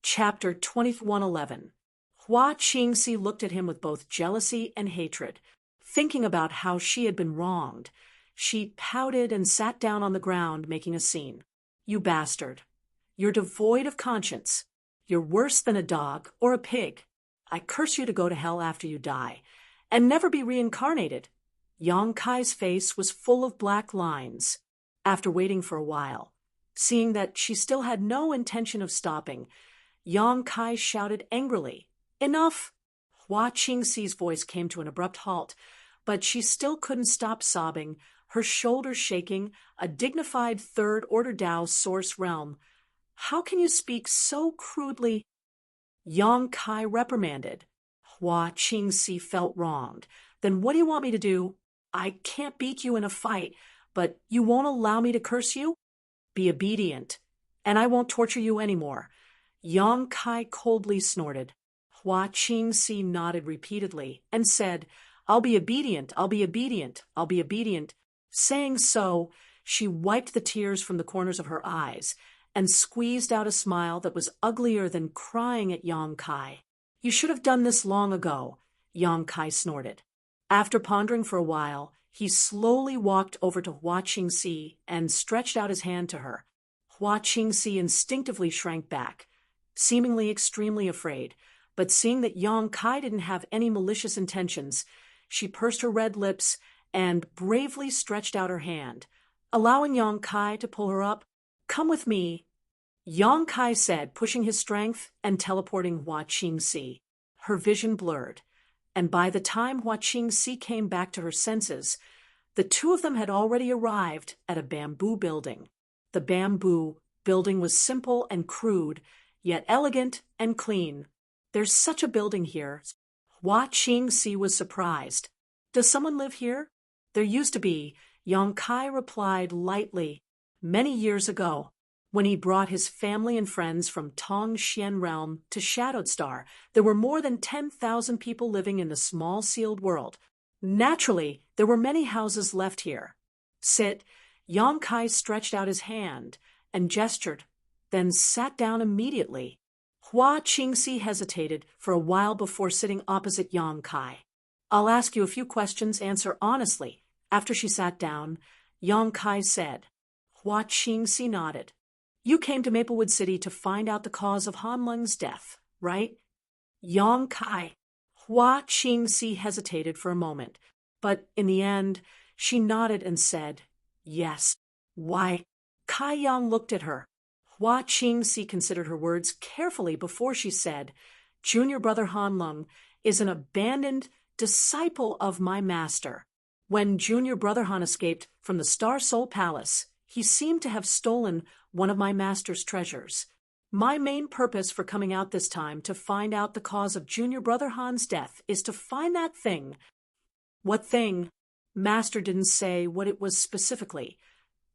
Chapter 2111. Hua Qingxi looked at him with both jealousy and hatred, thinking about how she had been wronged. She pouted and sat down on the ground, making a scene. "You bastard. You're devoid of conscience. You're worse than a dog or a pig. I curse you to go to hell after you die, and never be reincarnated." Yang Kai's face was full of black lines. After waiting for a while, seeing that she still had no intention of stopping, Yang Kai shouted angrily, "Enough!" Hua Qingxi's voice came to an abrupt halt, but she still couldn't stop sobbing, her shoulders shaking, a dignified third-order Tao source realm. "How can you speak so crudely?" Yang Kai reprimanded. Hua Qingxi felt wronged. "Then what do you want me to do? I can't beat you in a fight, but you won't allow me to curse you? Be obedient, and I won't torture you anymore." Yang Kai coldly snorted. Hua Qingxi nodded repeatedly and said, "I'll be obedient, I'll be obedient, I'll be obedient." Saying so, she wiped the tears from the corners of her eyes and squeezed out a smile that was uglier than crying at Yang Kai. "You should have done this long ago," Yang Kai snorted. After pondering for a while, he slowly walked over to Hua Qingxi and stretched out his hand to her. Hua Qingxi instinctively shrank back, seemingly extremely afraid, but seeing that Yang Kai didn't have any malicious intentions, she pursed her red lips and bravely stretched out her hand, allowing Yang Kai to pull her up. "Come with me," Yang Kai said, pushing his strength and teleporting Hua Qingxi. Her vision blurred, and by the time Hua Qingxi came back to her senses, the two of them had already arrived at a bamboo building. The bamboo building was simple and crude, yet elegant and clean. "There's such a building here." Hua Qingxi was surprised. "Does someone live here?" "There used to be," Yang Kai replied lightly. "Many years ago, when he brought his family and friends from Tongxian realm to Shadowed Star, there were more than 10,000 people living in the small sealed world. Naturally, there were many houses left here." "Sit." Yang Kai stretched out his hand and gestured, then sat down immediately. Hua Qingxi hesitated for a while before sitting opposite Yang Kai. "I'll ask you a few questions, answer honestly." After she sat down, Yang Kai said. Hua Qingxi nodded. "You came to Maplewood City to find out the cause of Han Lung's death, right?" Yang Kai. Hua Qingxi hesitated for a moment, but in the end, she nodded and said, "Yes." "Why?" Kai Yang looked at her. Hua Qingxi considered her words carefully before she said, "Junior brother Han Lung is an abandoned disciple of my master. When junior brother Han escaped from the Star Soul Palace, he seemed to have stolen one of my master's treasures. My main purpose for coming out this time to find out the cause of junior brother Han's death is to find that thing." "What thing?" Master didn't say what it was specifically,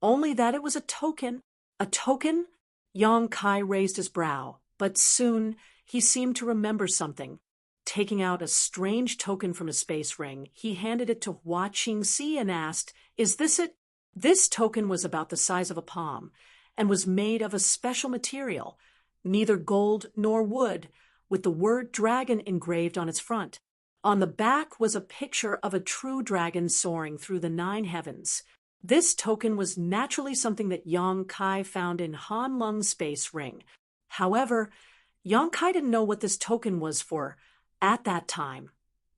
only that it was a token. "A token?" Yang Kai raised his brow, but soon he seemed to remember something. Taking out a strange token from his space ring, he handed it to Hua Qingxi and asked, "Is this it?" This token was about the size of a palm and was made of a special material, neither gold nor wood, with the word dragon engraved on its front. On the back was a picture of a true dragon soaring through the 9 heavens. This token was naturally something that Yang Kai found in Han Lung's space ring. However, Yang Kai didn't know what this token was for at that time,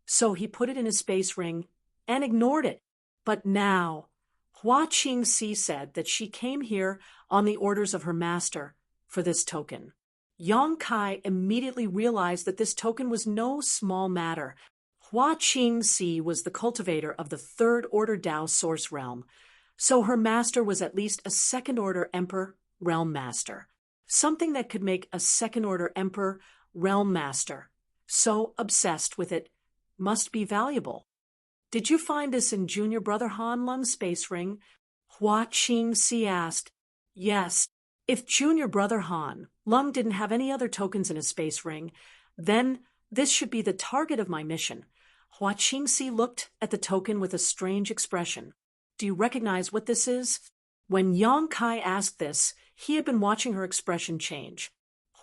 so he put it in his space ring and ignored it. But now, Hua Qingxi said that she came here on the orders of her master for this token. Yang Kai immediately realized that this token was no small matter. Hua Qingxi was the cultivator of the third-order Tao source realm, so her master was at least a second-order Emperor Realm Master. Something that could make a second-order Emperor Realm Master so obsessed with it must be valuable. "Did you find this in junior brother Han Lung's space ring?" Hua Qingxi asked. "Yes. If junior brother Han Lung didn't have any other tokens in his space ring, then this should be the target of my mission." Hua Qingxi looked at the token with a strange expression. "Do you recognize what this is?" When Yang Kai asked this, he had been watching her expression change.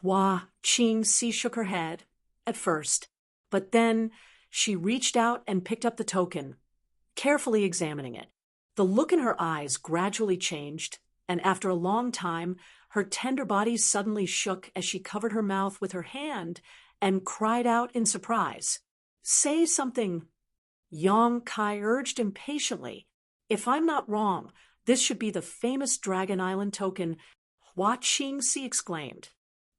Hua Qingxi shook her head, at first, but then she reached out and picked up the token, carefully examining it. The look in her eyes gradually changed, and after a long time, her tender body suddenly shook as she covered her mouth with her hand and cried out in surprise. "Say something," Yang Kai urged impatiently. "If I'm not wrong, this should be the famous Dragon Island token," Hua Qingxi exclaimed.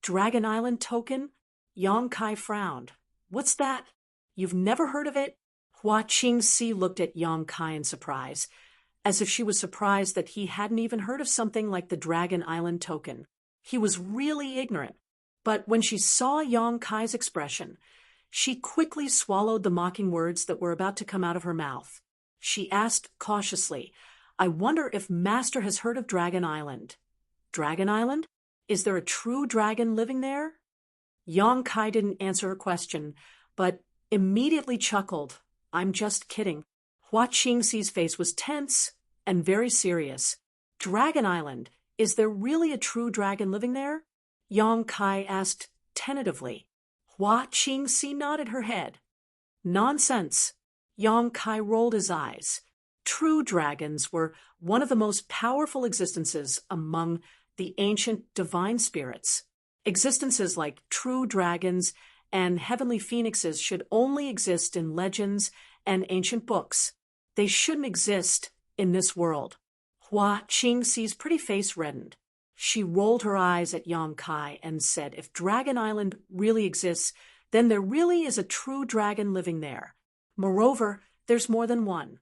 "Dragon Island token?" Yang Kai frowned. "What's that? You've never heard of it?" Hua Qingxi looked at Yang Kai in surprise, as if she was surprised that he hadn't even heard of something like the Dragon Island token. He was really ignorant. But when she saw Yang Kai's expression, she quickly swallowed the mocking words that were about to come out of her mouth. She asked cautiously, "I wonder if Master has heard of Dragon Island." "Dragon Island? Is there a true dragon living there?" Yang Kai didn't answer her question, but immediately chuckled. "I'm just kidding." Hua Qingxi's face was tense and very serious. "Dragon Island, is there really a true dragon living there?" Yang Kai asked tentatively. Hua Qingxi nodded her head. "Nonsense." Yang Kai rolled his eyes. True dragons were one of the most powerful existences among the ancient divine spirits. Existences like true dragons and heavenly phoenixes should only exist in legends and ancient books. They shouldn't exist in this world. Hua Qingxi's pretty face reddened. She rolled her eyes at Yang Kai and said, "If Dragon Island really exists, then there really is a true dragon living there. Moreover, there's more than one."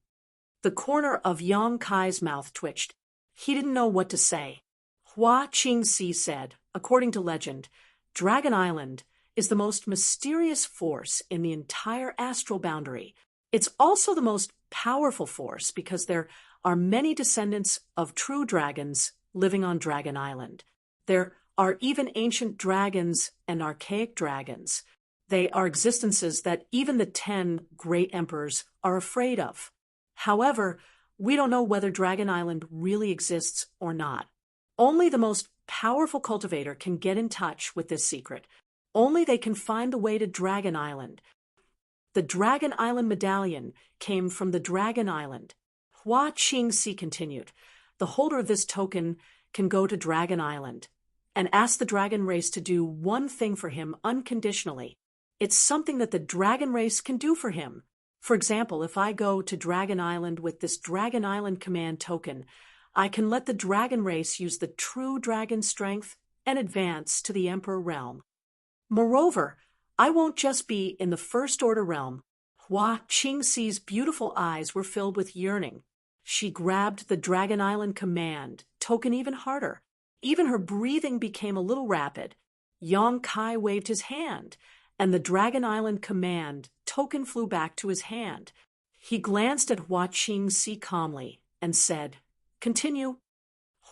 The corner of Yang Kai's mouth twitched. He didn't know what to say. Hua Qingxi said, "According to legend, Dragon Island is the most mysterious force in the entire astral boundary. It's also the most powerful force because there are many descendants of true dragons living on Dragon Island. There are even ancient dragons and archaic dragons. They are existences that even the 10 great emperors are afraid of. However, we don't know whether Dragon Island really exists or not. Only the most powerful cultivator can get in touch with this secret. Only they can find the way to Dragon Island. The Dragon Island medallion came from the Dragon Island." Hua Qingxi continued. "The holder of this token can go to Dragon Island and ask the dragon race to do one thing for him unconditionally. It's something that the dragon race can do for him. For example, if I go to Dragon Island with this Dragon Island command token, I can let the dragon race use the true dragon strength and advance to the Emperor realm. Moreover, I won't just be in the First Order realm." Hua Qingxi's beautiful eyes were filled with yearning. She grabbed the Dragon Island command token even harder. Even her breathing became a little rapid. Yang Kai waved his hand, and the Dragon Island command token flew back to his hand. He glanced at Hua Qingxi calmly and said, "Continue."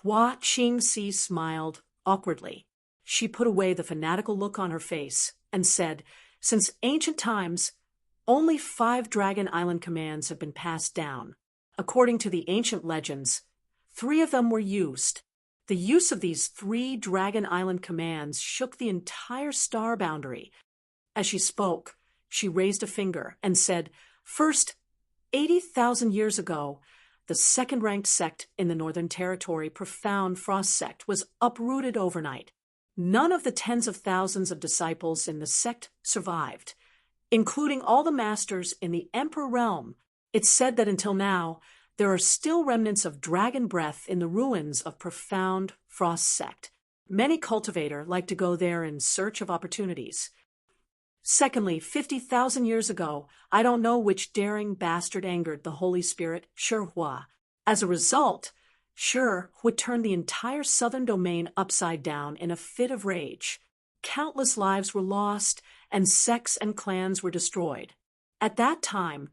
Hua Qingxi smiled awkwardly. She put away the fanatical look on her face and said, "Since ancient times, only 5 Dragon Island commands have been passed down. According to the ancient legends, 3 of them were used. The use of these 3 Dragon Island commands shook the entire star boundary." As she spoke, she raised a finger and said, "First, 80,000 years ago, the second-ranked sect in the Northern Territory, Profound Frost Sect, was uprooted overnight. None of the tens of thousands of disciples in the sect survived, including all the masters in the Emperor realm. It's said that until now, there are still remnants of dragon breath in the ruins of Profound Frost Sect. Many cultivators like to go there in search of opportunities. Secondly, 50,000 years ago, I don't know which daring bastard angered the Holy Spirit, Shi Hua. As a result, Shi would turn the entire southern domain upside down in a fit of rage. Countless lives were lost, and sects and clans were destroyed. At that time,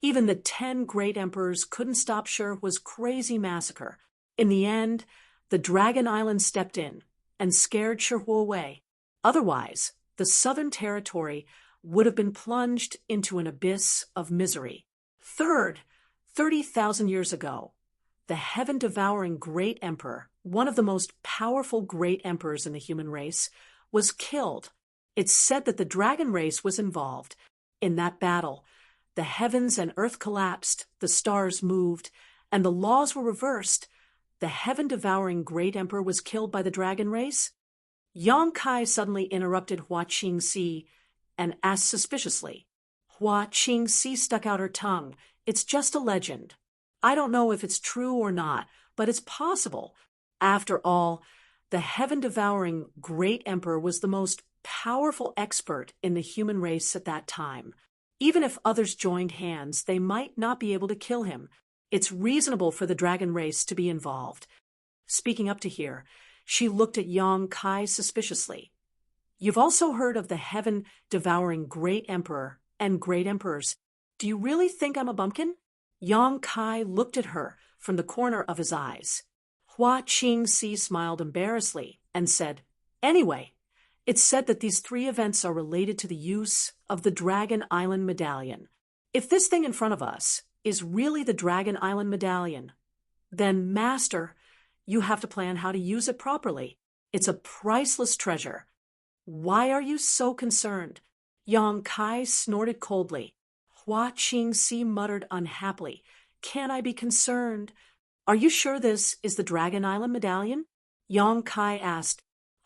even the 10 great emperors couldn't stop Shi Hua's crazy massacre. In the end, the Dragon Island stepped in and scared Shi Hua away. Otherwise, the Southern Territory would have been plunged into an abyss of misery. Third, 30,000 years ago, the heaven-devouring great emperor, one of the most powerful great emperors in the human race, was killed. It's said that the dragon race was involved. In that battle, the heavens and earth collapsed, the stars moved, and the laws were reversed. The heaven-devouring great emperor was killed by the dragon race? Yang Kai suddenly interrupted Hua Qingxi and asked suspiciously. Hua Qingxi stuck out her tongue. It's just a legend. I don't know if it's true or not, but it's possible. After all, the heaven-devouring great emperor was the most powerful expert in the human race at that time. Even if others joined hands, they might not be able to kill him. It's reasonable for the dragon race to be involved. Speaking up to here, she looked at Yang Kai suspiciously. You've also heard of the heaven-devouring great emperor and great emperors. Do you really think I'm a bumpkin? Yang Kai looked at her from the corner of his eyes. Hua Qingxi smiled embarrassedly and said, Anyway, it's said that these three events are related to the use of the Dragon Island Medallion. If this thing in front of us is really the Dragon Island Medallion, then, Master, you have to plan how to use it properly. It's a priceless treasure. Why are you so concerned? Yang Kai snorted coldly. Hua Qingxi muttered unhappily. Can I be concerned? Are you sure this is the Dragon Island Medallion? Yang Kai asked.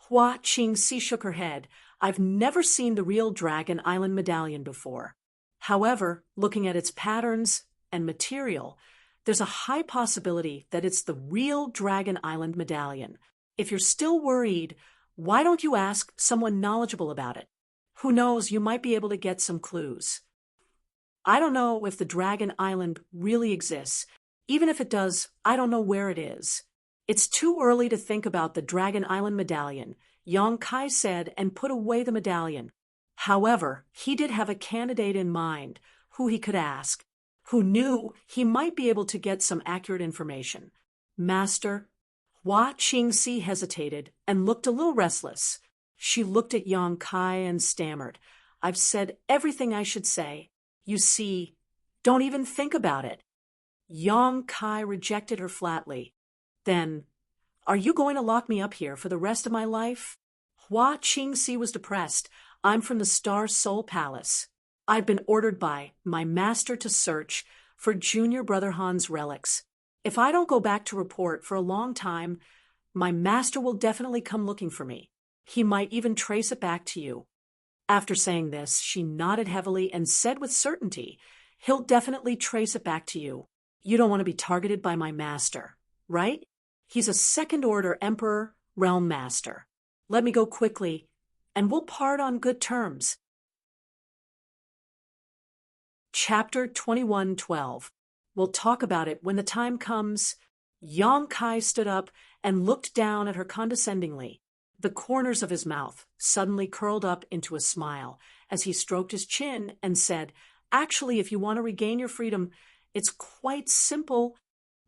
Hua Qingxi shook her head. I've never seen the real Dragon Island Medallion before. However, looking at its patterns and material, there's a high possibility that it's the real Dragon Island Medallion. If you're still worried, why don't you ask someone knowledgeable about it? Who knows, you might be able to get some clues. I don't know if the Dragon Island really exists. Even if it does, I don't know where it is. It's too early to think about the Dragon Island Medallion, Yang Kai said, and put away the medallion. However, he did have a candidate in mind who he could ask, who knew he might be able to get some accurate information. Master? Hua Qingxi hesitated and looked a little restless. She looked at Yang Kai and stammered. I've said everything I should say. You see, don't even think about it. Yang Kai rejected her flatly. Then, are you going to lock me up here for the rest of my life? Hua Qingxi was depressed. I'm from the Star Soul Palace. I've been ordered by my master to search for Junior Brother Han's relics. If I don't go back to report for a long time, my master will definitely come looking for me. He might even trace it back to you. After saying this, she nodded heavily and said with certainty, He'll definitely trace it back to you. You don't want to be targeted by my master, right? He's a second-order emperor, realm master. Let me go quickly, and we'll part on good terms. Chapter 21:12. We'll talk about it when the time comes. Yang Kai stood up and looked down at her condescendingly. The corners of his mouth suddenly curled up into a smile as he stroked his chin and said, Actually, if you want to regain your freedom, it's quite simple.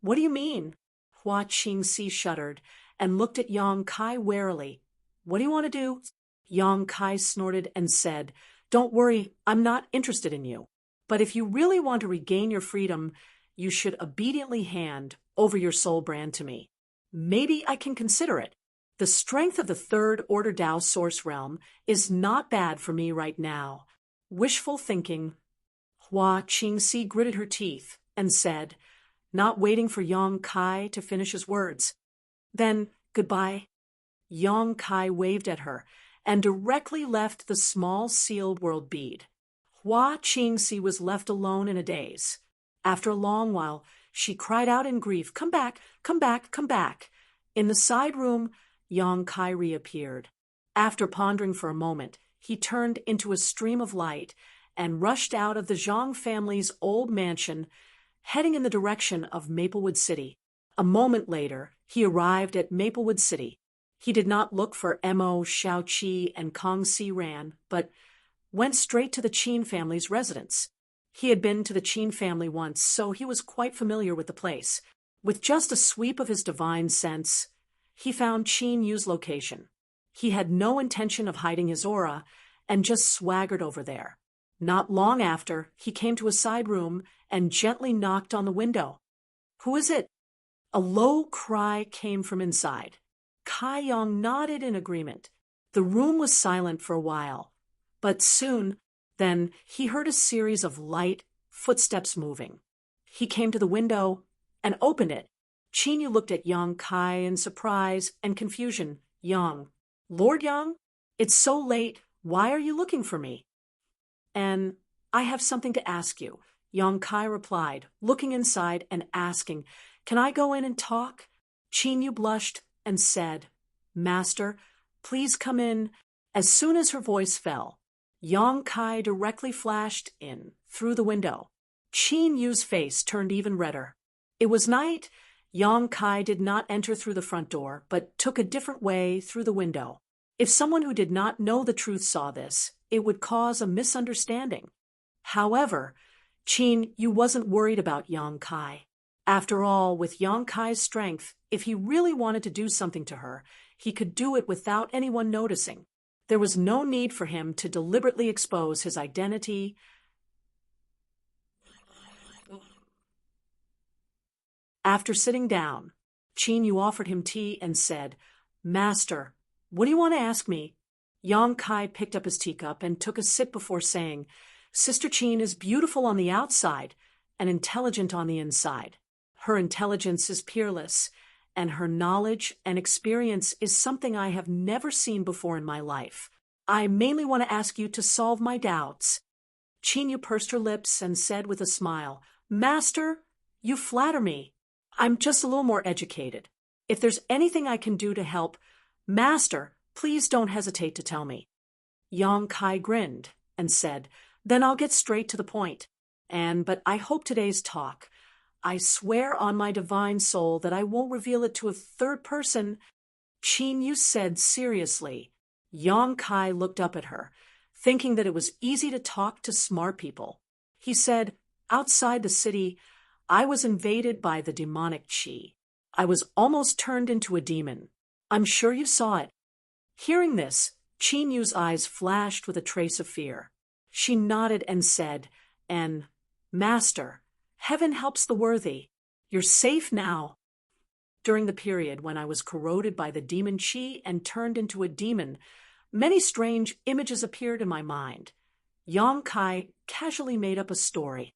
What do you mean? Hua Qingxi shuddered and looked at Yang Kai warily. What do you want to do? Yang Kai snorted and said, Don't worry, I'm not interested in you. But if you really want to regain your freedom, you should obediently hand over your soul brand to me. Maybe I can consider it. The strength of the third order Tao source realm is not bad for me right now. Wishful thinking. Hua Qingxi gritted her teeth and said, not waiting for Yang Kai to finish his words. Then, goodbye. Yang Kai waved at her and directly left the small sealed world bead. Hua Qingxi was left alone in a daze. After a long while, she cried out in grief, Come back, come back, come back. In the side room, Yang Kai reappeared. After pondering for a moment, he turned into a stream of light and rushed out of the Zhang family's old mansion, heading in the direction of Maplewood City. A moment later, he arrived at Maplewood City. He did not look for Mo, Xiaoqi, and Kong Si Ran, but went straight to the Qin family's residence. He had been to the Qin family once, so he was quite familiar with the place. With just a sweep of his divine sense, he found Qin Yu's location. He had no intention of hiding his aura and just swaggered over there. Not long after, he came to a side room and gently knocked on the window. Who is it? A low cry came from inside. Kai Yang nodded in agreement. The room was silent for a while, but then he heard a series of light footsteps moving. He came to the window and opened it. Qin looked at Yang Kai in surprise and confusion. Yang, Lord Yang? It's so late. Why are you looking for me? And I have something to ask you, Yang Kai replied, looking inside and asking, Can I go in and talk? Qin blushed and said, Master, please come in. As soon as her voice fell, Yang Kai directly flashed in through the window. Qin Yu's face turned even redder. It was night. Yang Kai did not enter through the front door, but took a different way through the window. If someone who did not know the truth saw this, it would cause a misunderstanding. However, Qin Yu wasn't worried about Yang Kai. After all, with Yang Kai's strength, if he really wanted to do something to her, he could do it without anyone noticing. There was no need for him to deliberately expose his identity. After sitting down, Qin Yu offered him tea and said, Master, what do you want to ask me? Yang Kai picked up his teacup and took a sip before saying, Sister Qin is beautiful on the outside and intelligent on the inside. Her intelligence is peerless, and her knowledge and experience is something I have never seen before in my life. I mainly want to ask you to solve my doubts. Qin Yu pursed her lips and said with a smile, Master, you flatter me. I'm just a little more educated. If there's anything I can do to help, Master, please don't hesitate to tell me. Yang Kai grinned and said, Then I'll get straight to the point. But I hope today's talk, I swear on my divine soul that I won't reveal it to a third person. Qin Yu said seriously. Yang Kai looked up at her, thinking that it was easy to talk to smart people. He said, Outside the city, I was invaded by the demonic qi. I was almost turned into a demon. I'm sure you saw it. Hearing this, Qin Yu's eyes flashed with a trace of fear. She nodded and said, Master, heaven helps the worthy. You're safe now. During the period when I was corroded by the demon qi and turned into a demon, many strange images appeared in my mind. Yang Kai casually made up a story.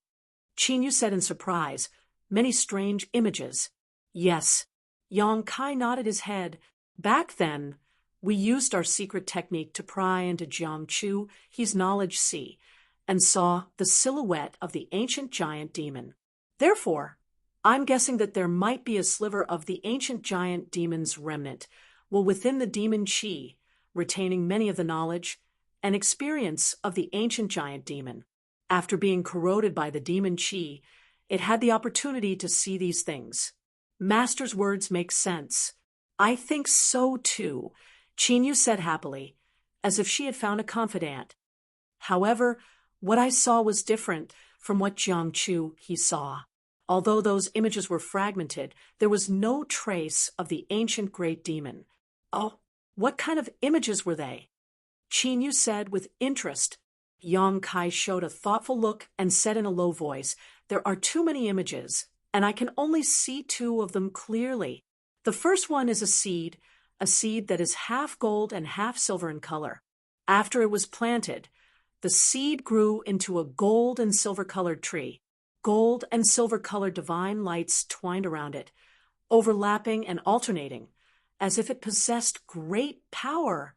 Qin Yu said in surprise, Many strange images. Yes. Yang Kai nodded his head. Back then, we used our secret technique to pry into Jiang Chu, his knowledge sea, and saw the silhouette of the ancient giant demon. Therefore, I'm guessing that there might be a sliver of the ancient giant demon's remnant, within the demon qi, retaining many of the knowledge and experience of the ancient giant demon. After being corroded by the demon qi, it had the opportunity to see these things. Master's words make sense. I think so too, Qin Yu said happily, as if she had found a confidant. However, what I saw was different from what Jiang Chu he saw. Although those images were fragmented, there was no trace of the ancient great demon. Oh, what kind of images were they? Qin Yu said with interest. Yang Kai showed a thoughtful look and said in a low voice, There are too many images, and I can only see two of them clearly. The first one is a seed that is half gold and half silver in color. After it was planted, the seed grew into a gold and silver-colored tree. Gold and silver-colored divine lights twined around it, overlapping and alternating, as if it possessed great power.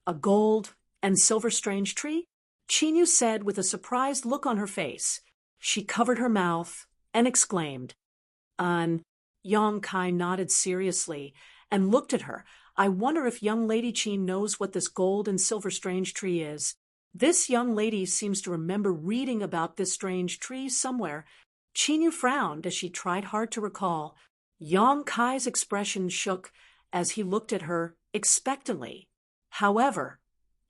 A gold and silver strange tree? Qin Yu said with a surprised look on her face. She covered her mouth and exclaimed. Yang Kai nodded seriously and looked at her. I wonder if young Lady Qin knows what this gold and silver strange tree is. This young lady seems to remember reading about this strange tree somewhere. Qin Yu frowned as she tried hard to recall. Yang Kai's expression shook as he looked at her expectantly. However,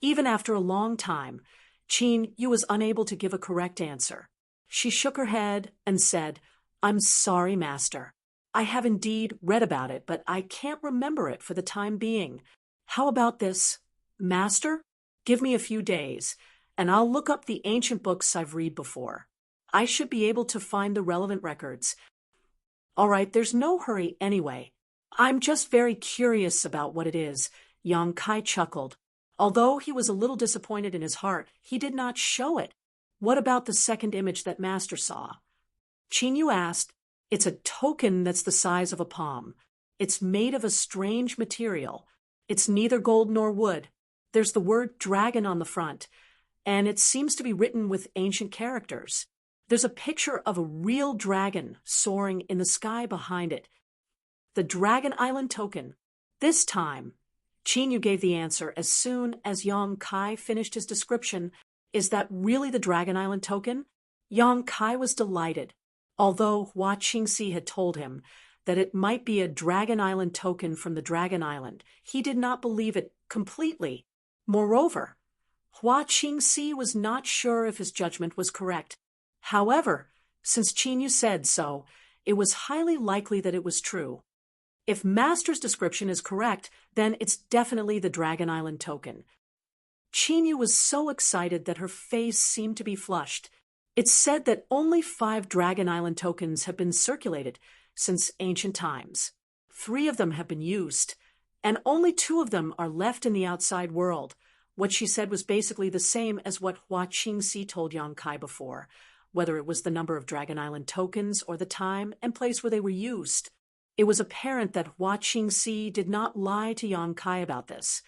even after a long time, Qin Yu was unable to give a correct answer. She shook her head and said, I'm sorry, Master. I have indeed read about it, but I can't remember it for the time being. How about this, Master? Give me a few days, and I'll look up the ancient books I've read before. I should be able to find the relevant records. All right, there's no hurry anyway. I'm just very curious about what it is. Yang Kai chuckled. Although he was a little disappointed in his heart, he did not show it. What about the second image that Master saw? Qin Yu asked. It's a token that's the size of a palm. It's made of a strange material. It's neither gold nor wood. There's the word dragon on the front, and it seems to be written with ancient characters. There's a picture of a real dragon soaring in the sky behind it. The Dragon Island token. This time, Qin Yu gave the answer as soon as Yang Kai finished his description. Is that really the Dragon Island token? Yang Kai was delighted. Although Hua Qingxi had told him that it might be a Dragon Island token from the Dragon Island, he did not believe it completely. Moreover, Hua Qingxi was not sure if his judgment was correct. However, since Qin Yu said so, it was highly likely that it was true. If Master's description is correct, then it's definitely the Dragon Island token. Qin Yu was so excited that her face seemed to be flushed. It's said that only 5 Dragon Island tokens have been circulated since ancient times. 3 of them have been used, and only 2 of them are left in the outside world. What she said was basically the same as what Hua Qingxi told Yang Kai before, whether it was the number of Dragon Island tokens or the time and place where they were used. It was apparent that Hua Qingxi did not lie to Yang Kai about this.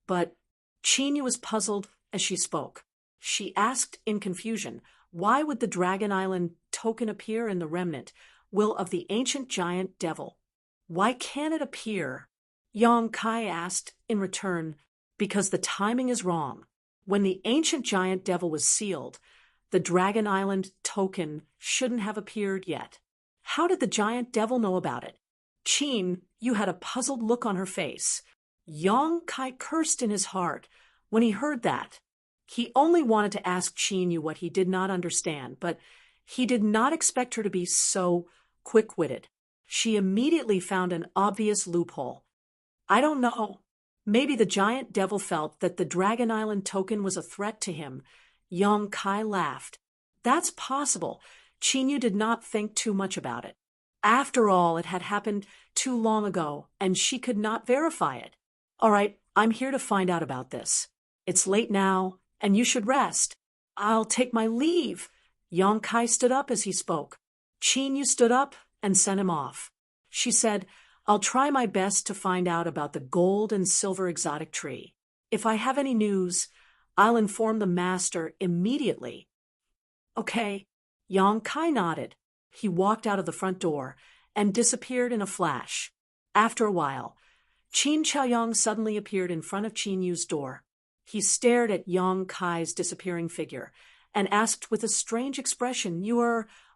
But Qin Yu was puzzled as she spoke. She asked in confusion, why would the Dragon Island token appear in the remnant will of the ancient giant devil? Why can't it appear? Yang Kai asked in return, because the timing is wrong. When the ancient giant devil was sealed, the Dragon Island token shouldn't have appeared yet. How did the giant devil know about it? Qin Yu had a puzzled look on her face. Yang Kai cursed in his heart when he heard that. He only wanted to ask Qin Yu what he did not understand, but he did not expect her to be so quick-witted. She immediately found an obvious loophole. I don't know. Maybe the giant devil felt that the Dragon Island token was a threat to him. Yang Kai laughed. That's possible. Qin Yu did not think too much about it. After all, it had happened too long ago, and she could not verify it. All right, I'm here to find out about this. It's late now, and you should rest. I'll take my leave. Yang Kai stood up as he spoke. Qin Yu stood up and sent him off. She said, I'll try my best to find out about the gold and silver exotic tree. If I have any news, I'll inform the master immediately. Okay. Yang Kai nodded. He walked out of the front door and disappeared in a flash. After a while, Qin Chaoyang suddenly appeared in front of Qin Yu's door. He stared at Yang Kai's disappearing figure and asked with a strange expression,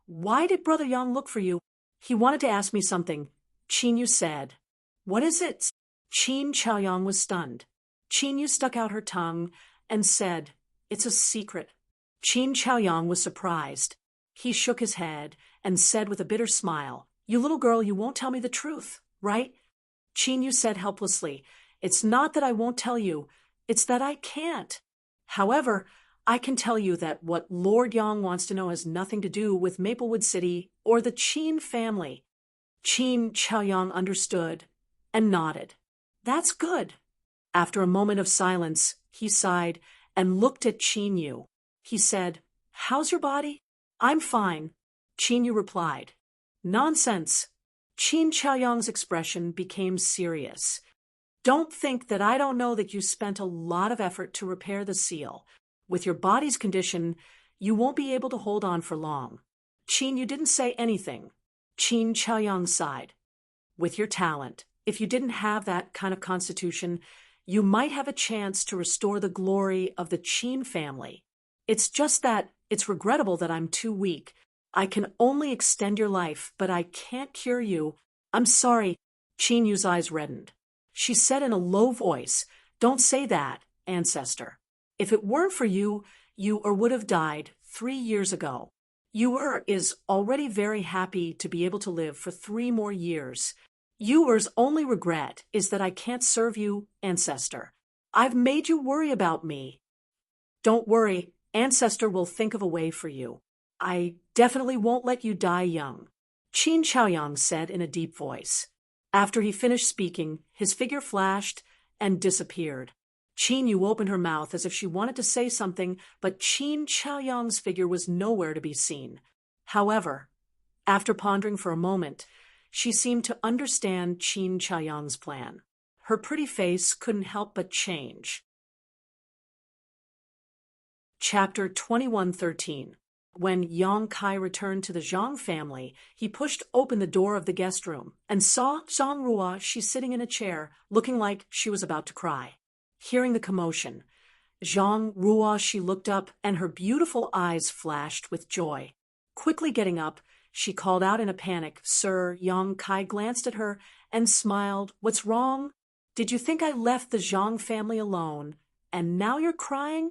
why did Brother Yang look for you? He wanted to ask me something. Qin Yu said. What is it? Qin Chaoyang was stunned. Qin Yu stuck out her tongue and said, it's a secret. Qin Chaoyang was surprised. He shook his head and said with a bitter smile, you little girl, you won't tell me the truth, right? Qin Yu said helplessly, it's not that I won't tell you, it's that I can't. However, I can tell you that what Lord Yang wants to know has nothing to do with Maplewood City or the Qin family. Qin Chaoyang understood and nodded. That's good. After a moment of silence, he sighed and looked at Qin Yu. He said, how's your body? I'm fine. Qin Yu replied. Nonsense. Qin Chaoyang's expression became serious. Don't think that I don't know that you spent a lot of effort to repair the seal. With your body's condition, you won't be able to hold on for long. Qin Yu didn't say anything. Qin Chaoyang sighed. With your talent, if you didn't have that kind of constitution, you might have a chance to restore the glory of the Qin family. It's just that it's regrettable that I'm too weak. I can only extend your life, but I can't cure you. I'm sorry. Qin Yu's eyes reddened. She said in a low voice, don't say that, ancestor. If it weren't for you, you would have died 3 years ago. You is already very happy to be able to live for 3 more years. You's only regret is that I can't serve you, ancestor. I've made you worry about me. Don't worry, ancestor will think of a way for you. I definitely won't let you die young, Qin Chaoyang said in a deep voice. After he finished speaking, his figure flashed and disappeared. Qin Yu opened her mouth as if she wanted to say something, but Qin Chaoyang's figure was nowhere to be seen. However, after pondering for a moment, she seemed to understand Qin Chaoyang's plan. Her pretty face couldn't help but change. Chapter 2113. When Yang Kai returned to the Zhang family, he pushed open the door of the guest room and saw Zhang Ruoshi sitting in a chair, looking like she was about to cry. Hearing the commotion, Zhang Ruoshi looked up and her beautiful eyes flashed with joy. Quickly getting up, she called out in a panic, "Sir." Yang Kai glanced at her and smiled. "What's wrong? Did you think I left the Zhang family alone, and now you're crying?"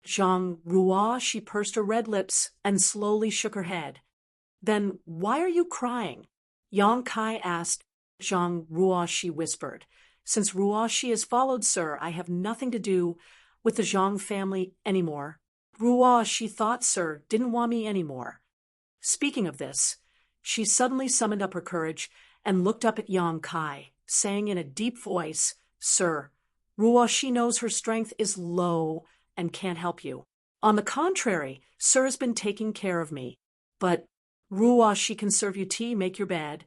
Zhang Ruoshi pursed her red lips and slowly shook her head. "Then why are you crying?" Yang Kai asked. Zhang Ruoshi whispered, "Since Ruoshi is followed, sir, I have nothing to do with the Zhang family anymore. Ruoshi thought, sir, didn't want me anymore." Speaking of this, she suddenly summoned up her courage and looked up at Yang Kai, saying in a deep voice, "Sir, Ruoshi knows her strength is low and can't help you. On the contrary, sir has been taking care of me. But Ruoshi can serve you tea, make your bed,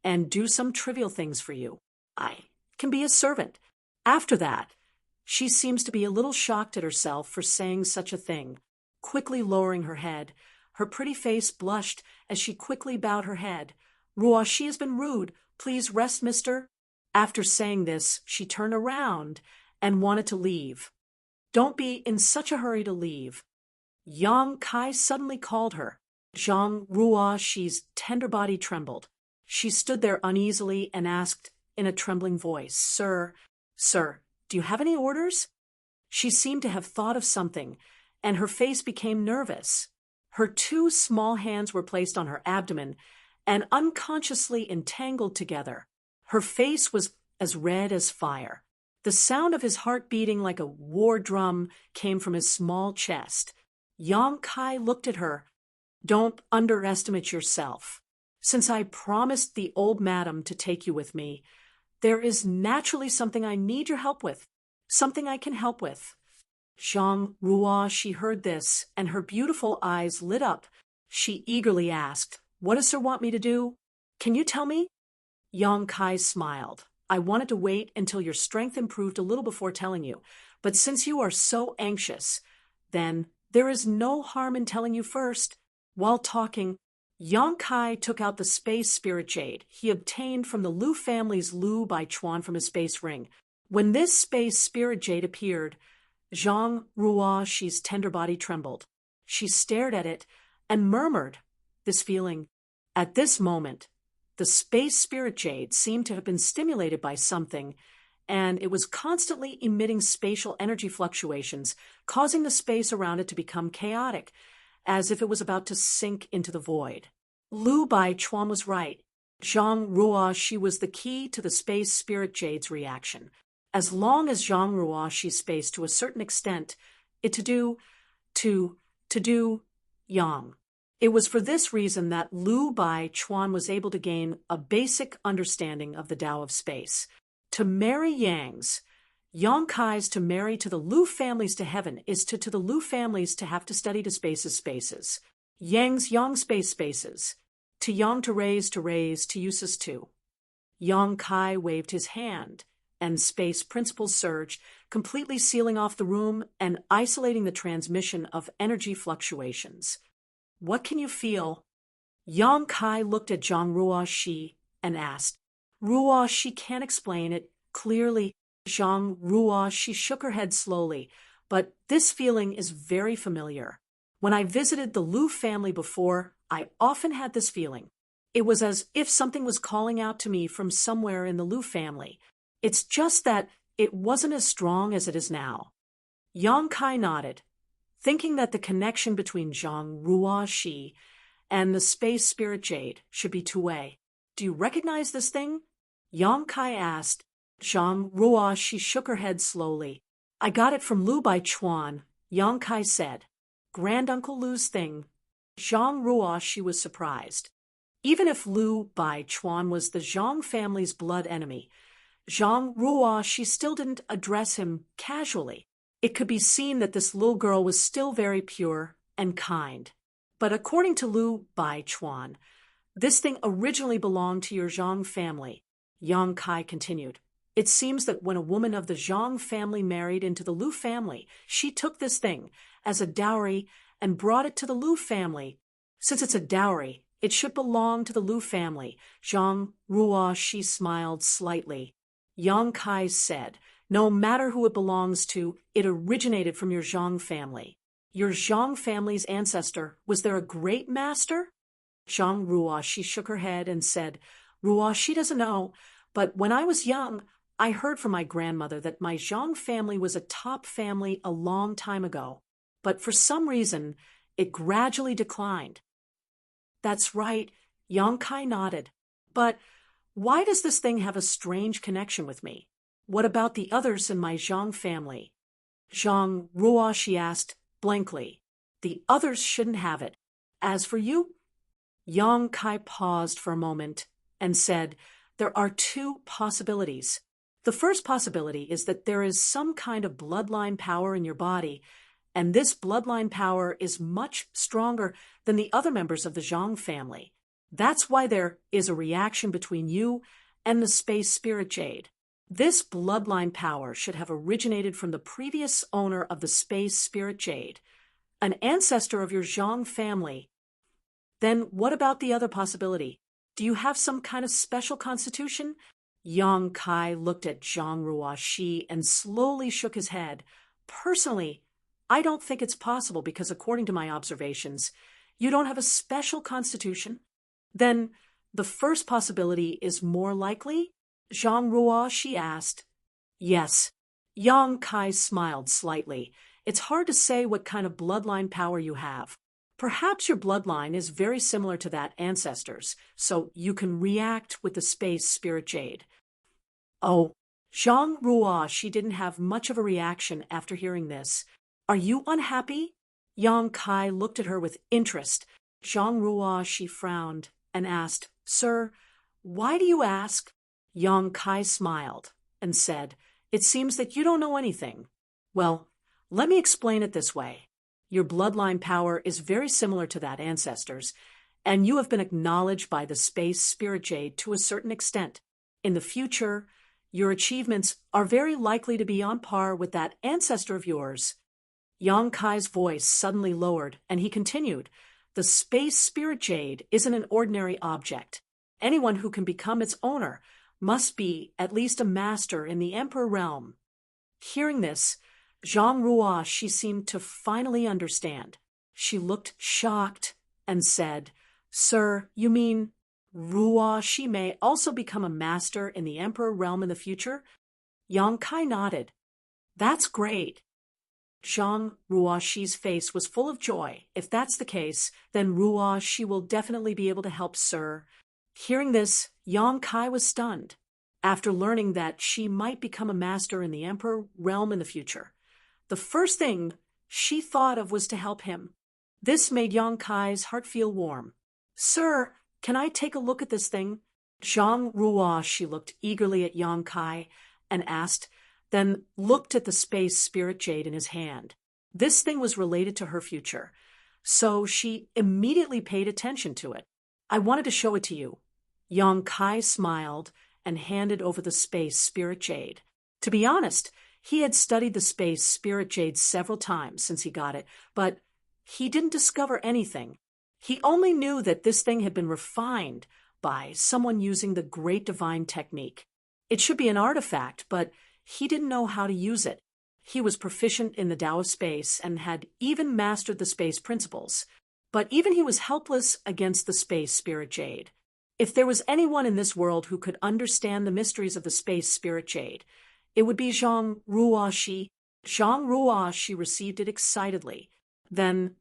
and do some trivial things for you. I can be a servant." After that, she seems to be a little shocked at herself for saying such a thing. Quickly lowering her head, her pretty face blushed as she quickly bowed her head. "Ruoshi has been rude. Please rest, mister." After saying this, she turned around and wanted to leave. "Don't be in such a hurry to leave." Yang Kai suddenly called her. Zhang Ruoshi's tender body trembled. She stood there uneasily and asked in a trembling voice, Sir, do you have any orders?" She seemed to have thought of something, and her face became nervous. Her two small hands were placed on her abdomen and unconsciously entangled together. Her face was as red as fire. The sound of his heart beating like a war drum came from his small chest. Yang Kai looked at her. "Don't underestimate yourself. Since I promised the old madam to take you with me, there is naturally something I need your help with, something I can help with." Zhang Ruoshi heard this, and her beautiful eyes lit up. She eagerly asked, "What does sir want me to do? Can you tell me?" Yang Kai smiled. "I wanted to wait until your strength improved a little before telling you, but since you are so anxious, then there is no harm in telling you first." While talking, Yang Kai took out the space spirit jade he obtained from the Lu family's Lu Bai Chuan from his space ring. When this space spirit jade appeared, Zhang Ruoshi's tender body trembled. She stared at it and murmured this feeling. At this moment, the space spirit jade seemed to have been stimulated by something, and it was constantly emitting spatial energy fluctuations, causing the space around it to become chaotic, as if it was about to sink into the void. Lu Bai Chuan was right. Zhang Ruoshi was the key to the space spirit jade's reaction. As long as Zhang Ruoshi's space, to a certain extent, to do yang. It was for this reason that Lu Bai Chuan was able to gain a basic understanding of the Tao of space. To marry Yang's, Yang Kai's to marry to the Lu families to heaven is to the Lu families to have to study to spaces. Yang's yang spaces. To yang to raise to uses to. Yang Kai waved his hand, and space principles surged, completely sealing off the room and isolating the transmission of energy fluctuations. "What can you feel?" Yang Kai looked at Zhang Ruoshi and asked. "Ruoshi can't explain it clearly." Zhang Ruoshi shook her head slowly, "But this feeling is very familiar. When I visited the Lu family before, I often had this feeling. It was as if something was calling out to me from somewhere in the Lu family. It's just that it wasn't as strong as it is now." Yang Kai nodded, thinking that the connection between Zhang Ruoshi and the space spirit jade should be two-way. "Do you recognize this thing?" Yang Kai asked. Zhang Ruoshi shook her head slowly. "I got it from Lu Bai Chuan," Yang Kai said. "Granduncle Lu's thing." Zhang Ruoshi was surprised. Even if Lu Bai Chuan was the Zhang family's blood enemy, Zhang Ruo, she still didn't address him casually. It could be seen that this little girl was still very pure and kind. But according to Lu Baichuan, this thing originally belonged to your Zhang family. Yang Kai continued. It seems that when a woman of the Zhang family married into the Lu family, she took this thing as a dowry and brought it to the Lu family. Since it's a dowry, it should belong to the Lu family. Zhang Ruo, she smiled slightly. Yang Kai said, no matter who it belongs to, it originated from your Zhang family. Your Zhang family's ancestor, was there a great master? Zhang Ruo, she shook her head and said, Ruo, she doesn't know, but when I was young, I heard from my grandmother that my Zhang family was a top family a long time ago, but for some reason, it gradually declined. That's right, Yang Kai nodded. But why does this thing have a strange connection with me? What about the others in my Zhang family? Zhang Ruo, she asked blankly. The others shouldn't have it. As for you? Yang Kai paused for a moment and said, there are two possibilities. The first possibility is that there is some kind of bloodline power in your body, and this bloodline power is much stronger than the other members of the Zhang family. That's why there is a reaction between you and the space spirit jade. This bloodline power should have originated from the previous owner of the space spirit jade, an ancestor of your Zhang family. Then what about the other possibility? Do you have some kind of special constitution? Yang Kai looked at Zhang Ruoxi and slowly shook his head. Personally, I don't think it's possible because according to my observations, you don't have a special constitution. Then the first possibility is more likely? Zhang Ruoxi asked. Yes. Yang Kai smiled slightly. It's hard to say what kind of bloodline power you have. Perhaps your bloodline is very similar to that ancestors, so you can react with the space spirit jade. Oh, Zhang Ruo, she didn't have much of a reaction after hearing this. Are you unhappy? Yang Kai looked at her with interest. Zhang Ruo, she frowned and asked, Sir, why do you ask? Yang Kai smiled and said, It seems that you don't know anything. Well, let me explain it this way. Your bloodline power is very similar to that ancestors, and you have been acknowledged by the space spirit jade to a certain extent. In the future, your achievements are very likely to be on par with that ancestor of yours. Yang Kai's voice suddenly lowered, and he continued, The space spirit jade isn't an ordinary object. Anyone who can become its owner must be at least a master in the Emperor realm. Hearing this, Zhang Ruo, she seemed to finally understand. She looked shocked and said, Sir, you mean Ruo, she may also become a master in the Emperor realm in the future? Yang Kai nodded. That's great. Zhang Ruoxi's face was full of joy. If that's the case, then Ruo, she will definitely be able to help Sir. Hearing this, Yang Kai was stunned. After learning that she might become a master in the Emperor realm in the future, the first thing she thought of was to help him. This made Yang Kai's heart feel warm. Sir, can I take a look at this thing? Zhang Ruo, she looked eagerly at Yang Kai and asked, then looked at the space spirit jade in his hand. This thing was related to her future, so she immediately paid attention to it. I wanted to show it to you. Yang Kai smiled and handed over the space spirit jade. To be honest, he had studied the space spirit jade several times since he got it, but he didn't discover anything. He only knew that this thing had been refined by someone using the great divine technique. It should be an artifact, but he didn't know how to use it. He was proficient in the Tao of space and had even mastered the space principles, but even he was helpless against the space spirit jade. If there was anyone in this world who could understand the mysteries of the space spirit jade, it would be Zhang Ruoxi. Zhang Ruoxi received it excitedly. Then,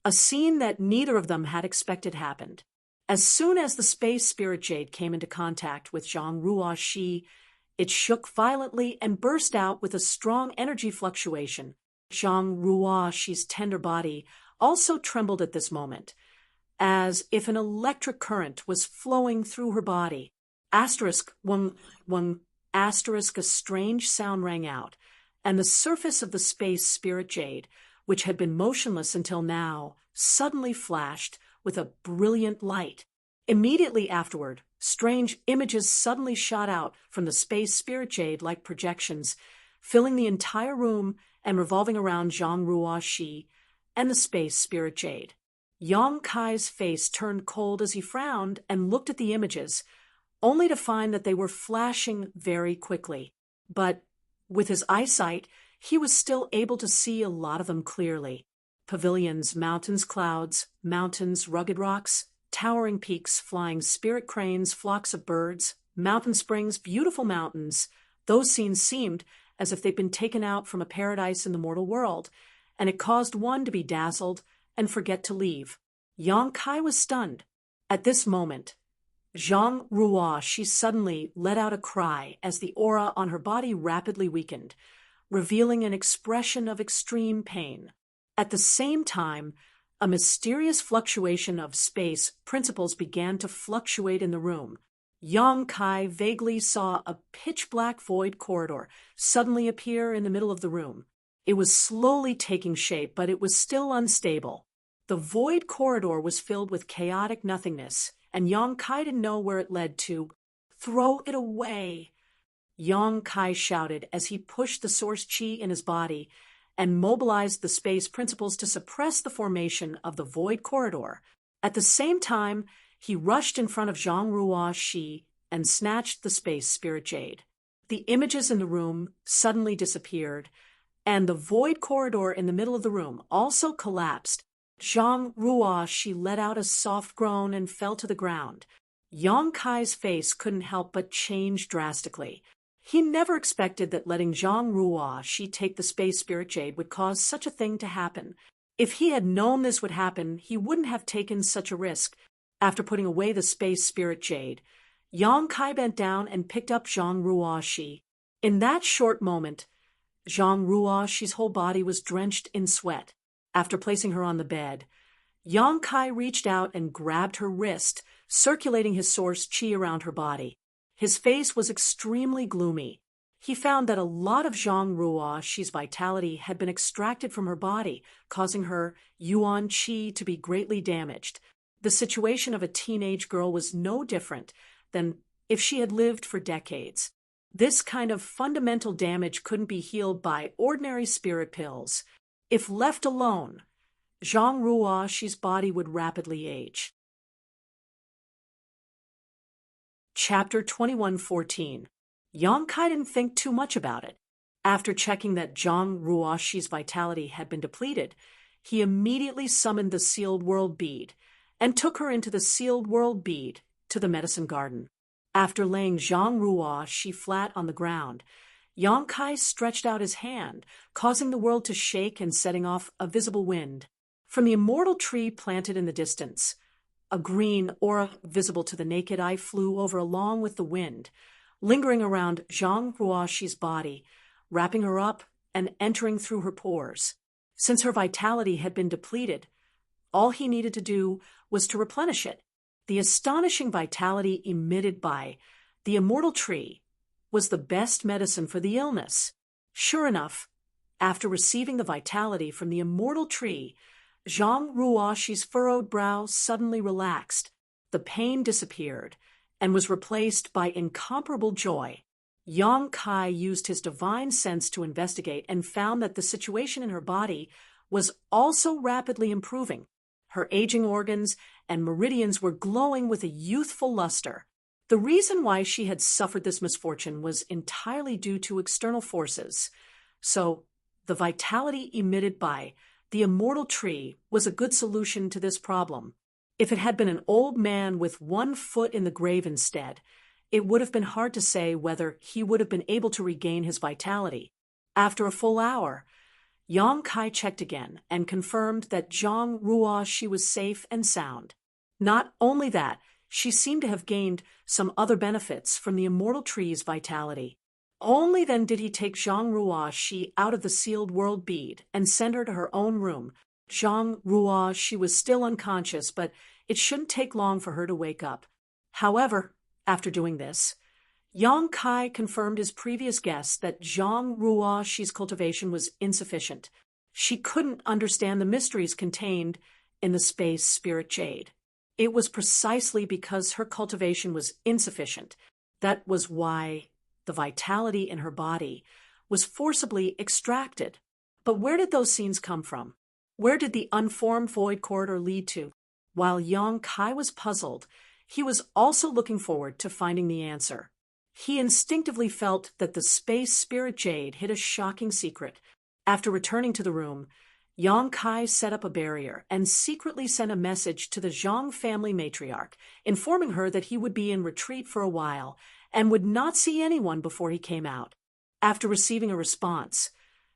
a scene that neither of them had expected happened. As soon as the space spirit jade came into contact with Zhang Ruoxi, it shook violently and burst out with a strong energy fluctuation. Zhang Ruoxi's tender body also trembled at this moment, as if an electric current was flowing through her body. Asterisk 1. asterisk a strange sound rang out, and the surface of the space spirit jade, which had been motionless until now, suddenly flashed with a brilliant light. Immediately afterward, strange images suddenly shot out from the space spirit jade like projections, filling the entire room and revolving around Zhang Ruo Shi and the space spirit jade. Yang Kai's face turned cold as he frowned and looked at the images, only to find that they were flashing very quickly. But with his eyesight, he was still able to see a lot of them clearly. Pavilions, mountains, clouds, mountains, rugged rocks, towering peaks, flying spirit cranes, flocks of birds, mountain springs, beautiful mountains. Those scenes seemed as if they'd been taken out from a paradise in the mortal world, and it caused one to be dazzled and forget to leave. Yang Kai was stunned. At this moment, Zhang Ruo, she suddenly let out a cry as the aura on her body rapidly weakened, revealing an expression of extreme pain. At the same time, a mysterious fluctuation of space principles began to fluctuate in the room. Yang Kai vaguely saw a pitch-black void corridor suddenly appear in the middle of the room. It was slowly taking shape, but it was still unstable. The void corridor was filled with chaotic nothingness, and Yang Kai didn't know where it led to. "Throw it away!" Yang Kai shouted as he pushed the source chi in his body and mobilized the space principles to suppress the formation of the void corridor. At the same time, he rushed in front of Zhang Ruo Shi and snatched the space spirit jade. The images in the room suddenly disappeared, and the void corridor in the middle of the room also collapsed. Zhang Ruo Shi let out a soft groan and fell to the ground. Yang Kai's face couldn't help but change drastically. He never expected that letting Zhang Ruo Shi take the space spirit jade would cause such a thing to happen. If he had known this would happen, he wouldn't have taken such a risk. After putting away the space spirit jade, Yang Kai bent down and picked up Zhang Ruo Shi. In that short moment, Zhang Ruo Shi's whole body was drenched in sweat. After placing her on the bed, Yang Kai reached out and grabbed her wrist, circulating his source chi around her body. His face was extremely gloomy. He found that a lot of Zhang Ruo Shi's vitality had been extracted from her body, causing her yuan chi to be greatly damaged. The situation of a teenage girl was no different than if she had lived for decades. This kind of fundamental damage couldn't be healed by ordinary spirit pills. If left alone, Zhang Ruo Shi's body would rapidly age. Chapter 21:14. Yang Kai didn't think too much about it. After checking that Zhang Ruo Shi's vitality had been depleted, he immediately summoned the sealed world bead and took her into the sealed world bead to the medicine garden. After laying Zhang Ruo Shi flat on the ground, Yang Kai stretched out his hand, causing the world to shake and setting off a visible wind. From the immortal tree planted in the distance, a green aura visible to the naked eye flew over along with the wind, lingering around Zhang Ruo Shi's body, wrapping her up and entering through her pores. Since her vitality had been depleted, all he needed to do was to replenish it. The astonishing vitality emitted by the immortal tree was the best medicine for the illness. Sure enough, after receiving the vitality from the immortal tree, Zhang Ruo Shi's furrowed brow suddenly relaxed. The pain disappeared and was replaced by incomparable joy. Yang Kai used his divine sense to investigate and found that the situation in her body was also rapidly improving. Her aging organs and meridians were glowing with a youthful luster. The reason why she had suffered this misfortune was entirely due to external forces. So, the vitality emitted by the immortal tree was a good solution to this problem. If it had been an old man with one foot in the grave instead, it would have been hard to say whether he would have been able to regain his vitality. After a full hour, Yang Kai checked again and confirmed that Zhang Ruo Shi was safe and sound. Not only that, she seemed to have gained some other benefits from the immortal tree's vitality. Only then did he take Zhang Ruo Shi out of the sealed world bead and send her to her own room. Zhang Ruo Shi was still unconscious, but it shouldn't take long for her to wake up. However, after doing this, Yang Kai confirmed his previous guess that Zhang Ruoxi's cultivation was insufficient. She couldn't understand the mysteries contained in the space spirit jade. It was precisely because her cultivation was insufficient. That was why the vitality in her body was forcibly extracted. But where did those scenes come from? Where did the unformed void corridor lead to? While Yang Kai was puzzled, he was also looking forward to finding the answer. He instinctively felt that the space spirit jade hid a shocking secret. After returning to the room, Yang Kai set up a barrier and secretly sent a message to the Zhang family matriarch, informing her that he would be in retreat for a while and would not see anyone before he came out. After receiving a response,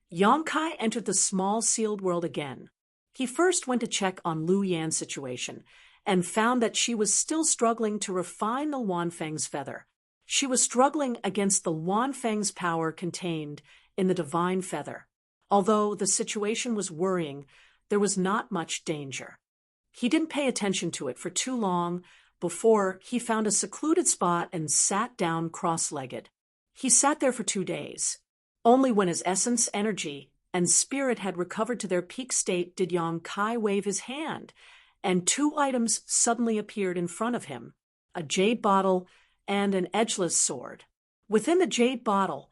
Yang Kai entered the small sealed world again. He first went to check on Lu Yan's situation and found that she was still struggling to refine the Wanfeng's feather. She was struggling against the Wanfeng's power contained in the divine feather. Although the situation was worrying, there was not much danger. He didn't pay attention to it for too long before he found a secluded spot and sat down cross-legged. He sat there for 2 days. Only when his essence, energy, and spirit had recovered to their peak state did Yang Kai wave his hand, and 2 items suddenly appeared in front of him, a jade bottle and an edgeless sword. Within the jade bottle,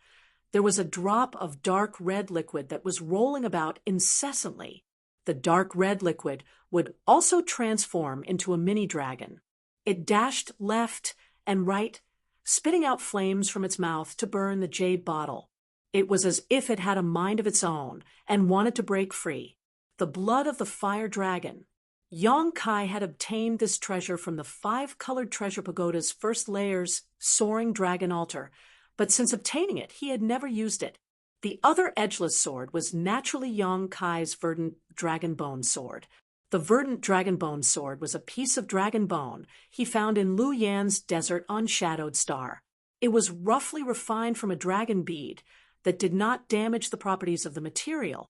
there was a drop of dark red liquid that was rolling about incessantly. The dark red liquid would also transform into a mini-dragon. It dashed left and right, spitting out flames from its mouth to burn the jade bottle. It was as if it had a mind of its own and wanted to break free. The blood of the fire dragon. Yang Kai had obtained this treasure from the 5-colored treasure pagoda's first layer's soaring dragon altar, but since obtaining it, he had never used it. The other edgeless sword was naturally Yang Kai's verdant dragon bone sword. The verdant dragon bone sword was a piece of dragon bone he found in Lu Yan's desert on Shadowed Star. It was roughly refined from a dragon bead that did not damage the properties of the material.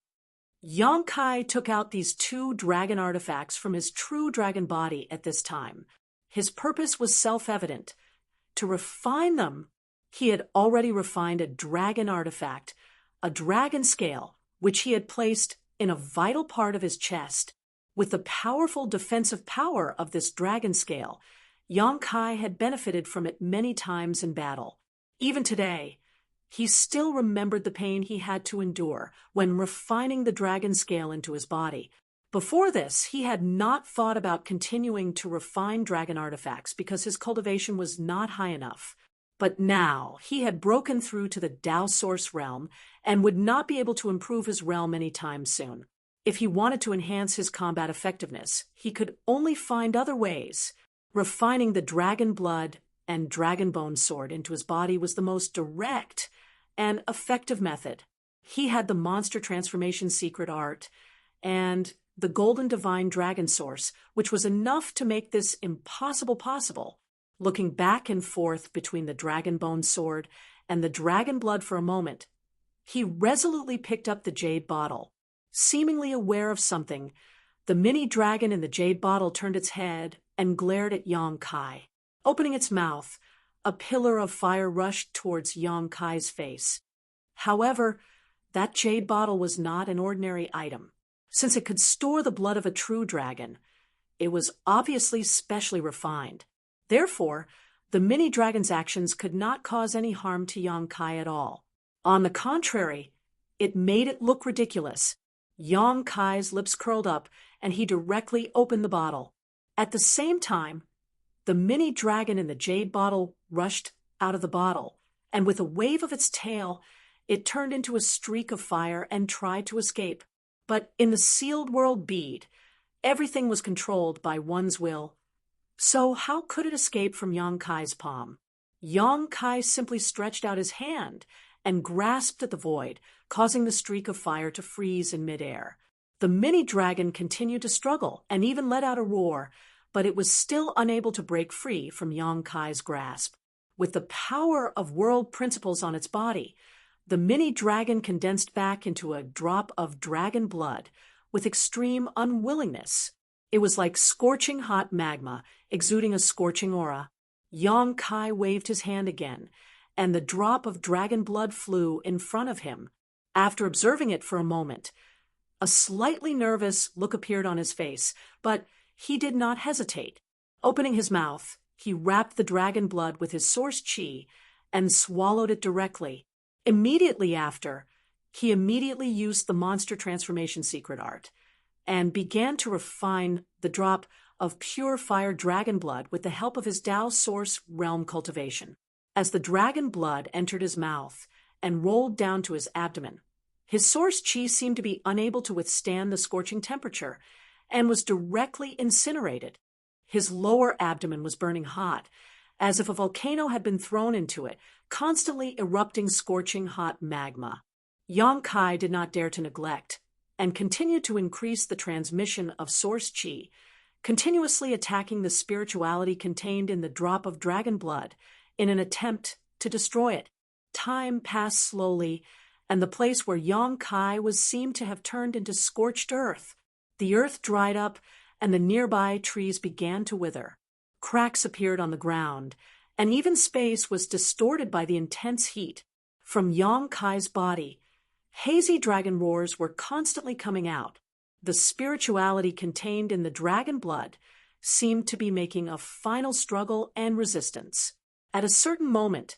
Yang Kai took out these 2 dragon artifacts from his true dragon body at this time. His purpose was self-evident. To refine them, he had already refined a dragon artifact, a dragon scale, which he had placed in a vital part of his chest. With the powerful defensive power of this dragon scale, Yang Kai had benefited from it many times in battle. Even today, he still remembered the pain he had to endure when refining the dragon scale into his body. Before this, he had not thought about continuing to refine dragon artifacts because his cultivation was not high enough. But now he had broken through to the Tao Source realm and would not be able to improve his realm anytime soon. If he wanted to enhance his combat effectiveness, he could only find other ways. Refining the dragon blood and dragon bone sword into his body was the most direct and effective method. He had the monster transformation secret art and the golden divine dragon source, which was enough to make this impossible possible. Looking back and forth between the dragon bone sword and the dragon blood for a moment, he resolutely picked up the jade bottle. Seemingly aware of something, the mini dragon in the jade bottle turned its head and glared at Yang Kai. Opening its mouth, a pillar of fire rushed towards Yang Kai's face. However, that jade bottle was not an ordinary item. Since it could store the blood of a true dragon, it was obviously specially refined. Therefore, the mini dragon's actions could not cause any harm to Yang Kai at all. On the contrary, it made it look ridiculous. Yang Kai's lips curled up, and he directly opened the bottle. At the same time, the mini dragon in the jade bottle rushed out of the bottle, and with a wave of its tail, it turned into a streak of fire and tried to escape. But in the sealed world bead, everything was controlled by one's will. So how could it escape from Yang Kai's palm? Yang Kai simply stretched out his hand and grasped at the void, causing the streak of fire to freeze in midair. The mini dragon continued to struggle and even let out a roar, but it was still unable to break free from Yang Kai's grasp. With the power of world principles on its body, the mini dragon condensed back into a drop of dragon blood with extreme unwillingness. It was like scorching hot magma exuding a scorching aura. Yang Kai waved his hand again, and the drop of dragon blood flew in front of him. After observing it for a moment, a slightly nervous look appeared on his face, but he did not hesitate. Opening his mouth, he wrapped the dragon blood with his source chi and swallowed it directly. Immediately after, he immediately used the monster transformation secret art and began to refine the drop of pure fire dragon blood with the help of his Tao source realm cultivation. As the dragon blood entered his mouth and rolled down to his abdomen, his source chi seemed to be unable to withstand the scorching temperature and was directly incinerated. His lower abdomen was burning hot, as if a volcano had been thrown into it, constantly erupting scorching hot magma. Yang Kai did not dare to neglect and continued to increase the transmission of source chi, continuously attacking the spirituality contained in the drop of dragon blood in an attempt to destroy it. Time passed slowly, and the place where Yang Kai was seemed to have turned into scorched earth. The earth dried up, and the nearby trees began to wither. Cracks appeared on the ground, and even space was distorted by the intense heat. From Yang Kai's body, hazy dragon roars were constantly coming out. The spirituality contained in the dragon blood seemed to be making a final struggle and resistance. At a certain moment,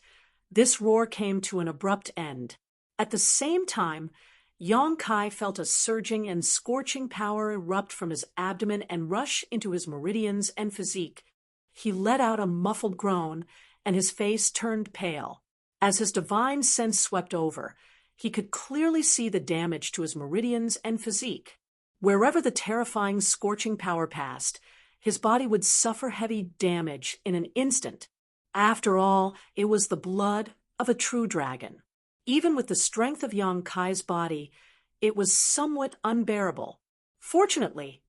this roar came to an abrupt end. At the same time, Yang Kai felt a surging and scorching power erupt from his abdomen and rush into his meridians and physique. He let out a muffled groan, and his face turned pale. As his divine sense swept over, he could clearly see the damage to his meridians and physique. Wherever the terrifying scorching power passed, his body would suffer heavy damage in an instant. After all, it was the blood of a true dragon. Even with the strength of Yang Kai's body, it was somewhat unbearable. Fortunately,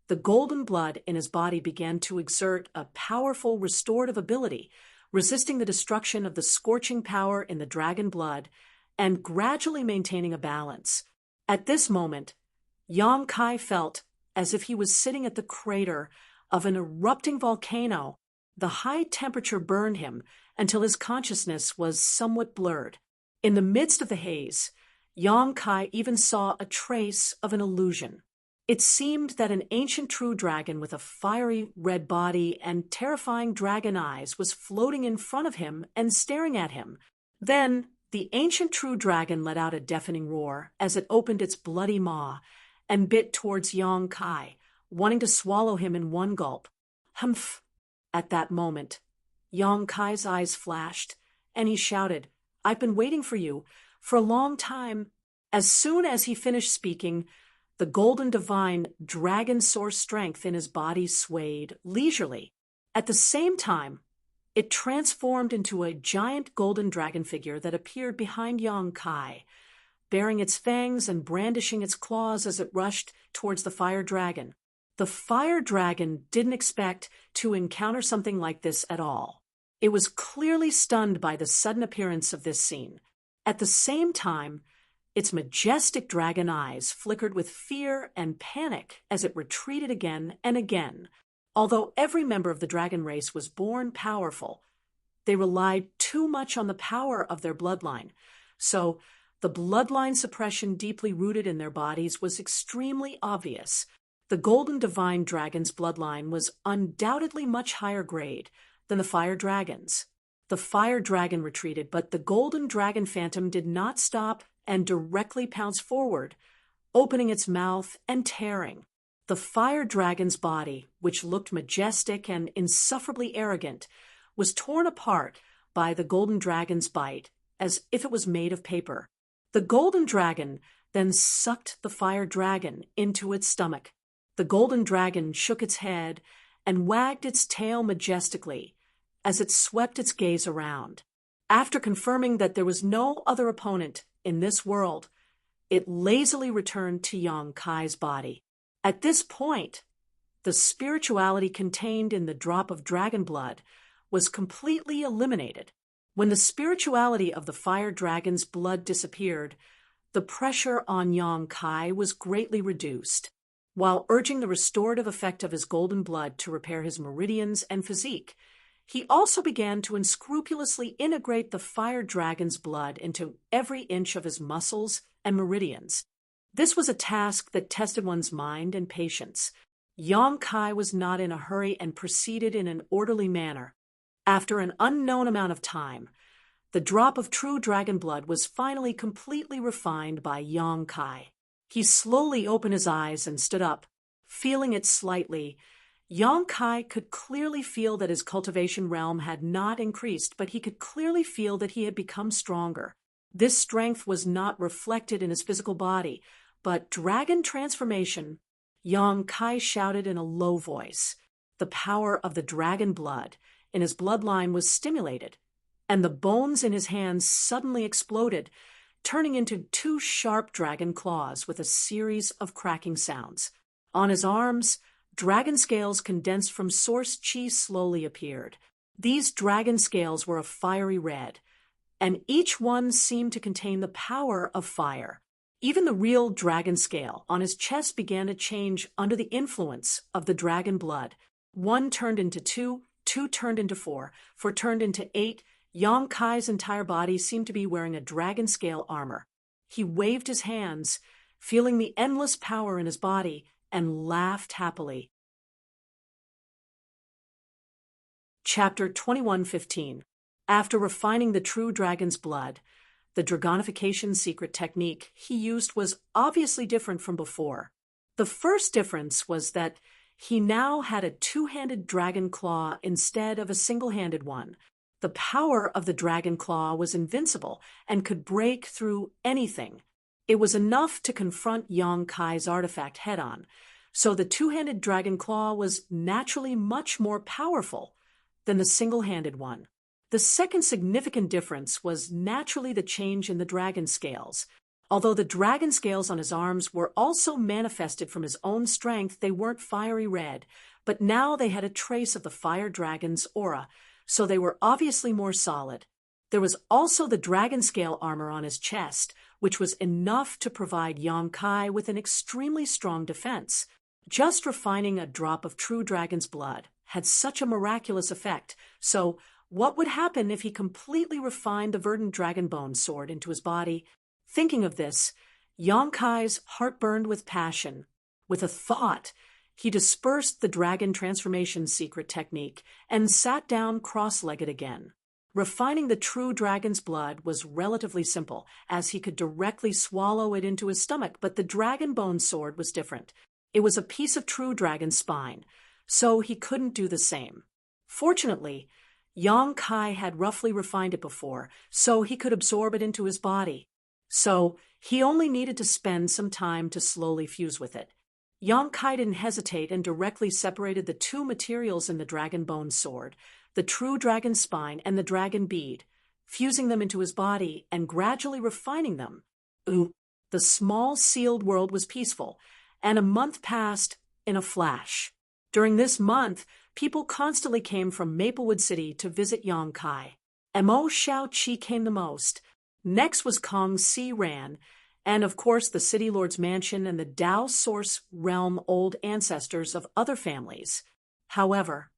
the golden blood in his body began to exert a powerful restorative ability, resisting the destruction of the scorching power in the dragon blood and gradually maintaining a balance. At this moment, Yang Kai felt as if he was sitting at the crater of an erupting volcano. The high temperature burned him until his consciousness was somewhat blurred. In the midst of the haze, Yang Kai even saw a trace of an illusion. It seemed that an ancient true dragon with a fiery red body and terrifying dragon eyes was floating in front of him and staring at him. Then, the ancient true dragon let out a deafening roar as it opened its bloody maw and bit towards Yang Kai, wanting to swallow him in one gulp. Humph! At that moment, Yang Kai's eyes flashed, and he shouted, "I've been waiting for you for a long time." As soon as he finished speaking, the golden divine dragon source strength in his body swayed leisurely. At the same time, it transformed into a giant golden dragon figure that appeared behind Yang Kai, baring its fangs and brandishing its claws as it rushed towards the fire dragon. The fire dragon didn't expect to encounter something like this at all. It was clearly stunned by the sudden appearance of this scene. At the same time, its majestic dragon eyes flickered with fear and panic as it retreated again and again. Although every member of the dragon race was born powerful, they relied too much on the power of their bloodline. So, the bloodline suppression deeply rooted in their bodies was extremely obvious. The golden divine dragon's bloodline was undoubtedly much higher grade than the fire dragon's. The fire dragon retreated, but the golden dragon phantom did not stop and directly pounced forward, opening its mouth and tearing. The fire dragon's body, which looked majestic and insufferably arrogant, was torn apart by the golden dragon's bite as if it was made of paper. The golden dragon then sucked the fire dragon into its stomach. The golden dragon shook its head and wagged its tail majestically as it swept its gaze around. After confirming that there was no other opponent in this world, it lazily returned to Yang Kai's body. At this point, the spirituality contained in the drop of dragon blood was completely eliminated. When the spirituality of the fire dragon's blood disappeared, the pressure on Yang Kai was greatly reduced. While urging the restorative effect of his golden blood to repair his meridians and physique, He also began to unscrupulously integrate the fire dragon's blood into every inch of his muscles and meridians. This was a task that tested one's mind and patience. Yang Kai was not in a hurry and proceeded in an orderly manner. After an unknown amount of time, the drop of true dragon blood was finally completely refined by Yang Kai. He slowly opened his eyes and stood up. Feeling it slightly, Yang Kai could clearly feel that his cultivation realm had not increased, but he could clearly feel that he had become stronger. This strength was not reflected in his physical body, but dragon transformation. Yang Kai shouted in a low voice. The power of the dragon blood in his bloodline was stimulated, and the bones in his hands suddenly exploded, turning into two sharp dragon claws with a series of cracking sounds. On his arms, dragon scales condensed from source chi slowly appeared. These dragon scales were a fiery red, and each one seemed to contain the power of fire. Even the real dragon scale on his chest began to change under the influence of the dragon blood. 1 turned into 2, 2 turned into 4, 4 turned into 8. Yang Kai's entire body seemed to be wearing a dragon scale armor. He waved his hands, feeling the endless power in his body, and laughed happily. Chapter 21:15. After refining the true dragon's blood, the dragonification secret technique he used was obviously different from before. The first difference was that he now had a two-handed dragon claw instead of a single-handed one. The power of the dragon claw was invincible and could break through anything. It was enough to confront Yang Kai's artifact head-on, so the two-handed dragon claw was naturally much more powerful than the single-handed one. The second significant difference was naturally the change in the dragon scales. Although the dragon scales on his arms were also manifested from his own strength, they weren't fiery red, but now they had a trace of the fire dragon's aura, so they were obviously more solid. There was also the dragon scale armor on his chest, which was enough to provide Yang Kai with an extremely strong defense. Just refining a drop of true dragon's blood had such a miraculous effect, so what would happen if he completely refined the verdant dragon bone sword into his body? Thinking of this, Yang Kai's heart burned with passion. With a thought, he dispersed the dragon transformation secret technique and sat down cross-legged again. Refining the true dragon's blood was relatively simple, as he could directly swallow it into his stomach, but the dragon bone sword was different. It was a piece of true dragon spine, so he couldn't do the same. Fortunately, Yang Kai had roughly refined it before, so he could absorb it into his body. So he only needed to spend some time to slowly fuse with it. Yang Kai didn't hesitate and directly separated the two materials in the dragon bone sword, the true dragon spine and the dragon bead, fusing them into his body and gradually refining them. The small sealed world was peaceful, and a month passed in a flash. During this month, people constantly came from Maplewood City to visit Yang Kai. Mo Xiao-Chi came the most. Next was Kong Si Ran, and of course the City Lord's mansion and the Dao Source realm old ancestors of other families. However,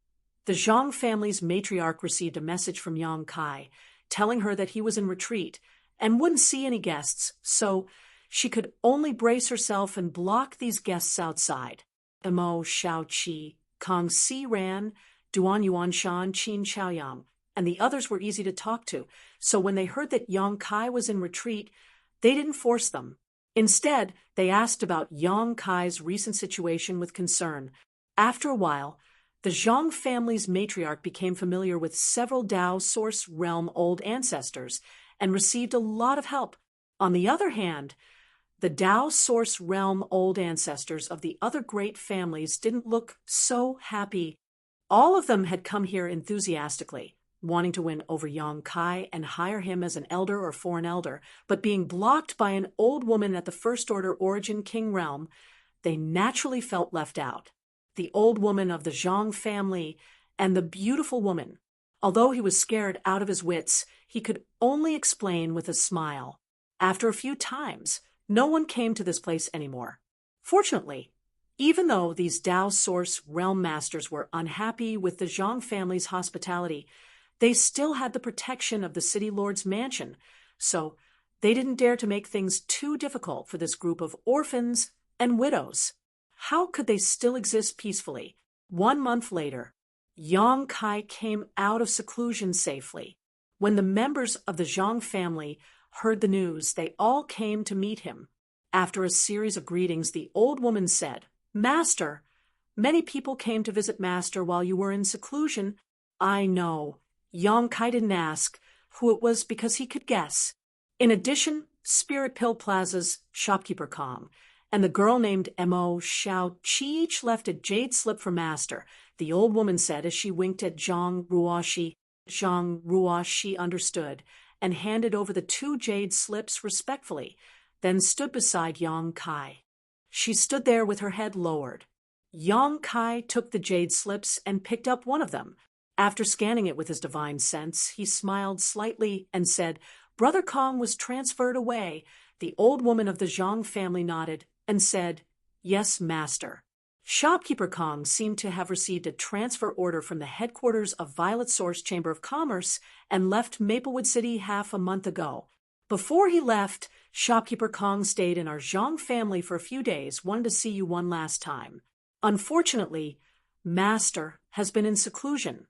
the Zhang family's matriarch received a message from Yang Kai, telling her that he was in retreat and wouldn't see any guests, so she could only brace herself and block these guests outside. Mo Xiao-Chi, Kong Si Ran, Duan Yuanshan, Qin Chaoyang, and the others were easy to talk to, so when they heard that Yang Kai was in retreat, they didn't force them. Instead, they asked about Yang Kai's recent situation with concern. After a while, the Zhang family's matriarch became familiar with several Dao Source realm old ancestors and received a lot of help. On the other hand, the Dao Source realm old ancestors of the other great families didn't look so happy. All of them had come here enthusiastically, wanting to win over Yang Kai and hire him as an elder or foreign elder, but being blocked by an old woman at the First Order Origin King realm, they naturally felt left out. The old woman of the Zhang family and the beautiful woman. Although he was scared out of his wits, he could only explain with a smile. After a few times, no one came to this place anymore. Fortunately, Even though these Dao Source realm masters were unhappy with the Zhang family's hospitality, they still had the protection of the city lord's mansion, so they didn't dare to make things too difficult for this group of orphans and widows. How could they still exist peacefully? 1 month later, Yang Kai came out of seclusion safely. When the members of the Zhang family heard the news, they all came to meet him. After a series of greetings, the old woman said, "Master, many people came to visit Master while you were in seclusion." I know. Yang Kai didn't ask who it was because he could guess. In addition, Spirit Pill Plaza's shopkeeper Kong and the girl named Mo Xiao Qi each left a jade slip for Master, the old woman said as she winked at Zhang Ruoxi. Zhang Ruoxi understood and handed over the 2 jade slips respectfully, then stood beside Yang Kai. She stood there with her head lowered. Yang Kai took the jade slips and picked up one of them. After scanning it with his divine sense, he smiled slightly and said, "Brother Kong was transferred away." The old woman of the Zhang family nodded and said, "Yes, Master." Shopkeeper Kong seemed to have received a transfer order from the headquarters of Violet Source Chamber of Commerce and left Maplewood City half a month ago. Before he left, Shopkeeper Kong stayed in our Zhang family for a few days, wanted to see you one last time. Unfortunately, Master has been in seclusion.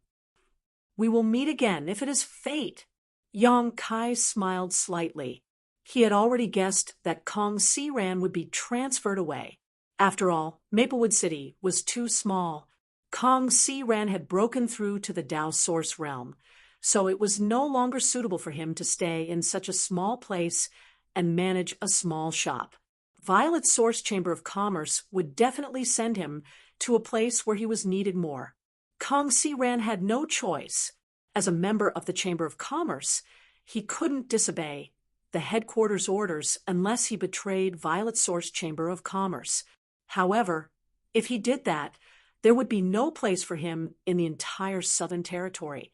We will meet again if it is fate. Yang Kai smiled slightly. He had already guessed that Kong Siran would be transferred away. After all, Maplewood City was too small. Kong Siran had broken through to the Dao Source realm, so it was no longer suitable for him to stay in such a small place and manage a small shop. Violet Source Chamber of Commerce would definitely send him to a place where he was needed more. Kong Siran had no choice. As a member of the Chamber of Commerce, he couldn't disobey the headquarters' orders unless he betrayed Violet Source Chamber of Commerce. However, if he did that, there would be no place for him in the entire Southern Territory.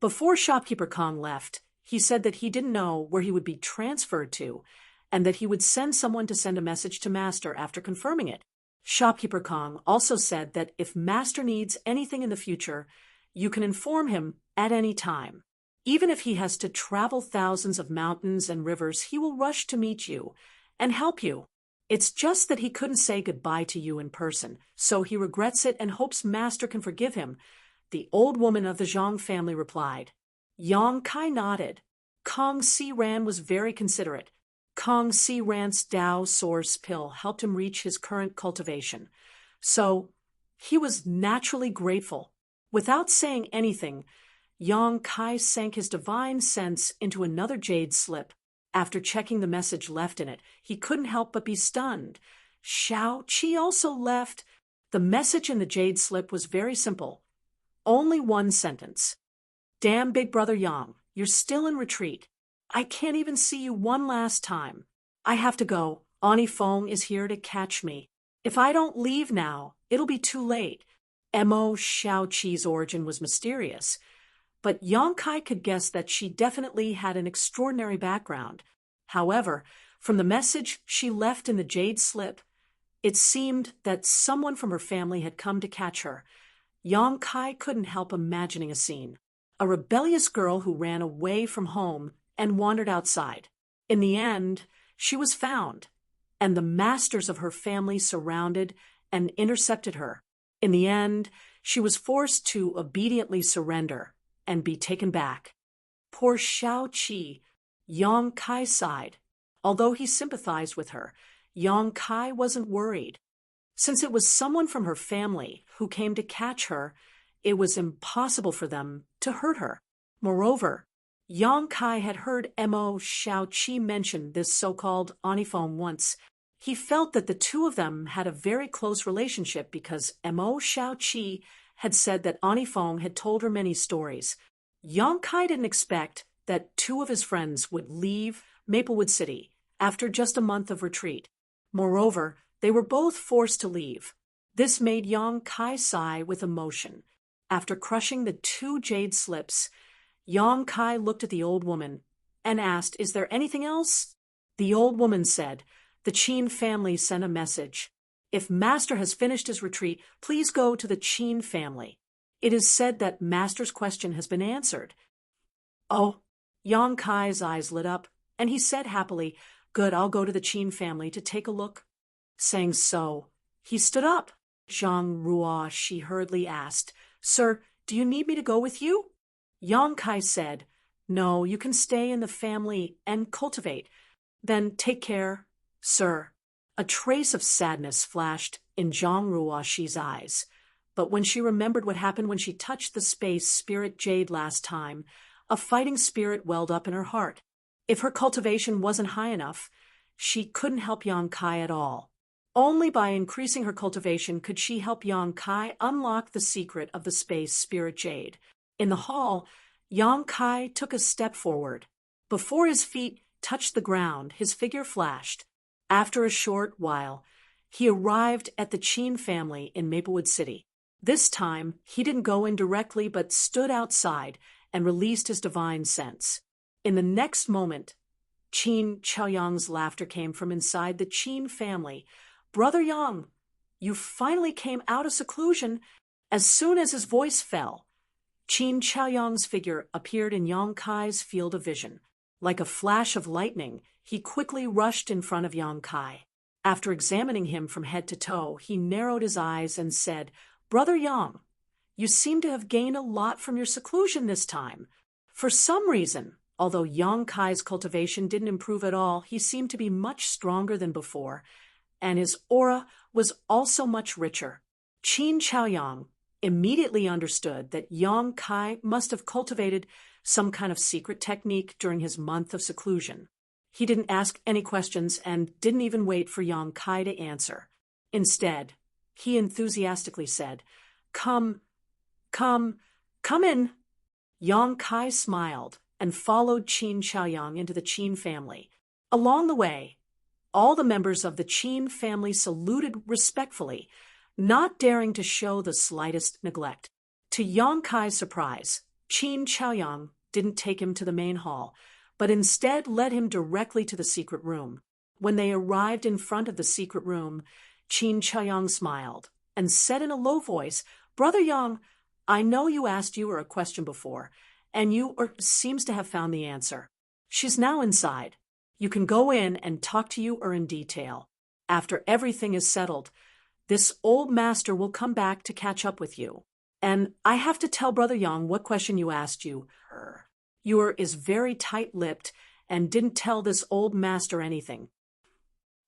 Before Shopkeeper Kong left, he said that he didn't know where he would be transferred to, and that he would send someone to send a message to Master after confirming it. Shopkeeper Kong also said that if Master needs anything in the future, you can inform him at any time. Even if he has to travel thousands of mountains and rivers, he will rush to meet you and help you. It's just that he couldn't say goodbye to you in person, so he regrets it and hopes Master can forgive him, the old woman of the Zhang family replied. Yang Kai nodded. Kong Siran was very considerate. Kong Siran's Dao Source pill helped him reach his current cultivation, so he was naturally grateful. Without saying anything, Yang Kai sank his divine sense into another jade slip. After checking the message left in it, he couldn't help but be stunned. Xiao Qi also left. The message in the jade slip was very simple. Only one sentence. "Damn Big Brother Yang, you're still in retreat. I can't even see you one last time. I have to go. Ani Feng is here to catch me. If I don't leave now, it'll be too late." Mo Xiao Qi's origin was mysterious, but Yang Kai could guess that she definitely had an extraordinary background. However, from the message she left in the jade slip, it seemed that someone from her family had come to catch her. Yang Kai couldn't help imagining a scene. A rebellious girl who ran away from home and wandered outside. In the end, she was found, and the masters of her family surrounded and intercepted her. In the end, she was forced to obediently surrender and be taken back. Poor Xiao Qi, Yang Kai sighed. Although he sympathized with her, Yang Kai wasn't worried. Since it was someone from her family who came to catch her, it was impossible for them to hurt her. Moreover, Yang Kai had heard Mo Xiao Qi mention this so-called Anifeng once. He felt that the two of them had a very close relationship because Mo Xiao Qi had said that Anifeng had told her many stories. Yang Kai didn't expect that two of his friends would leave Maplewood City after just a month of retreat. Moreover, they were both forced to leave. This made Yang Kai sigh with emotion. After crushing the 2 jade slips, Yang Kai looked at the old woman and asked, "Is there anything else?" The old woman said, "The Qin family sent a message." If Master has finished his retreat, please go to the Qin family. It is said that Master's question has been answered. Oh, Yang Kai's eyes lit up, and he said happily, Good, I'll go to the Qin family to take a look. Saying so, he stood up. Zhang Ruo, she hurriedly asked, Sir, do you need me to go with you? Yang Kai said, No, you can stay in the family and cultivate. Then take care, sir. A trace of sadness flashed in Zhang Ruoxi's eyes, but when she remembered what happened when she touched the space spirit jade last time, a fighting spirit welled up in her heart. If her cultivation wasn't high enough, she couldn't help Yang Kai at all. Only by increasing her cultivation could she help Yang Kai unlock the secret of the space spirit jade. In the hall, Yang Kai took a step forward. Before his feet touched the ground, his figure flashed. After a short while, he arrived at the Qin family in Maplewood City. This time, he didn't go in directly but stood outside and released his divine sense. In the next moment, Qin Chaoyang's laughter came from inside the Qin family. Brother Yang, you finally came out of seclusion. As soon as his voice fell, Qin Chaoyang's figure appeared in Yang Kai's field of vision. Like a flash of lightning, he quickly rushed in front of Yang Kai. After examining him from head to toe, he narrowed his eyes and said, Brother Yang, you seem to have gained a lot from your seclusion this time. For some reason, although Yang Kai's cultivation didn't improve at all, he seemed to be much stronger than before, and his aura was also much richer. Qin Chaoyang immediately understood that Yang Kai must have cultivated some kind of secret technique during his month of seclusion. He didn't ask any questions and didn't even wait for Yang Kai to answer. Instead, he enthusiastically said, Come in. Yang Kai smiled and followed Qin Chaoyang into the Qin family. Along the way, all the members of the Qin family saluted respectfully, not daring to show the slightest neglect. To Yang Kai's surprise, Qin Chaoyang didn't take him to the main hall, but instead led him directly to the secret room. When they arrived in front of the secret room, Qin Chaoyang smiled and said in a low voice, Brother Yang, I know you asked you a question before, and you seems to have found the answer. She's now inside. You can go in and talk to you in detail. After everything is settled, this old master will come back to catch up with you. And I have to tell Brother Yang what question you asked you. You is very tight-lipped and didn't tell this old master anything.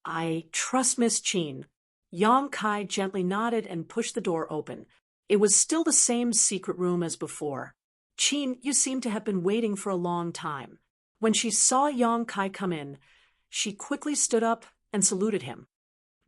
I trust Miss Qin. Yang Kai gently nodded and pushed the door open. It was still the same secret room as before. Qin, you seem to have been waiting for a long time. When she saw Yang Kai come in, she quickly stood up and saluted him.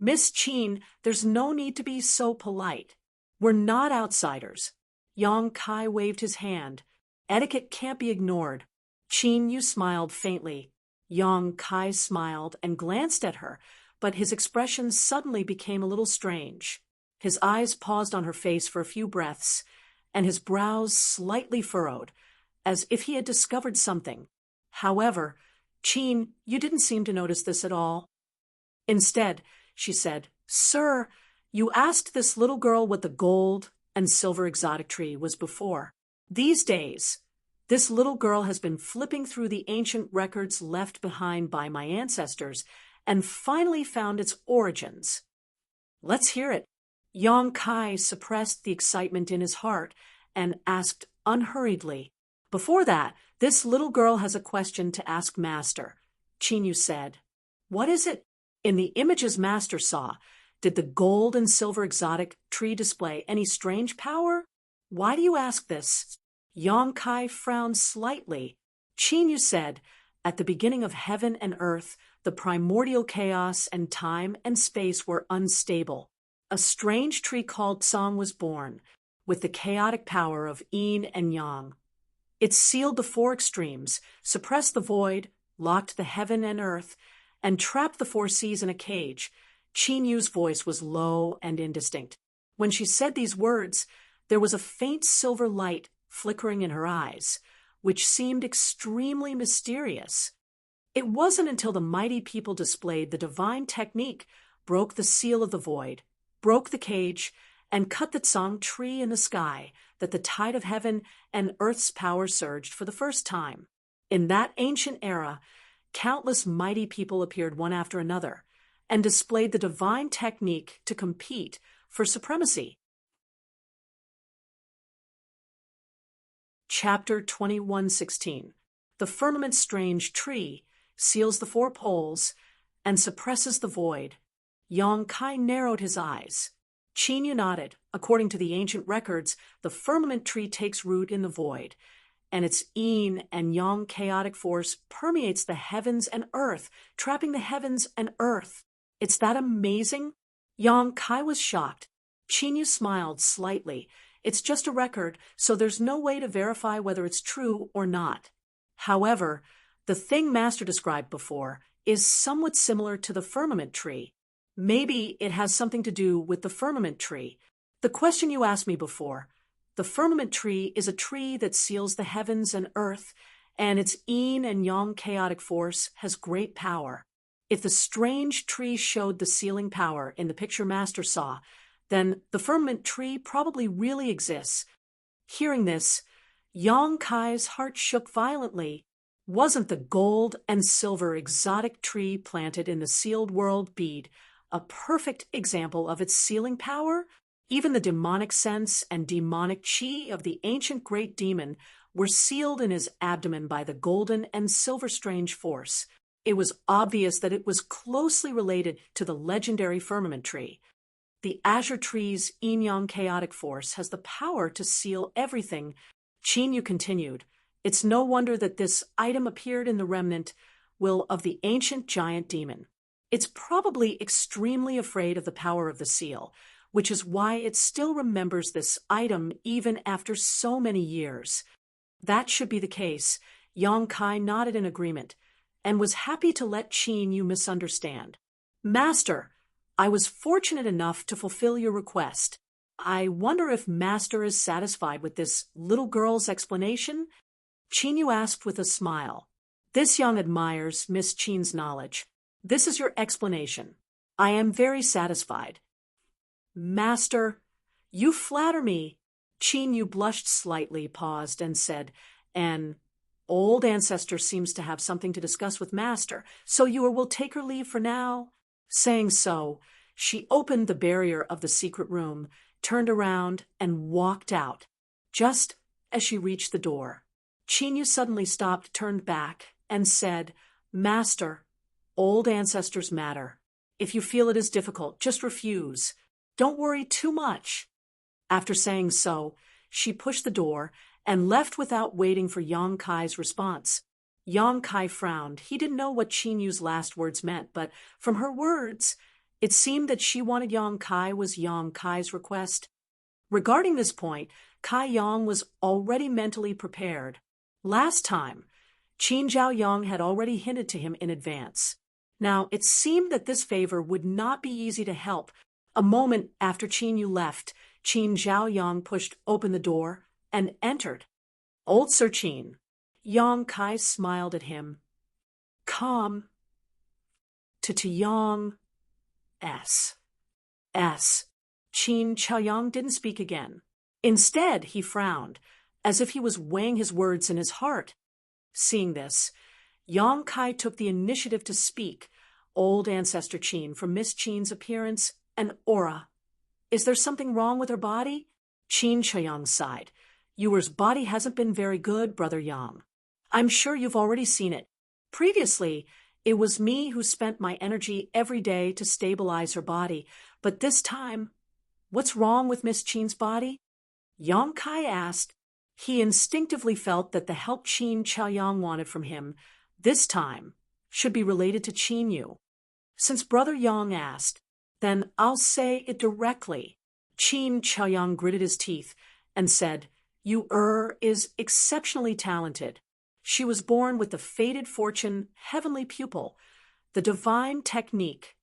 Miss Qin, there's no need to be so polite. We're not outsiders. Yang Kai waved his hand. Etiquette can't be ignored. Qin, you smiled faintly. Yang Kai smiled and glanced at her, but his expression suddenly became a little strange. His eyes paused on her face for a few breaths, and his brows slightly furrowed, as if he had discovered something. However, Qin, you didn't seem to notice this at all. Instead, she said, Sir, you asked this little girl what the gold and silver exotic tree was before. These days, this little girl has been flipping through the ancient records left behind by my ancestors and finally found its origins. Let's hear it. Yang Kai suppressed the excitement in his heart and asked unhurriedly, Before that, this little girl has a question to ask Master. Qin Yu said, What is it? In the images Master saw, did the gold and silver exotic tree display any strange power? Why do you ask this? Yang Kai frowned slightly. Qin Yu said, At the beginning of heaven and earth, the primordial chaos and time and space were unstable. A strange tree called Song was born, with the chaotic power of yin and yang. It sealed the four extremes, suppressed the void, locked the heaven and earth, and trapped the four seas in a cage. Qin Yu's voice was low and indistinct. When she said these words, there was a faint silver light flickering in her eyes, which seemed extremely mysterious. It wasn't until the mighty people displayed the divine technique broke the seal of the void, broke the cage, and cut the tsang tree in the sky, that the tide of heaven and earth's power surged for the first time. In that ancient era, countless mighty people appeared one after another and displayed the divine technique to compete for supremacy. Chapter 21:16. The firmament's strange tree seals the four poles and suppresses the void. Yang Kai narrowed his eyes. Qin Yu nodded. According to the ancient records, the firmament tree takes root in the void, and its yin and yang chaotic force permeates the heavens and earth, trapping the heavens and earth. It's that amazing? Yang Kai was shocked. Qin Yu smiled slightly. It's just a record, so there's no way to verify whether it's true or not. However, the thing Master described before is somewhat similar to the firmament tree. Maybe it has something to do with the firmament tree. The question you asked me before, the firmament tree is a tree that seals the heavens and earth, and its yin and yang chaotic force has great power. If the strange tree showed the sealing power in the picture Master saw, then the firmament tree probably really exists. Hearing this, Yang Kai's heart shook violently. Wasn't the gold and silver exotic tree planted in the sealed world bead a perfect example of its sealing power? Even the demonic sense and demonic chi of the ancient great demon were sealed in his abdomen by the golden and silver strange force. It was obvious that it was closely related to the legendary firmament tree. The azure tree's yin-yang chaotic force has the power to seal everything. Qin Yu continued, it's no wonder that this item appeared in the remnant will of the ancient giant demon. It's probably extremely afraid of the power of the seal, which is why it still remembers this item even after so many years. That should be the case. Yang Kai nodded in agreement and was happy to let Qin Yu misunderstand. Master, I was fortunate enough to fulfill your request. I wonder if Master is satisfied with this little girl's explanation? Qin Yu asked with a smile. This young admires Miss Qin's knowledge. This is your explanation. I am very satisfied. Master, you flatter me. Qin Yu blushed slightly, paused, and said, an old ancestor seems to have something to discuss with Master, so you will take her leave for now? Saying so, she opened the barrier of the secret room, turned around, and walked out. Just as she reached the door, Qin Yu suddenly stopped, turned back, and said, Master, old ancestors matter. If you feel it is difficult, just refuse. Don't worry too much. After saying so, she pushed the door and left without waiting for Yang Kai's response. Yang Kai frowned. He didn't know what Qin Yu's last words meant, but from her words, it seemed that she wanted Yang Kai was Yang Kai's request. Regarding this point, Kai Yang was already mentally prepared. Last time, Qin Zhao Yang had already hinted to him in advance. Now, it seemed that this favor would not be easy to help. A moment after Qin Yu left, Qin Zhao Yang pushed open the door and entered. Old Sir Qin. Yang Kai smiled at him. Come to Yang S. Qin Chaoyang didn't speak again. Instead, he frowned, as if he was weighing his words in his heart. Seeing this, Yang Kai took the initiative to speak. Old Ancestor Qin, from Miss Qin's appearance and aura. Is there something wrong with her body? Qin Chaoyang sighed. Yuer's body hasn't been very good, Brother Yang. I'm sure you've already seen it. Previously, it was me who spent my energy every day to stabilize her body, but this time, what's wrong with Miss Qin's body? Yang Kai asked. He instinctively felt that the help Qin Chaoyang wanted from him, this time, should be related to Qin Yu. Since Brother Yang asked, then I'll say it directly. Qin Chaoyang gritted his teeth and said, Yu is exceptionally talented. She was born with the fated fortune heavenly pupil, the divine technique.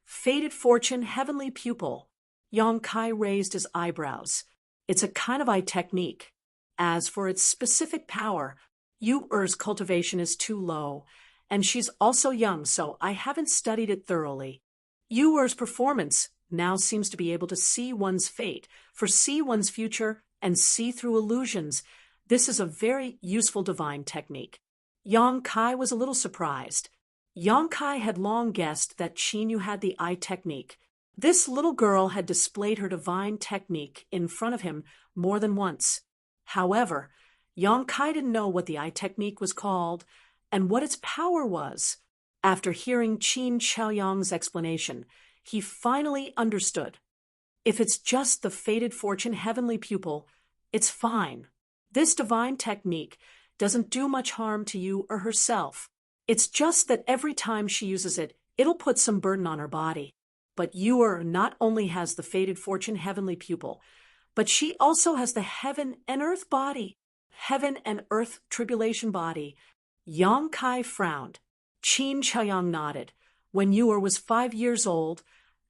Fated fortune heavenly pupil. Yang Kai raised his eyebrows. It's a kind of eye technique. As for its specific power, Yuer's cultivation is too low, and she's also young, so I haven't studied it thoroughly. Yuer's performance now seems to be able to see one's fate, foresee one's future, and see through illusions. This is a very useful divine technique. Yang Kai was a little surprised. Yang Kai had long guessed that Qin Yu had the eye technique. This little girl had displayed her divine technique in front of him more than once. However, Yang Kai didn't know what the eye technique was called and what its power was. After hearing Qin Chaoyang's explanation, he finally understood. If it's just the fated fortune heavenly pupil, it's fine. This divine technique doesn't do much harm to you or herself. It's just that every time she uses it, it'll put some burden on her body. But Yuer not only has the fated fortune heavenly pupil, but she also has the heaven and earth body. Heaven and earth tribulation body. Yang Kai frowned. Qin Chaoyang nodded. When Yuer was 5 years old,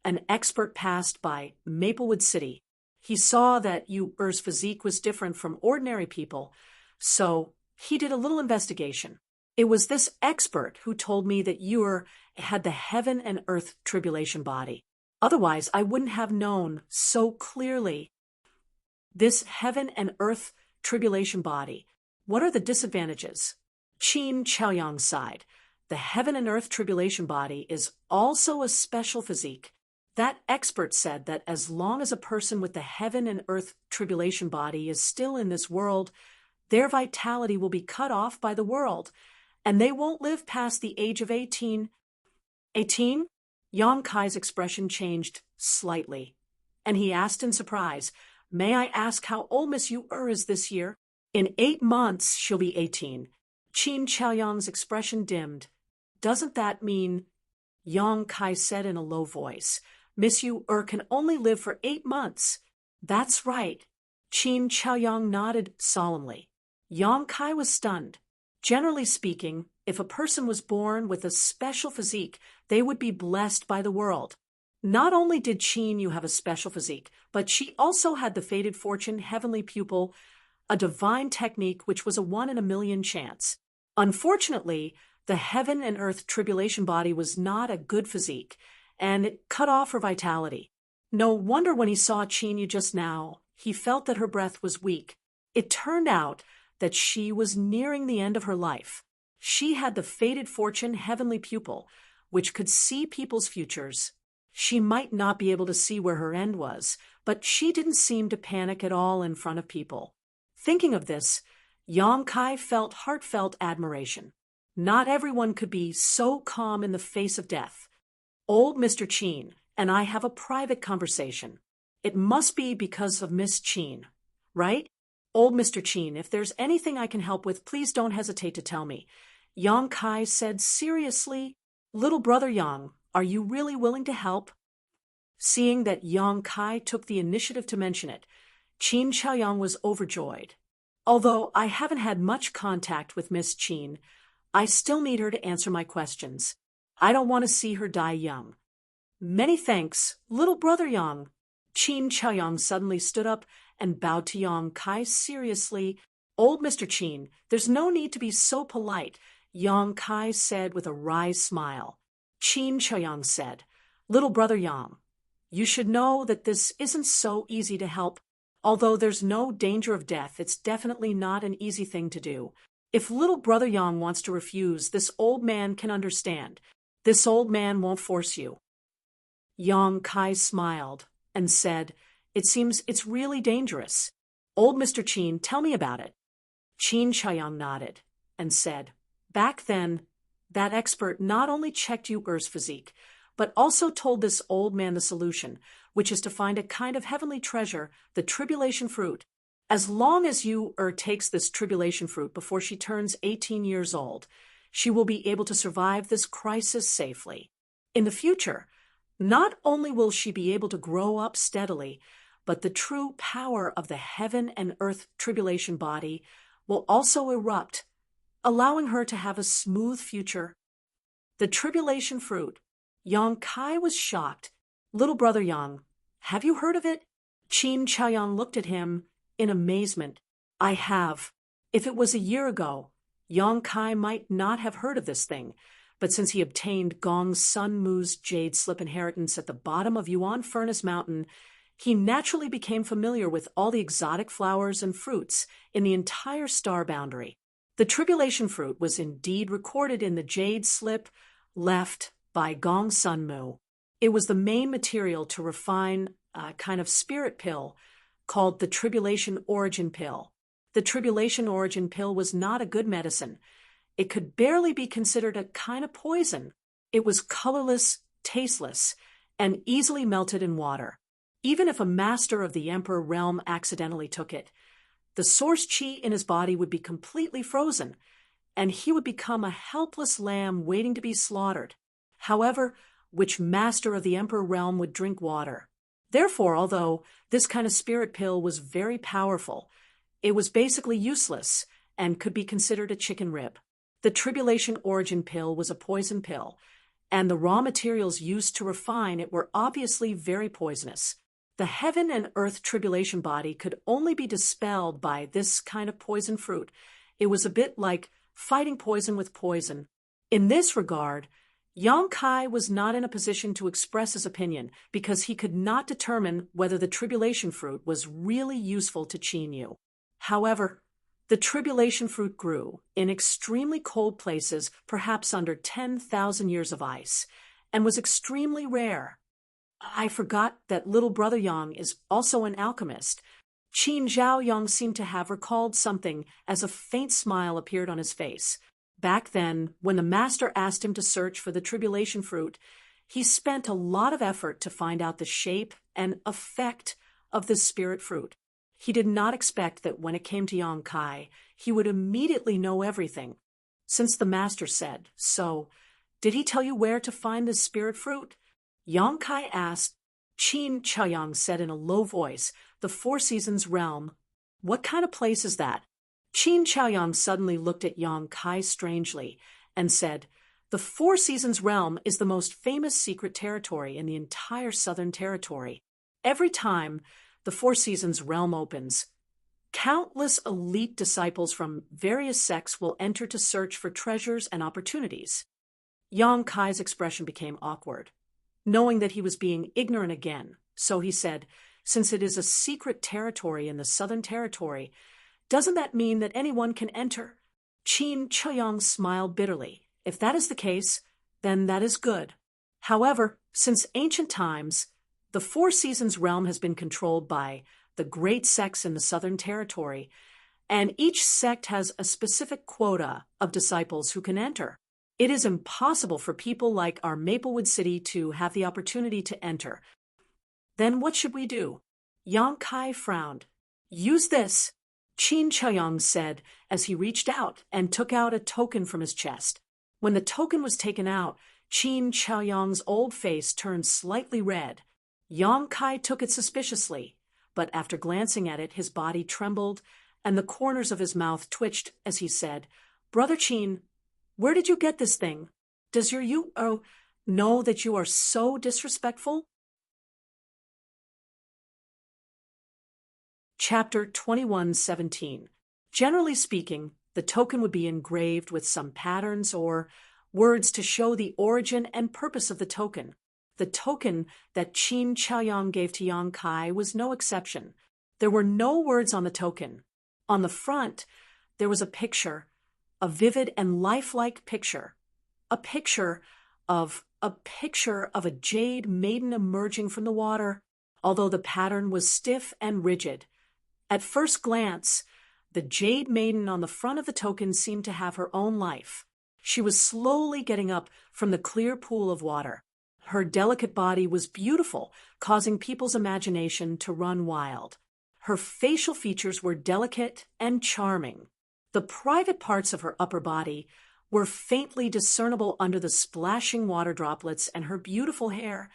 an expert passed by Maplewood City. He saw that Yuer's physique was different from ordinary people, so he did a little investigation. It was this expert who told me that Yuer had the heaven and earth tribulation body. Otherwise, I wouldn't have known so clearly. This heaven and earth tribulation body, what are the disadvantages? Qin Chaoyang sighed. The heaven and earth tribulation body is also a special physique. That expert said that as long as a person with the heaven and earth tribulation body is still in this world, their vitality will be cut off by the world, and they won't live past the age of 18. 18? Yang Kai's expression changed slightly, and he asked in surprise, "May I ask how old Miss Yuer is this year?" "In 8 months, she'll be 18. Qin Chaoyang's expression dimmed. "Doesn't that mean?" Yang Kai said in a low voice. "Miss Yuer can only live for 8 months. "That's right." Qin Chaoyang nodded solemnly. Yang Kai was stunned. Generally speaking, if a person was born with a special physique, they would be blessed by the world. Not only did Qin Yu have a special physique, but she also had the fated fortune heavenly pupil, a divine technique which was a 1 in a million chance. Unfortunately, the heaven and earth tribulation body was not a good physique, and it cut off her vitality. No wonder when he saw Qin Yu just now, he felt that her breath was weak. It turned out that she was nearing the end of her life. She had the fated fortune heavenly pupil, which could see people's futures. She might not be able to see where her end was, but she didn't seem to panic at all in front of people. Thinking of this, Yang Kai felt heartfelt admiration. Not everyone could be so calm in the face of death. Old Mr. Qin and I have a private conversation. It must be because of Miss Qin, right? Old Mr. Qin, if there's anything I can help with, please don't hesitate to tell me. Yang Kai said seriously. Little brother Yang, are you really willing to help? Seeing that Yang Kai took the initiative to mention it, Qin Chaoyang was overjoyed. Although I haven't had much contact with Miss Qin, I still need her to answer my questions. I don't want to see her die young. Many thanks, little brother Yang. Qin Chaoyang suddenly stood up and bowed to Yang Kai seriously. Old Mr. Qin, there's no need to be so polite, Yang Kai said with a wry smile. Qin Chaoyang said, Little brother Yang, you should know that this isn't so easy to help. Although there's no danger of death, it's definitely not an easy thing to do. If little brother Yang wants to refuse, this old man can understand. This old man won't force you. Yang Kai smiled and said, It seems it's really dangerous. Old Mr. Qin, tell me about it. Qin Chaoyang nodded and said, Back then, that expert not only checked Yuer's physique, but also told this old man the solution, which is to find a kind of heavenly treasure, the tribulation fruit. As long as Yuer takes this tribulation fruit before she turns 18 years old, she will be able to survive this crisis safely. In the future, not only will she be able to grow up steadily, but the true power of the heaven and earth tribulation body will also erupt, allowing her to have a smooth future. The tribulation fruit. Yang Kai was shocked. Little brother Yang, have you heard of it? Qin Chaoyang looked at him in amazement. I have. If it was a year ago, Yang Kai might not have heard of this thing, but since he obtained Gong Sun Mu's jade slip inheritance at the bottom of Yuan Furnace Mountain, he naturally became familiar with all the exotic flowers and fruits in the entire star boundary. The tribulation fruit was indeed recorded in the jade slip left by Gong Sun Mu. It was the main material to refine a kind of spirit pill called the tribulation origin pill. The tribulation origin pill was not a good medicine. It could barely be considered a kind of poison. It was colorless, tasteless, and easily melted in water. Even if a master of the Emperor realm accidentally took it, the source chi in his body would be completely frozen, and he would become a helpless lamb waiting to be slaughtered. However, which master of the Emperor realm would drink water? Therefore, although this kind of spirit pill was very powerful, it was basically useless and could be considered a chicken rib. The tribulation origin pill was a poison pill, and the raw materials used to refine it were obviously very poisonous. The heaven and earth tribulation body could only be dispelled by this kind of poison fruit. It was a bit like fighting poison with poison. In this regard, Yang Kai was not in a position to express his opinion because he could not determine whether the tribulation fruit was really useful to Qin Yu. However, the tribulation fruit grew in extremely cold places, perhaps under 10,000 years of ice, and was extremely rare. I forgot that little brother Yang is also an alchemist. Qin Zhao Yang seemed to have recalled something as a faint smile appeared on his face. Back then, when the master asked him to search for the tribulation fruit, he spent a lot of effort to find out the shape and effect of this spirit fruit. He did not expect that when it came to Yang Kai, he would immediately know everything. Since the master said, "So, did he tell you where to find this spirit fruit?" Yang Kai asked. Qin Chaoyang said in a low voice, "The Four Seasons realm." "What kind of place is that?" Qin Chaoyang suddenly looked at Yang Kai strangely and said, "The Four Seasons realm is the most famous secret territory in the entire Southern Territory. Every time the Four Seasons realm opens, countless elite disciples from various sects will enter to search for treasures and opportunities." Yang Kai's expression became awkward, knowing that he was being ignorant again, so he said, "Since it is a secret territory in the Southern Territory, doesn't that mean that anyone can enter?" Qin Chaoyang smiled bitterly. "If that is the case, then that is good. However, since ancient times, the Four Seasons realm has been controlled by the great sects in the Southern Territory, and each sect has a specific quota of disciples who can enter. It is impossible for people like our Maplewood City to have the opportunity to enter. Then what should we do?" Yang Kai frowned. "Use this," Qin Chaoyang said as he reached out and took out a token from his chest. When the token was taken out, Qin Chaoyang's old face turned slightly red. Yang Kai took it suspiciously, but after glancing at it, his body trembled and the corners of his mouth twitched as he said, "Brother Qin, where did you get this thing? Does your know that you are so disrespectful?" Chapter 21:17. Generally speaking, the token would be engraved with some patterns or words to show the origin and purpose of the token. The token that Qin Chaoyang gave to Yang Kai was no exception. There were no words on the token. On the front, there was a picture, a vivid and lifelike picture, a picture of a jade maiden emerging from the water, although the pattern was stiff and rigid. At first glance, the jade maiden on the front of the token seemed to have her own life. She was slowly getting up from the clear pool of water. Her delicate body was beautiful, causing people's imagination to run wild. Her facial features were delicate and charming. The private parts of her upper body were faintly discernible under the splashing water droplets and her beautiful hair.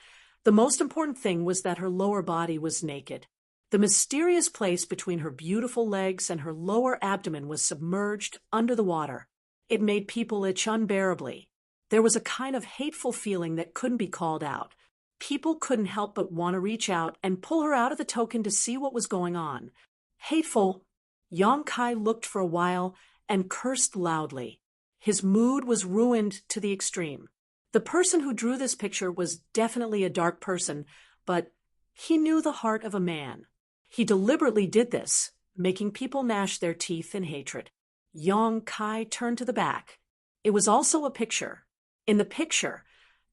The most important thing was that her lower body was naked. The mysterious place between her beautiful legs and her lower abdomen was submerged under the water. It made people itch unbearably. There was a kind of hateful feeling that couldn't be called out. People couldn't help but want to reach out and pull her out of the token to see what was going on. Hateful. Yang Kai looked for a while and cursed loudly. His mood was ruined to the extreme. The person who drew this picture was definitely a dark person, but he knew the heart of a man. He deliberately did this, making people gnash their teeth in hatred. Yang Kai turned to the back. It was also a picture. In the picture,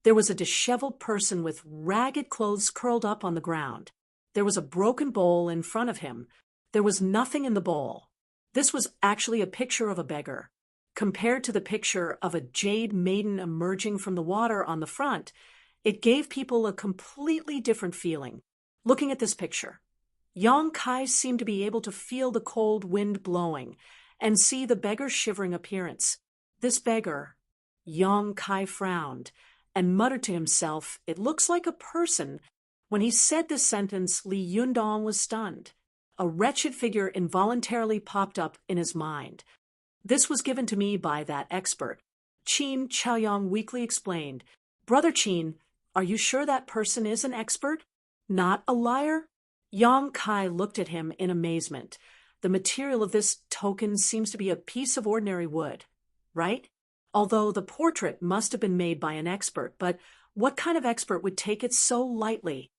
there was a disheveled person with ragged clothes curled up on the ground. There was a broken bowl in front of him. There was nothing in the bowl. This was actually a picture of a beggar. Compared to the picture of a jade maiden emerging from the water on the front, it gave people a completely different feeling. Looking at this picture, Yang Kai seemed to be able to feel the cold wind blowing and see the beggar's shivering appearance. This beggar, Yang Kai frowned and muttered to himself, "It looks like a person." When he said this sentence, Li Yundong was stunned. A wretched figure involuntarily popped up in his mind. "This was given to me by that expert," Qin Chaoyang weakly explained. "Brother Qin, are you sure that person is an expert? Not a liar?" Yang Kai looked at him in amazement. The material of this token seems to be a piece of ordinary wood, right? Although the portrait must have been made by an expert, but what kind of expert would take it so lightly?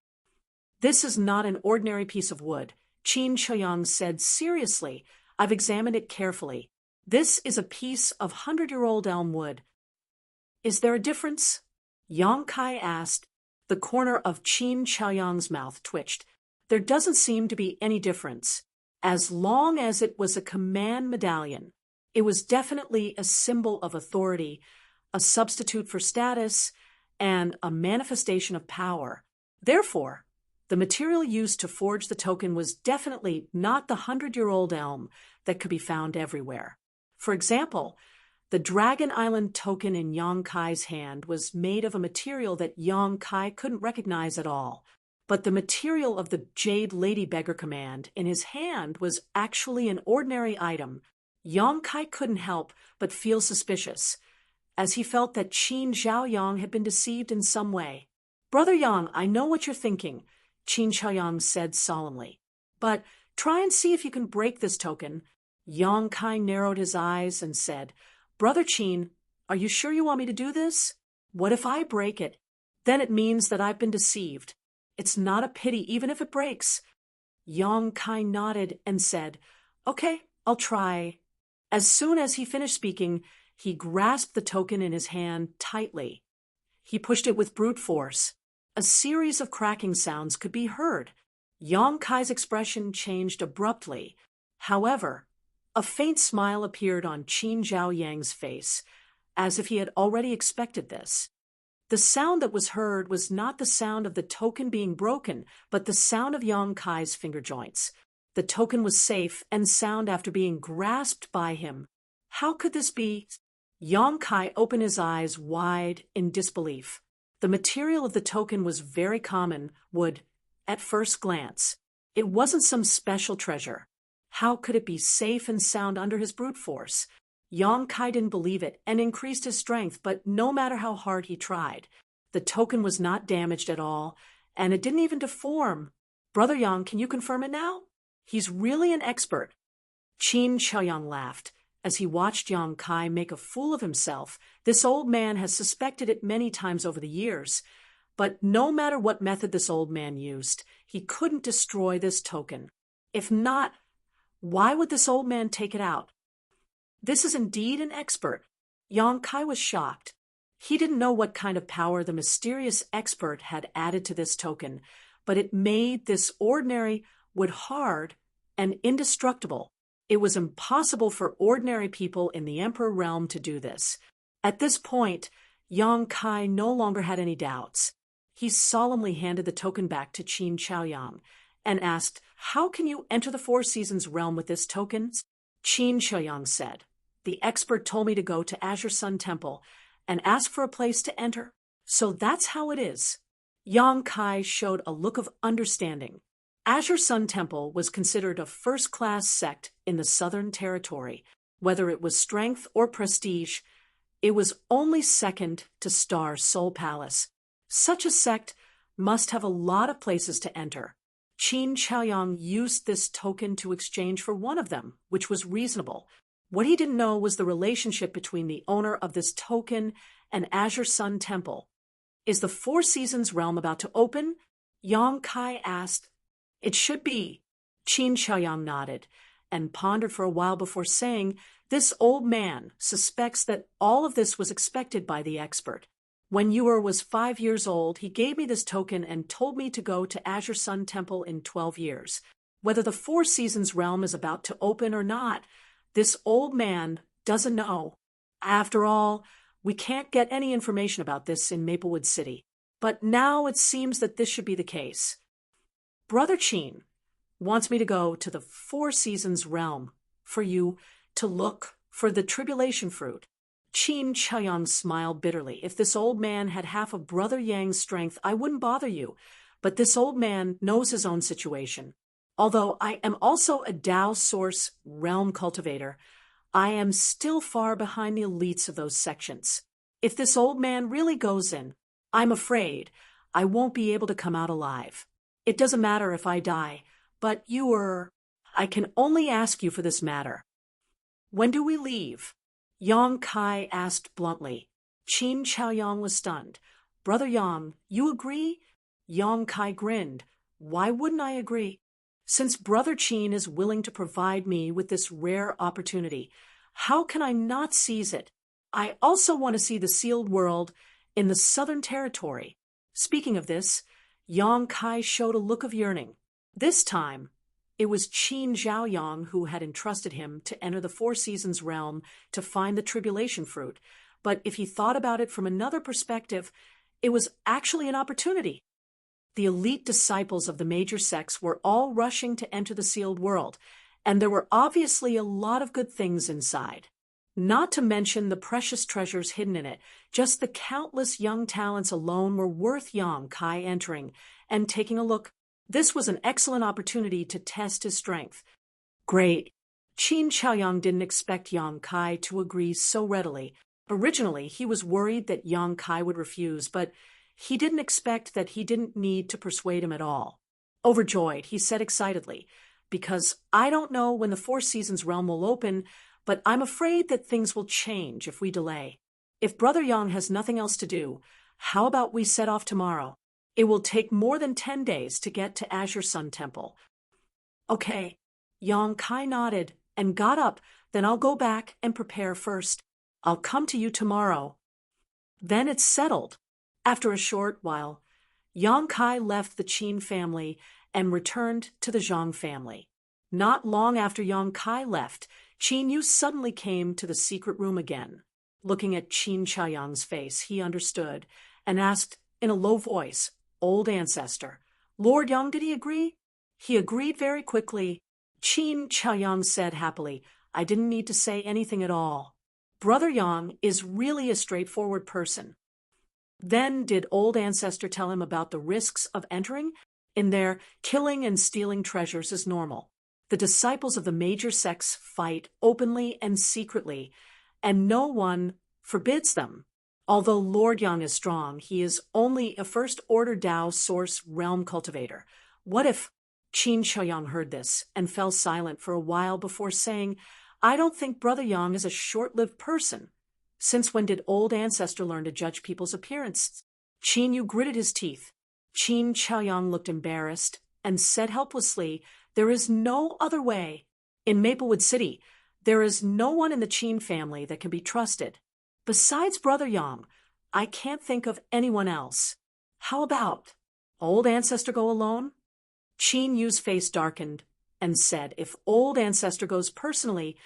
"This is not an ordinary piece of wood," Qin Chaoyang said seriously. "I've examined it carefully. This is a piece of 100-year-old elm wood." "Is there a difference?" Yang Kai asked. The corner of Qin Chaoyang's mouth twitched. "There doesn't seem to be any difference. As long as it was a command medallion, it was definitely a symbol of authority, a substitute for status, and a manifestation of power. Therefore, the material used to forge the token was definitely not the 100-year-old elm that could be found everywhere. For example, the Dragon Island token in Yang Kai's hand was made of a material that Yang Kai couldn't recognize at all. But the material of the Jade Lady Beggar command in his hand was actually an ordinary item. Yang Kai couldn't help but feel suspicious, as he felt that Qin Zhaoyang had been deceived in some way. "Brother Yang, I know what you're thinking," Qin Zhaoyang said solemnly. "But try and see if you can break this token." Yang Kai narrowed his eyes and said, "Brother Qin, are you sure you want me to do this? What if I break it? Then it means that I've been deceived. It's not a pity even if it breaks." Yang Kai nodded and said, "Okay, I'll try." As soon as he finished speaking, he grasped the token in his hand tightly. He pushed it with brute force. A series of cracking sounds could be heard. Yang Kai's expression changed abruptly. However, a faint smile appeared on Qin Zhaoyang's face, as if he had already expected this. The sound that was heard was not the sound of the token being broken, but the sound of Yang Kai's finger joints. The token was safe and sound after being grasped by him. How could this be? Yang Kai opened his eyes wide in disbelief. The material of the token was very common wood, at first glance. It wasn't some special treasure. How could it be safe and sound under his brute force? Yang Kai didn't believe it and increased his strength, but no matter how hard he tried, the token was not damaged at all, and it didn't even deform. "Brother Yang, can you confirm it now? He's really an expert." Qin Chaoyang laughed. As he watched Yang Kai make a fool of himself, this old man has suspected it many times over the years. But no matter what method this old man used, he couldn't destroy this token. If not, why would this old man take it out? This is indeed an expert. Yang Kai was shocked. He didn't know what kind of power the mysterious expert had added to this token, but it made this ordinary wood hard and indestructible. It was impossible for ordinary people in the Emperor realm to do this. At this point, Yang Kai no longer had any doubts. He solemnly handed the token back to Qin Chaoyang and asked, "How can you enter the Four Seasons realm with this token?" Qin Chaoyang said, "The expert told me to go to Azure Sun Temple and ask for a place to enter. So that's how it is." Yang Kai showed a look of understanding. Azure Sun Temple was considered a first-class sect in the Southern Territory. Whether it was strength or prestige, it was only second to Star Soul Palace. Such a sect must have a lot of places to enter. Qin Chaoyang used this token to exchange for one of them, which was reasonable. What he didn't know was the relationship between the owner of this token and Azure Sun Temple. Is the Four Seasons realm about to open? Yang Kai asked. It should be. Qin Xiaoyang nodded and pondered for a while before saying, this old man suspects that all of this was expected by the expert. When Yuer was 5 years old, he gave me this token and told me to go to Azure Sun Temple in 12 years. Whether the Four Seasons realm is about to open or not, this old man doesn't know. After all, we can't get any information about this in Maplewood City. But now it seems that this should be the case. Brother Qin wants me to go to the Four Seasons realm for you to look for the tribulation fruit. Qin Xiaoyang smiled bitterly. If this old man had half of Brother Yang's strength, I wouldn't bother you. But this old man knows his own situation. Although I am also a Tao Source realm cultivator, I am still far behind the elites of those sections. If this old man really goes in, I'm afraid I won't be able to come out alive. It doesn't matter if I die, but I can only ask you for this matter. When do we leave? Yang Kai asked bluntly. Qin Xiaoyang was stunned. Brother Yang, you agree? Yang Kai grinned. Why wouldn't I agree? Since Brother Qin is willing to provide me with this rare opportunity, how can I not seize it? I also want to see the sealed world in the Southern Territory. Speaking of this, Yang Kai showed a look of yearning. This time, it was Qin Xiaoyang who had entrusted him to enter the Four Seasons realm to find the tribulation fruit. But if he thought about it from another perspective, it was actually an opportunity. The elite disciples of the major sects were all rushing to enter the sealed world, and there were obviously a lot of good things inside. Not to mention the precious treasures hidden in it. Just the countless young talents alone were worth Yang Kai entering and taking a look. This was an excellent opportunity to test his strength. Great. Qin Xiaoyang didn't expect Yang Kai to agree so readily. Originally, he was worried that Yang Kai would refuse, but he didn't expect that he didn't need to persuade him at all. Overjoyed, he said excitedly, because I don't know when the Four Seasons realm will open, but I'm afraid that things will change if we delay. If Brother Yang has nothing else to do, how about we set off tomorrow? It will take more than 10 days to get to Azure Sun Temple. Okay. Yang Kai nodded and got up. Then I'll go back and prepare first. I'll come to you tomorrow. Then it's settled. After a short while, Yang Kai left the Qin family and returned to the Zhang family. Not long after Yang Kai left, Qin Yu suddenly came to the secret room again. Looking at Qin Xiaoyang's face, he understood and asked in a low voice, Old Ancestor, Lord Yang, did he agree? He agreed very quickly. Qin Xiaoyang said happily, I didn't need to say anything at all. Brother Yang is really a straightforward person. Then did Old Ancestor tell him about the risks of entering? In there, killing and stealing treasures is normal. The disciples of the major sects fight openly and secretly, and no one forbids them. Although Lord Yang is strong, he is only a first-order Tao Source realm cultivator. What if Qin Xiaoyang heard this and fell silent for a while before saying, I don't think Brother Yang is a short-lived person. Since when did Old Ancestor learn to judge people's appearance? Qin Yu gritted his teeth. Qin Xiaoyang looked embarrassed and said helplessly, There is no other way. In Maplewood City, there is no one in the Qin family that can be trusted. Besides Brother Yang, I can't think of anyone else. How about Old Ancestor go alone? Qin Yu's face darkened and said, If Old Ancestor goes personally,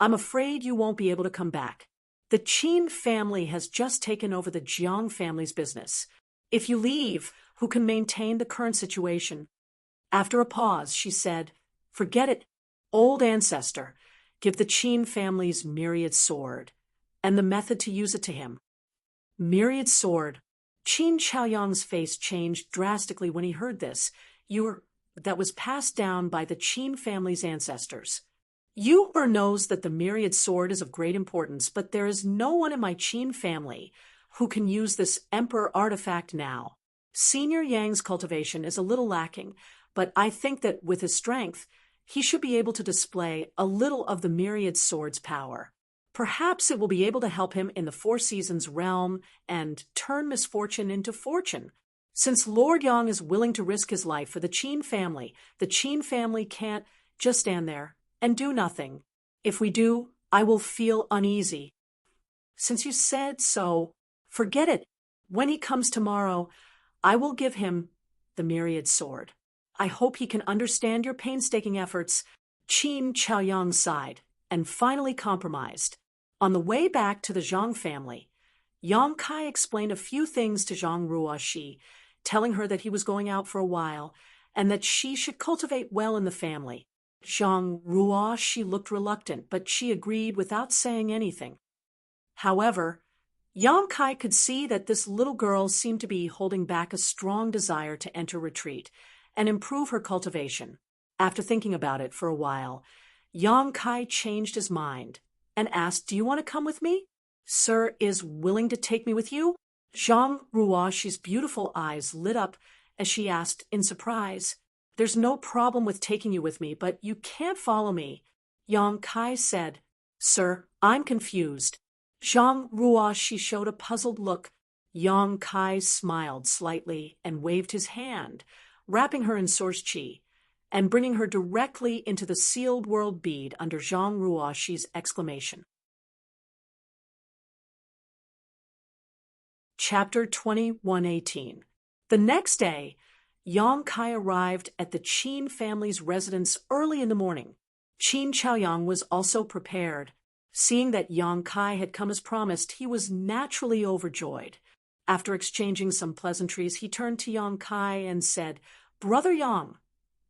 I'm afraid you won't be able to come back. The Qin family has just taken over the Jiang family's business. If you leave, who can maintain the current situation? After a pause, she said, Forget it, Old Ancestor. Give the Qin family's myriad sword, and the method to use it to him. Myriad sword. Qin Xiaoyang's face changed drastically when he heard this. That was passed down by the Qin family's ancestors. Yuer knows that the myriad sword is of great importance, but there is no one in my Qin family who can use this emperor artifact now. Senior Yang's cultivation is a little lacking, but I think that with his strength, he should be able to display a little of the myriad sword's power. Perhaps it will be able to help him in the Four Seasons realm and turn misfortune into fortune. Since Lord Yang is willing to risk his life for the Qin family can't just stand there and do nothing. If we do, I will feel uneasy. Since you said so, forget it. When he comes tomorrow, I will give him the myriad sword. I hope he can understand your painstaking efforts. Qin Chaoyang sighed and finally compromised. On the way back to the Zhang family, Yang Kai explained a few things to Zhang Ruoxi, telling her that he was going out for a while and that she should cultivate well in the family. Zhang Ruoxi looked reluctant, but she agreed without saying anything. However, Yang Kai could see that this little girl seemed to be holding back a strong desire to enter retreat and improve her cultivation. After thinking about it for a while, Yang Kai changed his mind and asked, "Do you want to come with me? Sir is willing to take me with you?" Zhang Ruoxi's beautiful eyes lit up as she asked in surprise, "There's no problem with taking you with me, but you can't follow me." Yang Kai said, "Sir, I'm confused." Zhang Ruoxi showed a puzzled look. Yang Kai smiled slightly and waved his hand, wrapping her in source qi and bringing her directly into the sealed world bead under Zhang Ruoxi's exclamation. Chapter 2118. The next day, Yang Kai arrived at the Qin family's residence early in the morning. Qin Chaoyang was also prepared. Seeing that Yang Kai had come as promised, he was naturally overjoyed. After exchanging some pleasantries, he turned to Yang Kai and said, "Brother Yang,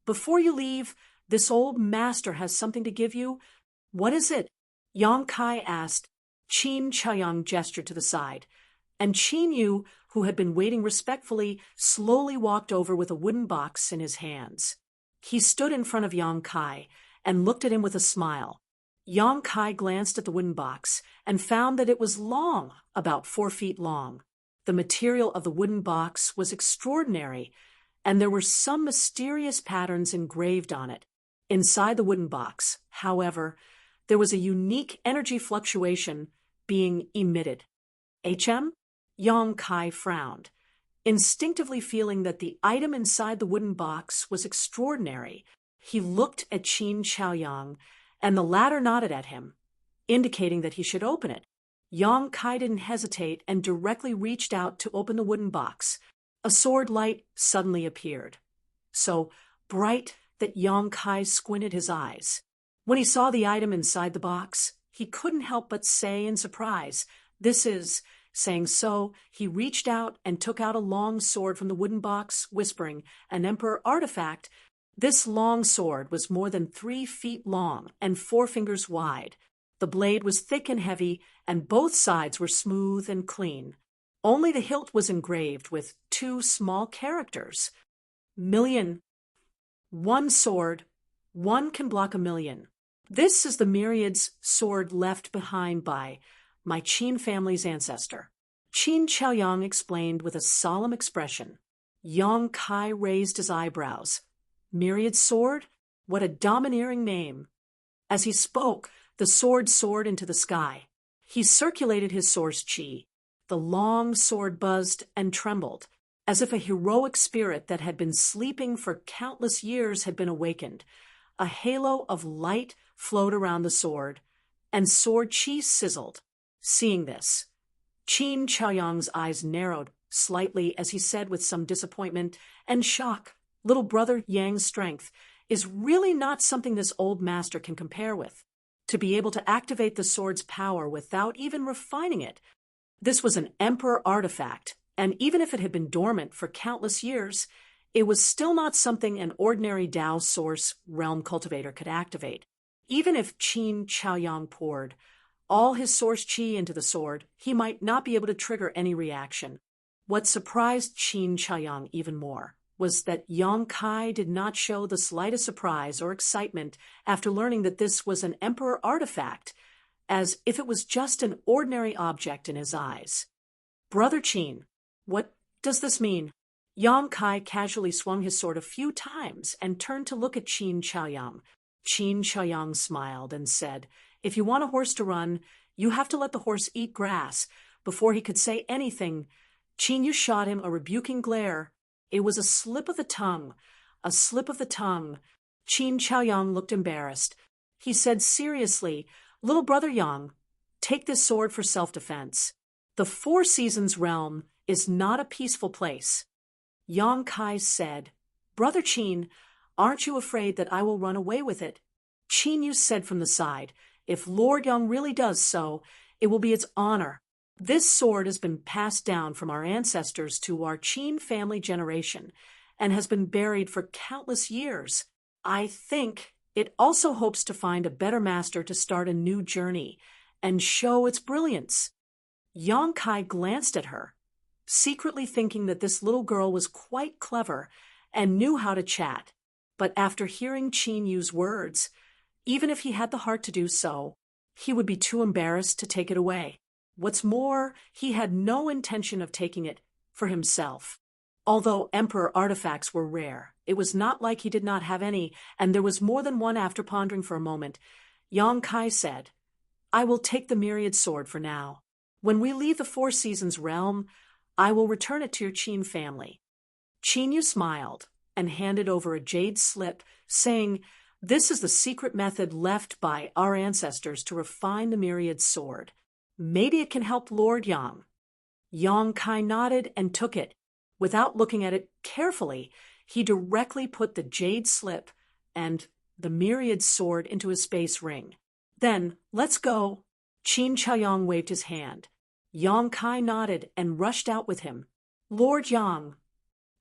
before you leave, this old master has something to give you." "What is it?" Yang Kai asked. Qin Chaoyang gestured to the side, and Qin Yu, who had been waiting respectfully, slowly walked over with a wooden box in his hands. He stood in front of Yang Kai and looked at him with a smile. Yang Kai glanced at the wooden box and found that it was long, about 4 feet long. The material of the wooden box was extraordinary, and there were some mysterious patterns engraved on it. Inside the wooden box, however, there was a unique energy fluctuation being emitted. "HM?" Yang Kai frowned, instinctively feeling that the item inside the wooden box was extraordinary. He looked at Qin Chaoyang, and the latter nodded at him, indicating that he should open it. Yang Kai didn't hesitate and directly reached out to open the wooden box. A sword light suddenly appeared, so bright that Yang Kai squinted his eyes. When he saw the item inside the box, he couldn't help but say in surprise, "This is..." Saying so, he reached out and took out a long sword from the wooden box, whispering, "An emperor artifact." This long sword was more than 3 feet long and 4 fingers wide. The blade was thick and heavy, and both sides were smooth and clean. Only the hilt was engraved with 2 small characters. "Million. One sword, one can block 1,000,000. This is the myriad's sword left behind by my Qin family's ancestor." Qin Chaoyang explained with a solemn expression. Yang Kai raised his eyebrows. "Myriad sword? What a domineering name." As he spoke, the sword soared into the sky. He circulated his source qi. The long sword buzzed and trembled, as if a heroic spirit that had been sleeping for countless years had been awakened. A halo of light flowed around the sword, and sword qi sizzled. Seeing this, Qin Chaoyang's eyes narrowed slightly as he said with some disappointment and shock, "Little brother Yang's strength is really not something this old master can compare with. To be able to activate the sword's power without even refining it, this was an emperor artifact, and even if it had been dormant for countless years, it was still not something an ordinary Dao source realm cultivator could activate. Even if Qin Chaoyang poured all his source qi into the sword, he might not be able to trigger any reaction." What surprised Qin Chaoyang even more was that Yang Kai did not show the slightest surprise or excitement after learning that this was an emperor artifact, as if it was just an ordinary object in his eyes. "Brother Qin, what does this mean?" Yang Kai casually swung his sword a few times and turned to look at Qin Chaoyang. Qin Chaoyang smiled and said, "If you want a horse to run, you have to let the horse eat grass." Before he could say anything, Qin Yu shot him a rebuking glare. It was a slip of the tongue, a slip of the tongue. Qin Chaoyang looked embarrassed. He said seriously, "Little brother Yang, take this sword for self-defense. The Four Seasons realm is not a peaceful place." Yang Kai said, "Brother Qin, aren't you afraid that I will run away with it?" Qin Yu said from the side, "If Lord Yang really does so, it will be its honor. This sword has been passed down from our ancestors to our Qin family generation and has been buried for countless years. I think it also hopes to find a better master to start a new journey and show its brilliance." Yang Kai glanced at her, secretly thinking that this little girl was quite clever and knew how to chat. But after hearing Qin Yu's words, even if he had the heart to do so, he would be too embarrassed to take it away. What's more, he had no intention of taking it for himself. Although Emperor artifacts were rare, it was not like he did not have any, and there was more than one. After pondering for a moment, Yang Kai said, "I will take the myriad sword for now. When we leave the Four Seasons realm, I will return it to your Qin family." Qin Yu smiled and handed over a jade slip, saying, "This is the secret method left by our ancestors to refine the myriad sword. Maybe it can help Lord Yang." Yang Kai nodded and took it. Without looking at it carefully, he directly put the jade slip and the myriad sword into his space ring. "Then, let's go." Qin Chaoyang waved his hand. Yang Kai nodded and rushed out with him. "Lord Yang,"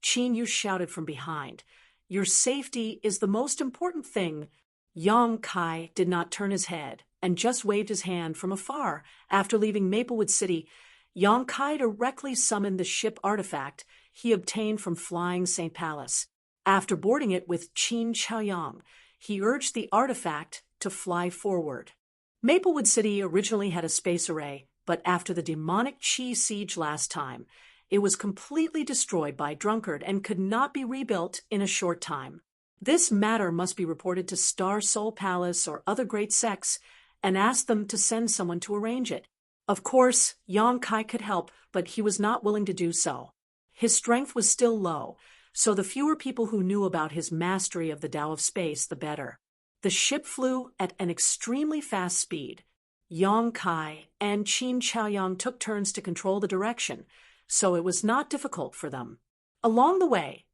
Qin Yu shouted from behind, "your safety is the most important thing." Yang Kai did not turn his head and just waved his hand from afar. After leaving Maplewood City, Yang Kai directly summoned the ship artifact he obtained from Flying St. Palace. After boarding it with Qin Chaoyang, he urged the artifact to fly forward. Maplewood City originally had a space array, but after the demonic Qi siege last time, it was completely destroyed by Drunkard and could not be rebuilt in a short time. This matter must be reported to Star Soul Palace or other great sects and ask them to send someone to arrange it. Of course, Yang Kai could help, but he was not willing to do so. His strength was still low, so the fewer people who knew about his mastery of the Tao of Space, the better. The ship flew at an extremely fast speed. Yang Kai and Qin Chaoyang took turns to control the direction, so it was not difficult for them. Along the way,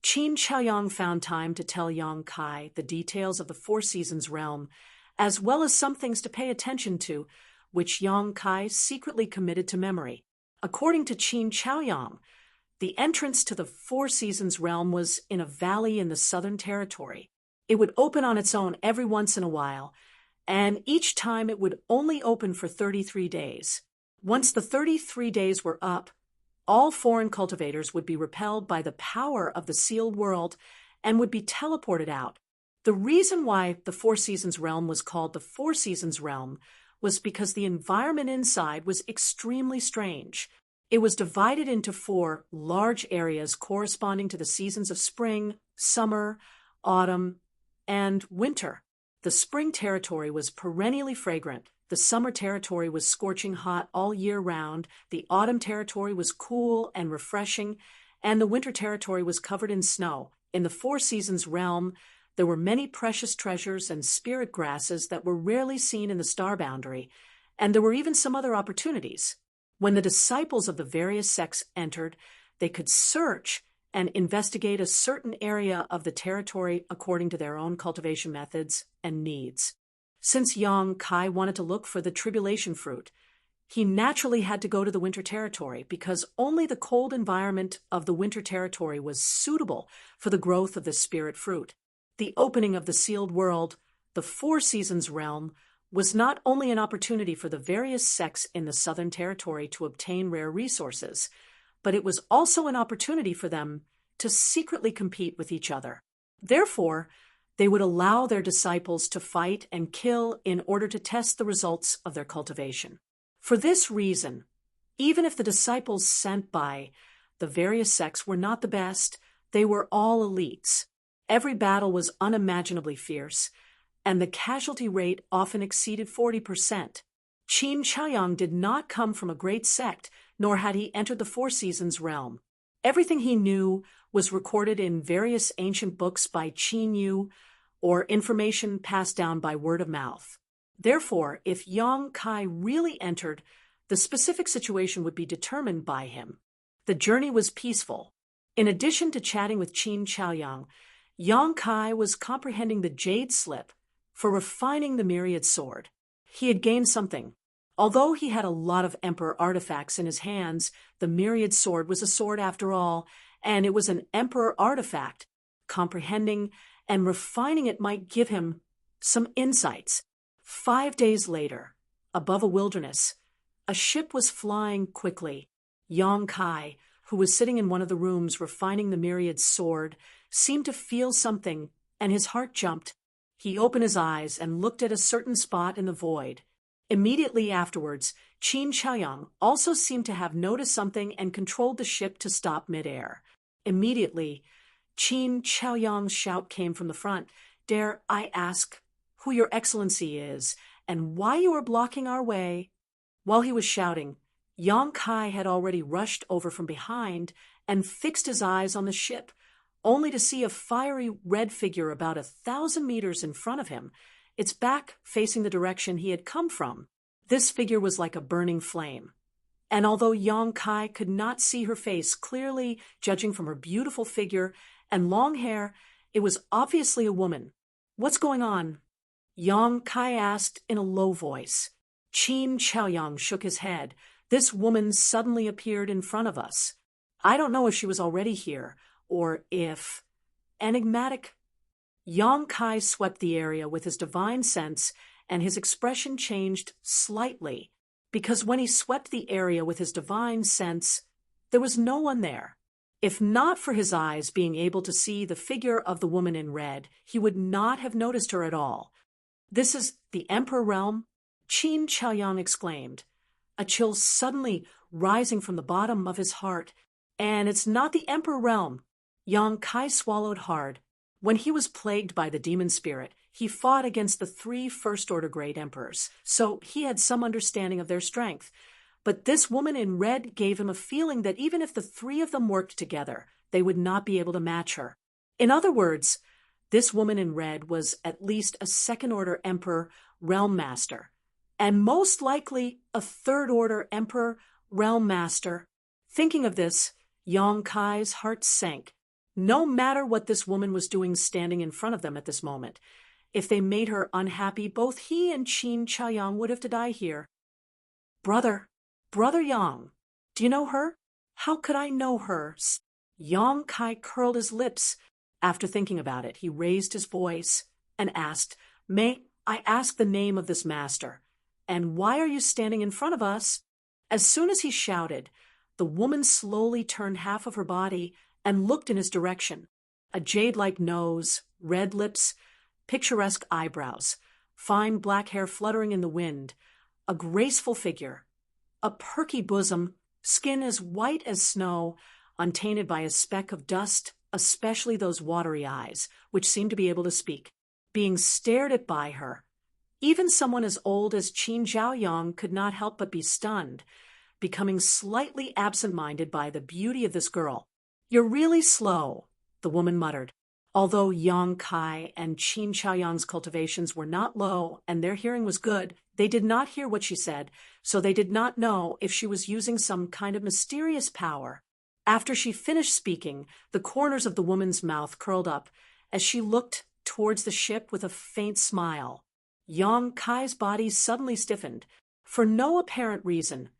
Qin Chaoyang found time to tell Yang Kai the details of the Four Seasons realm, as well as some things to pay attention to, which Yang Kai secretly committed to memory. According to Qin Chaoyang, the entrance to the Four Seasons realm was in a valley in the Southern Territory. It would open on its own every once in a while, and each time it would only open for 33 days. Once the 33 days were up, all foreign cultivators would be repelled by the power of the sealed world and would be teleported out. The reason why the Four Seasons realm was called the Four Seasons realm was because the environment inside was extremely strange. It was divided into 4 large areas corresponding to the seasons of spring, summer, autumn, and winter. The spring territory was perennially fragrant. The summer territory was scorching hot all year round. The autumn territory was cool and refreshing, and the winter territory was covered in snow. In the Four Seasons realm, there were many precious treasures and spirit grasses that were rarely seen in the star boundary, and there were even some other opportunities. When the disciples of the various sects entered, they could search and investigate a certain area of the territory according to their own cultivation methods and needs. Since Yang Kai wanted to look for the tribulation fruit, he naturally had to go to the winter territory because only the cold environment of the winter territory was suitable for the growth of the spirit fruit. The opening of the sealed world, the Four Seasons realm, was not only an opportunity for the various sects in the Southern Territory to obtain rare resources, but it was also an opportunity for them to secretly compete with each other. Therefore, they would allow their disciples to fight and kill in order to test the results of their cultivation. For this reason, even if the disciples sent by the various sects were not the best, they were all elites. Every battle was unimaginably fierce, and the casualty rate often exceeded 40%. Qin Chaoyang did not come from a great sect, nor had he entered the Four Seasons realm. Everything he knew was recorded in various ancient books by Qin Yu, or information passed down by word of mouth. Therefore, if Yang Kai really entered, the specific situation would be determined by him. The journey was peaceful. In addition to chatting with Qin Chaoyang, Yang Kai was comprehending the jade slip for refining the myriad sword. He had gained something. Although he had a lot of emperor artifacts in his hands, the myriad sword was a sword after all, and it was an emperor artifact. Comprehending and refining it might give him some insights. 5 days later, above a wilderness, a ship was flying quickly. Yang Kai, who was sitting in one of the rooms refining the myriad sword, seemed to feel something, and his heart jumped. He opened his eyes and looked at a certain spot in the void. Immediately afterwards, Qin Chaoyang also seemed to have noticed something and controlled the ship to stop midair. Immediately, Qin Chaoyang's shout came from the front. "Dare I ask who your excellency is, and why you are blocking our way?" While he was shouting, Yang Kai had already rushed over from behind and fixed his eyes on the ship, only to see a fiery red figure about 1,000 meters in front of him, its back facing the direction he had come from. This figure was like a burning flame. And although Yang Kai could not see her face clearly, judging from her beautiful figure and long hair, it was obviously a woman. "What's going on?" Yang Kai asked in a low voice. Qin Chaoyang shook his head. "This woman suddenly appeared in front of us. I don't know if she was already here, or if..." Enigmatic. Yang Kai swept the area with his divine sense, and his expression changed slightly, because when he swept the area with his divine sense, there was no one there. If not for his eyes being able to see the figure of the woman in red, he would not have noticed her at all. "This is the Emperor realm?" Qin Chaoyang exclaimed, a chill suddenly rising from the bottom of his heart. "And it's not the Emperor realm." Yang Kai swallowed hard. When he was plagued by the demon spirit, he fought against the 3 first-order great emperors, so he had some understanding of their strength. But this woman in red gave him a feeling that even if the 3 of them worked together, they would not be able to match her. In other words, this woman in red was at least a second-order emperor realm master, and most likely a third-order emperor realm master. Thinking of this, Yang Kai's heart sank. No matter what this woman was doing standing in front of them at this moment, if they made her unhappy, both he and Qin Chaoyang would have to die here. Brother Yang, do you know her?" "How could I know her?" Yang Kai curled his lips. After thinking about it, he raised his voice and asked, "May I ask the name of this master? And why are you standing in front of us?" As soon as he shouted, the woman slowly turned half of her body and looked in his direction. A jade-like nose, red lips, picturesque eyebrows, fine black hair fluttering in the wind, a graceful figure, a perky bosom, skin as white as snow, untainted by a speck of dust, especially those watery eyes, which seemed to be able to speak. Being stared at by her, even someone as old as Qin Chaoyang could not help but be stunned, becoming slightly absent-minded by the beauty of this girl. "You're really slow," the woman muttered. Although Yang Kai and Qin Chaoyang's cultivations were not low and their hearing was good, they did not hear what she said, so they did not know if she was using some kind of mysterious power. After she finished speaking, the corners of the woman's mouth curled up as she looked towards the ship with a faint smile. Yang Kai's body suddenly stiffened. For no apparent reason,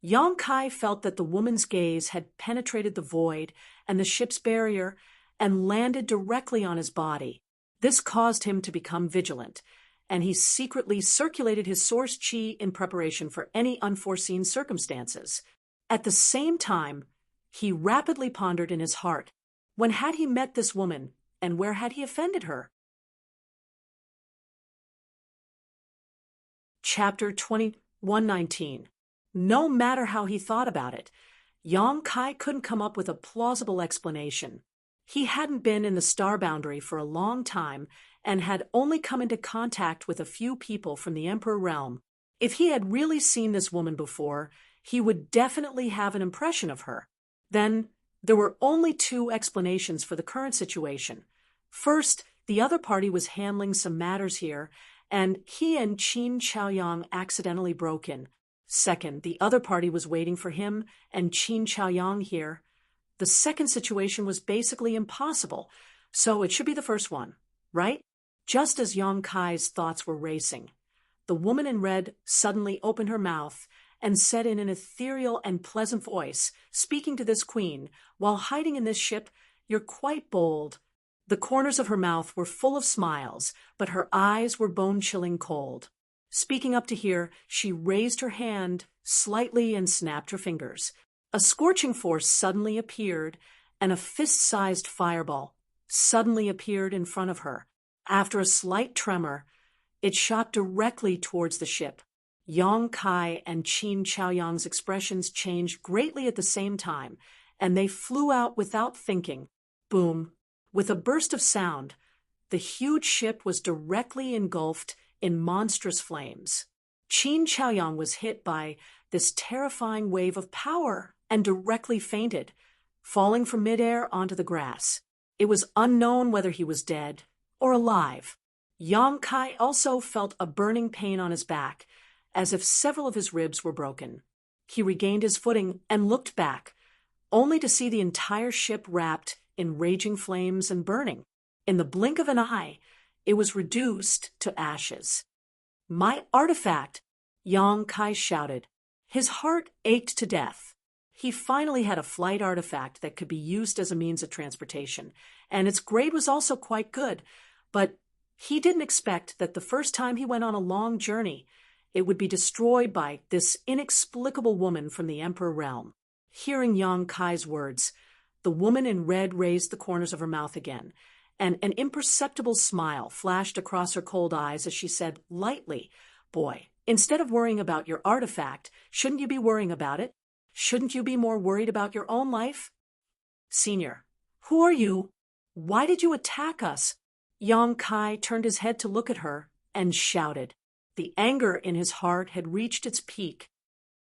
Yang Kai felt that the woman's gaze had penetrated the void and the ship's barrier and landed directly on his body. This caused him to become vigilant, and he secretly circulated his source chi in preparation for any unforeseen circumstances. At the same time, he rapidly pondered in his heart, when had he met this woman, and where had he offended her? Chapter 2119. No matter how he thought about it, Yang Kai couldn't come up with a plausible explanation. He hadn't been in the star boundary for a long time, and had only come into contact with a few people from the Emperor realm. If he had really seen this woman before, he would definitely have an impression of her. Then, there were only two explanations for the current situation. First, the other party was handling some matters here, and he and Qin Chaoyang accidentally broke in. Second, the other party was waiting for him and Qin Chaoyang here. The second situation was basically impossible, so it should be the first one, right? Just as Yang Kai's thoughts were racing, the woman in red suddenly opened her mouth and said in an ethereal and pleasant voice, speaking to this queen, "While hiding in this ship, you're quite bold." The corners of her mouth were full of smiles, but her eyes were bone-chilling cold. Speaking up to hear, she raised her hand slightly and snapped her fingers. A scorching force suddenly appeared, and a fist-sized fireball suddenly appeared in front of her. After a slight tremor, it shot directly towards the ship. Yang Kai and Qin Chaoyang's expressions changed greatly at the same time, and they flew out without thinking. Boom! With a burst of sound, the huge ship was directly engulfed in monstrous flames. Qin Chaoyang was hit by this terrifying wave of power and directly fainted, falling from midair onto the grass. It was unknown whether he was dead or alive. Yang Kai also felt a burning pain on his back, as if several of his ribs were broken. He regained his footing and looked back, only to see the entire ship wrapped in raging flames and burning. In the blink of an eye, it was reduced to ashes. "My artifact!" Yang Kai shouted. His heart ached to death. He finally had a flight artifact that could be used as a means of transportation, and its grade was also quite good, but he didn't expect that the first time he went on a long journey, it would be destroyed by this inexplicable woman from the Emperor realm. Hearing Yang Kai's words, the woman in red raised the corners of her mouth again, and an imperceptible smile flashed across her cold eyes as she said lightly, "Boy, instead of worrying about your artifact, shouldn't you be worrying about it? Shouldn't you be more worried about your own life?" "Senior, who are you? Why did you attack us?" Yang Kai turned his head to look at her and shouted. The anger in his heart had reached its peak.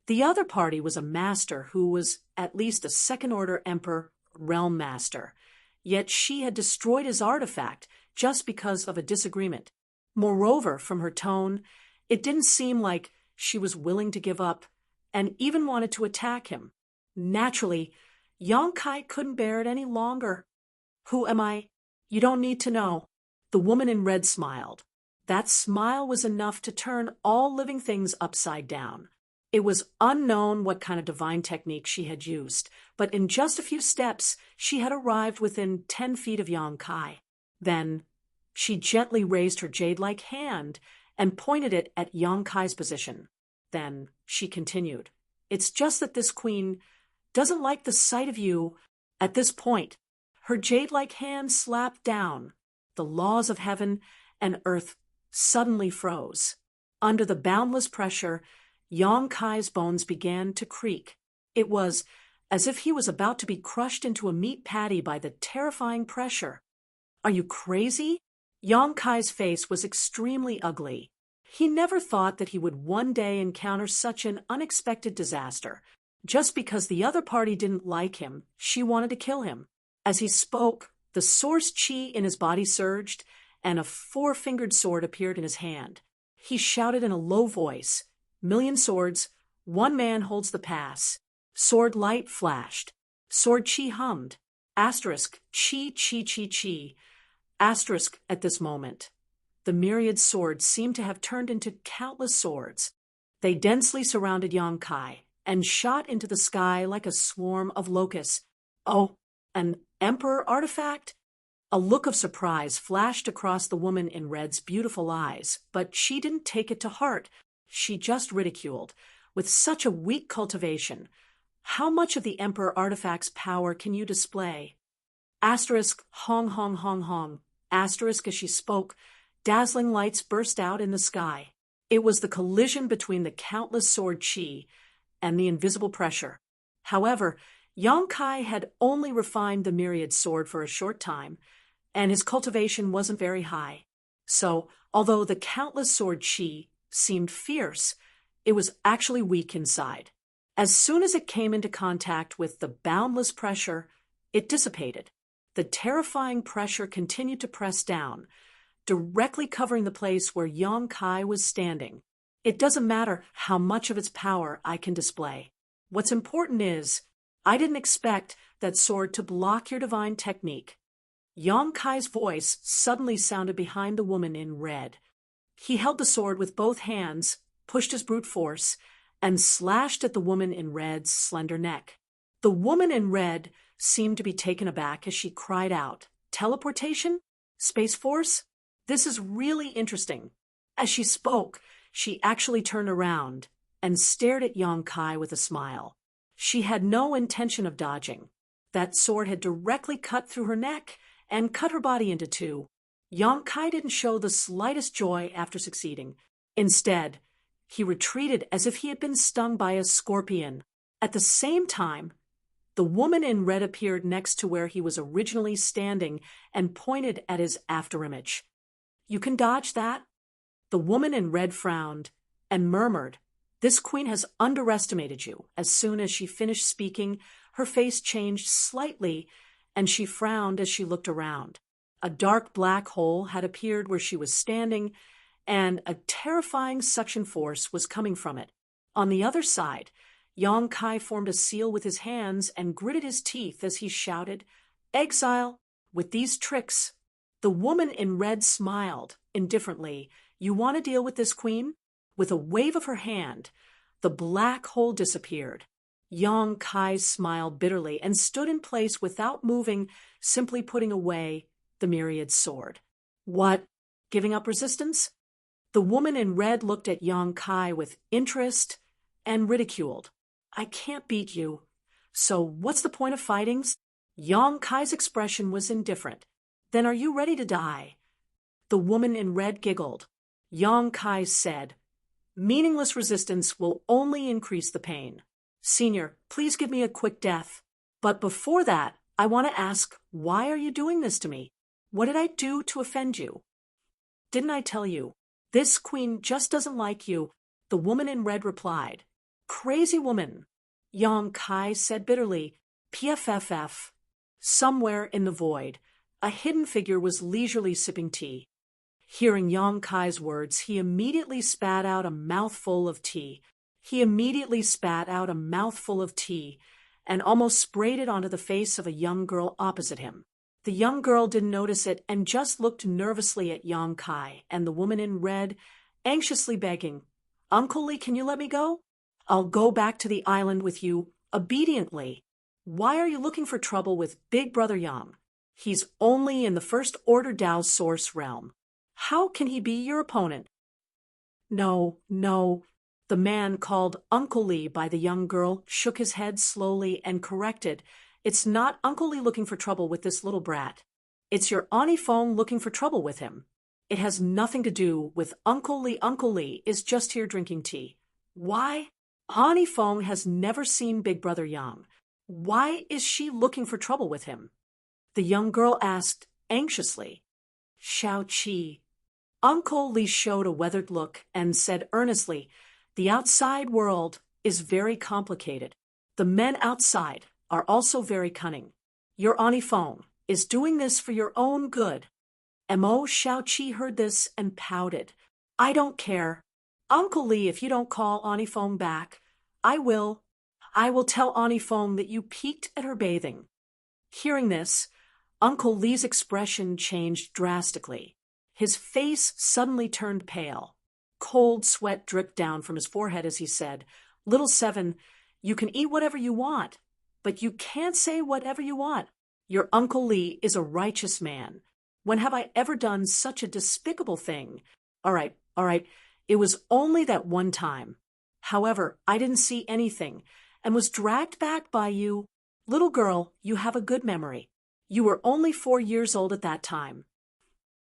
The other party was a master who was at least a second-order Emperor realm master, yet she had destroyed his artifact just because of a disagreement. Moreover, from her tone, it didn't seem like she was willing to give up and even wanted to attack him. Naturally, Yang Kai couldn't bear it any longer. "Who am I? You don't need to know." The woman in red smiled. That smile was enough to turn all living things upside down. It was unknown what kind of divine technique she had used, but in just a few steps, she had arrived within 10 feet of Yang Kai. Then, she gently raised her jade-like hand and pointed it at Yang Kai's position. Then, she continued, "It's just that this queen doesn't like the sight of you." At this point, her jade-like hand slapped down. The laws of heaven and earth suddenly froze. Under the boundless pressure, Yang Kai's bones began to creak. It was as if he was about to be crushed into a meat patty by the terrifying pressure. "Are you crazy?" Yang Kai's face was extremely ugly. He never thought that he would one day encounter such an unexpected disaster. Just because the other party didn't like him, she wanted to kill him. As he spoke, the source chi in his body surged, and a 4-fingered sword appeared in his hand. He shouted in a low voice, "Million swords, one man holds the pass." Sword light flashed. Sword chi hummed. Asterisk, chi, chi, chi, chi. Asterisk at this moment. The myriad swords seemed to have turned into countless swords. They densely surrounded Yang Kai and shot into the sky like a swarm of locusts. "Oh, an Emperor artifact?" A look of surprise flashed across the woman in red's beautiful eyes, but she didn't take it to heart. She just ridiculed. "With such a weak cultivation, how much of the Emperor artifact's power can you display?" Asterisk, hong, hong, hong, hong. Asterisk as she spoke, dazzling lights burst out in the sky. It was the collision between the countless sword chi and the invisible pressure. However, Yang Kai had only refined the myriad sword for a short time, and his cultivation wasn't very high. So, although the countless sword chi seemed fierce, it was actually weak inside. As soon as it came into contact with the boundless pressure, it dissipated. The terrifying pressure continued to press down, directly covering the place where Yong Kai was standing. It doesn't matter how much of its power I can display. What's important is, I didn't expect that sword to block your divine technique. Yong Kai's voice suddenly sounded behind the woman in red. He held the sword with both hands, pushed his brute force, and slashed at the woman in red's slender neck. The woman in red seemed to be taken aback as she cried out, "Teleportation? Space Force? This is really interesting." As she spoke, she actually turned around and stared at Yong Kai with a smile. She had no intention of dodging. That sword had directly cut through her neck and cut her body into two. Yong Kai didn't show the slightest joy after succeeding. Instead, he retreated as if he had been stung by a scorpion. At the same time, the woman in red appeared next to where he was originally standing and pointed at his afterimage. "You can dodge that?" The woman in red frowned and murmured, "This queen has underestimated you." As soon as she finished speaking, her face changed slightly, and she frowned as she looked around. A dark black hole had appeared where she was standing, and a terrifying suction force was coming from it. On the other side, Yong Kai formed a seal with his hands and gritted his teeth as he shouted, "Exile! With these tricks." The woman in red smiled indifferently. "You want to deal with this queen?" With a wave of her hand, the black hole disappeared. Yong Kai smiled bitterly and stood in place without moving, simply putting away the myriad sword. "What? Giving up resistance?" The woman in red looked at Yong Kai with interest and ridiculed. "I can't beat you. So what's the point of fighting?" Yong Kai's expression was indifferent. "Then are you ready to die?" The woman in red giggled. Yong Kai said, "Meaningless resistance will only increase the pain. Senior, please give me a quick death. But before that, I want to ask, why are you doing this to me? What did I do to offend you?" "Didn't I tell you? This queen just doesn't like you," the woman in red replied. "Crazy woman," Yong Kai said bitterly. "PFFF." Somewhere in the void, a hidden figure was leisurely sipping tea. Hearing Yong Kai's words, he immediately spat out a mouthful of tea. And almost sprayed it onto the face of a young girl opposite him. The young girl didn't notice it and just looked nervously at Yong Kai and the woman in red, anxiously begging, "Uncle Lee, can you let me go? I'll go back to the island with you obediently. Why are you looking for trouble with Big Brother Yang? He's only in the First Order Dao Source realm. How can he be your opponent?" No. The man called Uncle Lee by the young girl shook his head slowly and corrected, "It's not Uncle Lee looking for trouble with this little brat. It's your Auntie Fong looking for trouble with him. It has nothing to do with Uncle Lee. Uncle Lee is just here drinking tea." "Why? Auntie Fong has never seen Big Brother Yang. Why is she looking for trouble with him?" the young girl asked anxiously. "Shao Qi." Uncle Lee showed a weathered look and said earnestly, "The outside world is very complicated. The men outside are also very cunning. Your Auntie Fong is doing this for your own good." Mo Shao Qi heard this and pouted. "I don't care. Uncle Lee, if you don't call Auntie Fong back, I will. I will tell Auntie Fong that you peeked at her bathing." Hearing this, Uncle Lee's expression changed drastically. His face suddenly turned pale. Cold sweat dripped down from his forehead as he said, "Little Seven, you can eat whatever you want, but you can't say whatever you want. Your Uncle Lee is a righteous man. When have I ever done such a despicable thing? All right, it was only that one time. However, I didn't see anything and was dragged back by you. Little girl, you have a good memory. You were only 4 years old at that time.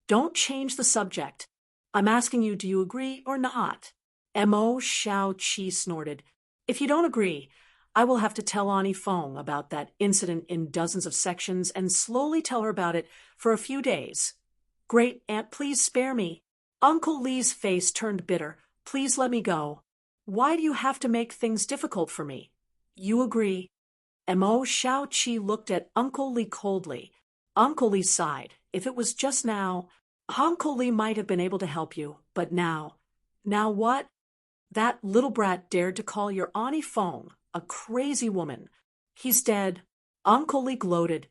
Don't change the subject. I'm asking you, do you agree or not?" Mo Shao Qi snorted. "If you don't agree, I will have to tell Auntie Fong about that incident in dozens of sections and slowly tell her about it for a few days." Great Aunt, please spare me. Uncle Lee's face turned bitter. Please let me go. Why do you have to make things difficult for me? You agree. Mo Shao-Chi looked at Uncle Lee coldly. Uncle Lee sighed. If it was just now, Uncle Lee might have been able to help you, but now. Now what? That little brat dared to call your Auntie Fong a crazy woman. He's dead. Uncle Lee gloated.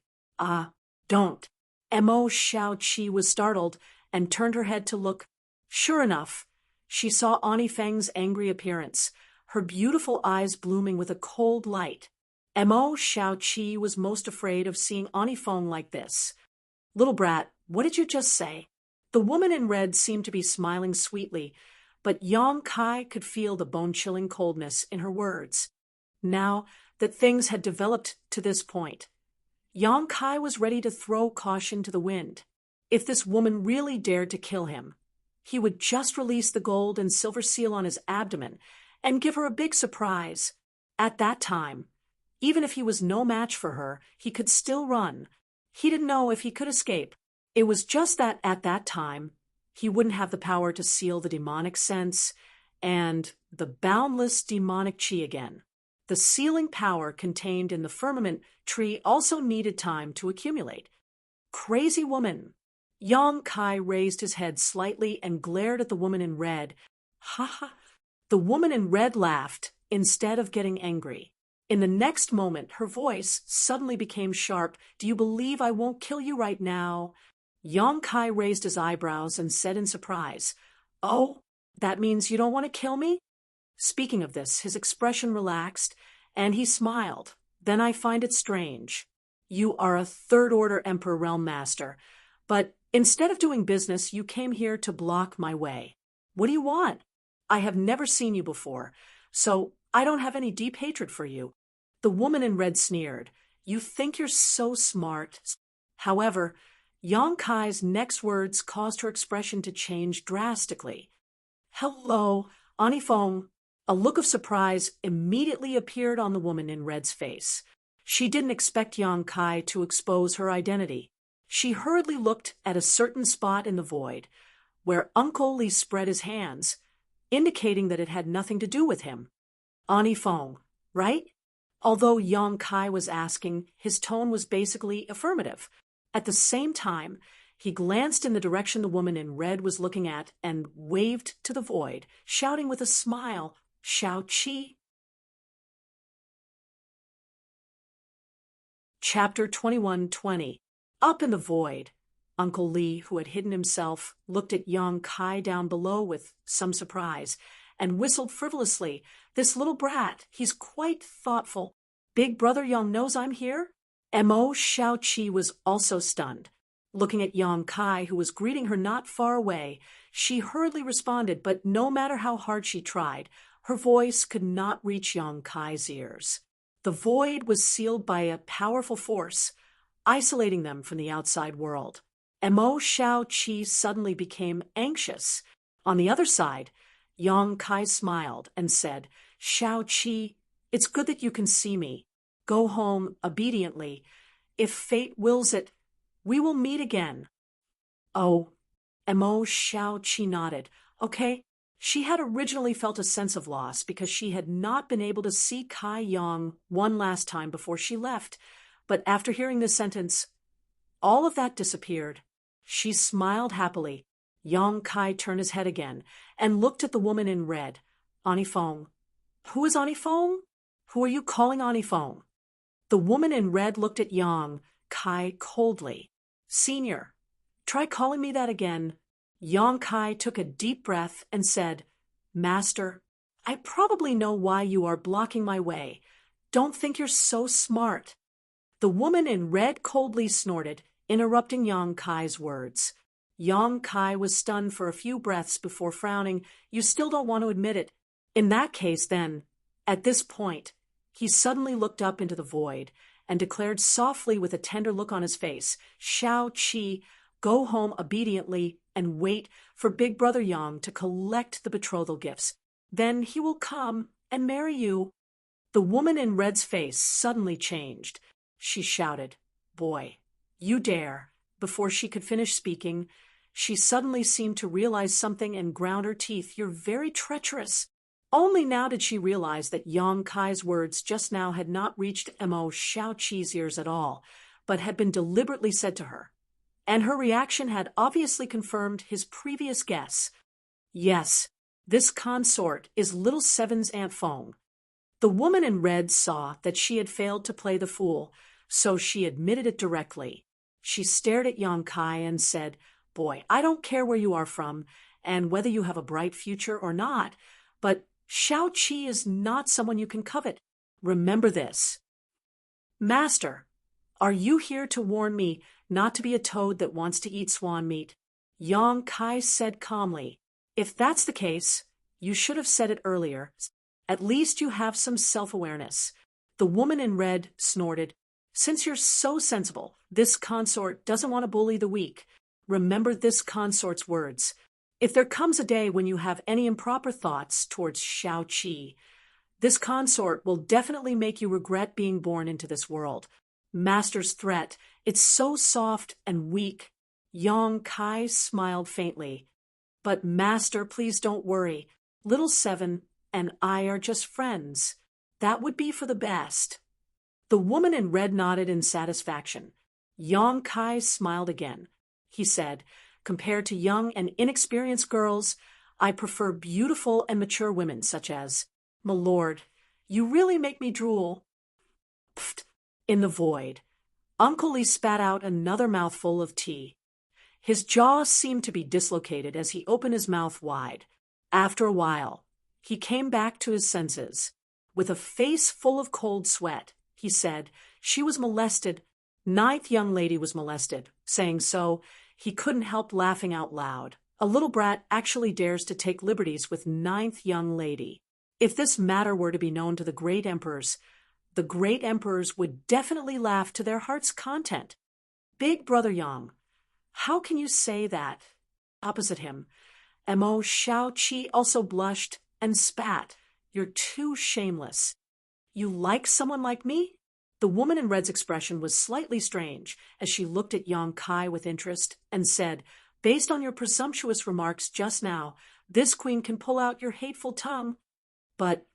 Don't. Mo Shao-Chi was startled and turned her head to look. Sure enough, she saw Auntie Feng's angry appearance, her beautiful eyes blooming with a cold light. Mo Shao-Chi was most afraid of seeing Auntie Feng like this. Little brat, what did you just say? The woman in red seemed to be smiling sweetly, but Yang Kai could feel the bone-chilling coldness in her words. Now that things had developed to this point, Yang Kai was ready to throw caution to the wind. If this woman really dared to kill him, he would just release the gold and silver seal on his abdomen and give her a big surprise. At that time, even if he was no match for her, he could still run. He didn't know if he could escape. It was just that at that time, he wouldn't have the power to seal the demonic sense and the boundless demonic chi again. The sealing power contained in the firmament tree also needed time to accumulate. Crazy woman. Yang Kai raised his head slightly and glared at the woman in red. Ha ha. The woman in red laughed instead of getting angry. In the next moment, her voice suddenly became sharp. Do you believe I won't kill you right now? Yang Kai raised his eyebrows and said in surprise, Oh, that means you don't want to kill me? Speaking of this, his expression relaxed, and he smiled. Then I find it strange. You are a third-order Emperor Realm Master, but instead of doing business, you came here to block my way. What do you want? I have never seen you before, so I don't have any deep hatred for you. The woman in red sneered. You think you're so smart. However, Yang Kai's next words caused her expression to change drastically. Hello, Auntie Fong. A look of surprise immediately appeared on the woman in red's face. She didn't expect Yang Kai to expose her identity. She hurriedly looked at a certain spot in the void, where Uncle Lee spread his hands, indicating that it had nothing to do with him. Auntie Fong, right? Although Yang Kai was asking, his tone was basically affirmative. At the same time, he glanced in the direction the woman in red was looking at and waved to the void, shouting with a smile, Shao-Chi. Chapter 21:20. Up in the void, Uncle Lee, who had hidden himself, looked at Yang Kai down below with some surprise and whistled frivolously. This little brat, he's quite thoughtful. Big brother Yang knows I'm here? Mo Shao-Chi was also stunned. Looking at Yang Kai, who was greeting her not far away, she hurriedly responded, but no matter how hard she tried, her voice could not reach Yang Kai's ears. The void was sealed by a powerful force, isolating them from the outside world. Mo Shao-Chi suddenly became anxious. On the other side, Yang Kai smiled and said, Shao-Chi, it's good that you can see me. Go home obediently. If fate wills it, we will meet again. Oh, Mo Shao-Chi nodded. Okay. She had originally felt a sense of loss because she had not been able to see Kai Yang one last time before she left. But after hearing this sentence, all of that disappeared. She smiled happily. Yang Kai turned his head again and looked at the woman in red. Auntie Fong. Who is Auntie Fong? Who are you calling Auntie Fong? The woman in red looked at Yang Kai coldly. Senior, try calling me that again. Yang Kai took a deep breath and said, Master, I probably know why you are blocking my way. Don't think you're so smart. The woman in red coldly snorted, interrupting Yang Kai's words. Yang Kai was stunned for a few breaths before frowning. You still don't want to admit it. In that case, then, at this point, he suddenly looked up into the void and declared softly with a tender look on his face, Shao-Chi, go home obediently and wait for Big Brother Yang to collect the betrothal gifts. Then he will come and marry you. The woman in red's face suddenly changed. She shouted, Boy, you dare. Before she could finish speaking, she suddenly seemed to realize something and ground her teeth. "You're very treacherous." Only now did she realize that Yang Kai's words just now had not reached Mo Shaoqi's ears at all, but had been deliberately said to her. And her reaction had obviously confirmed his previous guess. Yes, this consort is Little Seven's Aunt Fong. The woman in red saw that she had failed to play the fool, so she admitted it directly. She stared at Yang Kai and said, "Boy, I don't care where you are from, and whether you have a bright future or not, but Shaoqi is not someone you can covet. Remember this." "Master, are you here to warn me not to be a toad that wants to eat swan meat?" Yang Kai said calmly. "If that's the case, you should have said it earlier. At least you have some self-awareness." The woman in red snorted. "Since you're so sensible, this consort doesn't want to bully the weak. Remember this consort's words. If there comes a day when you have any improper thoughts towards Shaoqi, this consort will definitely make you regret being born into this world. Master's threat, it's so soft and weak." Yang Kai smiled faintly. "But Master, please don't worry. Little Seven and I are just friends. That would be for the best." The woman in red nodded in satisfaction. Yang Kai smiled again. He said, "Compared to young and inexperienced girls, I prefer beautiful and mature women such as, my lord, you really make me drool." Pfft! In the void, Uncle Lee spat out another mouthful of tea. His jaw seemed to be dislocated as he opened his mouth wide. After a while, he came back to his senses. With a face full of cold sweat, he said, "She was molested. Ninth young lady was molested." Saying so, he couldn't help laughing out loud. A little brat actually dares to take liberties with ninth young lady. If this matter were to be known to the great emperors would definitely laugh to their heart's content. "Big Brother Yang, how can you say that?" Opposite him, Mo Shaoqi also blushed and spat. "You're too shameless." "You like someone like me?" The woman in red's expression was slightly strange as she looked at Yang Kai with interest and said, "Based on your presumptuous remarks just now, this queen can pull out your hateful tongue." But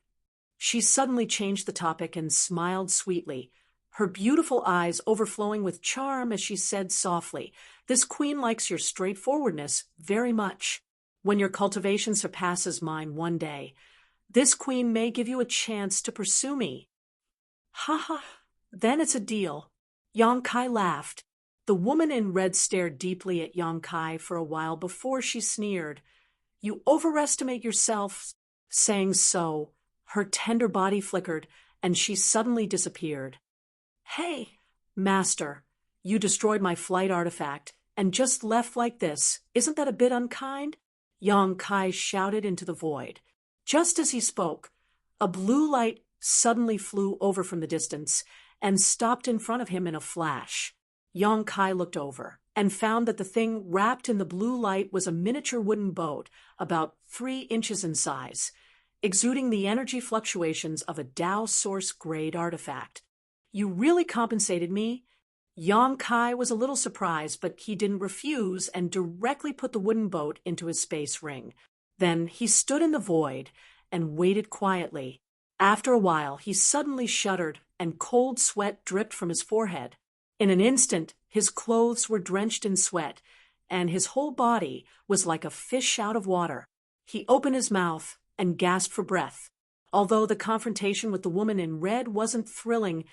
she suddenly changed the topic and smiled sweetly, her beautiful eyes overflowing with charm as she said softly, "This queen likes your straightforwardness very much. When your cultivation surpasses mine one day, this queen may give you a chance to pursue me." "Ha ha, then it's a deal." Yang Kai laughed. The woman in red stared deeply at Yang Kai for a while before she sneered. "You overestimate yourself." Saying so, her tender body flickered, and she suddenly disappeared. "Hey, Master, you destroyed my flight artifact, and just left like this. Isn't that a bit unkind?" Yang Kai shouted into the void. Just as he spoke, a blue light suddenly flew over from the distance and stopped in front of him in a flash. Yang Kai looked over and found that the thing wrapped in the blue light was a miniature wooden boat about 3 inches in size, exuding the energy fluctuations of a Dao Source grade artifact. "You really compensated me?" Yang Kai was a little surprised, but he didn't refuse and directly put the wooden boat into his space ring. Then he stood in the void and waited quietly. After a while, he suddenly shuddered and cold sweat dripped from his forehead. In an instant, his clothes were drenched in sweat, and his whole body was like a fish out of water. He opened his mouth and gasped for breath. Although the confrontation with the woman in red wasn't thrilling,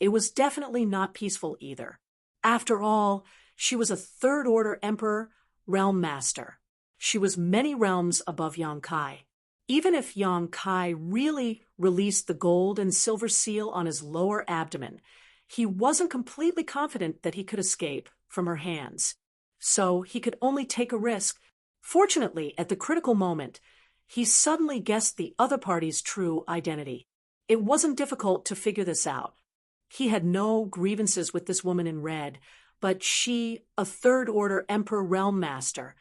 it was definitely not peaceful either. After all, she was a third-order emperor, realm master. She was many realms above Yang Kai. Even if Yang Kai really released the gold and silver seal on his lower abdomen, he wasn't completely confident that he could escape from her hands. So he could only take a risk. Fortunately, at the critical moment, he suddenly guessed the other party's true identity. It wasn't difficult to figure this out. He had no grievances with this woman in red, but she, a third-order Emperor Realm Master,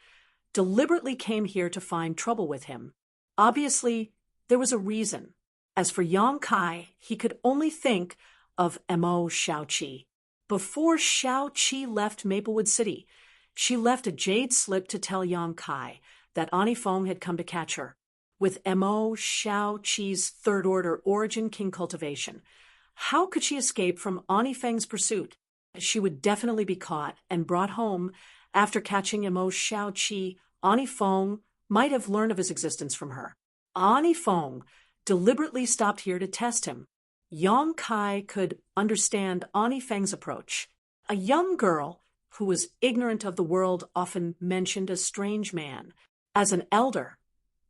deliberately came here to find trouble with him. Obviously, there was a reason. As for Yang Kai, he could only think of Mo Shaoqi. Before Shaoqi left Maplewood City, She left a jade slip to tell Yang Kai that Ani Feng had come to catch her. With Mo Shao Qi's third-order origin king cultivation, how could she escape from Ani Feng's pursuit? She would definitely be caught and brought home. After catching Mo Shao Qi, Ani Feng might have learned of his existence from her. Ani Feng deliberately stopped here to test him. Yang Kai could understand Ani Feng's approach. A young girl who was ignorant of the world often mentioned a strange man. As an elder,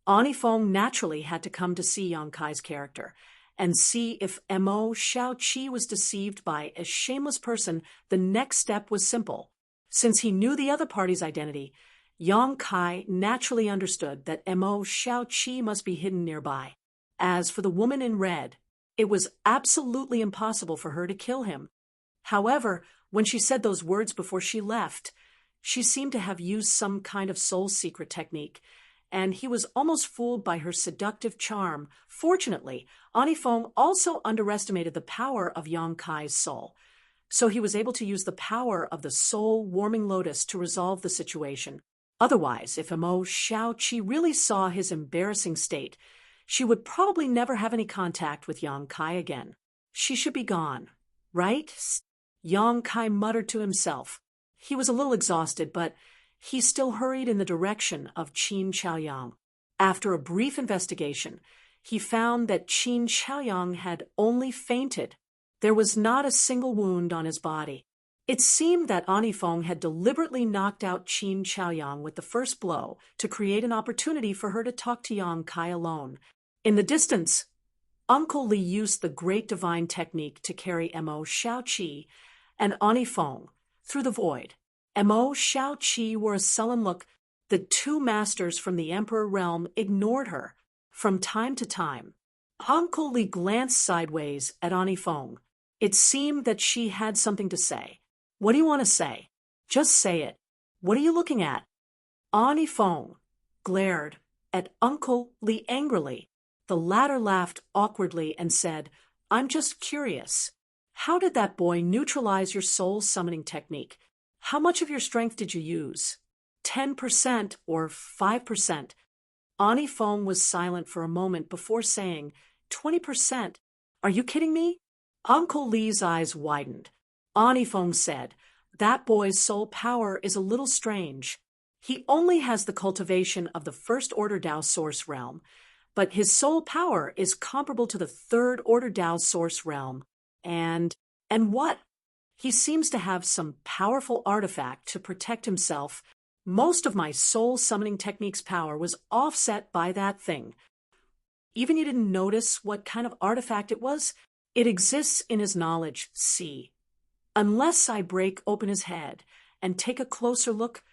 Ani Feng naturally had to come to see Yang Kai's character and see if Mo Shao Qi was deceived by a shameless person. The next step was simple. Since he knew the other party's identity, Yang Kai naturally understood that Mo Shao Qi must be hidden nearby. As for the woman in red, it was absolutely impossible for her to kill him. However, when she said those words before she left, she seemed to have used some kind of soul secret technique, and he was almost fooled by her seductive charm. Fortunately, Ani Feng also underestimated the power of Yang Kai's soul, so he was able to use the power of the soul-warming lotus to resolve the situation. Otherwise, if Mo Shao Qi really saw his embarrassing state, she would probably never have any contact with Yang Kai again. She should be gone, right? Yang Kai muttered to himself. He was a little exhausted, but he still hurried in the direction of Qin Chaoyang. After a brief investigation, he found that Qin Chaoyang had only fainted. There was not a single wound on his body. It seemed that Ani Feng had deliberately knocked out Qin Chaoyang with the first blow to create an opportunity for her to talk to Yang Kai alone. In the distance, Uncle Li used the great divine technique to carry Mo Shao Qi and Ani Feng through the void. Mo Shao Qi wore a sullen look. The two masters from the Emperor realm ignored her. From time to time, Uncle Li glanced sideways at Ani Feng. It seemed that she had something to say. What do you want to say? Just say it. What are you looking at? Ani Feng glared at Uncle Li angrily. The latter laughed awkwardly and said, I'm just curious. How did that boy neutralize your soul summoning technique? How much of your strength did you use? 10% or 5%? Ani Feng was silent for a moment before saying, 20%. Are you kidding me? Uncle Li's eyes widened. Ani Feng said, that boy's soul power is a little strange. He only has the cultivation of the first-order Dao source realm, but his soul power is comparable to the third-order Dao source realm. And what? He seems to have some powerful artifact to protect himself. Most of my soul summoning technique's power was offset by that thing. Even you didn't notice what kind of artifact it was? It exists in his knowledge, see. Unless I break open his head and take a closer look,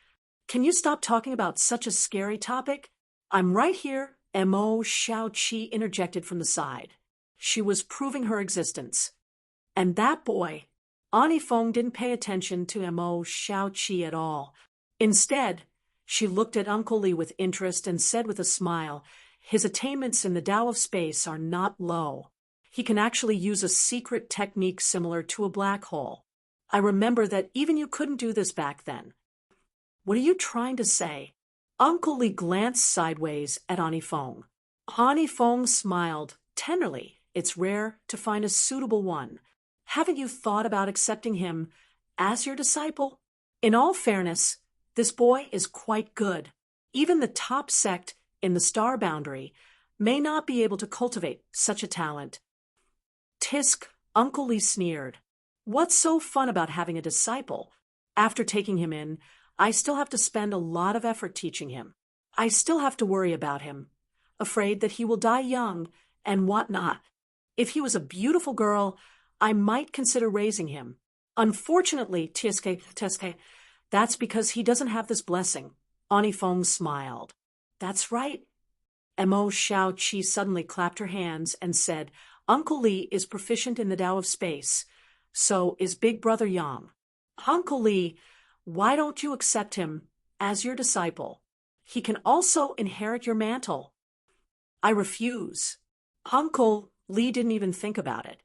can you stop talking about such a scary topic? I'm right here, Mo Shao Qi interjected from the side. She was proving her existence. And that boy, Ani Feng didn't pay attention to Mo Shao Qi at all. Instead, she looked at Uncle Li with interest and said with a smile, his attainments in the Tao of space are not low. He can actually use a secret technique similar to a black hole. I remember that even you couldn't do this back then. What are you trying to say? Uncle Li glanced sideways at Ani Feng. Ani Feng smiled tenderly. It's rare to find a suitable one. Haven't you thought about accepting him as your disciple? In all fairness, this boy is quite good. Even the top sect in the star boundary may not be able to cultivate such a talent. Tisk, Uncle Li sneered. What's so fun about having a disciple? After taking him in, I still have to spend a lot of effort teaching him. I still have to worry about him, afraid that he will die young and whatnot. If he was a beautiful girl, I might consider raising him. Unfortunately, Tiske, that's because he doesn't have this blessing. Ani Feng smiled. That's right. Mo Shao Qi suddenly clapped her hands and said, Uncle Li is proficient in the Tao of space. So is Big Brother Yang. Uncle Li, why don't you accept him as your disciple? He can also inherit your mantle. I refuse. Uncle Li didn't even think about it.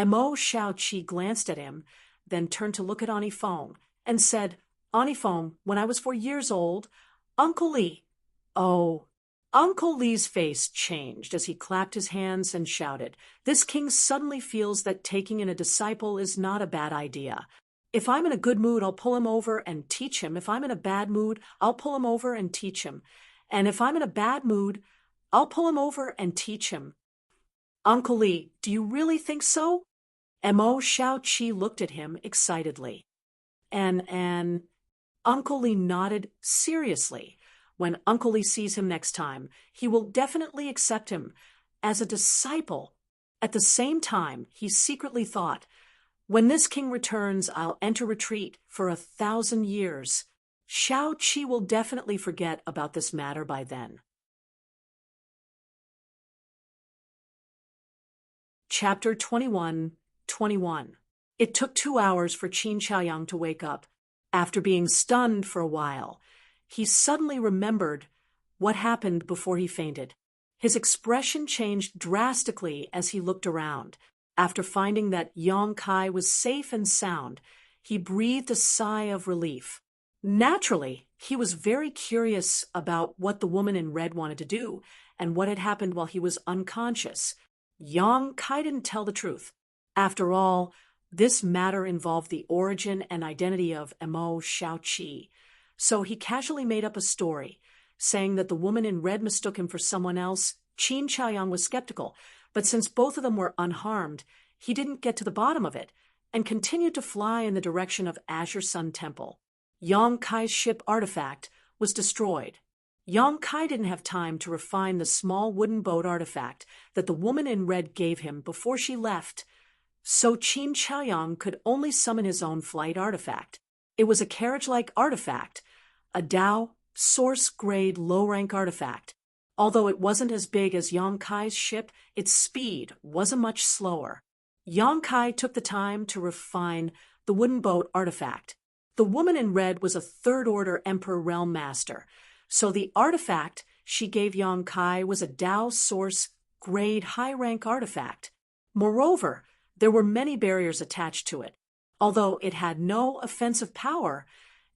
Mo Shao Qi glanced at him, then turned to look at Ani Feng and said, Oniphone, when I was 4 years old. Uncle Lee. Oh. Uncle Lee's face changed as he clapped his hands and shouted. This king suddenly feels that taking in a disciple is not a bad idea. If I'm in a good mood, I'll pull him over and teach him. If I'm in a bad mood, I'll pull him over and teach him. And if I'm in a bad mood, I'll pull him over and teach him. Uncle Lee, do you really think so? Mo Shao Chi looked at him excitedly. And Uncle Lee nodded seriously. When Uncle Lee sees him next time, he will definitely accept him as a disciple. At the same time, he secretly thought, when this king returns, I'll enter retreat for 1,000 years. Shao Chi will definitely forget about this matter by then. Chapter 21:21. It took 2 hours for Qin Chaoyang to wake up. After being stunned for a while, he suddenly remembered what happened before he fainted. His expression changed drastically as he looked around. After finding that Yong Kai was safe and sound, he breathed a sigh of relief. Naturally, he was very curious about what the woman in red wanted to do and what had happened while he was unconscious. Yong Kai didn't tell the truth. After all, this matter involved the origin and identity of Mo Shao Chi. So he casually made up a story, saying that the woman in red mistook him for someone else. Qin Chaoyang was skeptical, but since both of them were unharmed, he didn't get to the bottom of it and continued to fly in the direction of Azure Sun Temple. Yong Kai's ship artifact was destroyed. Yong Kai didn't have time to refine the small wooden boat artifact that the woman in red gave him before she left, so Qin Chaoyang could only summon his own flight artifact. It was a carriage-like artifact, a Dao source-grade low-rank artifact. Although it wasn't as big as Yong Kai's ship, its speed wasn't much slower. Yong Kai took the time to refine the wooden boat artifact. The woman in red was a third-order Emperor Realm Master, so the artifact she gave Yong Kai was a Dao source-grade high-rank artifact. Moreover, there were many barriers attached to it. Although it had no offensive power,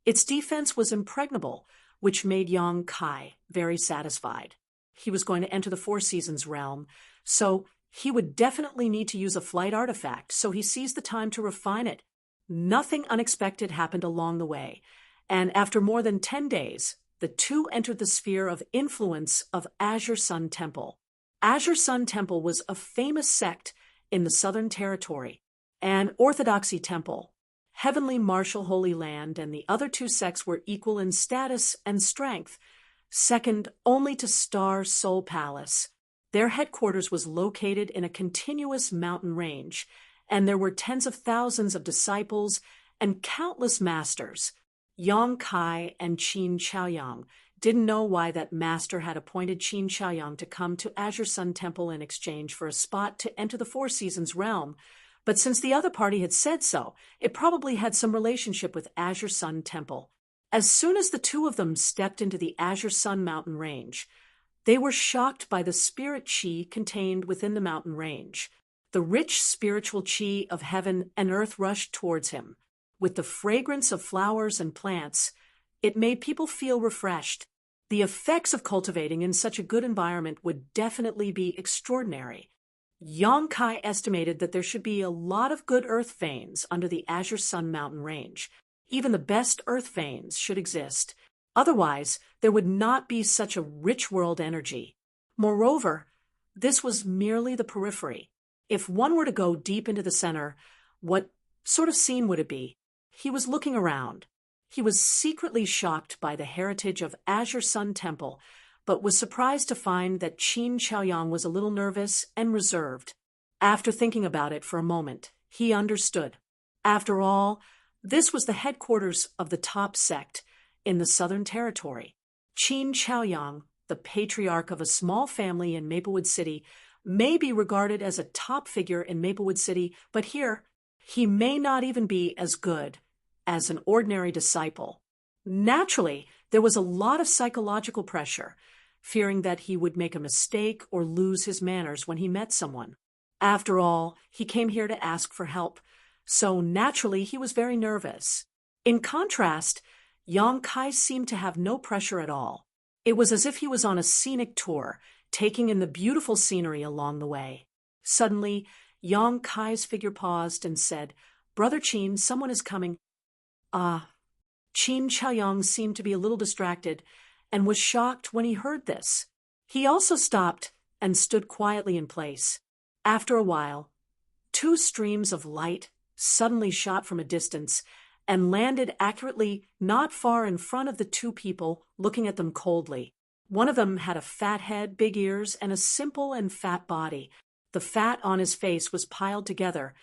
its defense was impregnable, which made Yong Kai very satisfied. He was going to enter the Four Seasons realm, so he would definitely need to use a flight artifact, so he seized the time to refine it. Nothing unexpected happened along the way, and after more than 10 days, the two entered the sphere of influence of Azure Sun Temple. Azure Sun Temple was a famous sect in the Southern Territory, an Orthodoxy temple. Heavenly Martial Holy Land and the other two sects were equal in status and strength, second only to Star Soul Palace. Their headquarters was located in a continuous mountain range, and there were tens of thousands of disciples and countless masters. Yong Kai and Qin Chaoyang didn't know why that master had appointed Qin Chaoyang to come to Azure Sun Temple in exchange for a spot to enter the Four Seasons realm, but since the other party had said so, it probably had some relationship with Azure Sun Temple. As soon as the two of them stepped into the Azure Sun mountain range, they were shocked by the spirit chi contained within the mountain range. The rich spiritual chi of heaven and earth rushed towards him. With the fragrance of flowers and plants, it made people feel refreshed. The effects of cultivating in such a good environment would definitely be extraordinary. Yong Kai estimated that there should be a lot of good earth veins under the Azure Sun mountain range. Even the best earth veins should exist. Otherwise, there would not be such a rich world energy. Moreover, this was merely the periphery. If one were to go deep into the center, what sort of scene would it be? He was looking around. He was secretly shocked by the heritage of Azure Sun Temple, but was surprised to find that Qin Chaoyang was a little nervous and reserved. After thinking about it for a moment, he understood. After all, this was the headquarters of the top sect in the Southern Territory. Qin Chaoyang, the patriarch of a small family in Maplewood City, may be regarded as a top figure in Maplewood City, but here, he may not even be as good as an ordinary disciple. Naturally, there was a lot of psychological pressure, fearing that he would make a mistake or lose his manners when he met someone. After all, he came here to ask for help, so naturally he was very nervous. In contrast, Yang Kai seemed to have no pressure at all. It was as if he was on a scenic tour, taking in the beautiful scenery along the way. Suddenly, Yang Kai's figure paused and said, "Brother Qin, someone is coming." Ah. Qin Chaoyang seemed to be a little distracted and was shocked when he heard this. He also stopped and stood quietly in place. After a while, two streams of light suddenly shot from a distance and landed accurately not far in front of the two people looking at them coldly. One of them had a fat head, big ears, and a simple and fat body. The fat on his face was piled together,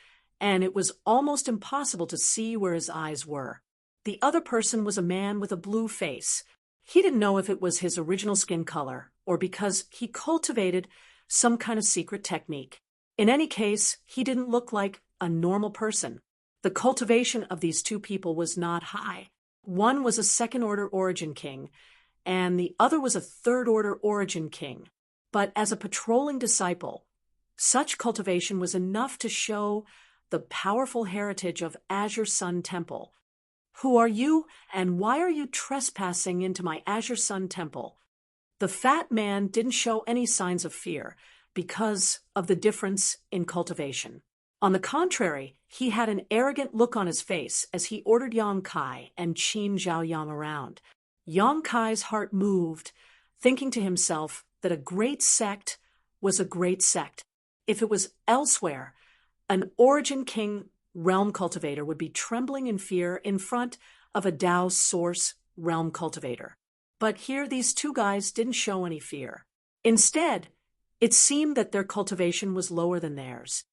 and it was almost impossible to see where his eyes were. The other person was a man with a blue face. He didn't know if it was his original skin color or because he cultivated some kind of secret technique. In any case, he didn't look like a normal person. The cultivation of these two people was not high. One was a second-order origin king, and the other was a third-order origin king. But as a patrolling disciple, such cultivation was enough to show the powerful heritage of Azure Sun Temple. "Who are you, and why are you trespassing into my Azure Sun Temple?" The fat man didn't show any signs of fear because of the difference in cultivation. On the contrary, he had an arrogant look on his face as he ordered Yang Kai and Qin Zhaoyang around. Yang Kai's heart moved, thinking to himself that a great sect was a great sect. If it was elsewhere, an origin king realm cultivator would be trembling in fear in front of a Tao source realm cultivator. But here these two guys didn't show any fear. Instead, it seemed that their cultivation was lower than theirs.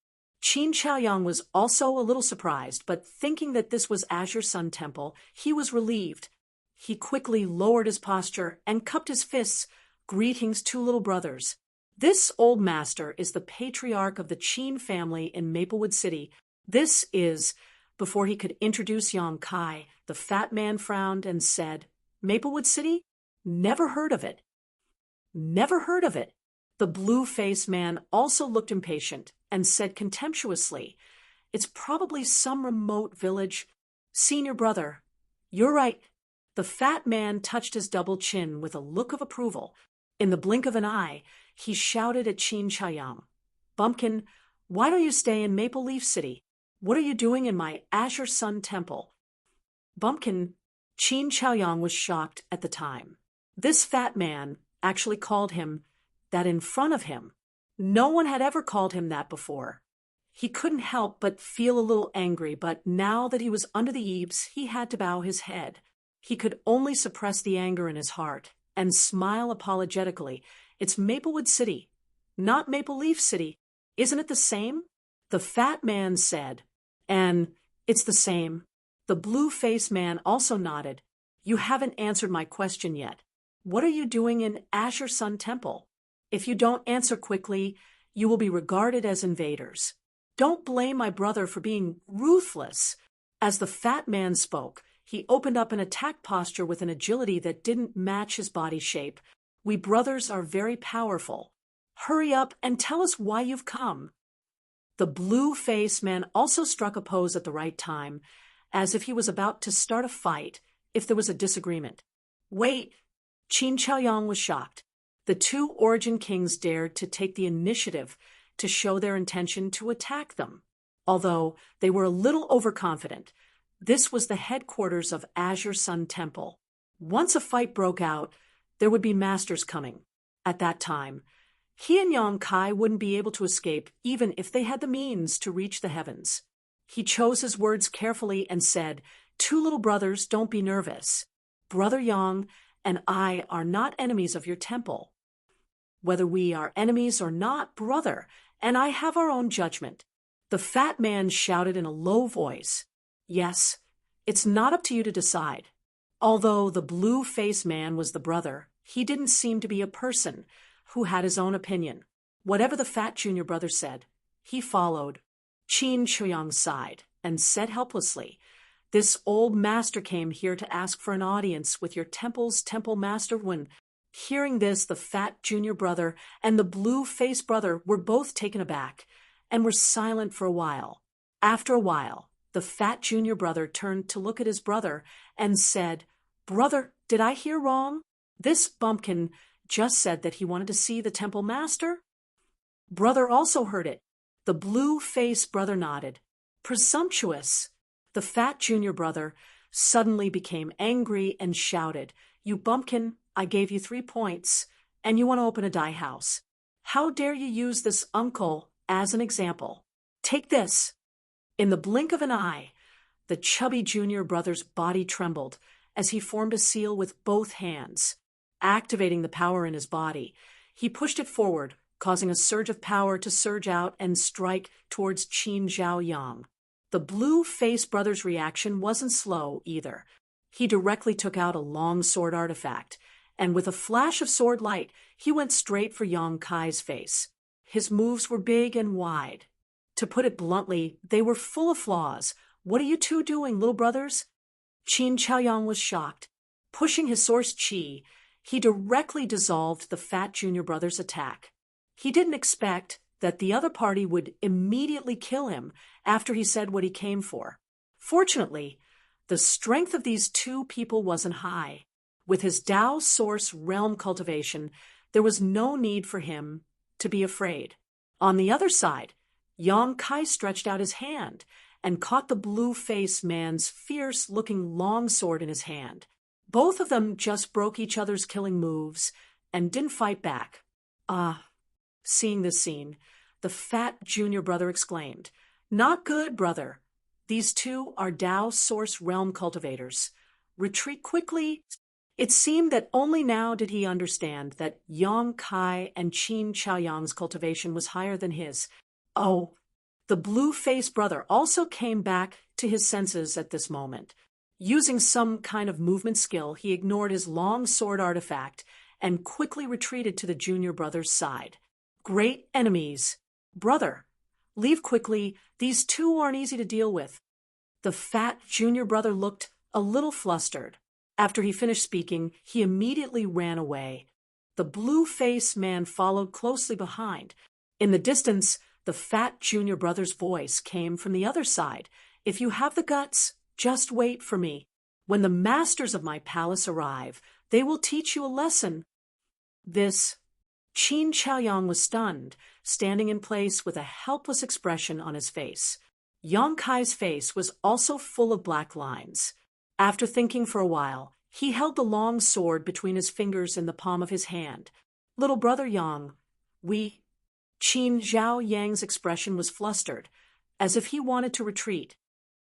Qin Chaoyang was also a little surprised, but thinking that this was Azure Sun Temple, he was relieved. He quickly lowered his posture and cupped his fists. "Greetings, two little brothers. This old master is the patriarch of the Qin family in Maplewood City. This is..." Before he could introduce Yang Kai, the fat man frowned and said, "Maplewood City? Never heard of it." "Never heard of it." The blue-faced man also looked impatient and said contemptuously, "It's probably some remote village." "Senior brother, you're right." The fat man touched his double chin with a look of approval. In the blink of an eye, he shouted at Qin Chaoyang, "Bumpkin, why don't you stay in Maple Leaf City? What are you doing in my Azure Sun Temple?" Bumpkin. Qin Chaoyang was shocked at the time. This fat man actually called him that in front of him. No one had ever called him that before. He couldn't help but feel a little angry, but now that he was under the eaves, he had to bow his head. He could only suppress the anger in his heart and smile apologetically. "It's Maplewood City, not Maple Leaf City. Isn't it the same?" The fat man said, "And it's the same." The blue-faced man also nodded. "You haven't answered my question yet. What are you doing in Azure Sun Temple? If you don't answer quickly, you will be regarded as invaders. Don't blame my brother for being ruthless." As the fat man spoke, he opened up an attack posture with an agility that didn't match his body shape. "We brothers are very powerful. Hurry up and tell us why you've come." The blue-faced man also struck a pose at the right time, as if he was about to start a fight if there was a disagreement. "Wait!" Qin Chaoyang was shocked. The two origin kings dared to take the initiative to show their intention to attack them. Although they were a little overconfident, this was the headquarters of Azure Sun Temple. Once a fight broke out, there would be masters coming. At that time, he and Yang Kai wouldn't be able to escape even if they had the means to reach the heavens. He chose his words carefully and said, "Two little brothers, don't be nervous. Brother Yang and I are not enemies of your temple. Whether we are enemies or not, brother, and I have our own judgment." The fat man shouted in a low voice, "Yes, it's not up to you to decide." Although the blue-faced man was the brother, he didn't seem to be a person who had his own opinion. Whatever the fat junior brother said, he followed. Qin Chaoyang sighed and said helplessly, "This old master came here to ask for an audience with your temple's temple master." When hearing this, the fat junior brother and the blue-faced brother were both taken aback and were silent for a while. After a while, the fat junior brother turned to look at his brother and said, Brother, did I hear wrong? This bumpkin just said that he wanted to see the temple master? Brother also heard it. The blue-faced brother nodded. Presumptuous! The fat junior brother suddenly became angry and shouted, You bumpkin, I gave you 3 points, and you want to open a dye house. How dare you use this uncle as an example? Take this. In the blink of an eye, the chubby junior brother's body trembled as he formed a seal with both hands. Activating the power in his body, he pushed it forward, causing a surge of power to surge out and strike towards Qin Zhaoyang. The blue-faced brother's reaction wasn't slow either. He directly took out a long sword artifact, and with a flash of sword light, he went straight for Yang Kai's face. His moves were big and wide. To put it bluntly, they were full of flaws. What are you two doing, little brothers? Qin Zhaoyang was shocked. Pushing his source qi, he directly dissolved the fat junior brother's attack. He didn't expect that the other party would immediately kill him after he said what he came for. Fortunately, the strength of these two people wasn't high. With his Tao source realm cultivation, there was no need for him to be afraid. On the other side, Yang Kai stretched out his hand and caught the blue-faced man's fierce-looking long sword in his hand. Both of them just broke each other's killing moves and didn't fight back. Seeing this scene, the fat junior brother exclaimed, Not good, brother. These two are Tao source realm cultivators. Retreat quickly. It seemed that only now did he understand that Yang Kai and Qin Zhaoyang's cultivation was higher than his. Oh, the blue-faced brother also came back to his senses at this moment. Using some kind of movement skill, he ignored his long sword artifact and quickly retreated to the junior brother's side. Great enemies. Brother, leave quickly. These two aren't easy to deal with. The fat junior brother looked a little flustered. After he finished speaking, he immediately ran away. The blue-faced man followed closely behind. In the distance, the fat junior brother's voice came from the other side. If you have the guts, just wait for me. When the masters of my palace arrive, they will teach you a lesson. Qin Zhaoyang was stunned, standing in place with a helpless expression on his face. Yang Kai's face was also full of black lines. After thinking for a while, he held the long sword between his fingers in the palm of his hand. Little brother Yang, Qin Zhaoyang's expression was flustered, as if he wanted to retreat.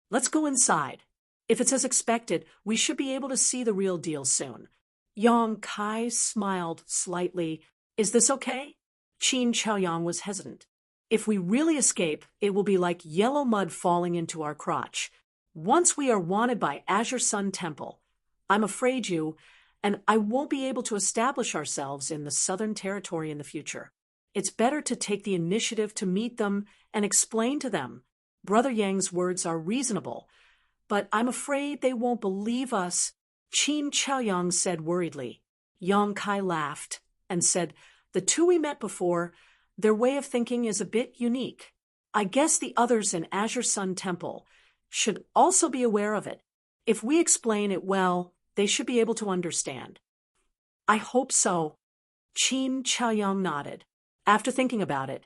Let's go inside. If it's as expected, we should be able to see the real deal soon. Yang Kai smiled slightly. Is this okay? Qin Zhaoyang was hesitant. If we really escape, it will be like yellow mud falling into our crotch. Once we are wanted by Azure Sun Temple, I'm afraid and I won't be able to establish ourselves in the Southern Territory in the future. It's better to take the initiative to meet them and explain to them. Brother Yang's words are reasonable, but I'm afraid they won't believe us, Qin Zhaoyang said worriedly. Yang Kai laughed and said, The two we met before, their way of thinking is a bit unique. I guess the others in Azure Sun Temple should also be aware of it. If we explain it well, they should be able to understand. I hope so. Qin Zhaoyang nodded. After thinking about it,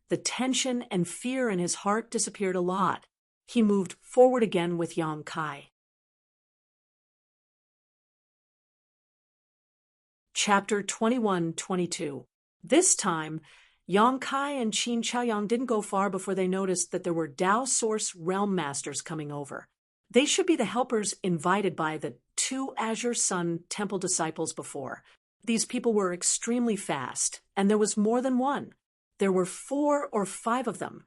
the tension and fear in his heart disappeared a lot. He moved forward again with Yang Kai. Chapter 21-22. This time, Yang Kai and Qin Zhaoyang didn't go far before they noticed that there were Tao Source Realm Masters coming over. They should be the helpers invited by the 2 Azure Sun Temple disciples before. These people were extremely fast, and there was more than one. There were 4 or 5 of them,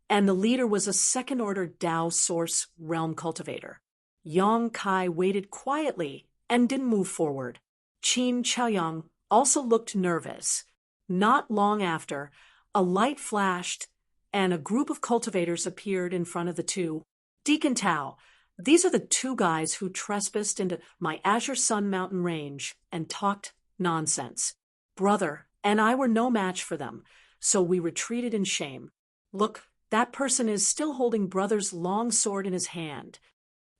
and the leader was a second-order Tao Source Realm Cultivator. Yang Kai waited quietly and didn't move forward. Qin Zhaoyang also looked nervous. Not long after, a light flashed, and a group of cultivators appeared in front of the 2. Deacon Tao, these are the 2 guys who trespassed into my Azure Sun Mountain range and talked nonsense. Brother and I were no match for them, so we retreated in shame. Look, that person is still holding Brother's long sword in his hand.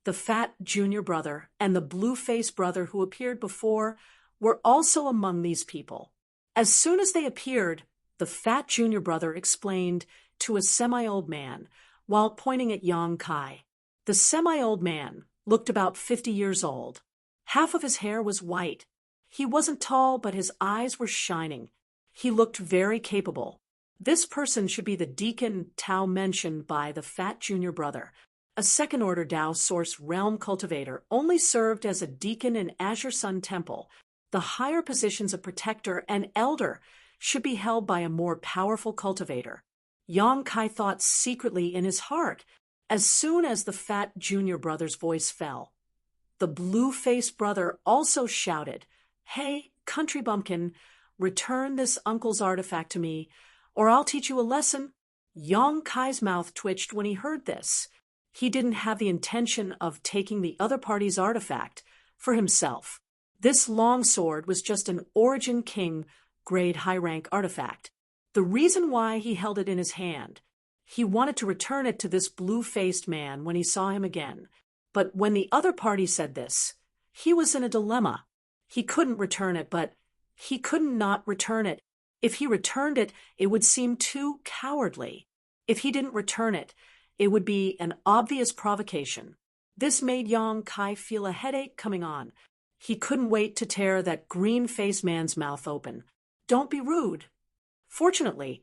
The fat junior brother and the blue-faced brother who appeared before were also among these people. As soon as they appeared, the fat junior brother explained to a semi-old man while pointing at Yang Kai. The semi-old man looked about 50 years old. Half of his hair was white. He wasn't tall, but his eyes were shining. He looked very capable. This person should be the Deacon Tao mentioned by the fat junior brother. A second-order Tao Source realm cultivator only served as a deacon in Azure Sun Temple. The higher positions of protector and elder should be held by a more powerful cultivator. Yang Kai thought secretly in his heart as soon as the fat junior brother's voice fell. The blue-faced brother also shouted, "Hey, country bumpkin, return this uncle's artifact to me, or I'll teach you a lesson." Yang Kai's mouth twitched when he heard this. He didn't have the intention of taking the other party's artifact for himself. This longsword was just an Origin King grade high-rank artifact. The reason why he held it in his hand, he wanted to return it to this blue-faced man when he saw him again. But when the other party said this, he was in a dilemma. He couldn't return it, but he couldn't not return it. If he returned it, it would seem too cowardly. If he didn't return it, it would be an obvious provocation. This made Yang Kai feel a headache coming on. He couldn't wait to tear that green-faced man's mouth open. "Don't be rude." Fortunately,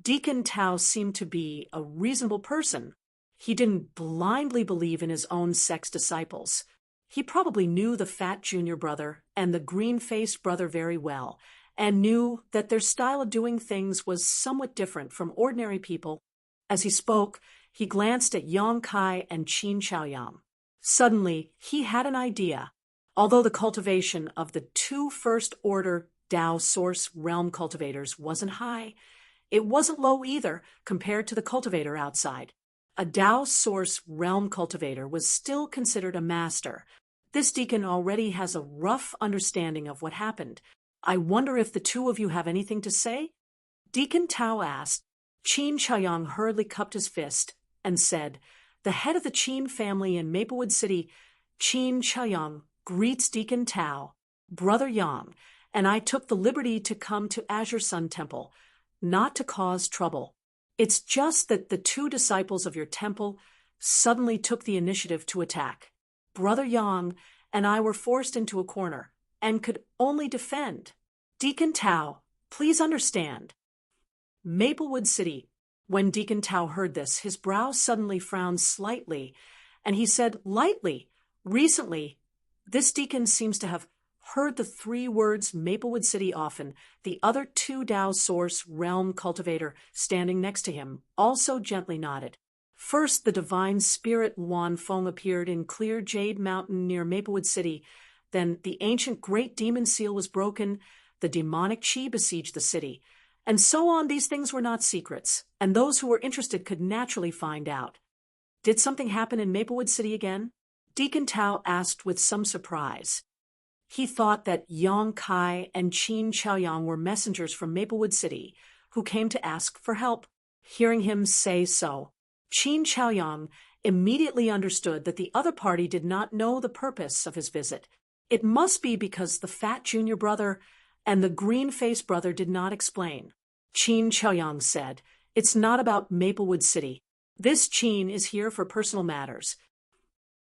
Deacon Tao seemed to be a reasonable person. He didn't blindly believe in his own sex disciples. He probably knew the fat junior brother and the green-faced brother very well, and knew that their style of doing things was somewhat different from ordinary people. As he spoke, he glanced at Yang Kai and Qin Chaoyang. Suddenly, he had an idea. Although the cultivation of the two first-order Tao Source realm cultivators wasn't high, it wasn't low either compared to the cultivator outside. A Tao Source realm cultivator was still considered a master. This deacon already has a rough understanding of what happened. "I wonder if the two of you have anything to say?" Deacon Tao asked. Qin Chaoyang hurriedly cupped his fist and said, "The head of the Qin family in Maplewood City, Qin Chaoyang, greets Deacon Tao, Brother Yang, and I took the liberty to come to Azure Sun Temple, not to cause trouble. It's just that the two disciples of your temple suddenly took the initiative to attack. Brother Yang and I were forced into a corner and could only defend. Deacon Tao, please understand." Maplewood City. When Deacon Tao heard this, his brow suddenly frowned slightly, and he said lightly, "Recently, this deacon seems to have heard the three words Maplewood City often." The other two Tao Source realm cultivator standing next to him also gently nodded. First, the divine spirit Wan Feng appeared in Clear Jade Mountain near Maplewood City. Then the ancient great demon seal was broken. The demonic chi besieged the city. And so on. These things were not secrets, and those who were interested could naturally find out. Did something happen in Maplewood City again? Deacon Tao asked with some surprise. He thought that Yang Kai and Qin Chaoyang were messengers from Maplewood City who came to ask for help. Hearing him say so, Qin Chaoyang immediately understood that the other party did not know the purpose of his visit. It must be because the fat junior brother and the green-faced brother did not explain. Qin Chaoyang said, "It's not about Maplewood City. This Qin is here for personal matters."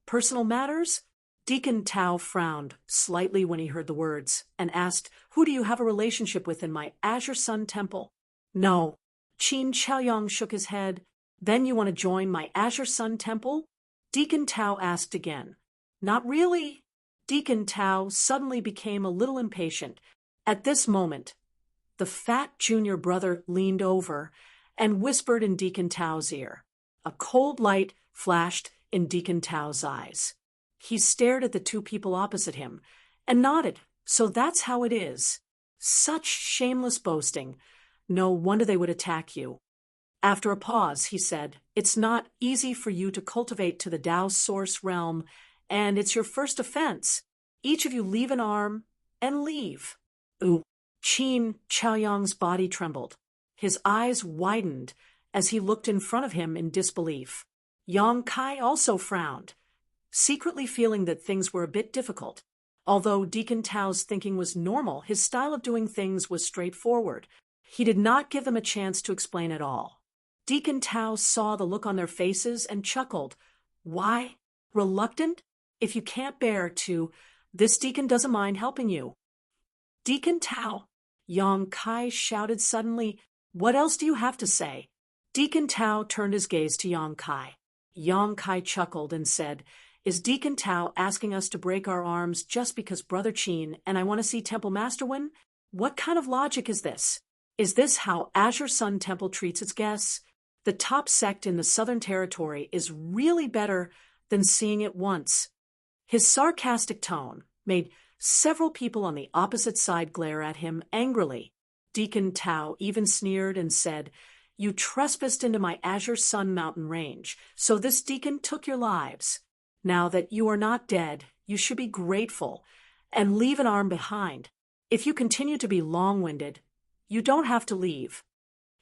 "Personal matters?" Deacon Tao frowned slightly when he heard the words and asked, "Who do you have a relationship with in my Azure Sun Temple?" "No." Qin Chaoyang shook his head. "Then you want to join my Azure Sun Temple?" Deacon Tao asked again. "Not really." Deacon Tao suddenly became a little impatient. At this moment, the fat junior brother leaned over and whispered in Deacon Tao's ear. A cold light flashed in Deacon Tao's eyes. He stared at the two people opposite him and nodded. "So that's how it is. Such shameless boasting. No wonder they would attack you." After a pause, he said, "It's not easy for you to cultivate to the Tao Source realm, and it's your first offense. Each of you leave an arm and leave." "Ooh." Qin Chaoyang's body trembled. His eyes widened as he looked in front of him in disbelief. Yang Kai also frowned. secretly feeling that things were a bit difficult. Although Deacon Tao's thinking was normal, his style of doing things was straightforward. He did not give them a chance to explain at all. Deacon Tao saw the look on their faces and chuckled. Why? Reluctant? If you can't bear to, this deacon doesn't mind helping you. Deacon Tao, Yang Kai shouted suddenly. What else do you have to say? Deacon Tao turned his gaze to Yang Kai. Yang Kai chuckled and said, Is Deacon Tao asking us to break our arms just because Brother Qin and I want to see Temple Master win? What kind of logic is this? Is this how Azure Sun Temple treats its guests? The top sect in the Southern Territory is really better than seeing it once. His sarcastic tone made several people on the opposite side glare at him angrily. Deacon Tao even sneered and said, You trespassed into my Azure Sun mountain range, so this deacon took your lives. Now that you are not dead, you should be grateful and leave an arm behind. If you continue to be long-winded, you don't have to leave.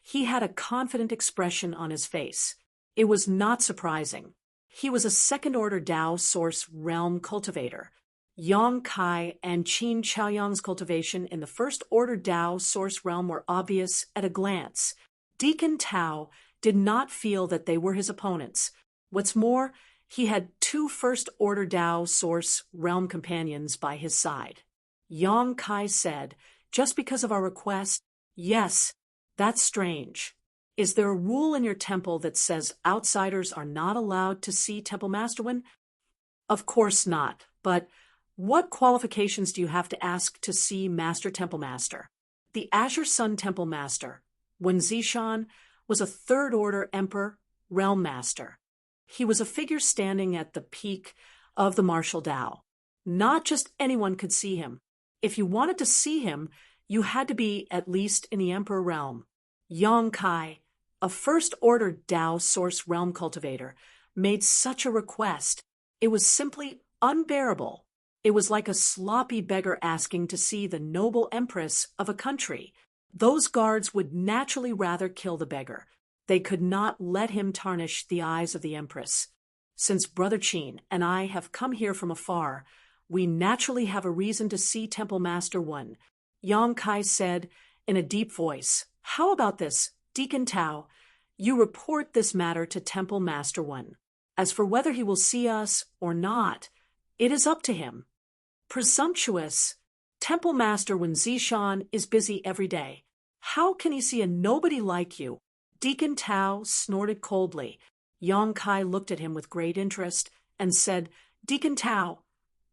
He had a confident expression on his face. It was not surprising. He was a second-order Dao Source Realm cultivator. Yang Kai and Qin Chaoyang's cultivation in the first-order Dao Source Realm were obvious at a glance. Deacon Tao did not feel that they were his opponents. What's more, he had two first-order Dao Source Realm companions by his side. Yang Kai said, Just because of our request, yes, that's strange. Is there a rule in your temple that says outsiders are not allowed to see Temple Master win? Of course not, but what qualifications do you have to ask to see Master Temple Master? The Azure Sun Temple Master, Wen Zishan, was a third-order Emperor Realm Master. He was a figure standing at the peak of the martial Dao. Not just anyone could see him. If you wanted to see him, you had to be at least in the Emperor Realm. Yang Kai, a first-order Dao Source Realm cultivator, made such a request. It was simply unbearable. It was like a sloppy beggar asking to see the noble empress of a country. Those guards would naturally rather kill the beggar. They could not let him tarnish the eyes of the empress. Since Brother Qin and I have come here from afar, we naturally have a reason to see Temple Master Wen. Yang Kai said in a deep voice, How about this, Deacon Tao? You report this matter to Temple Master Wen. As for whether he will see us or not, it is up to him. Presumptuous. Temple Master Wen Zishan is busy every day. How can he see a nobody like you? Deacon Tao snorted coldly. Yang Kai looked at him with great interest and said, Deacon Tao,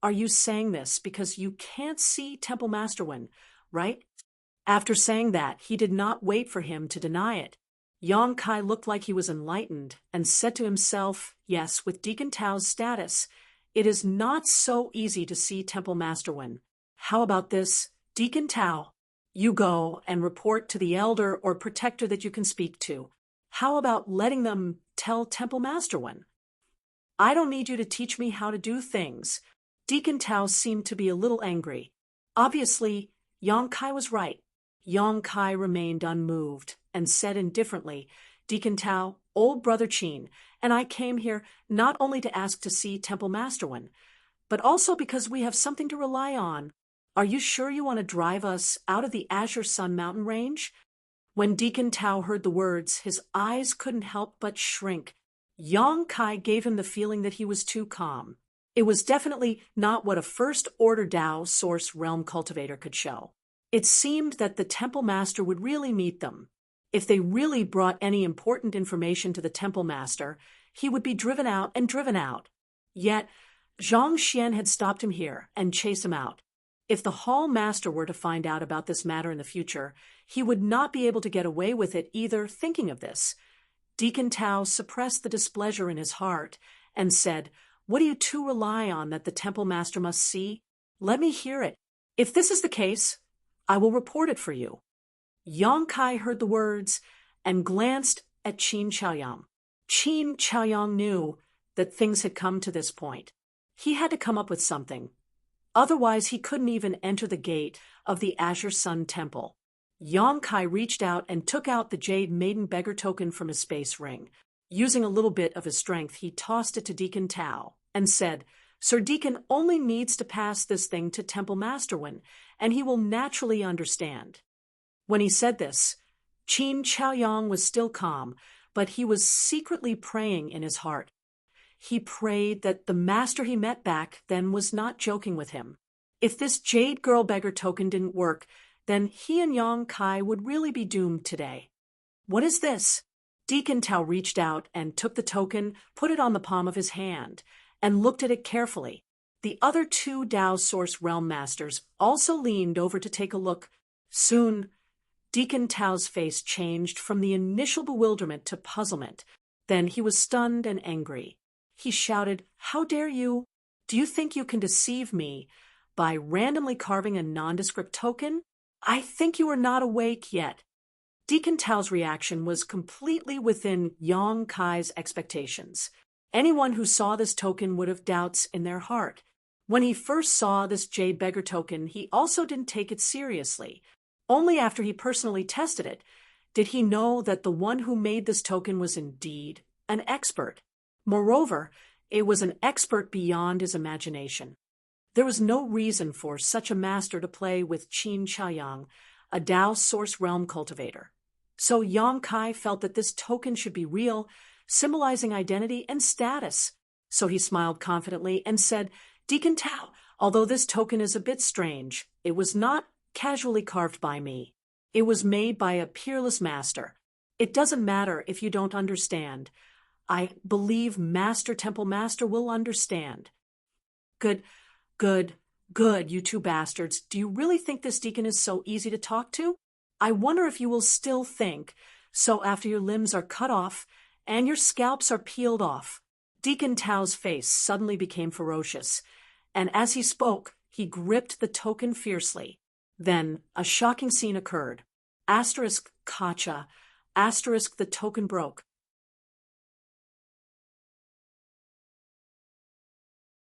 are you saying this because you can't see Temple Master Wen, right? After saying that, he did not wait for him to deny it. Yang Kai looked like he was enlightened and said to himself, Yes, with Deacon Tao's status, it is not so easy to see Temple Master Wen. How about this, Deacon Tao? You go and report to the elder or protector that you can speak to. How about letting them tell Temple Master Wen? I don't need you to teach me how to do things. Deacon Tao seemed to be a little angry. Obviously, Yang Kai was right. Yang Kai remained unmoved and said indifferently, Deacon Tao, old Brother Qin, and I came here not only to ask to see Temple Master Wen, but also because we have something to rely on. Are you sure you want to drive us out of the Azure Sun mountain range? When Deacon Tao heard the words, his eyes couldn't help but shrink. Yang Kai gave him the feeling that he was too calm. It was definitely not what a first-order Dao Source Realm cultivator could show. It seemed that the Temple Master would really meet them. If they really brought any important information to the Temple Master, he would be driven out and driven out. Yet, Zhang Xian had stopped him here and chased him out. If the Hall Master were to find out about this matter in the future, he would not be able to get away with it either. Thinking of this, Deacon Tao suppressed the displeasure in his heart and said, What do you two rely on that the Temple Master must see? Let me hear it. If this is the case, I will report it for you. Yang Kai heard the words and glanced at Qin Chaoyang. Qin Chaoyang knew that things had come to this point. He had to come up with something. Otherwise, he couldn't even enter the gate of the Azure Sun Temple. Yang Kai reached out and took out the Jade Maiden Beggar token from his space ring. Using a little bit of his strength, he tossed it to Deacon Tao and said, Sir Deacon only needs to pass this thing to Temple Masterwan, and he will naturally understand. When he said this, Qin Chaoyang was still calm, but he was secretly praying in his heart. He prayed that the master he met back then was not joking with him. If this jade girl beggar token didn't work, then he and Yang Kai would really be doomed today. What is this? Deacon Tao reached out and took the token, put it on the palm of his hand, and looked at it carefully. The other two Dao Source Realm Masters also leaned over to take a look. Soon, Deacon Tao's face changed from the initial bewilderment to puzzlement. Then he was stunned and angry. He shouted, How dare you? Do you think you can deceive me by randomly carving a nondescript token? I think you are not awake yet. Deacon Tao's reaction was completely within Yang Kai's expectations. Anyone who saw this token would have doubts in their heart. When he first saw this jade beggar token, he also didn't take it seriously. Only after he personally tested it did he know that the one who made this token was indeed an expert. Moreover, it was an expert beyond his imagination. There was no reason for such a master to play with Qin Chaoyang, a Dao Source Realm cultivator. So Yang Kai felt that this token should be real, symbolizing identity and status. So he smiled confidently and said, Deacon Tao, although this token is a bit strange, it was not casually carved by me. It was made by a peerless master. It doesn't matter if you don't understand. I believe Master Temple Master will understand. Good, you two bastards. Do you really think this deacon is so easy to talk to? I wonder if you will still think so after your limbs are cut off and your scalps are peeled off. Deacon Tao's face suddenly became ferocious, and as he spoke, he gripped the token fiercely. Then a shocking scene occurred. Asterisk Kacha, asterisk the token broke.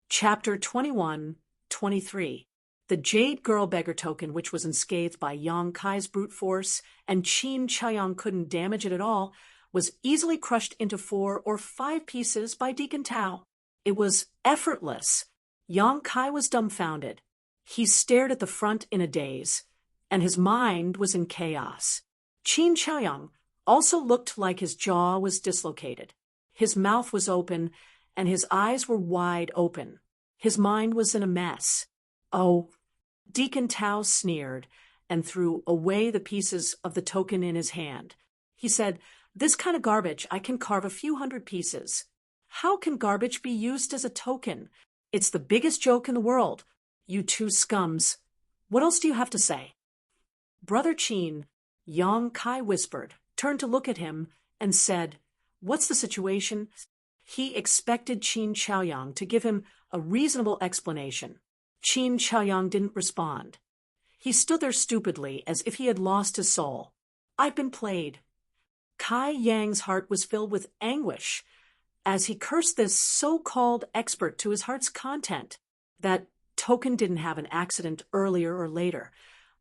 Chapter 21-23. The Jade Girl Beggar token, which was unscathed by Yang Kai's brute force, and Qin Chaoyang couldn't damage it at all, was easily crushed into 4 or 5 pieces by Deacon Tao. It was effortless. Yang Kai was dumbfounded. He stared at the front in a daze, and his mind was in chaos. Qin Chaoyang also looked like his jaw was dislocated. His mouth was open, and his eyes were wide open. His mind was in a mess. Oh, Deacon Tao sneered and threw away the pieces of the token in his hand. He said, This kind of garbage, I can carve a few hundred pieces. How can garbage be used as a token? It's the biggest joke in the world. You two scums. What else do you have to say? Brother Qin, Yang Kai whispered, turned to look at him, and said, What's the situation? He expected Qin Chaoyang to give him a reasonable explanation. Qin Chaoyang didn't respond. He stood there stupidly, as if he had lost his soul. I've been played. Kai Yang's heart was filled with anguish as he cursed this so-called expert to his heart's content. That token didn't have an accident earlier or later,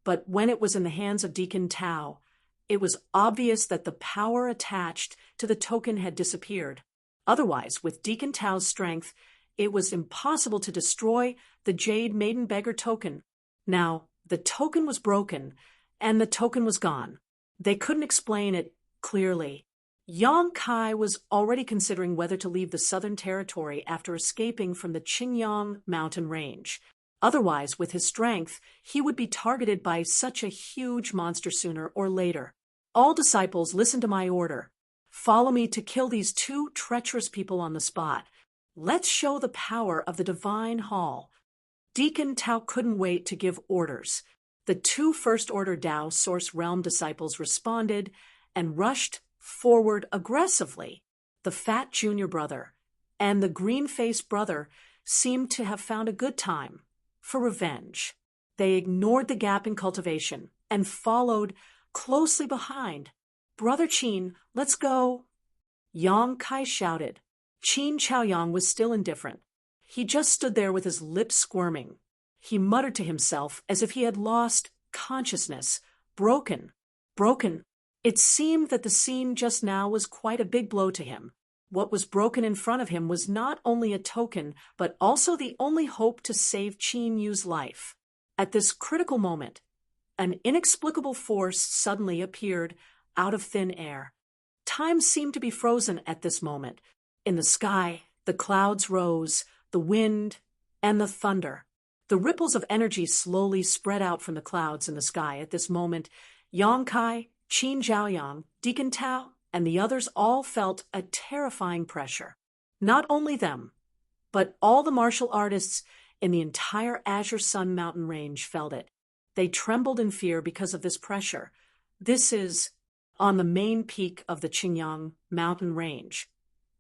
but when it was in the hands of Deacon Tao, it was obvious that the power attached to the token had disappeared. Otherwise, with Deacon Tao's strength, it was impossible to destroy the Jade Maiden Beggar token. Now, the token was broken, and the token was gone. They couldn't explain it clearly. Yang Kai was already considering whether to leave the Southern Territory after escaping from the Qingyang mountain range. Otherwise, with his strength, he would be targeted by such a huge monster sooner or later. All disciples, listen to my order. Follow me to kill these 2 treacherous people on the spot. Let's show the power of the Divine Hall. Deacon Tao couldn't wait to give orders. The 2 First-Order Dao Source Realm disciples responded and rushed forward aggressively. The fat junior brother and the green-faced brother seemed to have found a good time for revenge. They ignored the gap in cultivation and followed closely behind. Brother Qin, let's go. Yang Kai shouted. Qin Chaoyang was still indifferent. He just stood there with his lips squirming. He muttered to himself as if he had lost consciousness. Broken. It seemed that the scene just now was quite a big blow to him. What was broken in front of him was not only a token, but also the only hope to save Qin Yu's life. At this critical moment, an inexplicable force suddenly appeared out of thin air. Time seemed to be frozen at this moment. In the sky, the clouds rose, the wind, and the thunder. The ripples of energy slowly spread out from the clouds in the sky at this moment. Yang Kai, Qin Zhaoyang, Deacon Tao, and the others all felt a terrifying pressure. Not only them, but all the martial artists in the entire Azure Sun mountain range felt it. They trembled in fear because of this pressure. This is on the main peak of the Qingyang mountain range.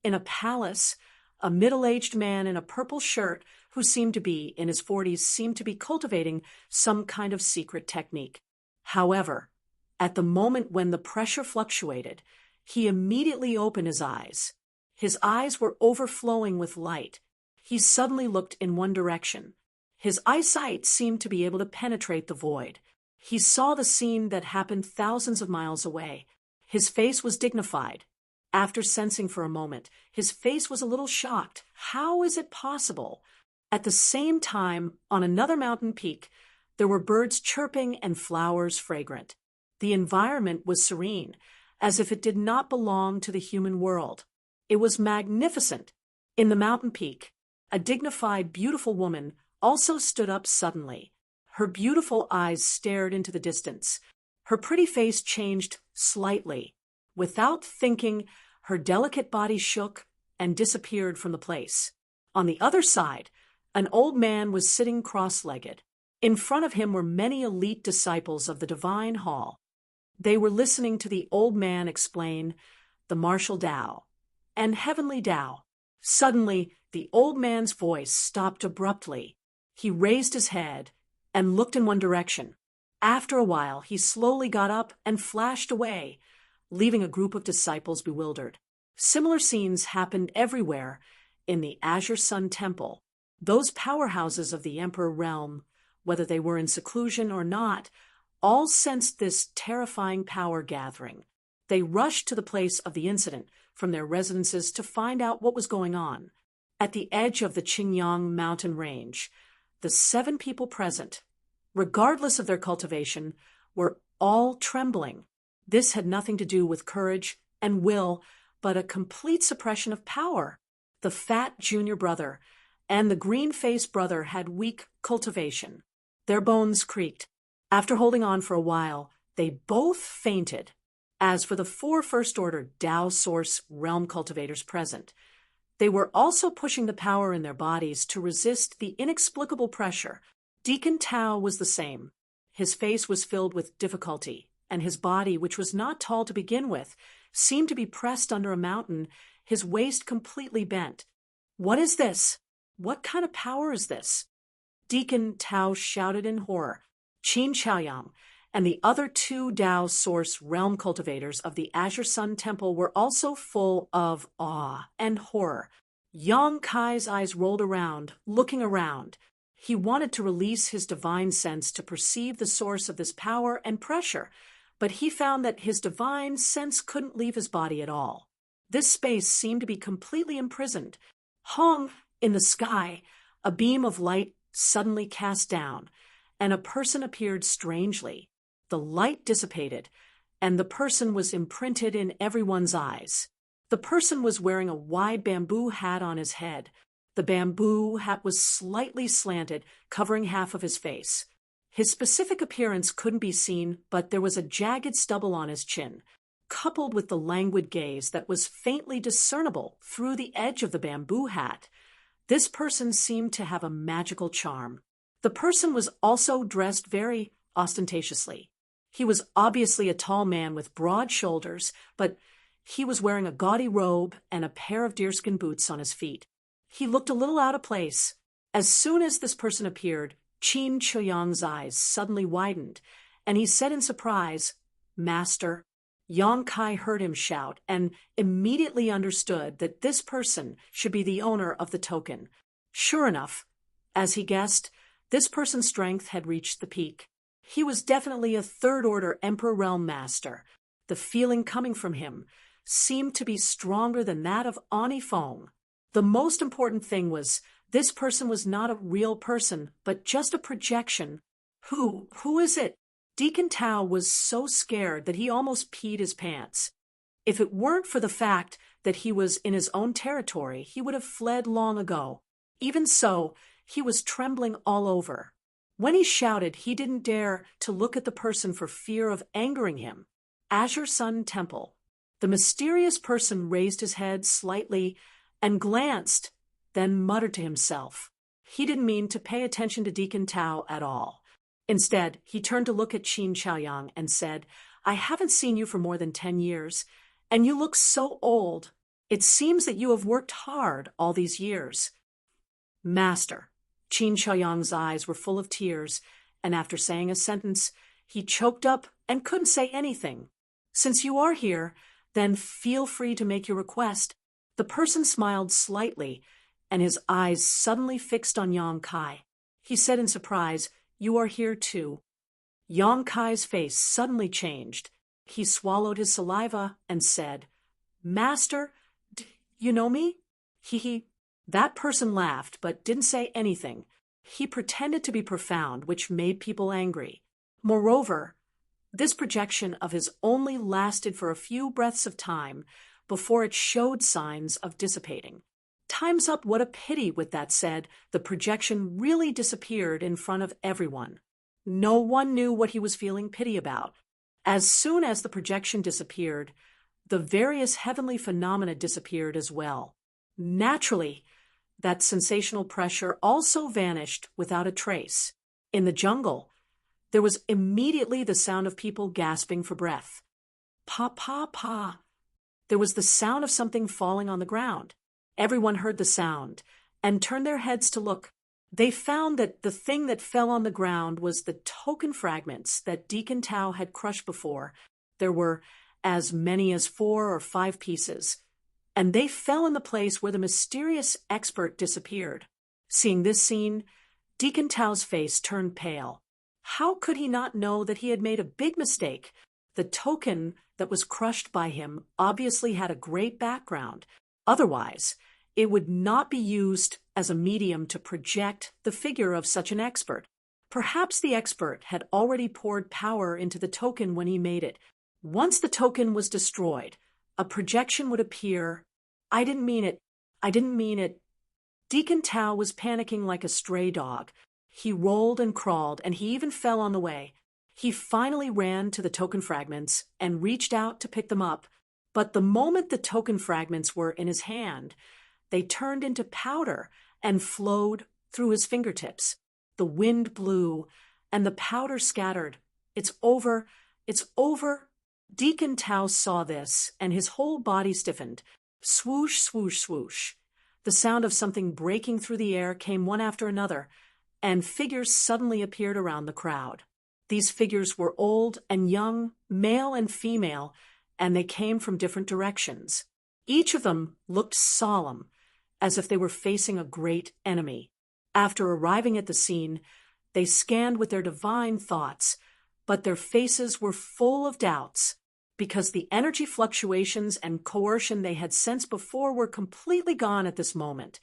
In a palace, a middle-aged man in a purple shirt who seemed to be in his 40s seemed to be cultivating some kind of secret technique. However, at the moment when the pressure fluctuated, he immediately opened his eyes. His eyes were overflowing with light. He suddenly looked in one direction. His eyesight seemed to be able to penetrate the void. He saw the scene that happened thousands of miles away. His face was dignified. After sensing for a moment, his face was a little shocked. How is it possible? At the same time, on another mountain peak, there were birds chirping and flowers fragrant. The environment was serene, as if it did not belong to the human world. It was magnificent. In the mountain peak, a dignified, beautiful woman also stood up suddenly. Her beautiful eyes stared into the distance. Her pretty face changed slightly. Without thinking, her delicate body shook and disappeared from the place. On the other side, an old man was sitting cross-legged. In front of him were many elite disciples of the Divine Hall. They were listening to the old man explain the martial Tao and heavenly Tao. Suddenly, the old man's voice stopped abruptly. He raised his head and looked in one direction. After a while, he slowly got up and flashed away, leaving a group of disciples bewildered. Similar scenes happened everywhere in the Azure Sun Temple. Those powerhouses of the Emperor realm, whether they were in seclusion or not, all sensed this terrifying power gathering. They rushed to the place of the incident from their residences to find out what was going on. At the edge of the Qingyang mountain range, the 7 people present, regardless of their cultivation, were all trembling. This had nothing to do with courage and will, but a complete suppression of power. The fat junior brother and the green-faced brother had weak cultivation. Their bones creaked. After holding on for a while, they both fainted. As for the 4 first-order Tao Source realm cultivators present, they were also pushing the power in their bodies to resist the inexplicable pressure. Deacon Tao was the same. His face was filled with difficulty, and his body, which was not tall to begin with, seemed to be pressed under a mountain, his waist completely bent. "What is this? What kind of power is this?" Deacon Tao shouted in horror. Qin Chaoyang and the other 2 Tao Source realm cultivators of the Azure Sun Temple were also full of awe and horror. Yang Kai's eyes rolled around, looking around. He wanted to release his divine sense to perceive the source of this power and pressure, but he found that his divine sense couldn't leave his body at all. This space seemed to be completely imprisoned. Hung in the sky, a beam of light suddenly cast down, and a person appeared strangely. The light dissipated, and the person was imprinted in everyone's eyes. The person was wearing a wide bamboo hat on his head. The bamboo hat was slightly slanted, covering half of his face. His specific appearance couldn't be seen, but there was a jagged stubble on his chin, coupled with the languid gaze that was faintly discernible through the edge of the bamboo hat. This person seemed to have a magical charm. The person was also dressed very ostentatiously. He was obviously a tall man with broad shoulders, but he was wearing a gaudy robe and a pair of deerskin boots on his feet. He looked a little out of place. As soon as this person appeared, Qin Chaoyang's eyes suddenly widened, and he said in surprise, "Master." Yang Kai heard him shout and immediately understood that this person should be the owner of the token. Sure enough, as he guessed, this person's strength had reached the peak. He was definitely a 3rd-order Emperor Realm Master. The feeling coming from him seemed to be stronger than that of Ani Fong. The most important thing was, this person was not a real person, but just a projection. Who is it? Deacon Tao was so scared that he almost peed his pants. If it weren't for the fact that he was in his own territory, he would have fled long ago. Even so, he was trembling all over. When he shouted, he didn't dare to look at the person for fear of angering him. Azure Sun Temple. The mysterious person raised his head slightly and glanced, then muttered to himself. He didn't mean to pay attention to Deacon Tao at all. Instead, he turned to look at Qin Chaoyang and said, "I haven't seen you for more than 10 years, and you look so old. It seems that you have worked hard all these years." "Master." Qin Chaoyang's eyes were full of tears, and after saying a sentence, he choked up and couldn't say anything. "Since you are here, then feel free to make your request." The person smiled slightly, and his eyes suddenly fixed on Yang Kai. He said in surprise, "You are here too." Yang Kai's face suddenly changed. He swallowed his saliva and said, "Master, you know me?" That person laughed but didn't say anything. He pretended to be profound, which made people angry. Moreover, this projection of his only lasted for a few breaths of time before it showed signs of dissipating. "Time's up, what a pity." With that said, the projection really disappeared in front of everyone. No one knew what he was feeling pity about. As soon as the projection disappeared, the various heavenly phenomena disappeared as well. Naturally, that sensational pressure also vanished without a trace. In the jungle, there was immediately the sound of people gasping for breath. Pa, pa, pa. There was the sound of something falling on the ground. Everyone heard the sound and turned their heads to look. They found that the thing that fell on the ground was the token fragments that Deacon Tao had crushed before. There were as many as 4 or 5 pieces, and they fell in the place where the mysterious expert disappeared. Seeing this scene, Deacon Tao's face turned pale. How could he not know that he had made a big mistake? The token that was crushed by him obviously had a great background. Otherwise, it would not be used as a medium to project the figure of such an expert. Perhaps the expert had already poured power into the token when he made it. Once the token was destroyed, a projection would appear. I didn't mean it. Deacon Tao was panicking like a stray dog. He rolled and crawled, and he even fell on the way. He finally ran to the token fragments and reached out to pick them up. But the moment the token fragments were in his hand, they turned into powder and flowed through his fingertips. The wind blew, and the powder scattered. "It's over. It's over." Deacon Tao saw this, and his whole body stiffened. Swoosh, swoosh, swoosh. The sound of something breaking through the air came one after another, and figures suddenly appeared around the crowd. These figures were old and young, male and female, and they came from different directions. Each of them looked solemn, as if they were facing a great enemy. After arriving at the scene, they scanned with their divine thoughts, but their faces were full of doubts, because the energy fluctuations and coercion they had sensed before were completely gone at this moment.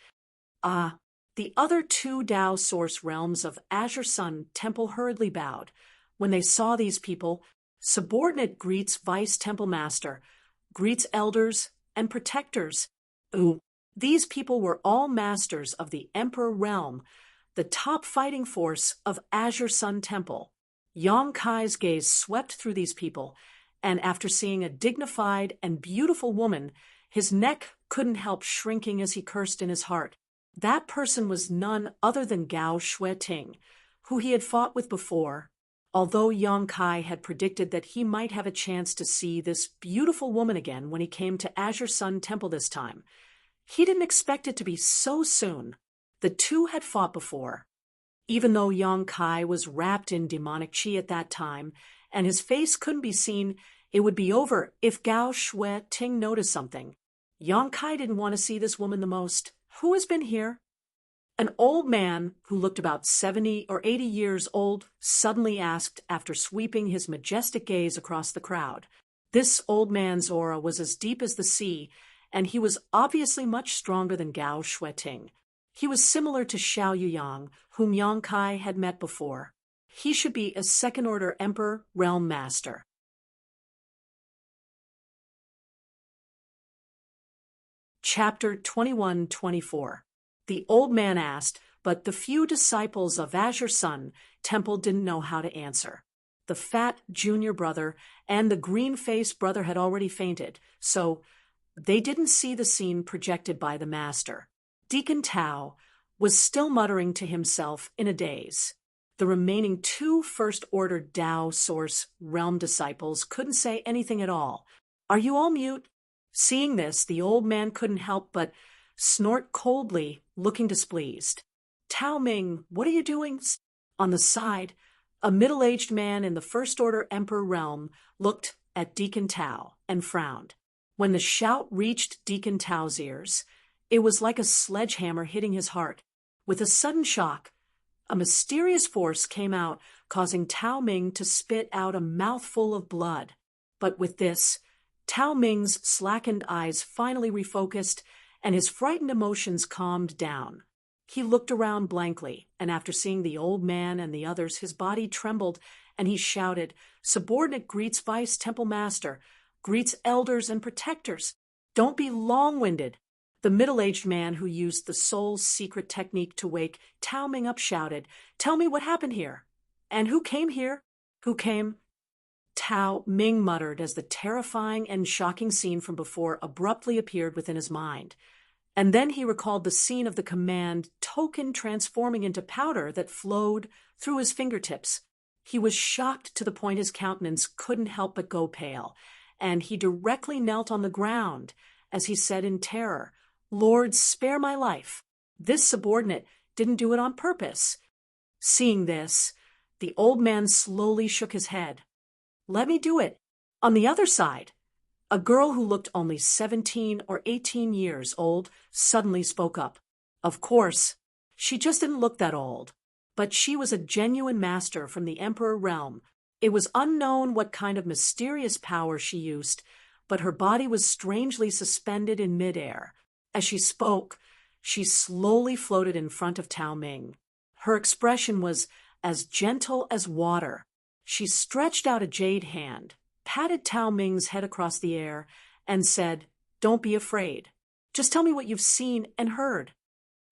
The other 2 Tao source realms of Azure Sun Temple hurriedly bowed. When they saw these people, subordinate greets Vice Temple Master, greets elders and protectors. These people were all masters of the Emperor Realm, the top fighting force of Azure Sun Temple. Yang Kai's gaze swept through these people, and after seeing a dignified and beautiful woman, his neck couldn't help shrinking as he cursed in his heart. That person was none other than Gao Shueting, who he had fought with before. Although Yang Kai had predicted that he might have a chance to see this beautiful woman again when he came to Azure Sun Temple this time, he didn't expect it to be so soon. The 2 had fought before. Even though Yang Kai was wrapped in demonic qi at that time, and his face couldn't be seen, it would be over if Gao Shueting noticed something. Yang Kai didn't want to see this woman the most. "Who has been here?" An old man who looked about 70 or 80 years old suddenly asked after sweeping his majestic gaze across the crowd. This old man's aura was as deep as the sea, and he was obviously much stronger than Gao Shueting. He was similar to Xiao Yuyang, whom Yang Kai had met before. He should be a second-order Emperor Realm Master. Chapter 21-24. The old man asked, but the few disciples of Azure Sun Temple didn't know how to answer. The fat junior brother and the green-faced brother had already fainted, so they didn't see the scene projected by the master. Deacon Tao was still muttering to himself in a daze. The remaining two first-order Tao Source Realm disciples couldn't say anything at all. "Are you all mute?" Seeing this, the old man couldn't help but snort coldly, looking displeased. "Tao Ming, what are you doing?" On the side, a middle-aged man in the first-order Emperor realm looked at Deacon Tao and frowned. When the shout reached Deacon Tao's ears, it was like a sledgehammer hitting his heart. With a sudden shock, a mysterious force came out, causing Tao Ming to spit out a mouthful of blood. But with this, Tao Ming's slackened eyes finally refocused, and his frightened emotions calmed down. He looked around blankly, and after seeing the old man and the others, his body trembled, and he shouted, "Subordinate greets Vice Temple Master, greets elders and protectors. Don't be long-winded." The middle-aged man who used the soul's secret technique to wake Tao Ming up shouted, "Tell me what happened here. And who came here? Who came?" Tao Ming muttered as the terrifying and shocking scene from before abruptly appeared within his mind. And then he recalled the scene of the command token transforming into powder that flowed through his fingertips. He was shocked to the point his countenance couldn't help but go pale, and he directly knelt on the ground as he said in terror, "Lord, spare my life. This subordinate didn't do it on purpose." Seeing this, the old man slowly shook his head. "Let me do it." On the other side, a girl who looked only 17 or 18 years old suddenly spoke up. Of course, she just didn't look that old, but she was a genuine master from the Emperor realm. It was unknown what kind of mysterious power she used, but her body was strangely suspended in midair. As she spoke, she slowly floated in front of Tao Ming. Her expression was as gentle as water. She stretched out a jade hand, patted Tao Ming's head across the air, and said, "Don't be afraid. Just tell me what you've seen and heard."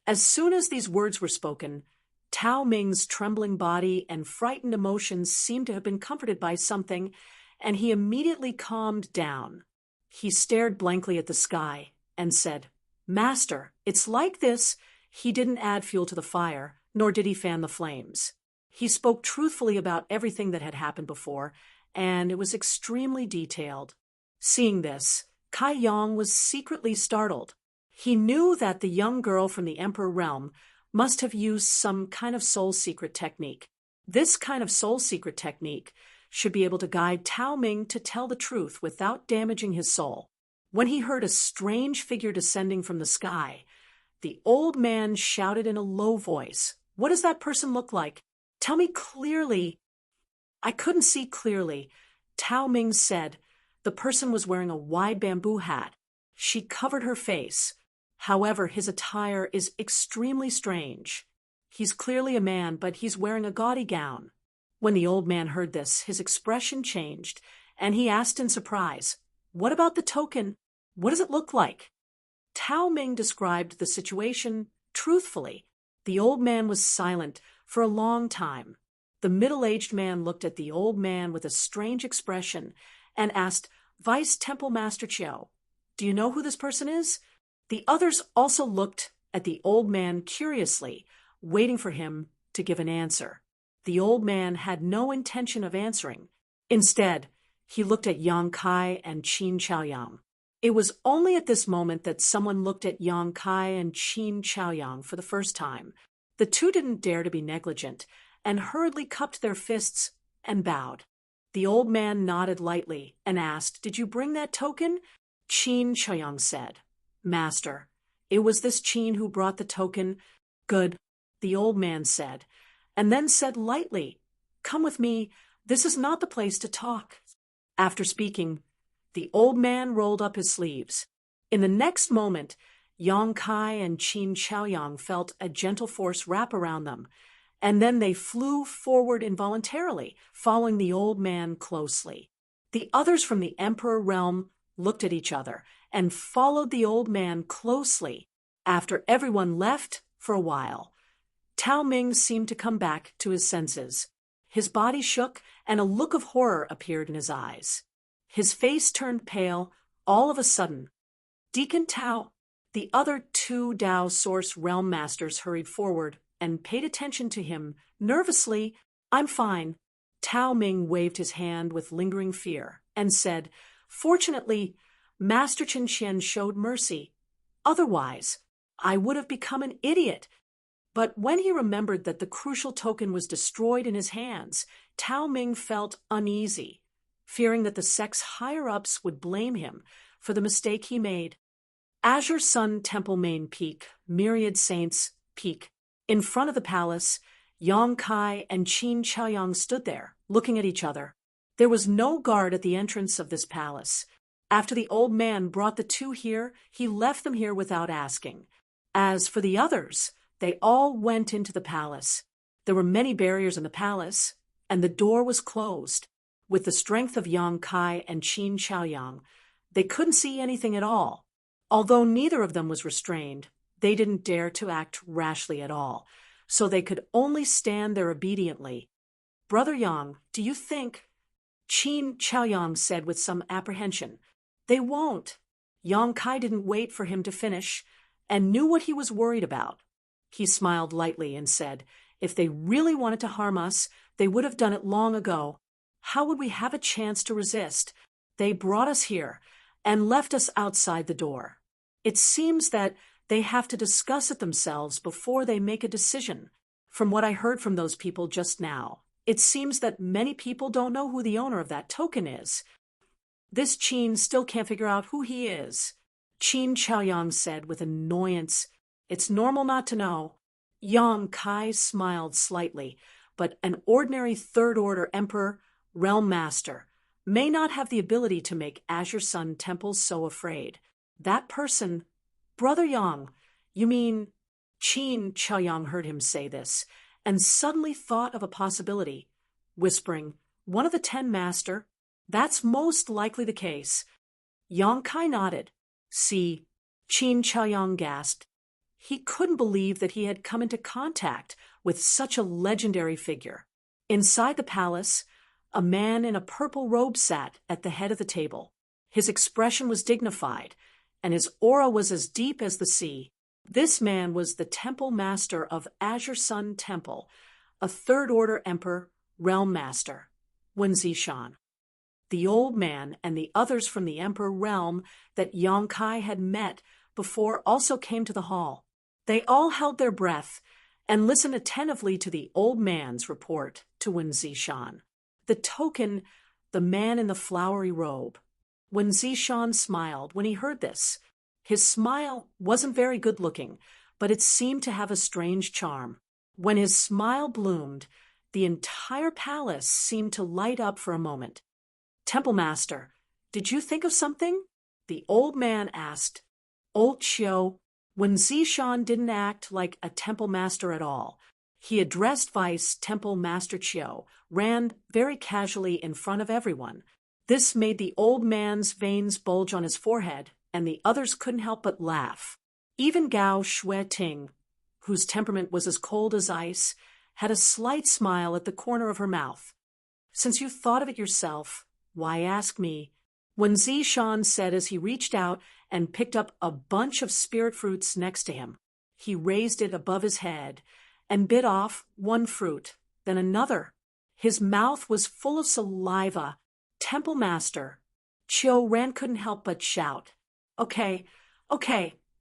As soon as these words were spoken, Tao Ming's trembling body and frightened emotions seemed to have been comforted by something, and he immediately calmed down. He stared blankly at the sky and said, "Master, it's like this." He didn't add fuel to the fire, nor did he fan the flames. He spoke truthfully about everything that had happened before, and it was extremely detailed. Seeing this, Kai Yang was secretly startled. He knew that the young girl from the Emperor realm must have used some kind of soul secret technique. This kind of soul secret technique should be able to guide Tao Ming to tell the truth without damaging his soul. When he heard a strange figure descending from the sky, the old man shouted in a low voice, "What does that person look like? Tell me clearly." "I couldn't see clearly," Tao Ming said. "The person was wearing a wide bamboo hat. She covered her face. However, his attire is extremely strange. He's clearly a man, but he's wearing a gaudy gown." When the old man heard this, his expression changed, and he asked in surprise, "What about the token? What does it look like?" Tao Ming described the situation truthfully. The old man was silent for a long time. The middle-aged man looked at the old man with a strange expression and asked, "Vice Temple Master Chiao, do you know who this person is?" The others also looked at the old man curiously, waiting for him to give an answer. The old man had no intention of answering. Instead, he looked at Yang Kai and Qin Chaoyang. It was only at this moment that someone looked at Yang Kai and Qin Chaoyang for the first time. The two didn't dare to be negligent, and hurriedly cupped their fists and bowed. The old man nodded lightly and asked, "Did you bring that token?" Qin Chaoyang said, "Master, it was this Qin who brought the token." "Good," the old man said, and then said lightly, "Come with me. This is not the place to talk." After speaking, The old man rolled up his sleeves. In the next moment, Yang Kai and Qin Chaoyang felt a gentle force wrap around them, and then they flew forward involuntarily, following the old man closely. The others from the Emperor realm looked at each other and followed the old man closely. After everyone left for a while, Tao Ming seemed to come back to his senses. His body shook and a look of horror appeared in his eyes. His face turned pale all of a sudden. Deacon Tao, the other two Dao Source Realm Masters hurried forward and paid attention to him nervously. "I'm fine." Tao Ming waved his hand with lingering fear and said, "Fortunately, Master Chen Qian showed mercy. Otherwise, I would have become an idiot." But when he remembered that the crucial token was destroyed in his hands, Tao Ming felt uneasy, fearing that the sect's higher-ups would blame him for the mistake he made. Azure Sun Temple Main Peak, Myriad Saints Peak. In front of the palace, Yang Kai and Qin Chaoyang stood there, looking at each other. There was no guard at the entrance of this palace. After the old man brought the two here, he left them here without asking. As for the others, they all went into the palace. There were many barriers in the palace, and the door was closed. With the strength of Yang Kai and Qin Chaoyang, they couldn't see anything at all. Although neither of them was restrained, they didn't dare to act rashly at all, so they could only stand there obediently. "Brother Yang, do you think—" Qin Chaoyang said with some apprehension. "They won't." Yang Kai didn't wait for him to finish and knew what he was worried about. He smiled lightly and said, "If they really wanted to harm us, they would have done it long ago. How would we have a chance to resist? They brought us here and left us outside the door. It seems that they have to discuss it themselves before they make a decision. From what I heard from those people just now, it seems that many people don't know who the owner of that token is. This Qin still can't figure out who he is." Qin Chaoyang said with annoyance, "It's normal not to know." Yang Kai smiled slightly, but an ordinary third-order emperor, realm master, may not have the ability to make Azure Sun temples so afraid. That person— "Brother Yang, you mean—" Qin Chaoyang heard him say this, and suddenly thought of a possibility, whispering, "One of the 10 master? That's most likely the case." Yang Kai nodded. "See," Qin Chaoyang gasped. He couldn't believe that he had come into contact with such a legendary figure. Inside the palace, a man in a purple robe sat at the head of the table. His expression was dignified, and his aura was as deep as the sea. This man was the temple master of Azure Sun Temple, a third-order emperor, realm master, Wen Zishan. The old man and the others from the emperor realm that Yang Kai had met before also came to the hall. They all held their breath and listened attentively to the old man's report to Wen Zishan. The token, the man in the flowery robe. Wen Zishan smiled when he heard this. His smile wasn't very good-looking, but it seemed to have a strange charm. When his smile bloomed, the entire palace seemed to light up for a moment. "Temple Master, did you think of something?" the old man asked. Old Chiu, Wen Zishan didn't act like a temple master at all. He addressed Vice Temple Master Chiu, ran very casually in front of everyone. This made the old man's veins bulge on his forehead, and the others couldn't help but laugh. Even Gao Shui-Ting, whose temperament was as cold as ice, had a slight smile at the corner of her mouth. "Since you thought of it yourself, why ask me?" Wen Zishan said as he reached out and picked up a bunch of spirit fruits next to him. He raised it above his head and bit off one fruit, then another. His mouth was full of saliva. "Temple Master." Chiu Ran couldn't help but shout. Okay,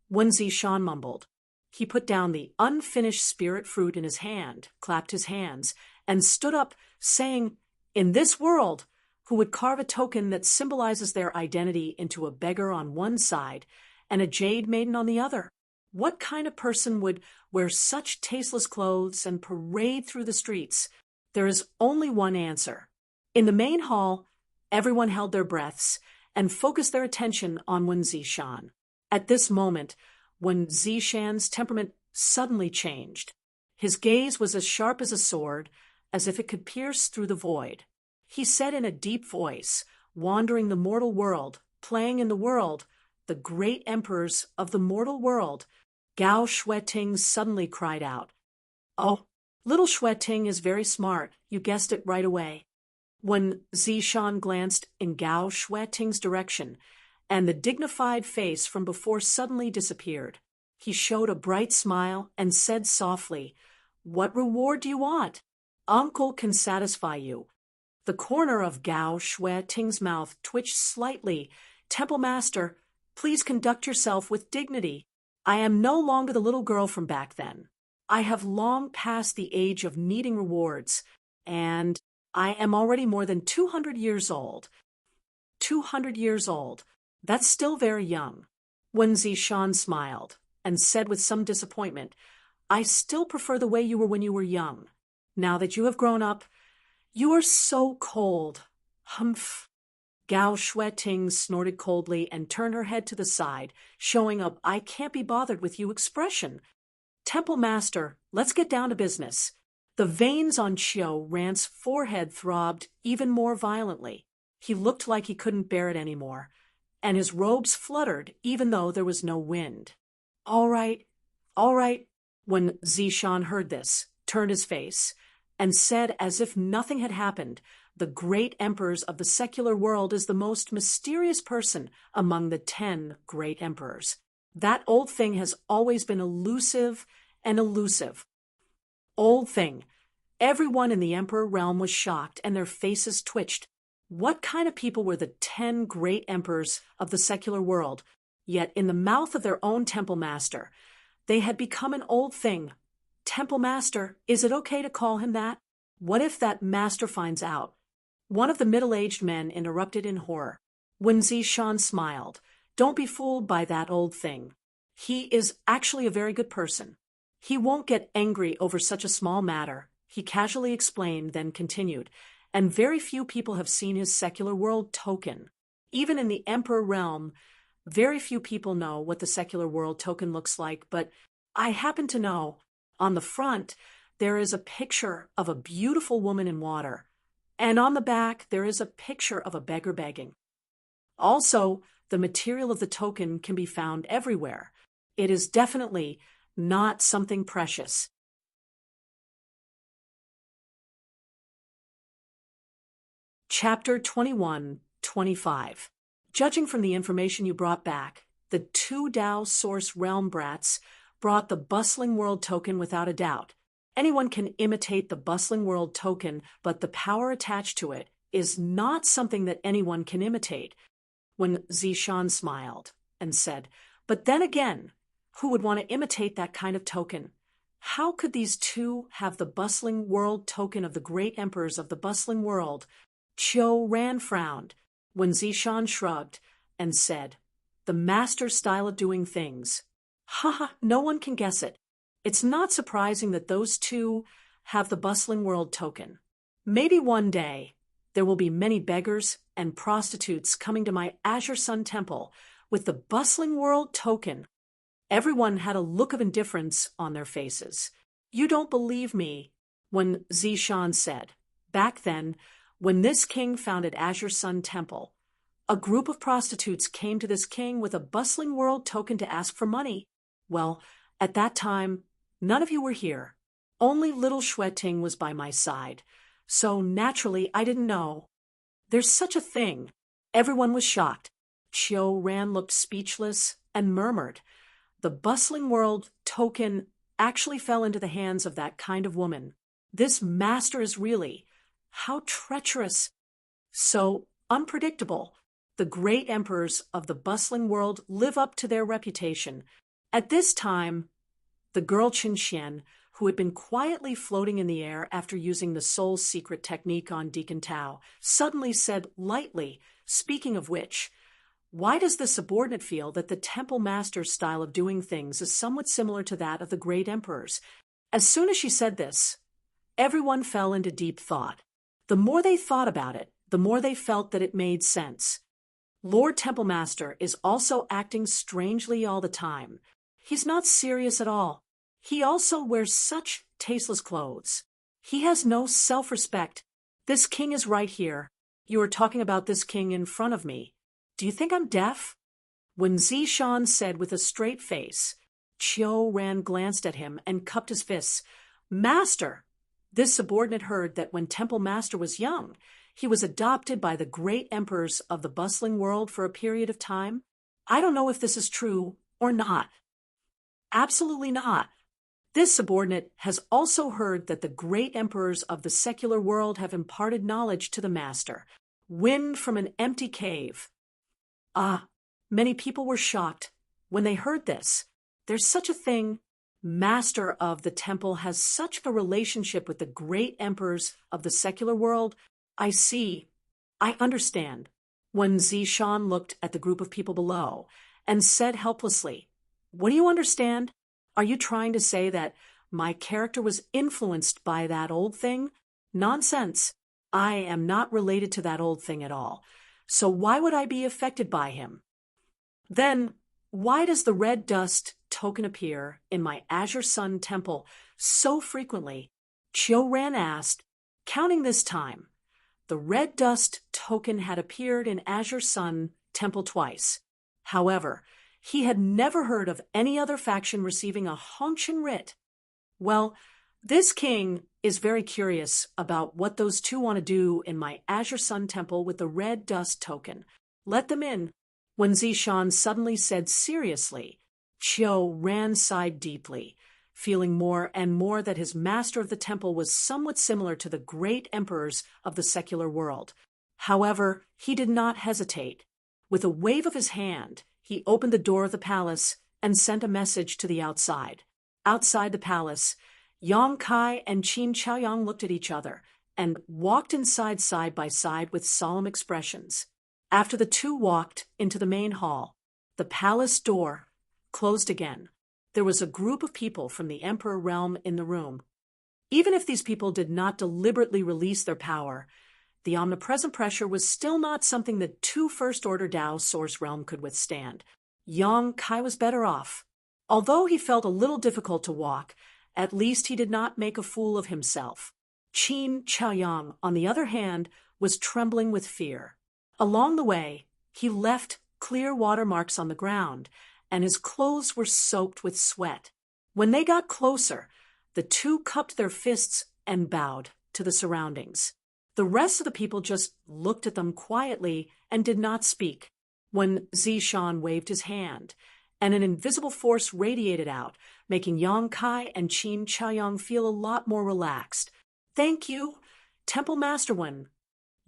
Wen Zishan mumbled. He put down the unfinished spirit fruit in his hand, clapped his hands, and stood up, saying, "In this world, who would carve a token that symbolizes their identity into a beggar on one side and a jade maiden on the other? What kind of person would wear such tasteless clothes and parade through the streets? There is only one answer." In the main hall, everyone held their breaths and focused their attention on Wen Zishan. At this moment, Wen Zishan's temperament suddenly changed. His gaze was as sharp as a sword, as if it could pierce through the void. He said in a deep voice, wandering the mortal world, playing in the world, the great emperors of the mortal world. Gao Shueting suddenly cried out, "Oh, little Shueting is very smart, you guessed it right away." When Zishan glanced in Gao Shueting's direction, and the dignified face from before suddenly disappeared, he showed a bright smile and said softly, "What reward do you want? Uncle can satisfy you." The corner of Gao Shueting's mouth twitched slightly. "Temple Master, please conduct yourself with dignity. I am no longer the little girl from back then. I have long passed the age of needing rewards, and I am already more than 200 years old. 200 years old. That's still very young." Wen Zishan smiled and said with some disappointment, "I still prefer the way you were when you were young. Now that you have grown up, you are so cold." "Humph." Gao Shueting snorted coldly and turned her head to the side, showing a "I can't be bothered with you" expression. "Temple Master, let's get down to business." The veins on Qiu Ran's forehead throbbed even more violently. He looked like he couldn't bear it anymore, and his robes fluttered even though there was no wind. All right. When Zishan heard this, turned his face, and said as if nothing had happened, "The great emperors of the secular world is the most mysterious person among the 10 great emperors. That old thing has always been elusive and elusive." Old thing. Everyone in the emperor realm was shocked, and their faces twitched. What kind of people were the 10 great emperors of the secular world? Yet in the mouth of their own temple master, they had become an old thing. Temple Master, is it okay to call him that? What if that master finds out? One of the middle-aged men interrupted in horror. Wen Zishan smiled. "Don't be fooled by that old thing. He is actually a very good person. He won't get angry over such a small matter," he casually explained, then continued, "and very few people have seen his secular world token. Even in the emperor realm, very few people know what the secular world token looks like, but I happen to know. On the front, there is a picture of a beautiful woman in water, and on the back, there is a picture of a beggar begging. Also, the material of the token can be found everywhere. It is definitely not something precious." Chapter 21-25. Judging from the information you brought back, the 2 Dao Source Realm brats brought the Bustling World token without a doubt. Anyone can imitate the Bustling World token, but the power attached to it is not something that anyone can imitate. When Zishan smiled and said, "But then again, who would want to imitate that kind of token? How could these 2 have the Bustling World token of the great emperors of the Bustling World?" Qiu Ran frowned when Zishan shrugged and said, "The master's style of doing things. Haha, no one can guess it. It's not surprising that those 2 have the Bustling World token. Maybe one day there will be many beggars and prostitutes coming to my Azure Sun Temple with the Bustling World token." Everyone had a look of indifference on their faces. "You don't believe me," when Zishan said. "Back then, when this king founded Azure Sun Temple, a group of prostitutes came to this king with a Bustling World token to ask for money. Well, at that time, none of you were here. Only little Shueting was by my side. So naturally, I didn't know. There's such a thing." Everyone was shocked. Qiu Ran looked speechless and murmured, "The Bustling World token actually fell into the hands of that kind of woman. This master is really, how treacherous, so unpredictable. The great emperors of the Bustling World live up to their reputation." At this time, the girl Qin Xian, who had been quietly floating in the air after using the soul's secret technique on Deacon Tao, suddenly said lightly, "Speaking of which, why does the subordinate feel that the temple master's style of doing things is somewhat similar to that of the great emperors?" As soon as she said this, everyone fell into deep thought. The more they thought about it, the more they felt that it made sense. Lord Temple Master is also acting strangely all the time. He's not serious at all. He also wears such tasteless clothes. He has no self-respect. This king is right here. You are talking about this king in front of me. Do you think I'm deaf? When Zishan said with a straight face, Qiu Ran glanced at him and cupped his fists. Master! This subordinate heard that when Temple Master was young, he was adopted by the great emperors of the bustling world for a period of time. I don't know if this is true or not. Absolutely not. This subordinate has also heard that the great emperors of the secular world have imparted knowledge to the master. Wind from an empty cave. Ah, many people were shocked when they heard this. There's such a thing. Master of the temple has such a relationship with the great emperors of the secular world. I see. I understand. When Zishan looked at the group of people below and said helplessly, What do you understand? Are you trying to say that my character was influenced by that old thing? Nonsense. I am not related to that old thing at all. So why would I be affected by him? Then, why does the red dust token appear in my Azure Sun temple so frequently? Qiu Ran asked, counting this time. The red dust token had appeared in Azure Sun temple twice. However, he had never heard of any other faction receiving a Hongqian writ. Well, this king is very curious about what those two want to do in my Azure Sun temple with the red dust token. Let them in. When Zishan suddenly said seriously, Qiu Ran sighed deeply, feeling more and more that his master of the temple was somewhat similar to the great emperors of the secular world. However, he did not hesitate. With a wave of his hand, he opened the door of the palace and sent a message to the outside. Outside the palace, Yang Kai and Qin Chaoyang looked at each other and walked inside side by side with solemn expressions. After the two walked into the main hall, the palace door closed again. There was a group of people from the Emperor realm in the room. Even if these people did not deliberately release their power, the omnipresent pressure was still not something the two First-Order Dao Source Realm could withstand. Yang Kai was better off. Although he felt a little difficult to walk, at least he did not make a fool of himself. Qin Chaoyang, on the other hand, was trembling with fear. Along the way, he left clear water marks on the ground, and his clothes were soaked with sweat. When they got closer, the two cupped their fists and bowed to the surroundings. The rest of the people just looked at them quietly and did not speak. When Zishan waved his hand, and an invisible force radiated out, making Yang Kai and Qin Chaoyang feel a lot more relaxed. Thank you, Temple Master One.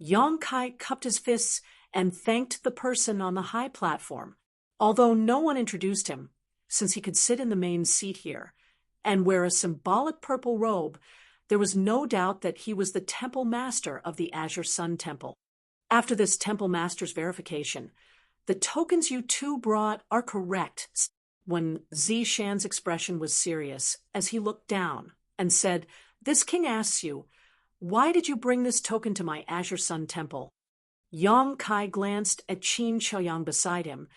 Yang Kai cupped his fists and thanked the person on the high platform, although no one introduced him, since he could sit in the main seat here and wear a symbolic purple robe. There was no doubt that he was the temple master of the Azure Sun Temple. After this temple master's verification, the tokens you two brought are correct. When Zishan's expression was serious as he looked down and said, This king asks you, why did you bring this token to my Azure Sun Temple? Yang Kai glanced at Qin Chaoyang beside him,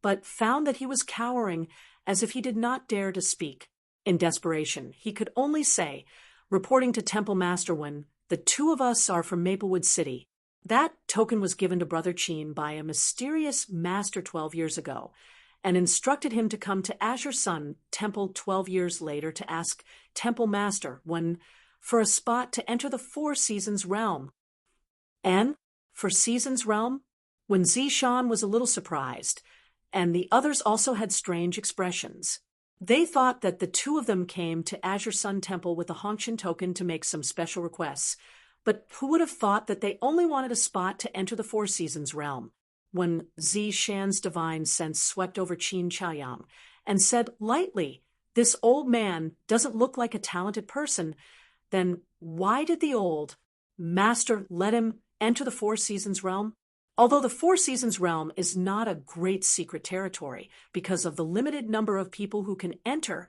but found that he was cowering as if he did not dare to speak. In desperation, he could only say, reporting to Temple Master Wen, the two of us are from Maplewood City. That token was given to Brother Qin by a mysterious master 12 years ago, and instructed him to come to Azure Sun Temple 12 years later to ask Temple Master Wen for a spot to enter the Four Seasons realm. And for Seasons realm? When Zishan was a little surprised, and the others also had strange expressions. They thought that the two of them came to Azure Sun Temple with a Hongqian token to make some special requests, but who would have thought that they only wanted a spot to enter the Four Seasons realm? When Zishan's divine sense swept over Qin Chaoyang and said lightly, This old man doesn't look like a talented person, then why did the old master let him enter the Four Seasons realm? Although the Four Seasons realm is not a great secret territory because of the limited number of people who can enter,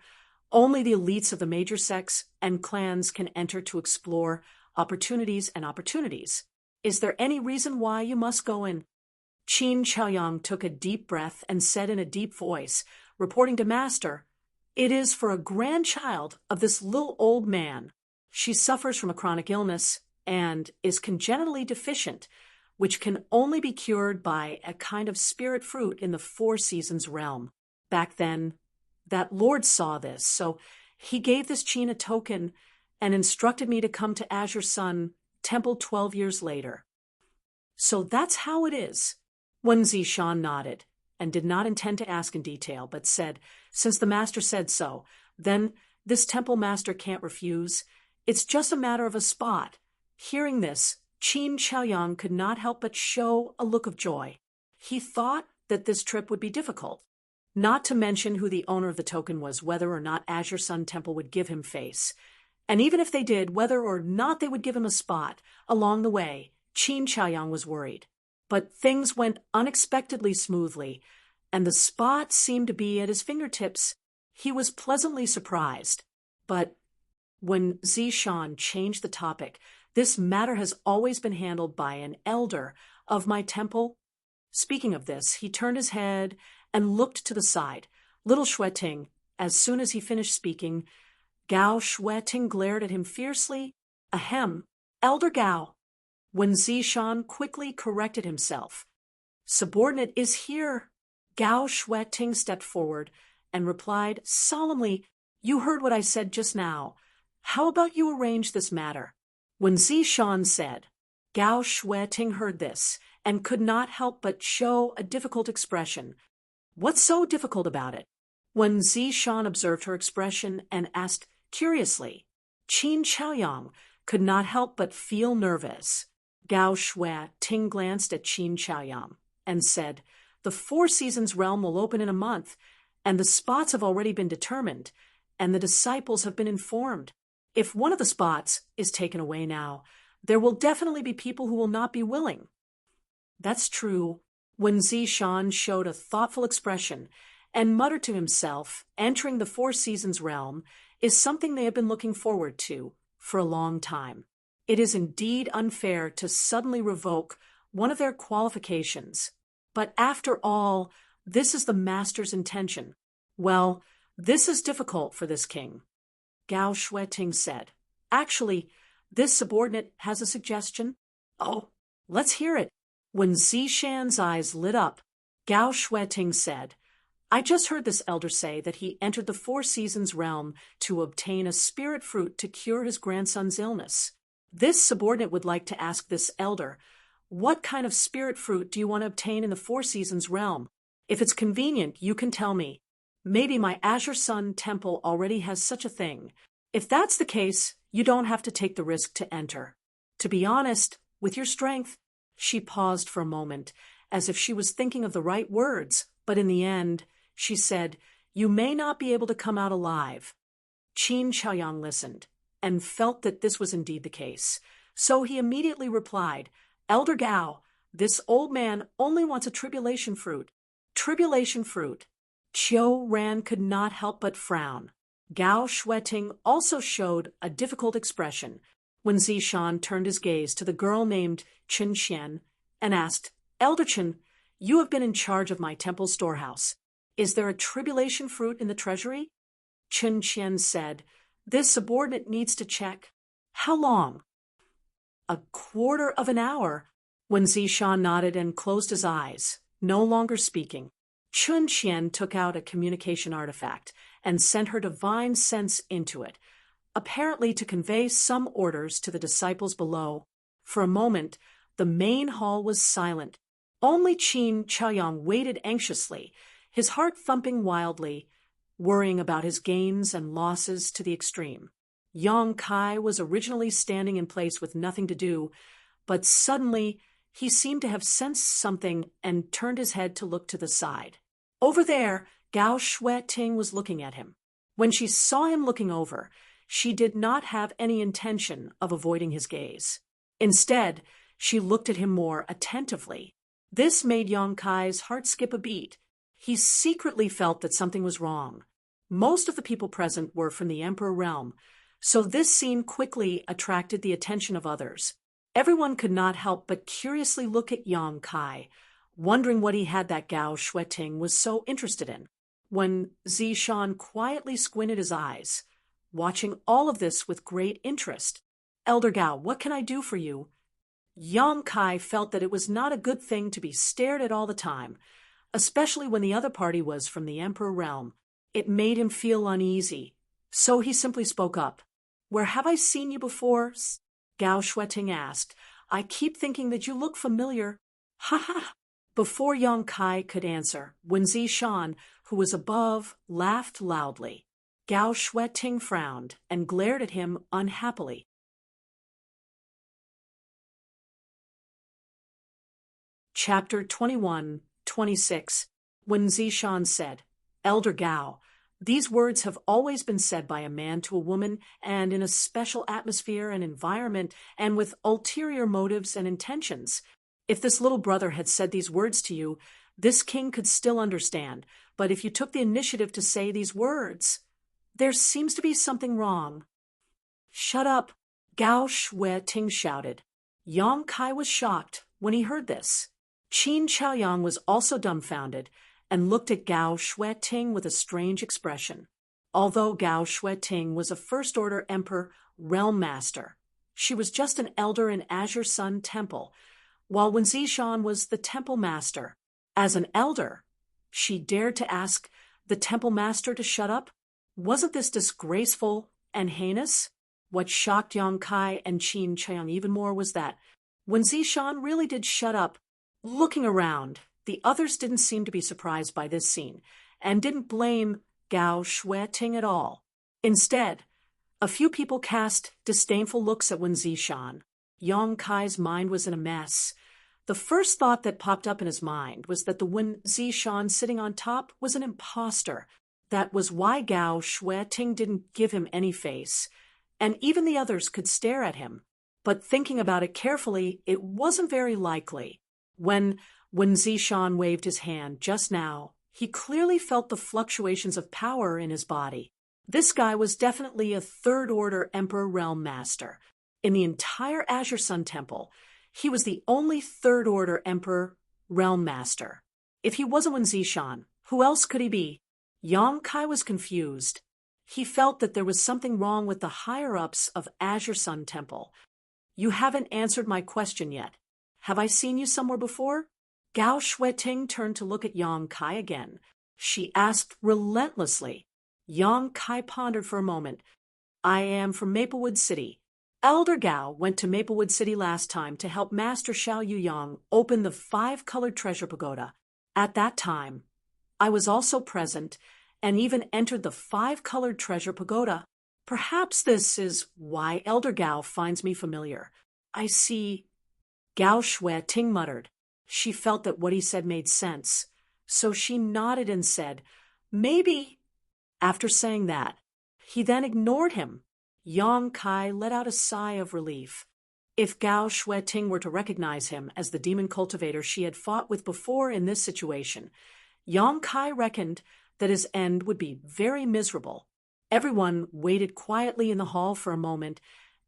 only the elites of the major sects and clans can enter to explore opportunities. Is there any reason why you must go in? Qin Chaoyang took a deep breath and said in a deep voice, reporting to Master, "It is for a grandchild of this little old man. She suffers from a chronic illness and is congenitally deficient, which can only be cured by a kind of spirit fruit in the Four Seasons realm. Back then, that lord saw this, so he gave this Qin a token and instructed me to come to Azure Sun Temple 12 years later." "So that's how it is." Wen Zishan nodded and did not intend to ask in detail, but said, "Since the master said so, then this temple master can't refuse. It's just a matter of a spot." Hearing this, Qin Chaoyang could not help but show a look of joy. He thought that this trip would be difficult, not to mention who the owner of the token was, whether or not Azure Sun Temple would give him face. And even if they did, whether or not they would give him a spot along the way, Qin Chaoyang was worried. But things went unexpectedly smoothly, and the spot seemed to be at his fingertips. He was pleasantly surprised. But when Zishan changed the topic, "This matter has always been handled by an elder of my temple." Speaking of this, he turned his head and looked to the side. Little Xueting, as soon as he finished speaking, Gao Xueting glared at him fiercely. "Ahem, Elder Gao." When Zishan quickly corrected himself, "Subordinate is here." Gao Xueting stepped forward and replied solemnly, "You heard what I said just now. How about you arrange this matter?" When Zishan said, Gao Xueting heard this and could not help but show a difficult expression. "What's so difficult about it?" When Zishan observed her expression and asked curiously, Qin Chaoyang could not help but feel nervous. Gao Xueting glanced at Qin Chaoyang and said, "The Four Seasons realm will open in a month, and the spots have already been determined, and the disciples have been informed. If one of the spots is taken away now, there will definitely be people who will not be willing." "That's true." When Zishan showed a thoughtful expression and muttered to himself, entering the Four Seasons realm is something they have been looking forward to for a long time. It is indeed unfair to suddenly revoke one of their qualifications. But after all, this is the master's intention. Well, this is difficult for this king. Gao Xueting said, "Actually, this subordinate has a suggestion." "Oh, let's hear it." When Zishan's eyes lit up, Gao Xueting said, "I just heard this elder say that he entered the Four Seasons realm to obtain a spirit fruit to cure his grandson's illness. This subordinate would like to ask this elder, what kind of spirit fruit do you want to obtain in the Four Seasons realm? If it's convenient, you can tell me. Maybe my Azure Sun Temple already has such a thing. If that's the case, you don't have to take the risk to enter. To be honest, with your strength." She paused for a moment, as if she was thinking of the right words, but in the end, she said, "You may not be able to come out alive." Qin Chaoyang listened and felt that this was indeed the case. So he immediately replied, "Elder Gao, this old man only wants a tribulation fruit." Tribulation fruit. Qiu Ran could not help but frown. Gao Xueting also showed a difficult expression when Zishan turned his gaze to the girl named Chen Xian and asked, "Elder Chen, you have been in charge of my temple storehouse. Is there a tribulation fruit in the treasury?" Chen Xian said, "This subordinate needs to check." "How long?" "A quarter of an hour." When Zishan nodded and closed his eyes, no longer speaking, Chen Xian took out a communication artifact and sent her divine sense into it, apparently to convey some orders to the disciples below. For a moment, the main hall was silent. Only Qin Chaoyang waited anxiously, his heart thumping wildly, worrying about his gains and losses to the extreme. Yang Kai was originally standing in place with nothing to do, but suddenly he seemed to have sensed something and turned his head to look to the side. Over there, Gao Xueting was looking at him. When she saw him looking over, she did not have any intention of avoiding his gaze. Instead, she looked at him more attentively. This made Yang Kai's heart skip a beat. He secretly felt that something was wrong. Most of the people present were from the Emperor realm, so this scene quickly attracted the attention of others. Everyone could not help but curiously look at Yang Kai, wondering what he had that Gao Shueting was so interested in, when Zishan quietly squinted his eyes, watching all of this with great interest. "Elder Gao, what can I do for you?" Yang Kai felt that it was not a good thing to be stared at all the time, especially when the other party was from the Emperor realm. It made him feel uneasy, so he simply spoke up. "Where have I seen you before?" Gao Shueting asked. "I keep thinking that you look familiar." "Ha ha!" Before Yang Kai could answer, Wen Zishan, who was above, laughed loudly. Gao Shueting frowned and glared at him unhappily. Chapter 21-26. When Zishan said, "Elder Gao, these words have always been said by a man to a woman, and in a special atmosphere and environment, and with ulterior motives and intentions. If this little brother had said these words to you, this king could still understand, but if you took the initiative to say these words, there seems to be something wrong." "Shut up!" Gao Shueting shouted. Yang Kai was shocked when he heard this. Qin Chaoyang was also dumbfounded and looked at Gao Shueting with a strange expression. Although Gao Shueting was a first-order emperor realm master, she was just an elder in Azure Sun Temple, while Wen Zishan was the temple master. As an elder, she dared to ask the temple master to shut up? Wasn't this disgraceful and heinous? What shocked Yang Kai and Qin Chaoyang even more was that Wen Zishan really did shut up. Looking around, the others didn't seem to be surprised by this scene, and didn't blame Gao Shueting at all. Instead, a few people cast disdainful looks at Wen Zishan. Yang Kai's mind was in a mess. The first thought that popped up in his mind was that the Wen Zishan sitting on top was an imposter. That was why Gao Shueting didn't give him any face, and even the others could stare at him. But thinking about it carefully, it wasn't very likely. When Zishan waved his hand just now, he clearly felt the fluctuations of power in his body. This guy was definitely a third-order Emperor Realm Master. In the entire Azure Sun Temple, he was the only third-order Emperor Realm Master. If he wasn't Wen Zishan, who else could he be? Yang Kai was confused. He felt that there was something wrong with the higher-ups of Azure Sun Temple. "You haven't answered my question yet. Have I seen you somewhere before?" Gao Shueting turned to look at Yang Kai again. She asked relentlessly. Yang Kai pondered for a moment. "I am from Maplewood City. Elder Gao went to Maplewood City last time to help Master Xiao Yuyang open the 5-colored treasure pagoda. At that time, I was also present and even entered the 5-colored treasure pagoda. Perhaps this is why Elder Gao finds me familiar. I see." Gao Shueting muttered. She felt that what he said made sense, so she nodded and said, "Maybe." After saying that, he then ignored him. Yang Kai let out a sigh of relief. If Gao Shueting were to recognize him as the demon cultivator she had fought with before in this situation, Yang Kai reckoned that his end would be very miserable. Everyone waited quietly in the hall for a moment,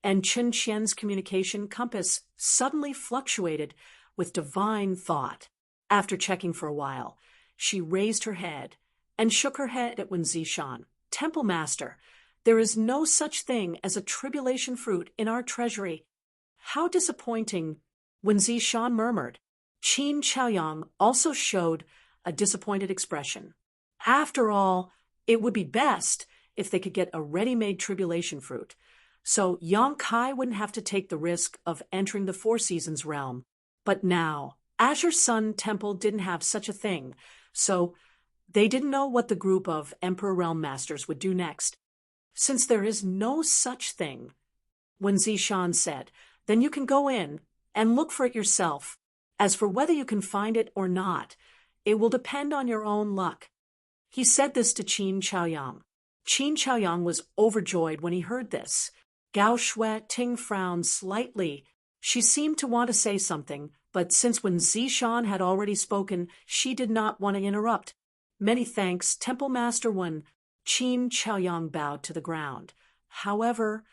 and Chen Qian's communication compass suddenly fluctuated with divine thought. After checking for a while, she raised her head and shook her head at Wen Zishan. "Temple Master, there is no such thing as a tribulation fruit in our treasury." "How disappointing," Wen Zishan murmured. Qin Chaoyang also showed a disappointed expression. After all, it would be best if they could get a ready-made tribulation fruit, so Yang Kai wouldn't have to take the risk of entering the Four Seasons realm. But now, Azure Sun Temple didn't have such a thing, so they didn't know what the group of Emperor Realm Masters would do next. "Since there is no such thing," Wen Zishan said, "then you can go in and look for it yourself. As for whether you can find it or not, it will depend on your own luck." He said this to Qin Chaoyang. Qin Chaoyang was overjoyed when he heard this. Gao Shueting frowned slightly. She seemed to want to say something, but since Wen Zishan had already spoken, she did not want to interrupt. "Many thanks, Temple Master Wen." Qin Chaoyang bowed to the ground. "However,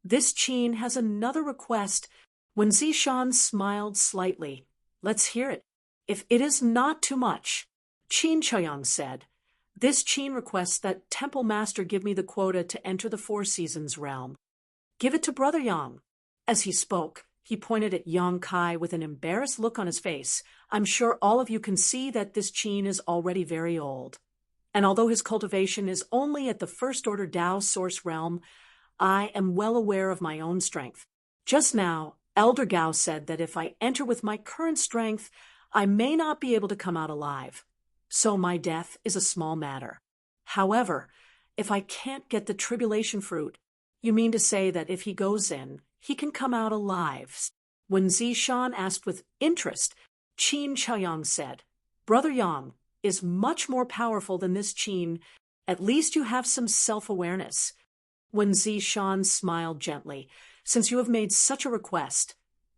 this Qin has another request." Wen Zishan smiled slightly. "Let's hear it." If it is not too much, Qin Chaoyang said, this Qin requests that Temple Master give me the quota to enter the Four Seasons realm. Give it to Brother Yang. As he spoke, he pointed at Yang Kai with an embarrassed look on his face. I'm sure all of you can see that this Qin is already very old. And although his cultivation is only at the First Order Tao Source realm, I am well aware of my own strength. Just now, Elder Gao said that if I enter with my current strength, I may not be able to come out alive. So my death is a small matter. However, if I can't get the tribulation fruit, you mean to say that if he goes in, he can come out alive? When Zishan asked with interest, Qin Chaoyang said, Brother Yang is much more powerful than this Qin. At least you have some self-awareness. When Zishan smiled gently, since you have made such a request,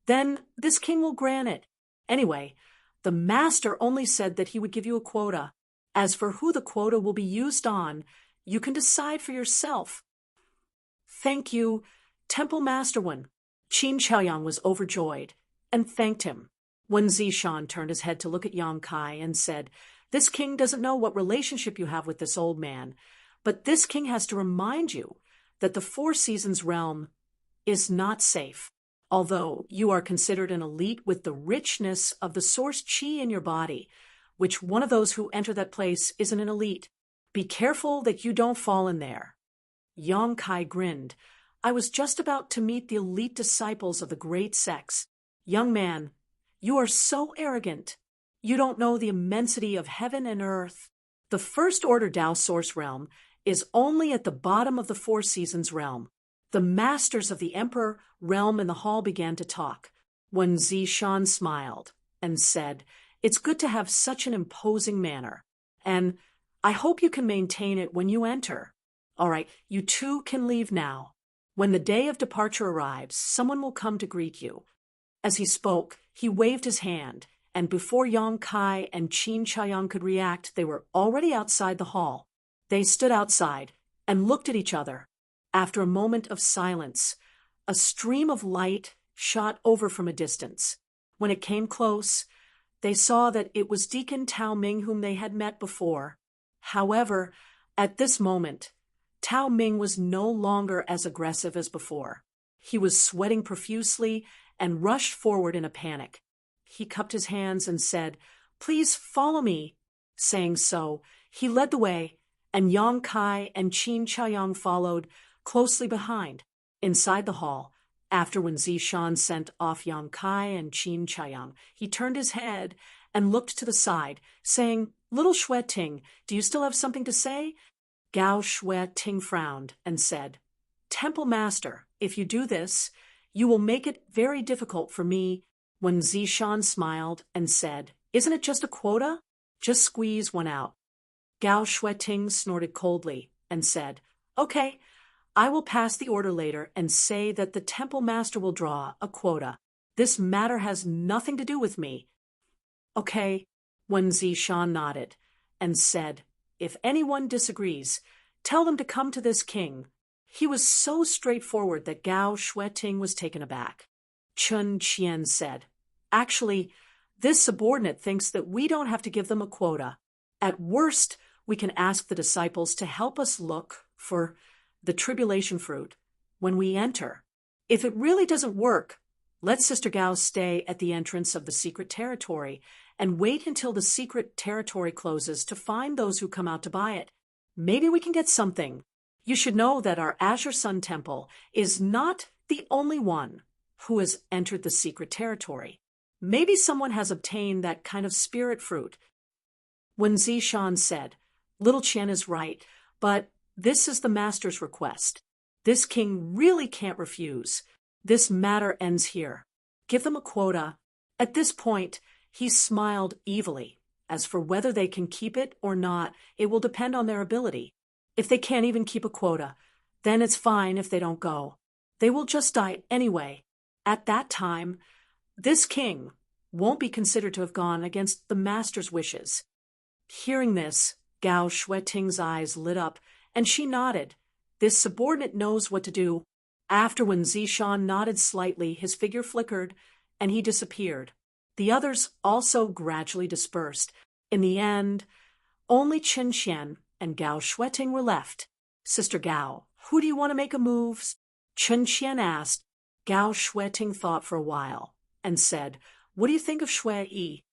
then this king will grant it. Anyway, the master only said that he would give you a quota. As for who the quota will be used on, you can decide for yourself. Thank you, Temple Master One. Qin Chaoyang was overjoyed and thanked him. When Zishan turned his head to look at Yang Kai and said, this king doesn't know what relationship you have with this old man, but this king has to remind you that the Four Seasons realm is not safe. Although you are considered an elite with the richness of the source qi in your body, which one of those who enter that place isn't an elite. Be careful that you don't fall in there. Yang Kai grinned. I was just about to meet the elite disciples of the great sects. Young man, you are so arrogant. You don't know the immensity of heaven and earth. The First Order Tao Source realm is only at the bottom of the Four Seasons realm. The masters of the Emperor realm in the hall began to talk, when Zishan smiled and said, it's good to have such an imposing manner, and I hope you can maintain it when you enter. All right, you two can leave now. When the day of departure arrives, someone will come to greet you. As he spoke, he waved his hand, and before Yang Kai and Qin Chaoyang could react, they were already outside the hall. They stood outside and looked at each other. After a moment of silence, a stream of light shot over from a distance. When it came close, they saw that it was Deacon Tao Ming whom they had met before. However, at this moment, Tao Ming was no longer as aggressive as before. He was sweating profusely and rushed forward in a panic. He cupped his hands and said, please follow me. Saying so, he led the way, and Yang Kai and Qin Chaoyang followed closely behind. Inside the hall, after when Zishan sent off Yang Kai and Qin Chaoyang, he turned his head and looked to the side, saying, Little Shui Ting, do you still have something to say? Gao Shui Ting frowned and said, Temple Master, if you do this, you will make it very difficult for me. When Zishan smiled and said, isn't it just a quota? Just squeeze one out. Gao Shui Ting snorted coldly and said, okay, I will pass the order later and say that the Temple Master will draw a quota. This matter has nothing to do with me. Okay, when Zishan nodded and said, if anyone disagrees, tell them to come to this king. He was so straightforward that Gao Shui Ting was taken aback. Chun Qian said, actually, this subordinate thinks that we don't have to give them a quota. At worst, we can ask the disciples to help us look for the tribulation fruit when we enter. If it really doesn't work, let Sister Gao stay at the entrance of the secret territory and wait until the secret territory closes to find those who come out to buy it. Maybe we can get something. You should know that our Azure Sun Temple is not the only one who has entered the secret territory. Maybe someone has obtained that kind of spirit fruit. When Zishan said, Little Qian is right, but this is the master's request. This king really can't refuse. This matter ends here. Give them a quota. At this point, he smiled evilly. As for whether they can keep it or not, it will depend on their ability. If they can't even keep a quota, then it's fine if they don't go. They will just die anyway. At that time, this king won't be considered to have gone against the master's wishes. Hearing this, Gao Shui Ting's eyes lit up, and she nodded. This subordinate knows what to do. After when Zishan nodded slightly, his figure flickered, and he disappeared. The others also gradually dispersed. In the end, only Chen Qian and Gao Shueting were left. Sister Gao, who do you want to make a move? Chen Qian asked. Gao Shueting thought for a while and said, what do you think of Shui Yi?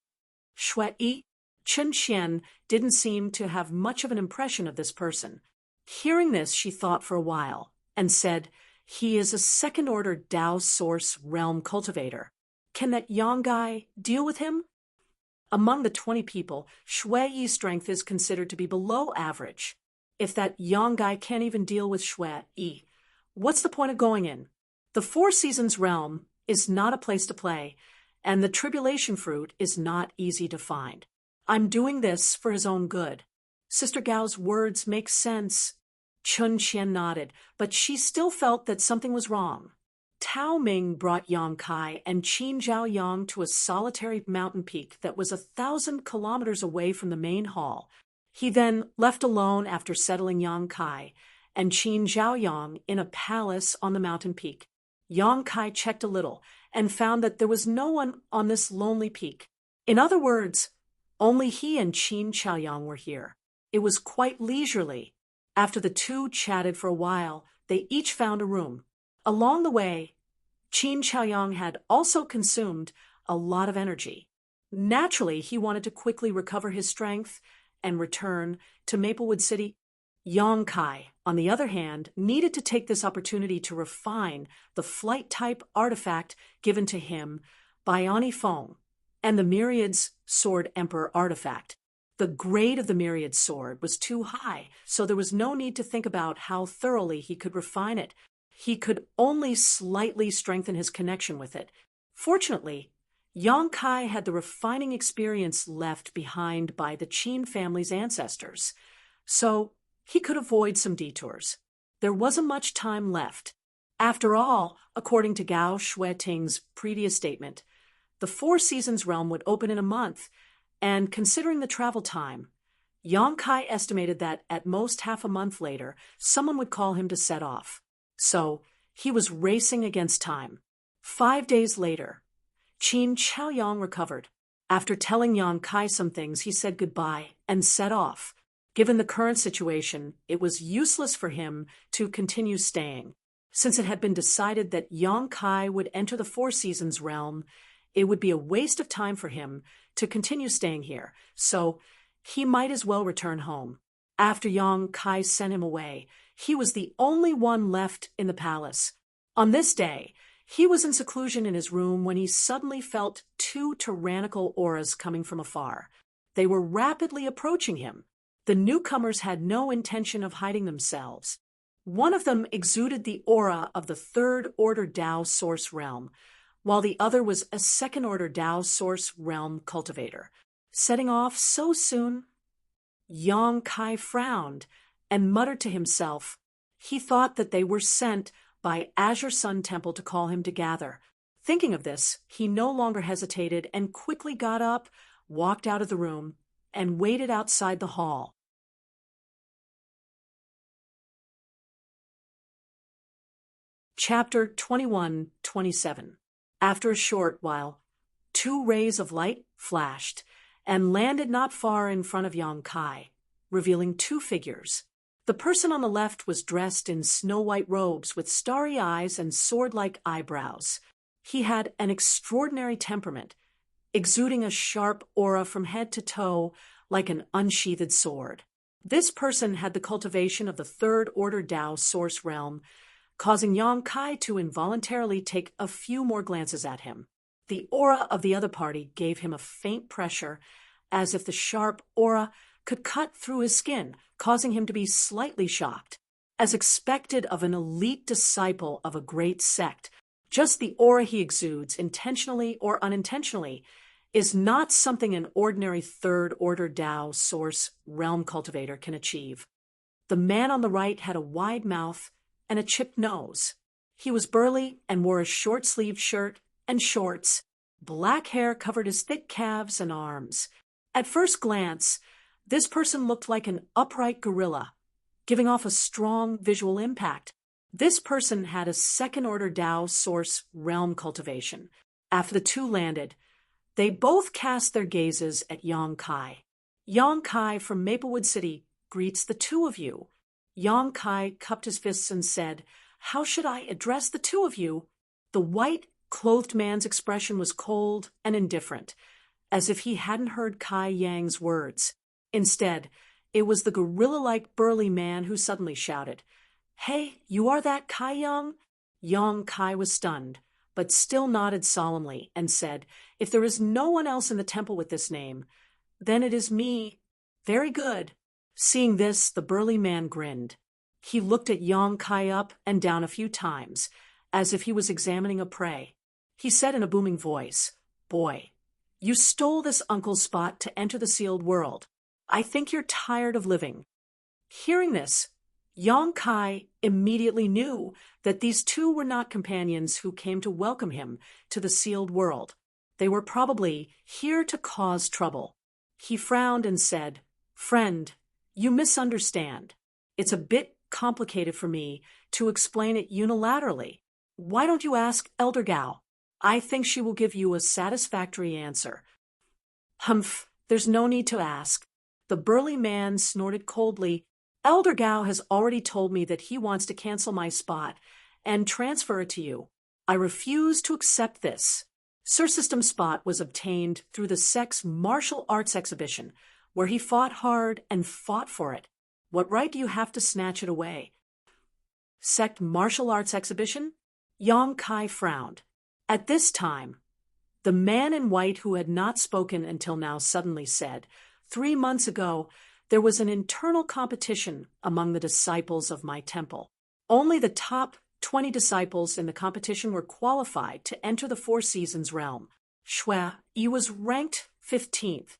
Shui Yi? Chen Qian didn't seem to have much of an impression of this person. Hearing this, she thought for a while and said, he is a second-order Dao Source realm cultivator. Can that young guy deal with him? Among the 20 people, Shui Yi's strength is considered to be below average. If that young guy can't even deal with Shui Yi, what's the point of going in? The Four Seasons realm is not a place to play, and the tribulation fruit is not easy to find. I'm doing this for his own good. Sister Gao's words make sense. Chen Qian nodded, but she still felt that something was wrong. Tao Ming brought Yang Kai and Qin Zhaoyang to a solitary mountain peak that was 1,000 kilometers away from the main hall. He then left alone after settling Yang Kai and Qin Zhaoyang in a palace on the mountain peak. Yang Kai checked a little and found that there was no one on this lonely peak. In other words, only he and Qin Zhaoyang were here. It was quite leisurely. After the two chatted for a while, they each found a room. Along the way, Qin Zhaoyang had also consumed a lot of energy. Naturally, he wanted to quickly recover his strength and return to Maplewood City. Yang Kai, on the other hand, needed to take this opportunity to refine the flight-type artifact given to him by Ani Feng and the Myriad's Sword Emperor artifact. The grade of the Myriad sword was too high, so there was no need to think about how thoroughly he could refine it. He could only slightly strengthen his connection with it. Fortunately, Yang Kai had the refining experience left behind by the Qin family's ancestors, so he could avoid some detours. There wasn't much time left. After all, according to Gao Shueting's previous statement, the Four Seasons realm would open in a month, and considering the travel time, Yang Kai estimated that at most half a month later, someone would call him to set off. So he was racing against time. 5 days later, Qin Zhaoyang recovered. After telling Yang Kai some things, he said goodbye and set off. Given the current situation, it was useless for him to continue staying. Since it had been decided that Yang Kai would enter the Four Seasons realm, it would be a waste of time for him to continue staying here, so he might as well return home. After Yang Kai sent him away, he was the only one left in the palace. On this day, he was in seclusion in his room when he suddenly felt two tyrannical auras coming from afar. They were rapidly approaching him. The newcomers had no intention of hiding themselves. One of them exuded the aura of the third-order Dao Source realm, while the other was a second-order Dao Source realm cultivator. Setting off so soon, Yang Kai frowned and muttered to himself. He thought that they were sent by Azure Sun Temple to call him to gather. Thinking of this, he no longer hesitated and quickly got up, walked out of the room, and waited outside the hall. Chapter 21-27. After a short while, two rays of light flashed and landed not far in front of Yang Kai, revealing two figures. The person on the left was dressed in snow-white robes with starry eyes and sword-like eyebrows. He had an extraordinary temperament, exuding a sharp aura from head to toe like an unsheathed sword. This person had the cultivation of the third-order Dao Source realm, causing Yang Kai to involuntarily take a few more glances at him. The aura of the other party gave him a faint pressure, as if the sharp aura could cut through his skin, causing him to be slightly shocked. As expected of an elite disciple of a great sect, just the aura he exudes, intentionally or unintentionally, is not something an ordinary third-order Dao Source realm cultivator can achieve. The man on the right had a wide mouth and a chipped nose. He was burly and wore a short-sleeved shirt and shorts. Black hair covered his thick calves and arms. At first glance, this person looked like an upright gorilla, giving off a strong visual impact. This person had a second-order Dao Source realm cultivation. After the two landed, They both cast their gazes at Yang Kai. Yang Kai from Maplewood City greets the two of you. Yang Kai cupped his fists and said, "How should I address the two of you?" The white-clothed man's expression was cold and indifferent, as if he hadn't heard Kai Yang's words. Instead, it was the gorilla-like burly man who suddenly shouted, "Hey, you are that Kai Yang?" Yang Kai was stunned, but still nodded solemnly and said, "If there is no one else in the temple with this name, then it is me." "Very good." Seeing this, the burly man grinned. He looked at Yang Kai up and down a few times, as if he was examining a prey. He said in a booming voice, "Boy, you stole this uncle's spot to enter the sealed world. I think you're tired of living." Hearing this, Yang Kai immediately knew that these two were not companions who came to welcome him to the sealed world. They were probably here to cause trouble. He frowned and said, "Friend, you misunderstand. It's a bit complicated for me to explain it unilaterally. Why don't you ask Elder Gao? I think she will give you a satisfactory answer." "Humph, there's no need to ask." The burly man snorted coldly. "Elder Gao has already told me that he wants to cancel my spot and transfer it to you. I refuse to accept this. Sir System's spot was obtained through the Sex Martial Arts exhibition, where he fought hard and fought for it. What right do you have to snatch it away?" "Sect Martial Arts exhibition?" Yang Kai frowned. At this time, the man in white who had not spoken until now suddenly said, 3 months ago, there was an internal competition among the disciples of my temple. Only the top 20 disciples in the competition were qualified to enter the Four Seasons realm. Shui Yi was ranked 15th.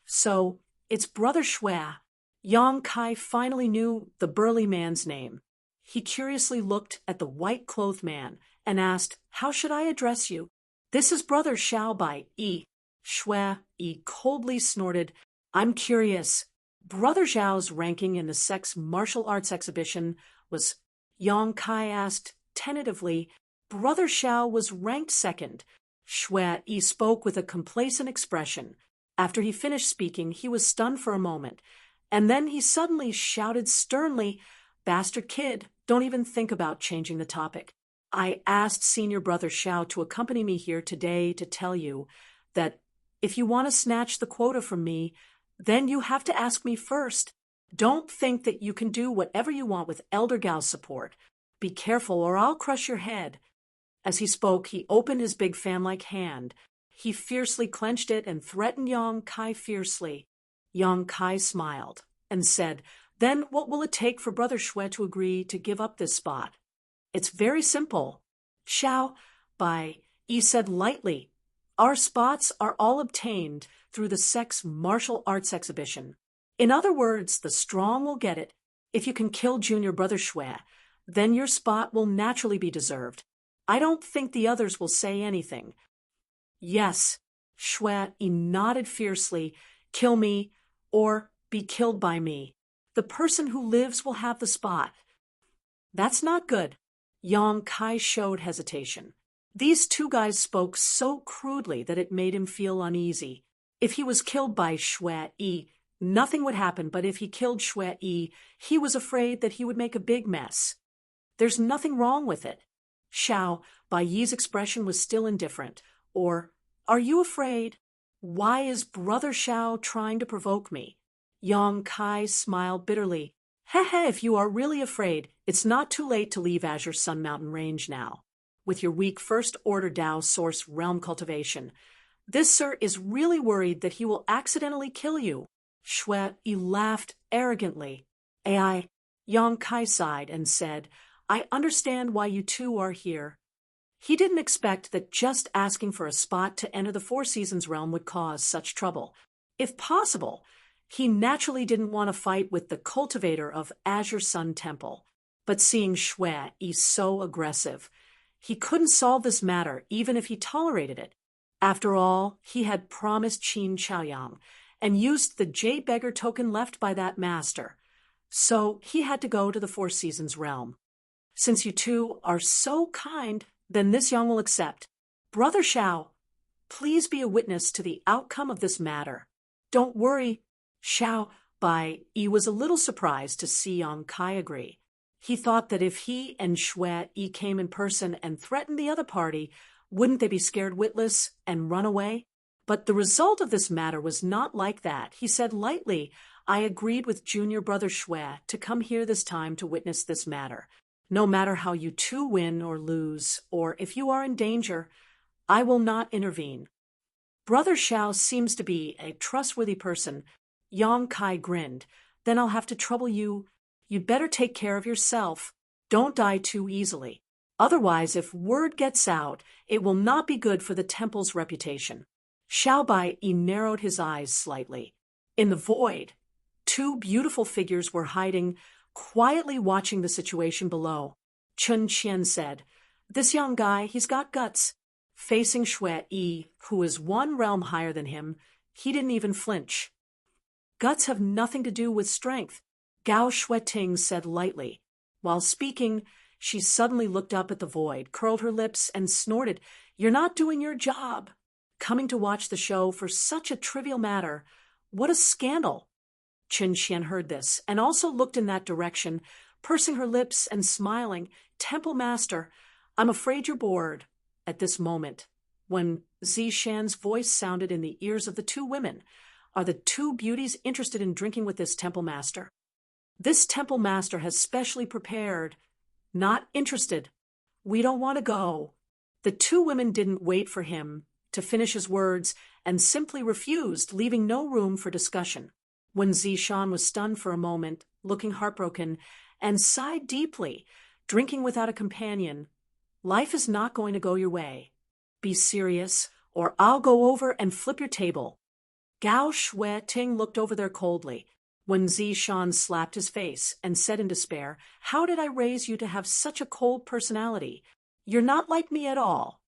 So, it's Brother Shui. Yang Kai finally knew the burly man's name. He curiously looked at the white-clothed man and asked, "How should I address you?" "This is Brother Xiao Bai Yi." Shui Yi coldly snorted, "I'm curious. Brother Zhao's ranking in the Sex Martial Arts exhibition was—" Yang Kai asked tentatively. "Brother Xiao was ranked second." Shui Yi spoke with a complacent expression. After he finished speaking, he was stunned for a moment, and then he suddenly shouted sternly, "Bastard kid, don't even think about changing the topic. I asked Senior Brother Xiao to accompany me here today to tell you that if you want to snatch the quota from me, then you have to ask me first. Don't think that you can do whatever you want with Elder Gao's support. Be careful or I'll crush your head." As he spoke, he opened his big fan-like hand. He fiercely clenched it and threatened Yang Kai fiercely. Yang Kai smiled and said, "Then what will it take for Brother Shui to agree to give up this spot?" "It's very simple." Xiao Bai Yi said lightly, "Our spots are all obtained through the Sex Martial Arts exhibition. In other words, the strong will get it. If you can kill Junior Brother Shui, then your spot will naturally be deserved. I don't think the others will say anything." "Yes," Shui Yi nodded fiercely, "kill me or be killed by me. The person who lives will have the spot." "That's not good." Yang Kai showed hesitation. These two guys spoke so crudely that it made him feel uneasy. If he was killed by Shui Yi, nothing would happen, but if he killed Shui Yi, he was afraid that he would make a big mess. There's nothing wrong with it. Xiao Bai Yi's expression was still indifferent. Or, "Are you afraid? Why is Brother Xiao trying to provoke me?" Yang Kai smiled bitterly. "Heh, if you are really afraid, it's not too late to leave Azure Sun Mountain Range now. With your weak First-Order Dao Source realm cultivation, this sir is really worried that he will accidentally kill you." Shui Yi laughed arrogantly. "AI," Yang Kai sighed and said, "I understand why you two are here." He didn't expect that just asking for a spot to enter the Four Seasons realm would cause such trouble. If possible, he naturally didn't want to fight with the cultivator of Azure Sun Temple. But seeing Shui Yi so aggressive, he couldn't solve this matter even if he tolerated it. After all, he had promised Qin Chaoyang and used the Jade Beggar token left by that master. So he had to go to the Four Seasons realm. "Since you two are so kind, then this Yang will accept. Brother Xiao, Please be a witness to the outcome of this matter. Don't worry. Xiao Bai Yi was a little surprised to see Yang Kai agree. He thought that if he and Shui Yi came in person and threatened the other party, wouldn't they be scared witless and run away? But the result of this matter was not like that. He said lightly, I agreed with junior brother Shui to come here this time to witness this matter. No matter how you two win or lose, or if you are in danger, I will not intervene. Brother Xiao seems to be a trustworthy person. Yang Kai grinned. Then I'll have to trouble you. You'd better take care of yourself. Don't die too easily. Otherwise, if word gets out, it will not be good for the temple's reputation. Xiao Bai Yi narrowed his eyes slightly. In the void, two beautiful figures were hiding, quietly watching the situation below. Chun Qian said, This young guy, he's got guts. Facing Shui Yi, who is one realm higher than him, he didn't even flinch. Guts have nothing to do with strength, Gao Shueting said lightly. While speaking, she suddenly looked up at the void, curled her lips, and snorted, You're not doing your job. Coming to watch the show for such a trivial matter. What a scandal. Qin Xian heard this, and also looked in that direction, pursing her lips and smiling. Temple Master, I'm afraid you're bored. At this moment, when Zishan's voice sounded in the ears of the two women, Are the two beauties interested in drinking with this temple master? This temple master has specially prepared. Not interested. We don't want to go. The two women didn't wait for him to finish his words and simply refused, leaving no room for discussion. When Zishan was stunned for a moment, looking heartbroken, and sighed deeply, drinking without a companion, Life is not going to go your way. Be serious, or I'll go over and flip your table. Gao Shueting looked over there coldly. When Zishan slapped his face and said in despair, How did I raise you to have such a cold personality? You're not like me at all.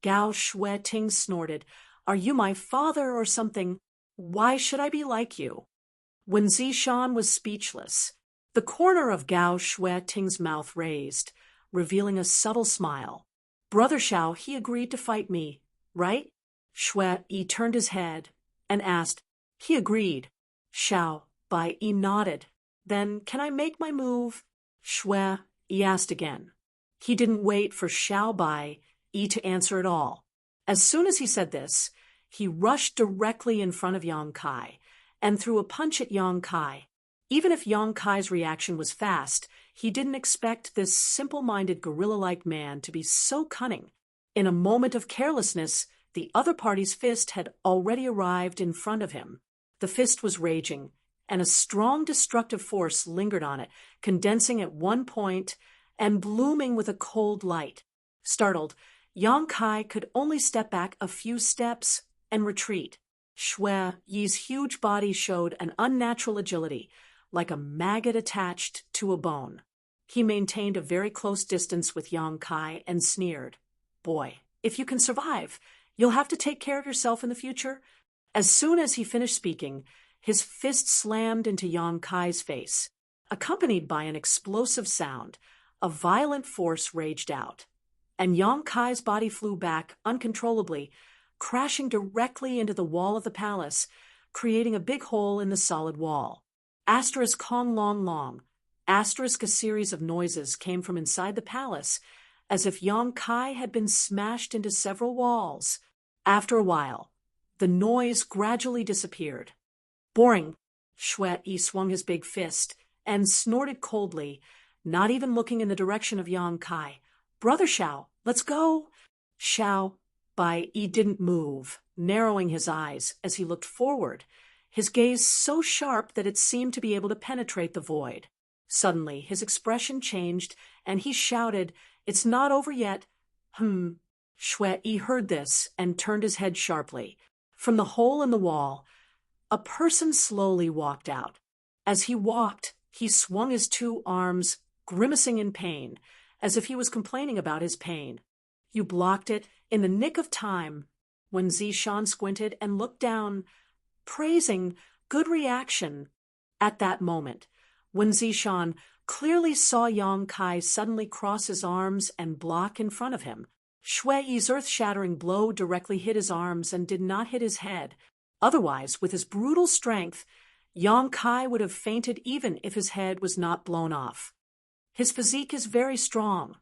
Gao Shueting snorted, Are you my father or something? Why should I be like you? When Zishan was speechless, the corner of Gao Shueting's mouth raised, revealing a subtle smile. Brother Xiao, he agreed to fight me, right? Shui Yi turned his head and asked, He agreed. Xiao Bai Yi nodded. Then, can I make my move? Shui Yi asked again. He didn't wait for Xiao Bai Yi to answer at all. As soon as he said this, he rushed directly in front of Yang Kai and threw a punch at Yang Kai. Even if Yang Kai's reaction was fast, he didn't expect this simple-minded gorilla-like man to be so cunning. In a moment of carelessness, the other party's fist had already arrived in front of him. The fist was raging, and a strong destructive force lingered on it, condensing at one point and blooming with a cold light. Startled, Yang Kai could only step back a few steps and retreat. Shui Yi's huge body showed an unnatural agility, like a maggot attached to a bone. He maintained a very close distance with Yang Kai and sneered, Boy, if you can survive, you'll have to take care of yourself in the future. As soon as he finished speaking, his fist slammed into Yang Kai's face. Accompanied by an explosive sound, a violent force raged out, and Yang Kai's body flew back uncontrollably, crashing directly into the wall of the palace, creating a big hole in the solid wall. Asterisk Kong Long Long. Asterisk a series of noises came from inside the palace, as if Yang Kai had been smashed into several walls. After a while, the noise gradually disappeared. Boring. Shui Yi swung his big fist and snorted coldly, not even looking in the direction of Yang Kai. Brother Xiao, let's go. Xiao Bai Yi didn't move, narrowing his eyes as he looked forward, his gaze so sharp that it seemed to be able to penetrate the void. Suddenly, his expression changed, and he shouted, It's not over yet. Shui Yi heard this and turned his head sharply. From the hole in the wall, a person slowly walked out. As he walked, he swung his two arms, grimacing in pain, as if he was complaining about his pain. You blocked it in the nick of time. When Zishan squinted and looked down, praising, good reaction. At that moment, when Zishan clearly saw Yang Kai suddenly cross his arms and block in front of him, Shui Yi's earth-shattering blow directly hit his arms and did not hit his head. Otherwise, with his brutal strength, Yang Kai would have fainted even if his head was not blown off. His physique is very strong.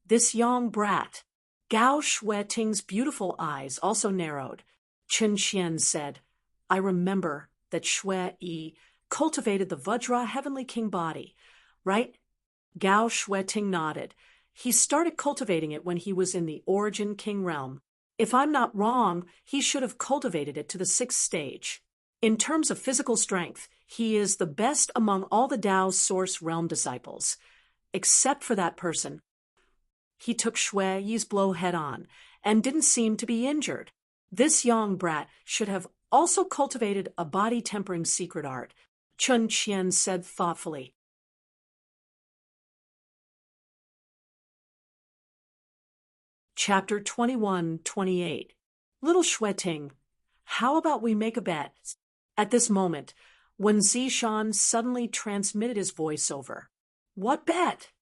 This young brat. Gao Shueting's beautiful eyes also narrowed. Chen Qian said, I remember that Shui Yi cultivated the Vajra Heavenly King body, right? Gao Shueting nodded. He started cultivating it when he was in the Origin King realm. If I'm not wrong, he should have cultivated it to the 6th stage. In terms of physical strength, he is the best among all the Tao's Source Realm disciples. Except for that person. He took Shui Yi's blow head-on and didn't seem to be injured. This young brat should have also cultivated a body-tempering secret art, Chen Qian said thoughtfully. Chapter 21-28. Little Shueting, how about we make a bet? At this moment, Wen Zishan suddenly transmitted his voice over. What bet?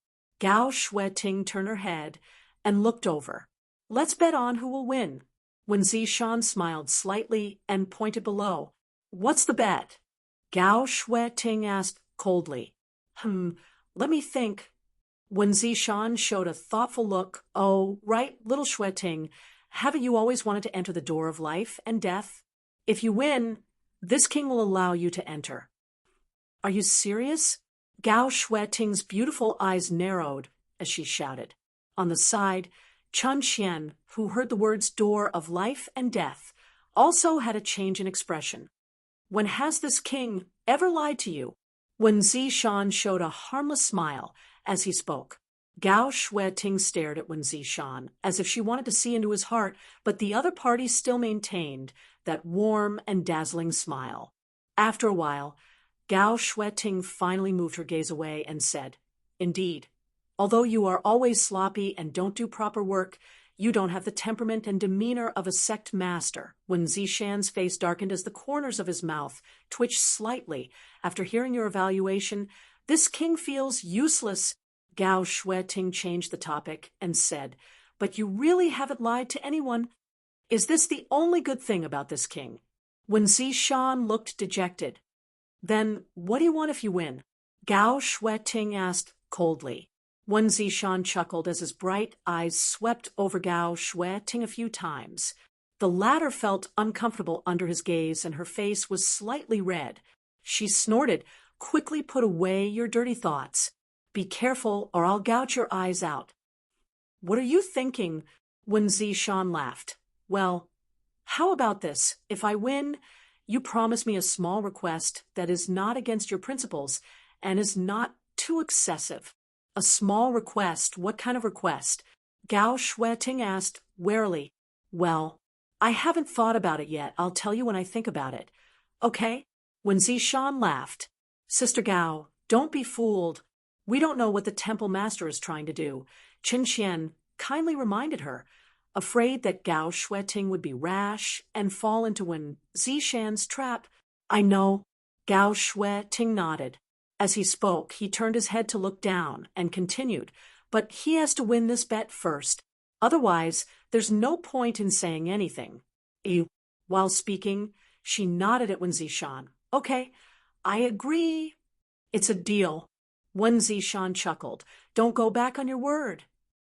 Gao Shueting turned her head and looked over. Let's bet on who will win. Wen Zishan smiled slightly and pointed below. What's the bet? Gao Shueting asked coldly. Let me think. Wen Zishan showed a thoughtful look. Oh, right, little Shueting, haven't you always wanted to enter the door of life and death? If you win, this king will allow you to enter. Are you serious? Gao Shueting's beautiful eyes narrowed as she shouted. On the side, Chen Qian, who heard the words door of life and death, also had a change in expression. When has this king ever lied to you? Wen Zishan showed a harmless smile as he spoke. Gao Shueting stared at Wen Zishan as if she wanted to see into his heart, but the other party still maintained that warm and dazzling smile. After a while, Gao Shueting finally moved her gaze away and said, Indeed, although you are always sloppy and don't do proper work, you don't have the temperament and demeanor of a sect master. When Zishan's face darkened as the corners of his mouth twitched slightly after hearing your evaluation, this king feels useless. Gao Shueting changed the topic and said, But you really haven't lied to anyone. Is this the only good thing about this king? When Zishan looked dejected. Then what do you want if you win? Gao Shueting asked coldly. Wen Zishan chuckled as his bright eyes swept over Gao Shueting a few times. The latter felt uncomfortable under his gaze and her face was slightly red. She snorted, Quickly put away your dirty thoughts. Be careful or I'll gouge your eyes out. What are you thinking? Wen Zishan laughed. Well, how about this? If I win, you promise me a small request that is not against your principles and is not too excessive. A small request? What kind of request? Gao Shueting asked warily. Well, I haven't thought about it yet. I'll tell you when I think about it. Okay? Wen Zishan laughed. Sister Gao, don't be fooled. We don't know what the temple master is trying to do. Chen Qian kindly reminded her, afraid that Gao Shueting would be rash and fall into Wen Zishan's trap. I know. Gao Shueting nodded. As he spoke, he turned his head to look down and continued, but he has to win this bet first. Otherwise, there's no point in saying anything. While speaking, she nodded at Wen Zishan. Okay, I agree. It's a deal. Wen Zishan chuckled. Don't go back on your word.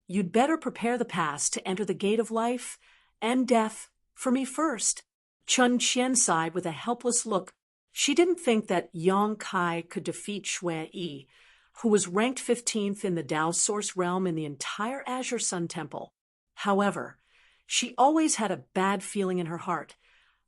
You'd better prepare the pass to enter the gate of life and death for me first. Chen Qian sighed with a helpless look. She didn't think that Yang Kai could defeat Shui Yi, who was ranked 15th in the Tao Source Realm in the entire Azure Sun Temple. However, she always had a bad feeling in her heart.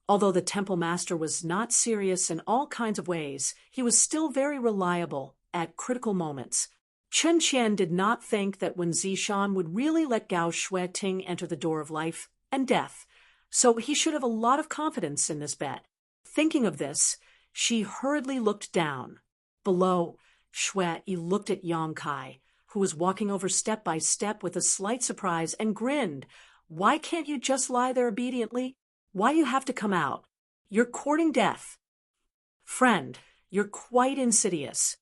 Although the temple master was not serious in all kinds of ways, he was still very reliable at critical moments. Chen Qian did not think that Wen Zishan would really let Gao Shueting enter the door of life and death, so he should have a lot of confidence in this bet. Thinking of this, she hurriedly looked down. Below, Shui Yi looked at Yang Kai, who was walking over step by step with a slight surprise, and grinned. Why can't you just lie there obediently? Why do you have to come out? You're courting death. Friend, you're quite insidious.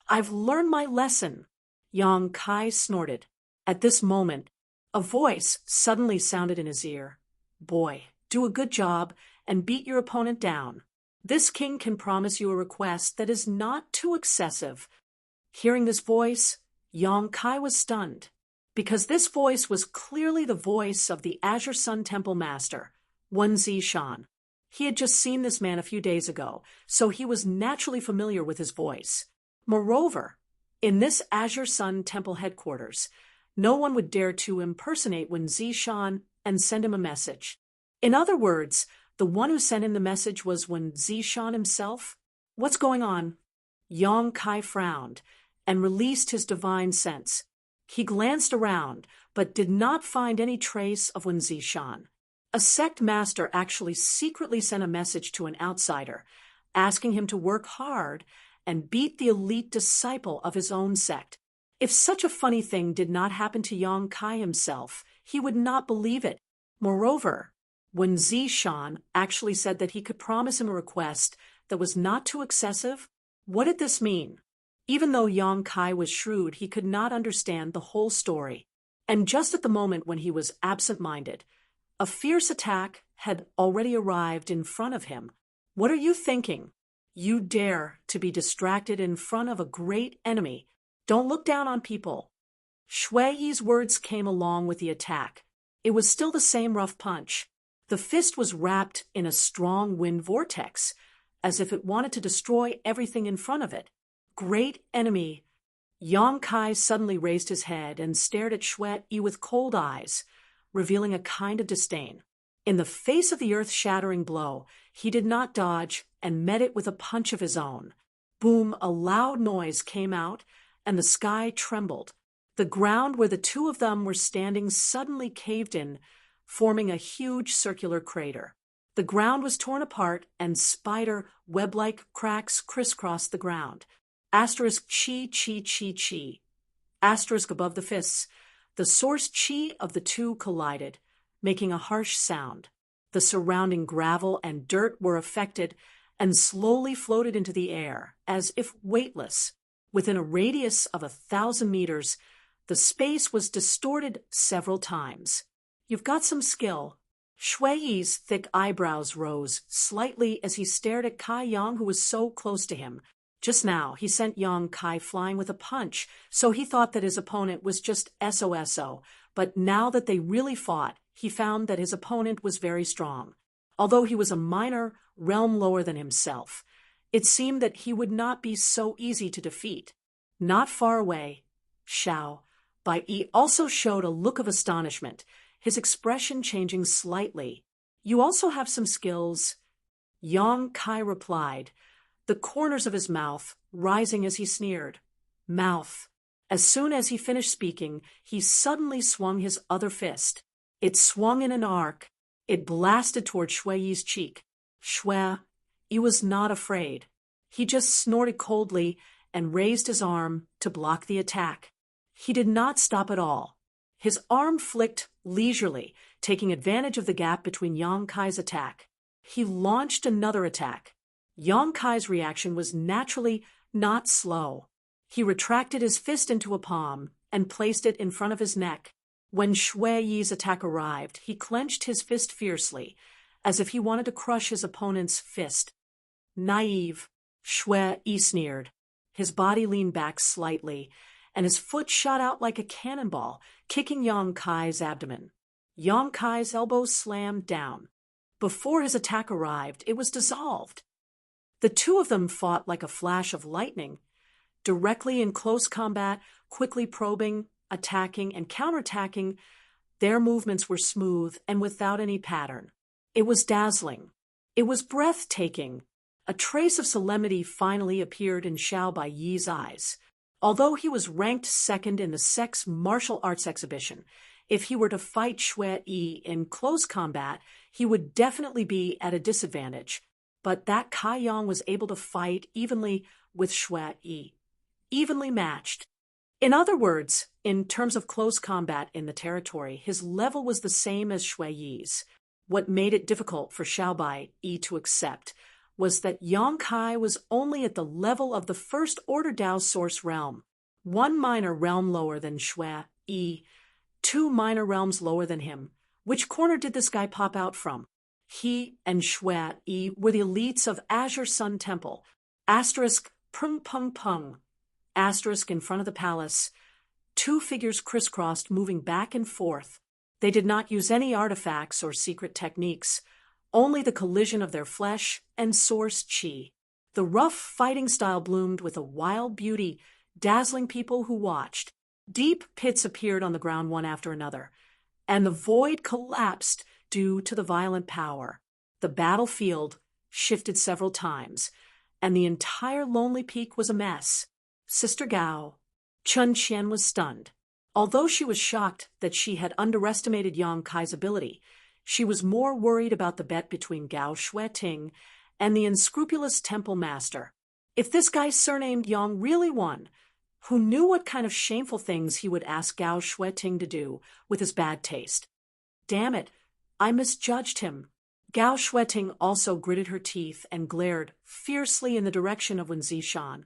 I've learned my lesson. Yang Kai snorted. At this moment, A voice suddenly sounded in his ear. Boy, do a good job and beat your opponent down. This king can promise you a request that is not too excessive. Hearing this voice, Yang Kai was stunned, because this voice was clearly the voice of the Azure Sun Temple Master, Wen Zishan. He had just seen this man a few days ago, so he was naturally familiar with his voice. Moreover, in this Azure Sun Temple headquarters, no one would dare to impersonate Wen Zishan and send him a message. In other words, the one who sent him the message was Wen Zishan himself. What's going on? Yang Kai frowned and released his divine sense. He glanced around, but did not find any trace of Wen Zishan. A sect master actually secretly sent a message to an outsider, asking him to work hard and beat the elite disciple of his own sect. If such a funny thing did not happen to Yang Kai himself, he would not believe it. Moreover, when Zishan actually said that he could promise him a request that was not too excessive, what did this mean? Even though Yang Kai was shrewd, he could not understand the whole story. And just at the moment when he was absent-minded, a fierce attack had already arrived in front of him. What are you thinking? You dare to be distracted in front of a great enemy. Don't look down on people. Shui Yi's words came along with the attack. It was still the same rough punch. The fist was wrapped in a strong wind vortex, as if it wanted to destroy everything in front of it. Great enemy. Yang Kai suddenly raised his head and stared at Shui Yi with cold eyes, revealing a kind of disdain. In the face of the earth-shattering blow, he did not dodge and met it with a punch of his own. Boom, a loud noise came out, and the sky trembled. The ground where the two of them were standing suddenly caved in, forming a huge circular crater. The ground was torn apart, and spider web-like cracks crisscrossed the ground. Asterisk chi, chi, chi, chi. Asterisk above the fists. The source chi of the two collided, making a harsh sound. The surrounding gravel and dirt were affected and slowly floated into the air, as if weightless. Within a radius of 1,000 meters, the space was distorted several times. You've got some skill. Shui Yi's thick eyebrows rose slightly as he stared at Kai Yang, who was so close to him. Just now, he sent Yang Kai flying with a punch, so he thought that his opponent was just SOSO, but now that they really fought, he found that his opponent was very strong. Although he was a minor realm lower than himself, it seemed that he would not be so easy to defeat. Not far away, Xiao Bai Yi also showed a look of astonishment, his expression changing slightly. You also have some skills, Yang Kai replied, the corners of his mouth rising as he sneered. Mouth. As soon as he finished speaking, he suddenly swung his other fist. It swung in an arc. It blasted toward Shui Yi's cheek. Shui Yi was not afraid. He just snorted coldly and raised his arm to block the attack. He did not stop at all. His arm flicked leisurely, taking advantage of the gap between Yang Kai's attack. He launched another attack. Yang Kai's reaction was naturally not slow. He retracted his fist into a palm and placed it in front of his neck. When Shui Yi's attack arrived, he clenched his fist fiercely, as if he wanted to crush his opponent's fist. Naive, Shui Yi sneered. His body leaned back slightly, and his foot shot out like a cannonball, kicking Yang Kai's abdomen. Yang Kai's elbow slammed down. Before his attack arrived, it was dissolved. The two of them fought like a flash of lightning, directly in close combat, quickly probing, attacking, and counterattacking. Their movements were smooth and without any pattern. It was dazzling. It was breathtaking. A trace of solemnity finally appeared in Xiao Bai Yi's eyes. Although he was ranked second in the sect's martial arts exhibition, if he were to fight Shui Yi in close combat, he would definitely be at a disadvantage. But that Kai Yang was able to fight evenly with Shui Yi. Evenly matched. In other words, in terms of close combat in the territory, his level was the same as Shui Yi's. What made it difficult for Xiao Bai Yi to accept was that Yang Kai was only at the level of the first order Dao source realm, one minor realm lower than Shui Yi, 2 minor realms lower than him. Which corner did this guy pop out from? He and Shui Yi were the elites of Azure Sun Temple. Asterisk pung pung pung. Asterisk in front of the palace. 2 figures crisscrossed, moving back and forth. They did not use any artifacts or secret techniques, only the collision of their flesh and source chi. The rough fighting style bloomed with a wild beauty, dazzling people who watched. Deep pits appeared on the ground one after another, and the void collapsed due to the violent power. The battlefield shifted several times, and the entire lonely peak was a mess. Sister Gao, Chun Qian, was stunned. Although she was shocked that she had underestimated Yang Kai's ability, she was more worried about the bet between Gao Xueting and the unscrupulous temple master. If this guy surnamed Yang really won, who knew what kind of shameful things he would ask Gao Xueting to do with his bad taste? Damn it, I misjudged him. Gao Xueting also gritted her teeth and glared fiercely in the direction of Wen Zishan,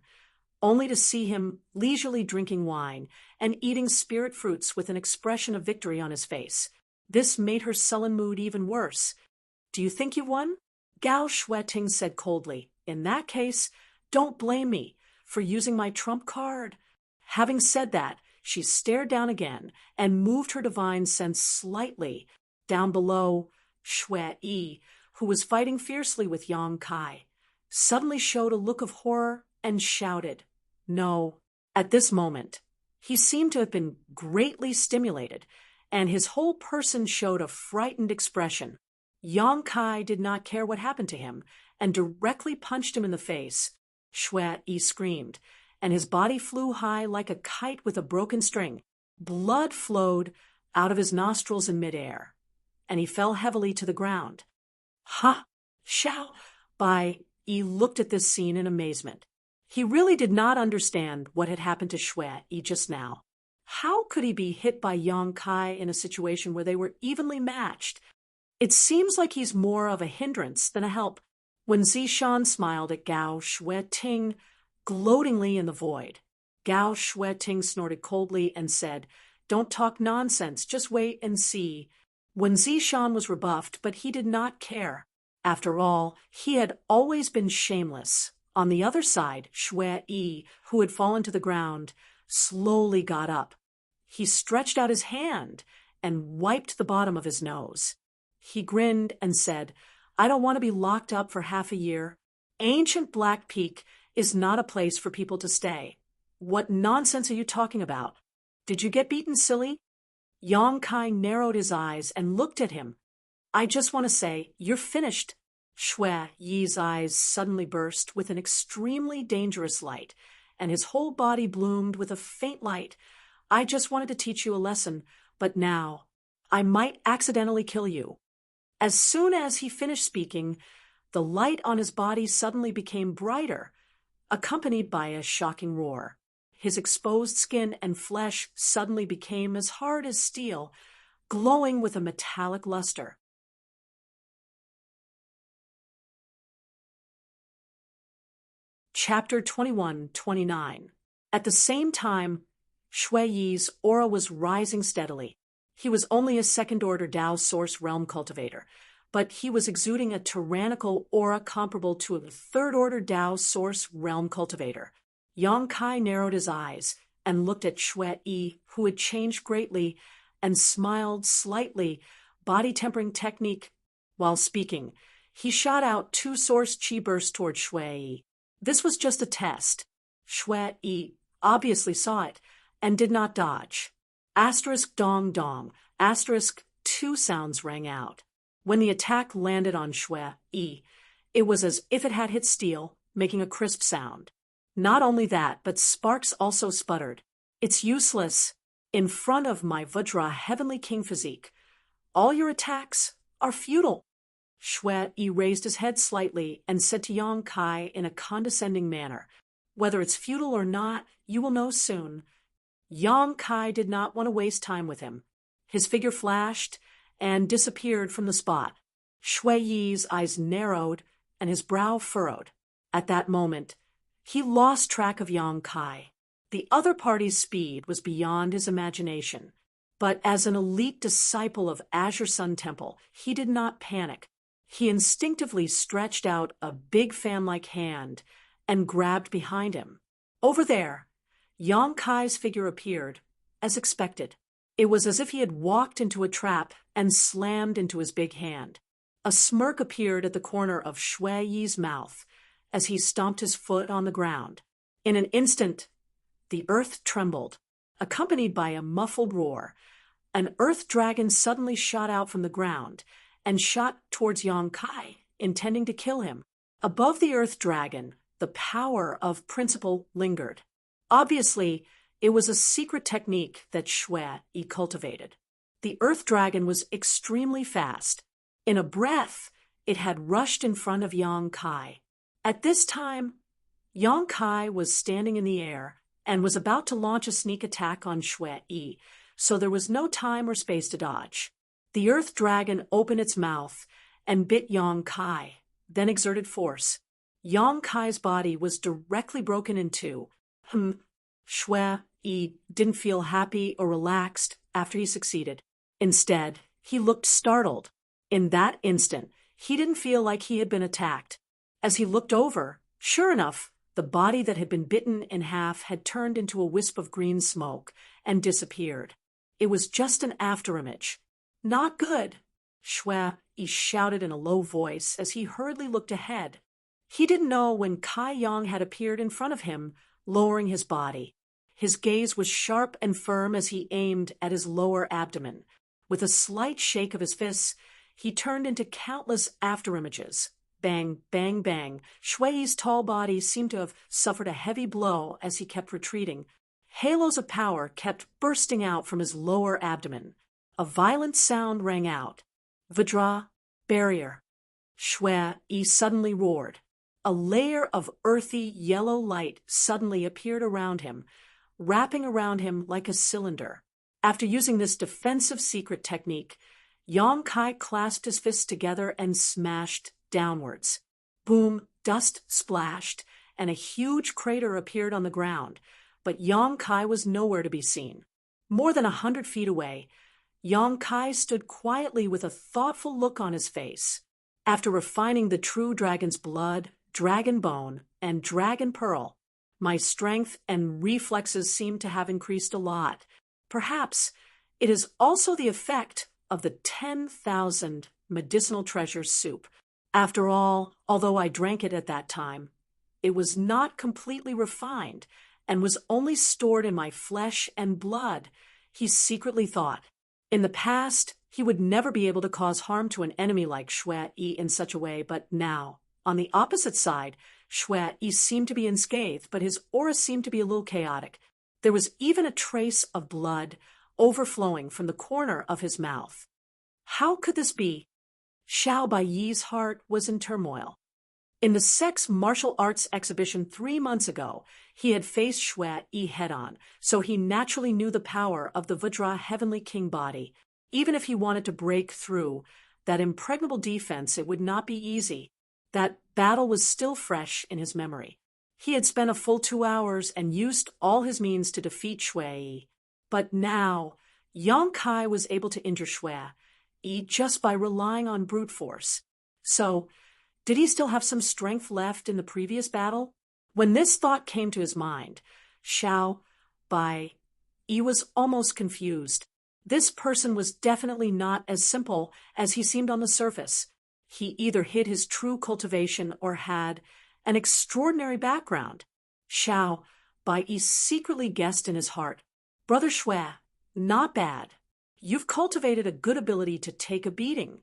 only to see him leisurely drinking wine and eating spirit fruits with an expression of victory on his face. This made her sullen mood even worse. Do you think you won? Gao Xueting said coldly. In that case, don't blame me for using my trump card. Having said that, she stared down again and moved her divine sense slightly. Down below, Shui Yi, who was fighting fiercely with Yang Kai, suddenly showed a look of horror and shouted, "No." At this moment, he seemed to have been greatly stimulated, and his whole person showed a frightened expression. Yang Kai did not care what happened to him and directly punched him in the face. Shui Yi screamed, and his body flew high like a kite with a broken string. Blood flowed out of his nostrils in midair, and he fell heavily to the ground. Ha! Shao! Bai Yi looked at this scene in amazement. He really did not understand what had happened to Shui Yi just now. How could he be hit by Yang Kai in a situation where they were evenly matched? It seems like he's more of a hindrance than a help. When Zishan smiled at Gao Xueting gloatingly in the void, Gao Xueting snorted coldly and said, "Don't talk nonsense, just wait and see." When Zishan was rebuffed, but he did not care. After all, he had always been shameless. On the other side, Shui Yi, who had fallen to the ground, slowly got up. He stretched out his hand and wiped the bottom of his nose. He grinned and said, "I don't want to be locked up for half a year. Ancient Black Peak is not a place for people to stay." "What nonsense are you talking about? Did you get beaten, silly?" Yang Kai narrowed his eyes and looked at him. "I just want to say, you're finished." Shui Yi's eyes suddenly burst with an extremely dangerous light, and his whole body bloomed with a faint light. "I just wanted to teach you a lesson, but now I might accidentally kill you." As soon as he finished speaking, the light on his body suddenly became brighter, accompanied by a shocking roar. His exposed skin and flesh suddenly became as hard as steel, glowing with a metallic luster. Chapter 21-29. At the same time, Shui Yi's aura was rising steadily. He was only a second-order Dao Source Realm cultivator, but he was exuding a tyrannical aura comparable to a third-order Dao Source Realm cultivator. Yang Kai narrowed his eyes and looked at Shui Yi, who had changed greatly, and smiled slightly, body-tempering technique. While speaking, he shot out 2 source chi bursts toward Shui Yi. This was just a test. Shui Yi obviously saw it and did not dodge. Asterisk dong dong, asterisk 2 sounds rang out. When the attack landed on Shui Yi, it was as if it had hit steel, making a crisp sound. Not only that, but sparks also sputtered. "It's useless. In front of my Vajra Heavenly King physique, all your attacks are futile." Shui Yi raised his head slightly and said to Yang Kai in a condescending manner, "Whether it's futile or not, you will know soon." Yang Kai did not want to waste time with him. His figure flashed and disappeared from the spot. Shui Yi's eyes narrowed and his brow furrowed. At that moment, he lost track of Yang Kai. The other party's speed was beyond his imagination. But as an elite disciple of Azure Sun Temple, he did not panic. He instinctively stretched out a big fan-like hand and grabbed behind him. Over there, Yang Kai's figure appeared, as expected. It was as if he had walked into a trap and slammed into his big hand. A smirk appeared at the corner of Shui Yi's mouth as he stomped his foot on the ground. In an instant, the earth trembled, accompanied by a muffled roar. An earth dragon suddenly shot out from the ground and shot towards Yang Kai, intending to kill him. Above the earth dragon, the power of principle lingered. Obviously, it was a secret technique that Shui Yi cultivated. The earth dragon was extremely fast. In a breath, it had rushed in front of Yang Kai. At this time, Yang Kai was standing in the air and was about to launch a sneak attack on Shui Yi, so there was no time or space to dodge. The earth dragon opened its mouth and bit Yang Kai, then exerted force. Yang Kai's body was directly broken in two. Shui Yi didn't feel happy or relaxed after he succeeded. Instead, he looked startled. In that instant, he didn't feel like he had been attacked. As he looked over, sure enough, the body that had been bitten in half had turned into a wisp of green smoke and disappeared. It was just an afterimage. Not good, Shui Yi shouted in a low voice as he hurriedly looked ahead. He didn't know when Kai Yang had appeared in front of him, lowering his body. His gaze was sharp and firm as he aimed at his lower abdomen. With a slight shake of his fists, he turned into countless afterimages. Bang, bang, bang. Shui Yi's tall body seemed to have suffered a heavy blow as he kept retreating. Halos of power kept bursting out from his lower abdomen. A violent sound rang out. Vajra, barrier. Shui Yi suddenly roared. A layer of earthy yellow light suddenly appeared around him, wrapping around him like a cylinder. After using this defensive secret technique, Yang Kai clasped his fists together and smashed downwards. Boom, dust splashed, and a huge crater appeared on the ground, but Yang Kai was nowhere to be seen. More than 100 feet away, Yang Kai stood quietly with a thoughtful look on his face. After refining the true dragon's blood, dragon bone, and dragon pearl, my strength and reflexes seem to have increased a lot. Perhaps it is also the effect of the 10,000 medicinal treasures soup. After all, although I drank it at that time, it was not completely refined and was only stored in my flesh and blood, he secretly thought. In the past, he would never be able to cause harm to an enemy like Shui Yi in such a way, but now, on the opposite side, Shui Yi seemed to be unscathed, but his aura seemed to be a little chaotic. There was even a trace of blood overflowing from the corner of his mouth. How could this be? Xiao Baiyi's heart was in turmoil. In the sex martial arts exhibition 3 months ago, he had faced Shui Yi head-on, so he naturally knew the power of the Vajra Heavenly King body. Even if he wanted to break through that impregnable defense, it would not be easy. That battle was still fresh in his memory. He had spent a full 2 hours and used all his means to defeat Shui Yi. But now, Yang Kai was able to injure Shui Yi just by relying on brute force. So, did he still have some strength left in the previous battle? When this thought came to his mind, Xiao Bai Yi was almost confused. This person was definitely not as simple as he seemed on the surface. He either hid his true cultivation or had an extraordinary background. Xiao Bai Yi secretly guessed in his heart, "Brother Shui, not bad. You've cultivated a good ability to take a beating."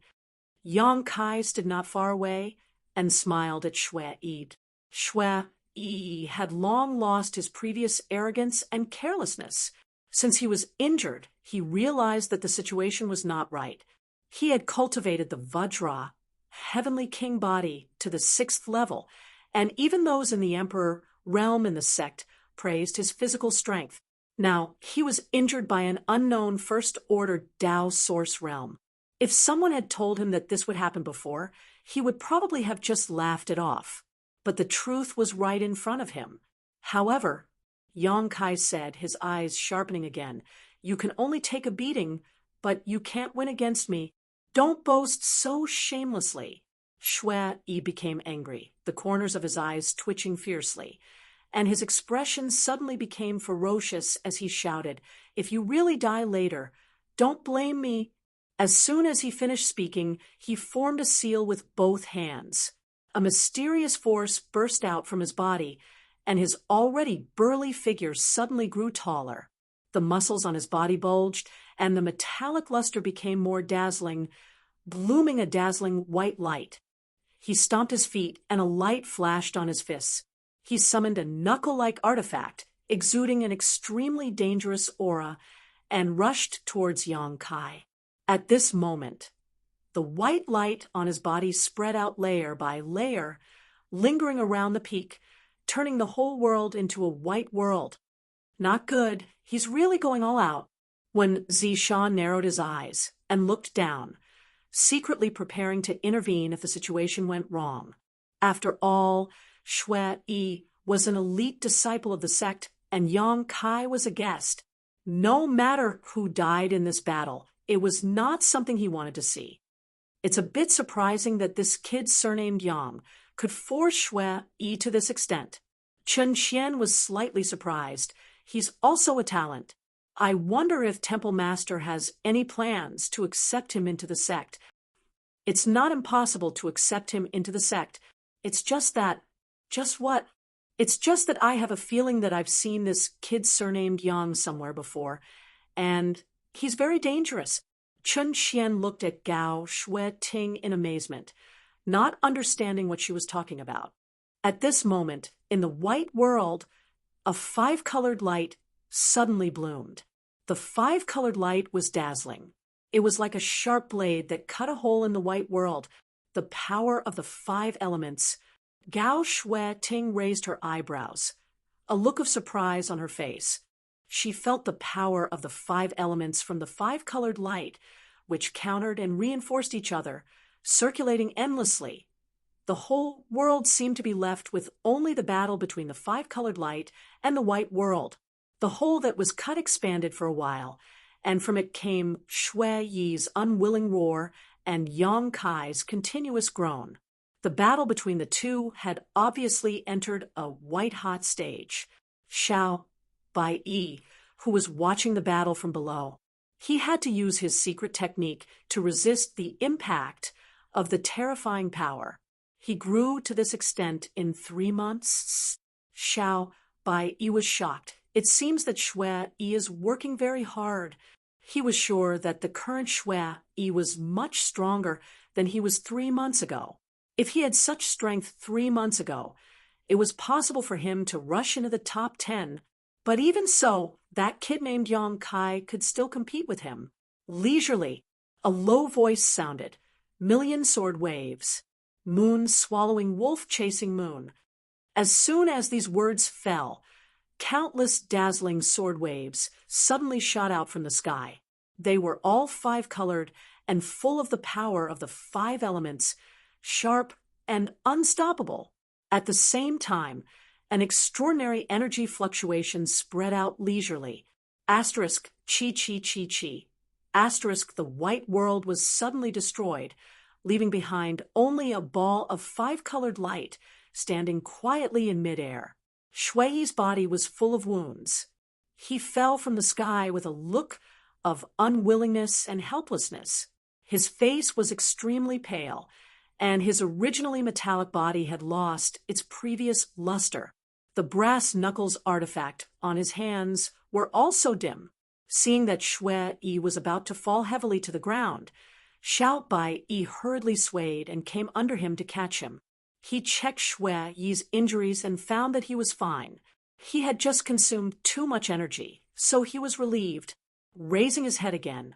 Yang Kai stood not far away and smiled at Shui Yi. Shui Yi had long lost his previous arrogance and carelessness. Since he was injured, he realized that the situation was not right. He had cultivated the Vajra Heavenly King body to the 6th level, and even those in the Emperor realm in the sect praised his physical strength. Now, he was injured by an unknown first-order Dao source realm. If someone had told him that this would happen before, he would probably have just laughed it off. But the truth was right in front of him. However, Yang Kai said, his eyes sharpening again, You can only take a beating, but you can't win against me. Don't boast so shamelessly." Shui Yi became angry, the corners of his eyes twitching fiercely, and his expression suddenly became ferocious as he shouted, "If you really die later, don't blame me." As soon as he finished speaking, he formed a seal with both hands. A mysterious force burst out from his body, and his already burly figure suddenly grew taller. The muscles on his body bulged, and the metallic luster became more dazzling, blooming a dazzling white light. He stomped his feet, and a light flashed on his fists. He summoned a knuckle-like artifact, exuding an extremely dangerous aura, and rushed towards Yang Kai. At this moment, the white light on his body spread out layer by layer, lingering around the peak, turning the whole world into a white world. Not good. He's really going all out. When Zishan narrowed his eyes and looked down, secretly preparing to intervene if the situation went wrong. After all, Shui Yi was an elite disciple of the sect, and Yang Kai was a guest. No matter who died in this battle, it was not something he wanted to see. It's a bit surprising that this kid surnamed Yang could force Shui Yi to this extent. Chen Qian was slightly surprised. He's also a talent. I wonder if Temple Master has any plans to accept him into the sect. It's not impossible to accept him into the sect. It's just that... Just what? It's just that I have a feeling that I've seen this kid surnamed Yang somewhere before, and he's very dangerous. Chen Qian looked at Gao Shui Ting in amazement, not understanding what she was talking about. At this moment, in the white world, a five-colored light suddenly bloomed. The five-colored light was dazzling. It was like a sharp blade that cut a hole in the white world. The power of the five elements. Gao Shui Ting raised her eyebrows, a look of surprise on her face. She felt the power of the five elements from the five-colored light, which countered and reinforced each other, circulating endlessly. The whole world seemed to be left with only the battle between the five-colored light and the white world. The hole that was cut expanded for a while, and from it came Shui Yi's unwilling roar and Yang Kai's continuous groan. The battle between the two had obviously entered a white-hot stage. Xiao Bai Yi, who was watching the battle from below, he had to use his secret technique to resist the impact of the terrifying power. He grew to this extent in 3 months. Xiao Bai Yi was shocked. It seems that Shui Yi is working very hard. He was sure that the current Shui Yi was much stronger than he was 3 months ago. If he had such strength 3 months ago, it was possible for him to rush into the top 10, but even so, that kid named Yang Kai could still compete with him. Leisurely, a low voice sounded. Million sword waves. Moon swallowing wolf chasing moon. As soon as these words fell, countless dazzling sword waves suddenly shot out from the sky. They were all five-colored and full of the power of the five elements, sharp and unstoppable. At the same time, an extraordinary energy fluctuation spread out leisurely. Asterisk, chi chi chi chi. Asterisk, the white world was suddenly destroyed, leaving behind only a ball of five-colored light standing quietly in midair. Shui Yi's body was full of wounds. He fell from the sky with a look of unwillingness and helplessness. His face was extremely pale, and his originally metallic body had lost its previous luster. The brass knuckles artifact on his hands were also dim. Seeing that Shui Yi was about to fall heavily to the ground, Xiao Bai Yi hurriedly swayed and came under him to catch him. He checked Shui Yi's injuries and found that he was fine. He had just consumed too much energy, so he was relieved. Raising his head again,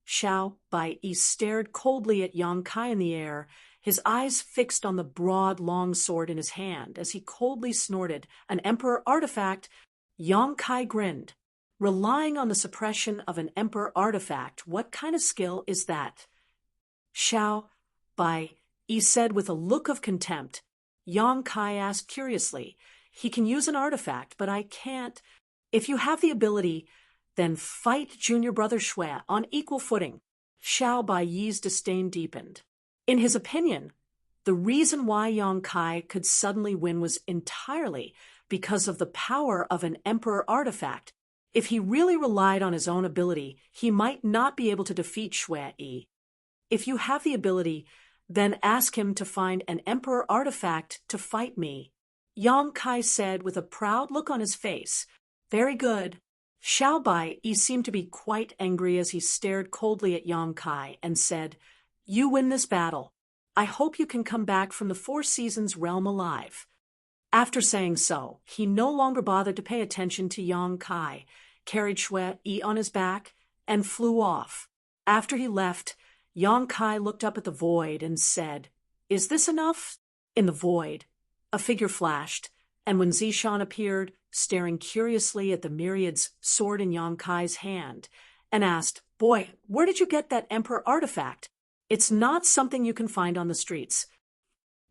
Xiao Bai Yi stared coldly at Yang Kai in the air, his eyes fixed on the broad, long sword in his hand as he coldly snorted, "An emperor artifact." Yang Kai grinned. Relying on the suppression of an emperor artifact, what kind of skill is that? Xiao Bai Yi said with a look of contempt. Yang Kai asked curiously, "He can use an artifact, but I can't." "If you have the ability, then fight junior brother Shui on equal footing. Xiao Baiyi's disdain deepened. In his opinion, the reason why Yang Kai could suddenly win was entirely because of the power of an emperor artifact. If he really relied on his own ability, he might not be able to defeat Shui Yi. If you have the ability, then ask him to find an emperor artifact to fight me, Yang Kai said with a proud look on his face. Very good. Xiao Baiyi seemed to be quite angry as he stared coldly at Yang Kai and said, You win this battle. I hope you can come back from the Four Seasons realm alive. After saying so, he no longer bothered to pay attention to Yang Kai, carried Shui Yi on his back, and flew off. After he left, Yang Kai looked up at the void and said, Is this enough? In the void, a figure flashed, and when Zishan appeared, staring curiously at the myriads sword in Yang Kai's hand, and asked, Boy, where did you get that emperor artifact? It's not something you can find on the streets.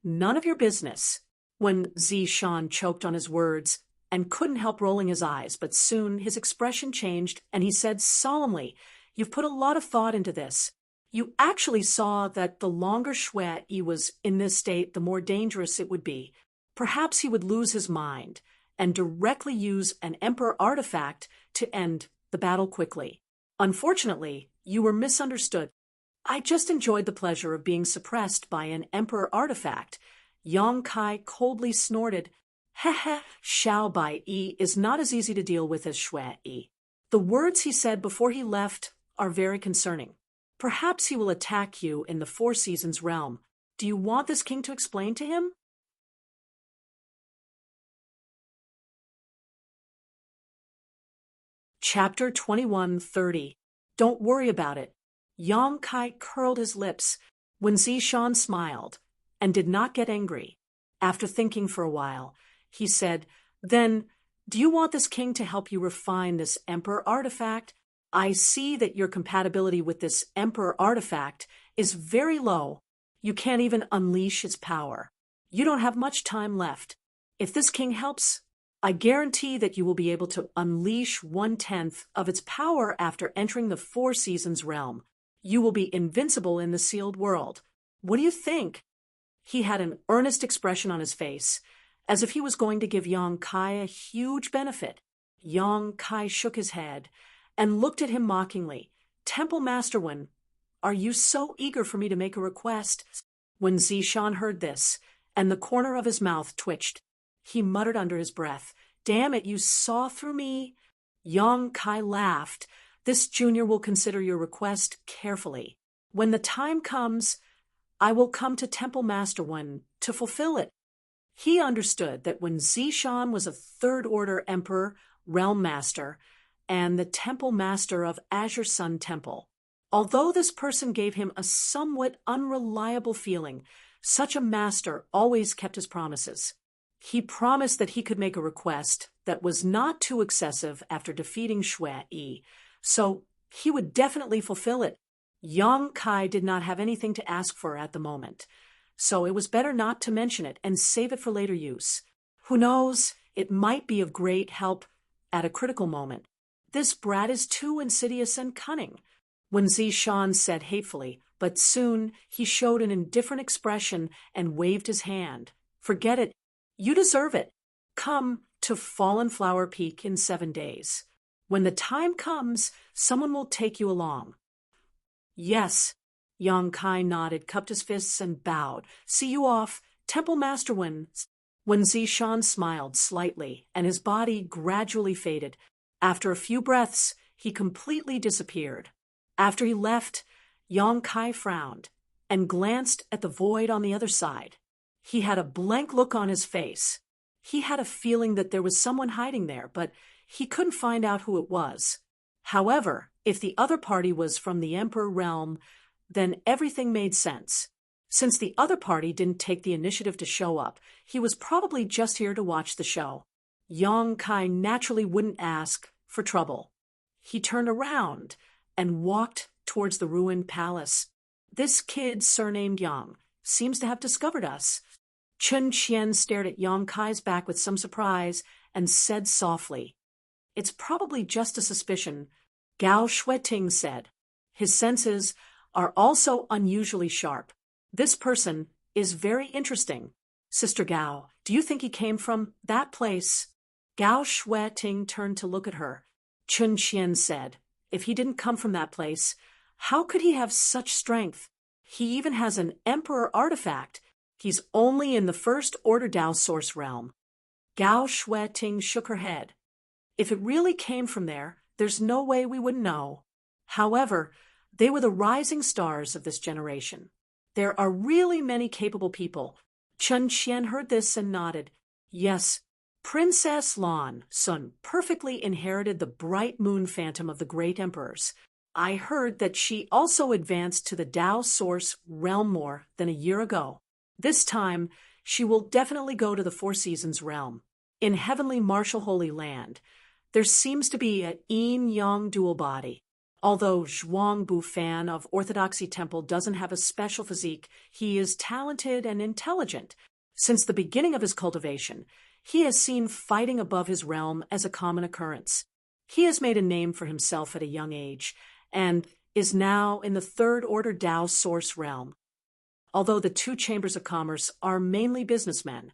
None of your business. When Zishan choked on his words and couldn't help rolling his eyes, but soon his expression changed and he said solemnly, You've put a lot of thought into this. You actually saw that the longer Shui Yi was in this state, the more dangerous it would be. Perhaps he would lose his mind and directly use an emperor artifact to end the battle quickly. Unfortunately, you were misunderstood. I just enjoyed the pleasure of being suppressed by an emperor artifact. Yang Kai coldly snorted. Heh, Xiao Baiyi is not as easy to deal with as Shui Yi. The words he said before he left are very concerning. Perhaps he will attack you in the Four Seasons realm. Do you want this king to explain to him? Chapter 21:30. Don't worry about it. Yang Kai curled his lips when Zishan smiled and did not get angry. After thinking for a while, he said, Then, do you want this king to help you refine this emperor artifact? I see that your compatibility with this emperor artifact is very low. You can't even unleash its power. You don't have much time left. If this king helps, I guarantee that you will be able to unleash 1/10 of its power after entering the Four Seasons realm. You will be invincible in the sealed world. What do you think? He had an earnest expression on his face, as if he was going to give Yang Kai a huge benefit. Yang Kai shook his head and looked at him mockingly. Temple Master Wen, are you so eager for me to make a request? When Zishan heard this, and the corner of his mouth twitched, he muttered under his breath, Damn it, you saw through me? Yang Kai laughed. This junior will consider your request carefully. When the time comes, I will come to Temple Master Wen to fulfill it. He understood that when Zishan was a third-order emperor, realm master, and the temple master of Azure Sun Temple, although this person gave him a somewhat unreliable feeling, such a master always kept his promises. He promised that he could make a request that was not too excessive after defeating Shui Yi, so he would definitely fulfill it. Yang Kai did not have anything to ask for at the moment, so it was better not to mention it and save it for later use. Who knows, it might be of great help at a critical moment. This brat is too insidious and cunning, when Zishan said hatefully, but soon he showed an indifferent expression and waved his hand. Forget it. You deserve it. Come to Fallen Flower Peak in 7 days. When the time comes, someone will take you along. Yes. Yang Kai nodded, cupped his fists, and bowed. See you off, Temple Master Wen. When Zishan smiled slightly, and his body gradually faded. After a few breaths, he completely disappeared. After he left, Yang Kai frowned and glanced at the void on the other side. He had a blank look on his face. He had a feeling that there was someone hiding there, but he couldn't find out who it was. However, if the other party was from the Emperor realm, then everything made sense. Since the other party didn't take the initiative to show up, he was probably just here to watch the show. Yang Kai naturally wouldn't ask for trouble. He turned around and walked towards the ruined palace. This kid, surnamed Yang, seems to have discovered us. Chen Qian stared at Yang Kai's back with some surprise and said softly, It's probably just a suspicion, Gao Shueting said. His senses are also unusually sharp. This person is very interesting. Sister Gao, do you think he came from that place? Gao Shueting turned to look at her. Chun Qian said, if he didn't come from that place, how could he have such strength? He even has an emperor artifact. He's only in the first order Dao source realm. Gao Shueting shook her head. If it really came from there, there's no way we would know. However, they were the rising stars of this generation. There are really many capable people. Chun Qian heard this and nodded. Yes, Princess Lan Sun perfectly inherited the bright moon phantom of the great emperors. I heard that she also advanced to the Dao source realm more than a year ago. This time, she will definitely go to the Four Seasons realm. In heavenly martial holy land, there seems to be a yin-yang dual body. Although Zhuang Bufan of Orthodoxy Temple doesn't have a special physique, he is talented and intelligent. Since the beginning of his cultivation, he has seen fighting above his realm as a common occurrence. He has made a name for himself at a young age, and is now in the third order Dao source realm. Although the two chambers of commerce are mainly businessmen,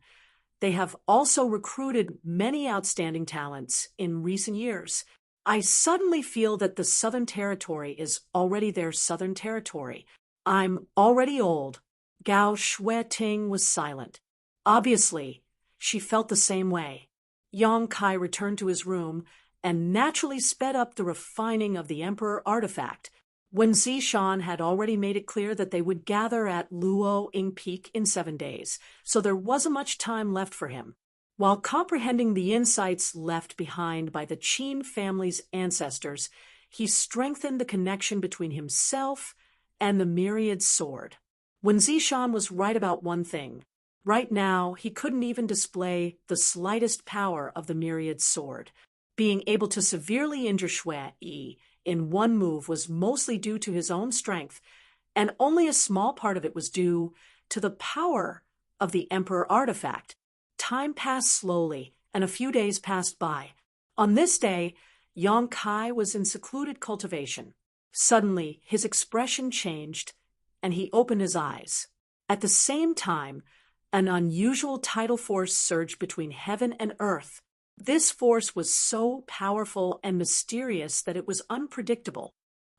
they have also recruited many outstanding talents in recent years. I suddenly feel that the Southern Territory is already their Southern Territory. I'm already old. Gao Shueting was silent. Obviously, she felt the same way. Yang Kai returned to his room and naturally sped up the refining of the Emperor artifact. When Zishan had already made it clear that they would gather at Luo Ing Peak in 7 days, so there wasn't much time left for him. While comprehending the insights left behind by the Qin family's ancestors, he strengthened the connection between himself and the myriad sword. When Zishan was right about one thing, right now he couldn't even display the slightest power of the myriad sword. Being able to severely injure Shui Yi in one move was mostly due to his own strength, and only a small part of it was due to the power of the Emperor artifact. Time passed slowly, and a few days passed by. On this day, Yang Kai was in secluded cultivation. Suddenly, his expression changed, and he opened his eyes. At the same time, an unusual tidal force surged between heaven and earth. This force was so powerful and mysterious that it was unpredictable.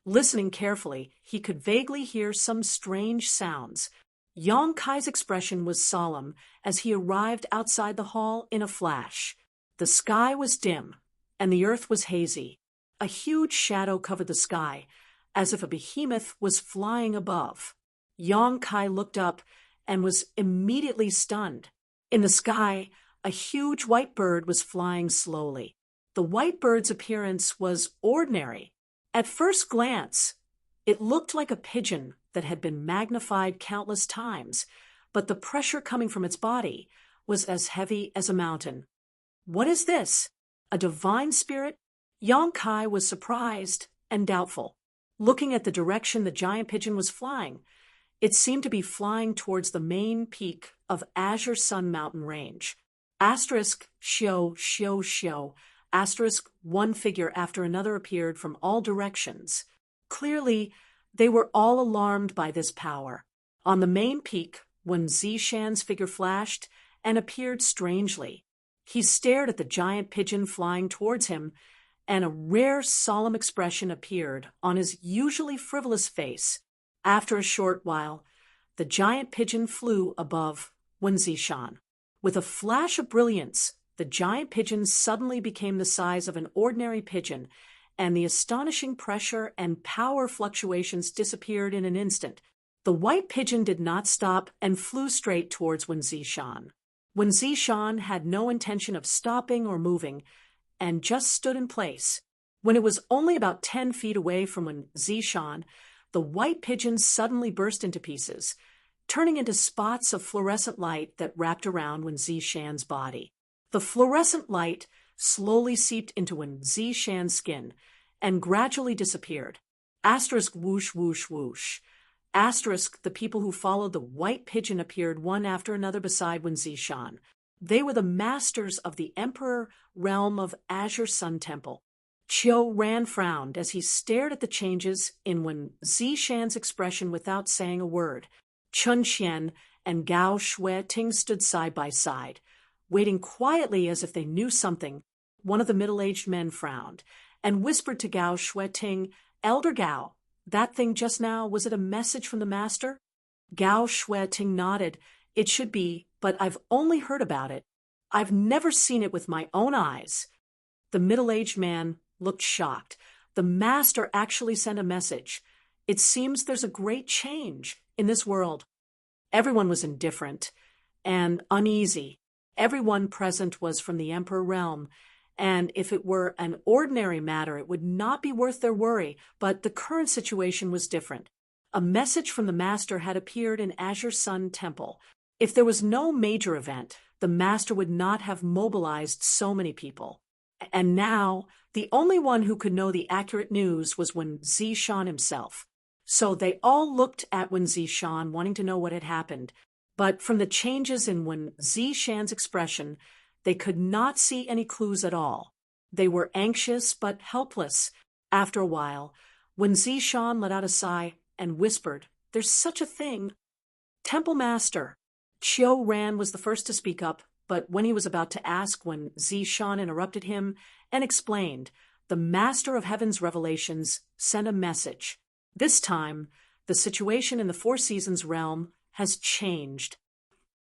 Listening carefully, he could vaguely hear some strange sounds. Yang Kai's expression was solemn as he arrived outside the hall in a flash. The sky was dim, and the earth was hazy. A huge shadow covered the sky, as if a behemoth was flying above. Yang Kai looked up and was immediately stunned. In the sky, a huge white bird was flying slowly. The white bird's appearance was ordinary. At first glance, it looked like a pigeon that had been magnified countless times, but the pressure coming from its body was as heavy as a mountain. What is this? A divine spirit? Yang Kai was surprised and doubtful. Looking at the direction the giant pigeon was flying, it seemed to be flying towards the main peak of Azure Sun Mountain Range. Asterisk, shio. Asterisk, one figure after another appeared from all directions. Clearly, they were all alarmed by this power. On the main peak, when Zishan's figure flashed and appeared strangely, he stared at the giant pigeon flying towards him, and a rare solemn expression appeared on his usually frivolous face. After a short while, the giant pigeon flew above Wen Zishan. With a flash of brilliance, the giant pigeon suddenly became the size of an ordinary pigeon, and the astonishing pressure and power fluctuations disappeared in an instant. The white pigeon did not stop and flew straight towards Wen Zishan. Wen Zishan had no intention of stopping or moving, and just stood in place. When it was only about 10 feet away from Wen Zishan, the white pigeon suddenly burst into pieces, turning into spots of fluorescent light that wrapped around Wen Zishan's body. The fluorescent light slowly seeped into Wen Zishan's skin and gradually disappeared. Asterisk, whoosh. Asterisk, the people who followed the white pigeon appeared one after another beside Wen Zishan. They were the masters of the Emperor realm of Azure Sun Temple. Qiu Ran frowned as he stared at the changes in Wen Zishan's expression without saying a word. Chun Xian and Gao Shueting stood side by side, waiting quietly as if they knew something. One of the middle-aged men frowned and whispered to Gao Shueting, "Elder Gao, that thing just now, was it a message from the master?" Gao Shueting nodded. "It should be, but I've only heard about it. I've never seen it with my own eyes." The middle-aged man looked shocked. The master actually sent a message. It seems there's a great change in this world. Everyone was indifferent and uneasy. Everyone present was from the Emperor realm, and if it were an ordinary matter, it would not be worth their worry, but the current situation was different. A message from the master had appeared in Azure Sun Temple. If there was no major event, the master would not have mobilized so many people. And now, the only one who could know the accurate news was Wen Zishan himself. So they all looked at Wen Zishan, wanting to know what had happened. But from the changes in Wen Zishan's expression, they could not see any clues at all. They were anxious but helpless. After a while, Wen Zishan let out a sigh and whispered, "There's such a thing." "Temple Master." Qiu Ran was the first to speak up, but when he was about to ask, Wen Zishan interrupted him and explained, "The Master of Heaven's Revelations sent a message. This time, the situation in the Four Seasons realm has changed."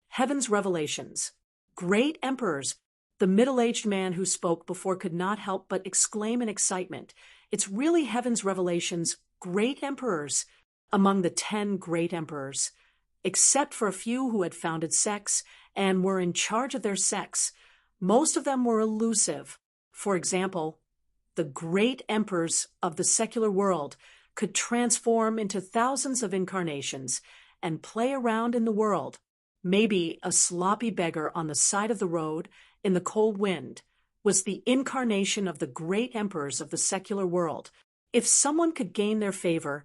Heaven's Revelations. Great emperors. The middle-aged man who spoke before could not help but exclaim in excitement. It's really Heaven's Revelations, great emperors, among the 10 great emperors. Except for a few who had founded sects and were in charge of their sects, most of them were elusive. For example, the great emperors of the secular world could transform into thousands of incarnations and play around in the world. Maybe a sloppy beggar on the side of the road in the cold wind was the incarnation of the great emperors of the secular world. If someone could gain their favor,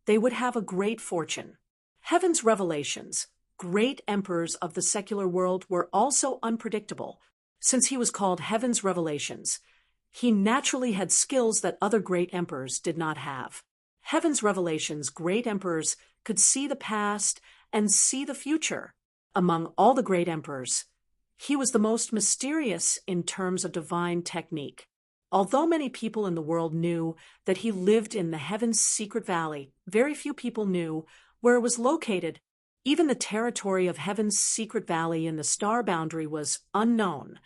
they would have a great fortune. Heaven's Revelations, great emperors of the secular world, were also unpredictable. Since he was called Heaven's Revelations, he naturally had skills that other great emperors did not have. Heaven's Revelations, great emperors could see the past and see the future. Among all the great emperors, he was the most mysterious in terms of divine technique. Although many people in the world knew that he lived in the Heaven's Secret Valley, very few people knew where it was located. Even the territory of Heaven's Secret Valley in the star boundary was unknown.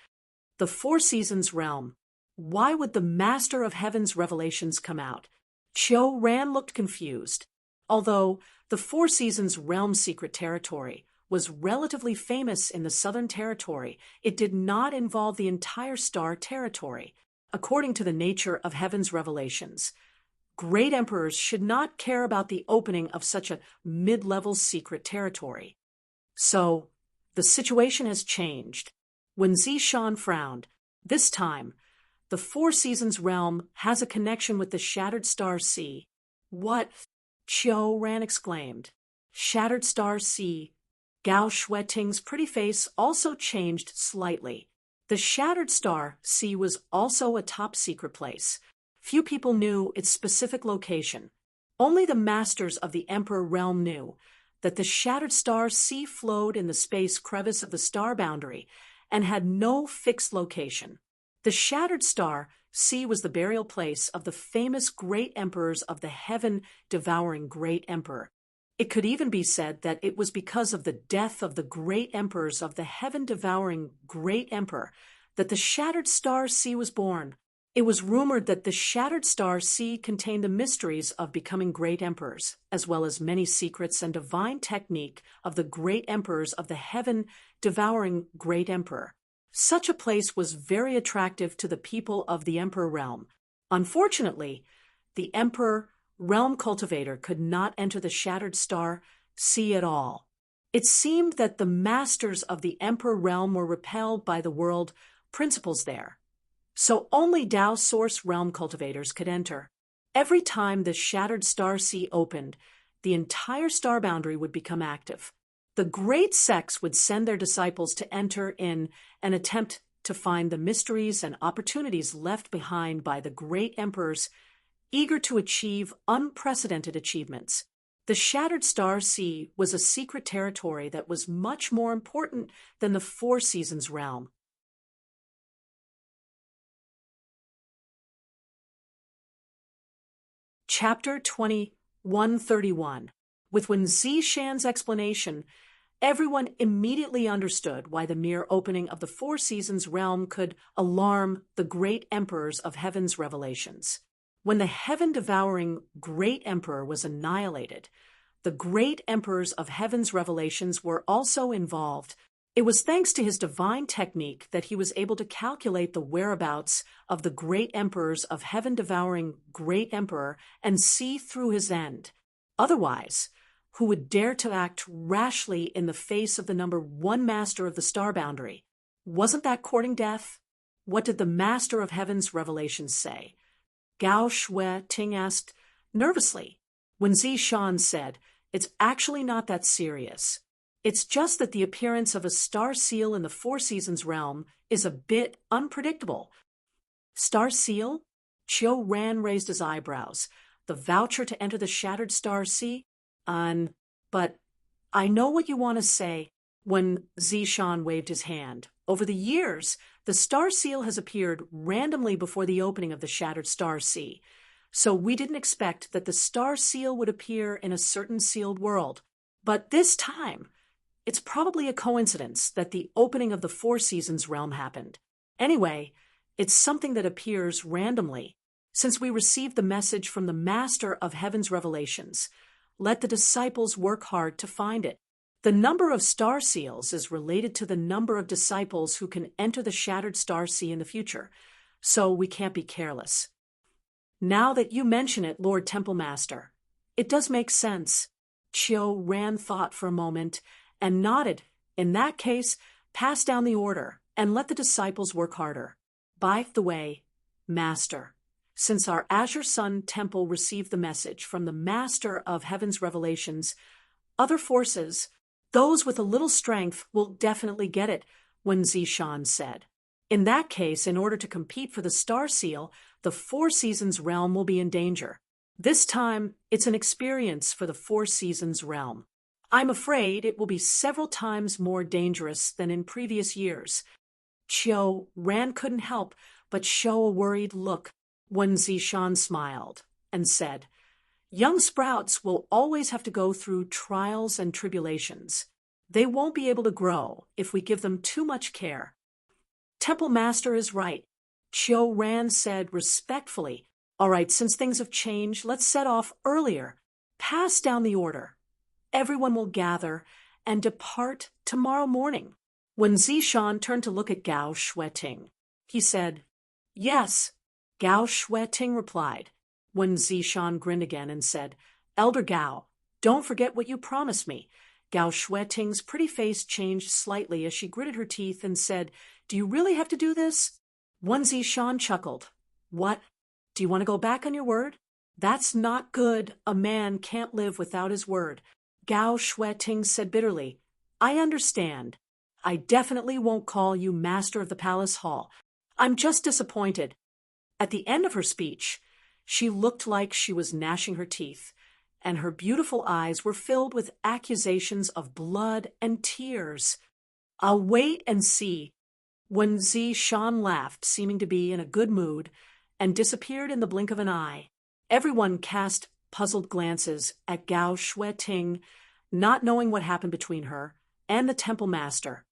The Four Seasons realm. Why would the Master of Heaven's Revelations come out? Qiu Ran looked confused. Although the Four Seasons realm secret territory was relatively famous in the Southern Territory, it did not involve the entire star territory. According to the nature of Heaven's Revelations, great emperors should not care about the opening of such a mid-level secret territory. So, the situation has changed. When Zishan frowned, this time, the Four Seasons realm has a connection with the Shattered Star Sea. "What?" Qiu Ran exclaimed. Shattered Star Sea. Gao Shueting's pretty face also changed slightly. The Shattered Star Sea was also a top-secret place. Few people knew its specific location. Only the masters of the Emperor realm knew that the Shattered Star Sea flowed in the space crevice of the star boundary and had no fixed location. The Shattered Star Sea was the burial place of the famous great emperors of the heaven-devouring great emperor. It could even be said that it was because of the death of the great emperors of the heaven-devouring great emperor that the Shattered Star Sea was born. It was rumored that the Shattered Star Sea contained the mysteries of becoming great emperors, as well as many secrets and divine technique of the great emperors of the heaven-devouring great emperor. Such a place was very attractive to the people of the Emperor realm. Unfortunately, the Emperor realm cultivator could not enter the Shattered Star Sea at all. It seemed that the masters of the Emperor realm were repelled by the world principles there. So only Tao Source realm cultivators could enter. Every time the Shattered Star Sea opened, the entire star boundary would become active. The great sects would send their disciples to enter in and attempt to find the mysteries and opportunities left behind by the great emperors eager to achieve unprecedented achievements. The Shattered Star Sea was a secret territory that was much more important than the Four Seasons realm. Chapter 2131. With Wen Zishan's explanation, everyone immediately understood why the mere opening of the Four Seasons realm could alarm the great emperors of heaven's revelations. When the heaven-devouring great emperor was annihilated, the great emperors of heaven's revelations were also involved. It was thanks to his divine technique that he was able to calculate the whereabouts of the great emperors of heaven-devouring great emperor and see through his end. Otherwise, who would dare to act rashly in the face of the number one master of the star boundary? Wasn't that courting death? What did the master of heaven's revelations say? Gao Shui Ting asked nervously. When Zishan said, "It's actually not that serious. It's just that the appearance of a star seal in the Four Seasons realm is a bit unpredictable." Star seal? Qiu Ran raised his eyebrows. The voucher to enter the Shattered Star Sea? But I know what you want to say. When Zishan waved his hand. Over the years, the star seal has appeared randomly before the opening of the Shattered Star Sea. So we didn't expect that the star seal would appear in a certain sealed world. But this time, it's probably a coincidence that the opening of the Four Seasons realm happened. Anyway, it's something that appears randomly. Since we received the message from the Master of Heaven's revelations, let the disciples work hard to find it. The number of star seals is related to the number of disciples who can enter the Shattered Star Sea in the future, so we can't be careless. Now that you mention it, Lord Temple Master, it does make sense. Qiu Ran thought for a moment and nodded. In that case, pass down the order and let the disciples work harder. By the way, Master, since our Azure Sun Temple received the message from the Master of Heaven's revelations, other forces, those with a little strength, will definitely get it, Wen Zishan said. In that case, in order to compete for the Star Seal, the Four Seasons realm will be in danger. This time, it's an experience for the Four Seasons realm. I'm afraid it will be several times more dangerous than in previous years. Qiu Ran couldn't help but show a worried look. Wen Zishan smiled and said, "Young sprouts will always have to go through trials and tribulations. They won't be able to grow if we give them too much care." Temple Master is right, Qiu Ran said respectfully. "All right, since things have changed, let's set off earlier. Pass down the order. Everyone will gather and depart tomorrow morning." When Zishan turned to look at Gao Shueting, he said, "Yes." Gao Shueting replied. When Zishan grinned again and said, "Elder Gao, don't forget what you promised me." Gao Shueting's pretty face changed slightly as she gritted her teeth and said, "Do you really have to do this?" Wen Zishan chuckled. "What? Do you want to go back on your word?" "That's not good. A man can't live without his word." Gao Shueting said bitterly, "I understand. I definitely won't call you Master of the Palace Hall. I'm just disappointed." At the end of her speech, she looked like she was gnashing her teeth, and her beautiful eyes were filled with accusations of blood and tears. "I'll wait and see." When Zishan laughed, seeming to be in a good mood, and disappeared in the blink of an eye, everyone cast puzzled glances at Gao Shueting, not knowing what happened between her and the Temple Master.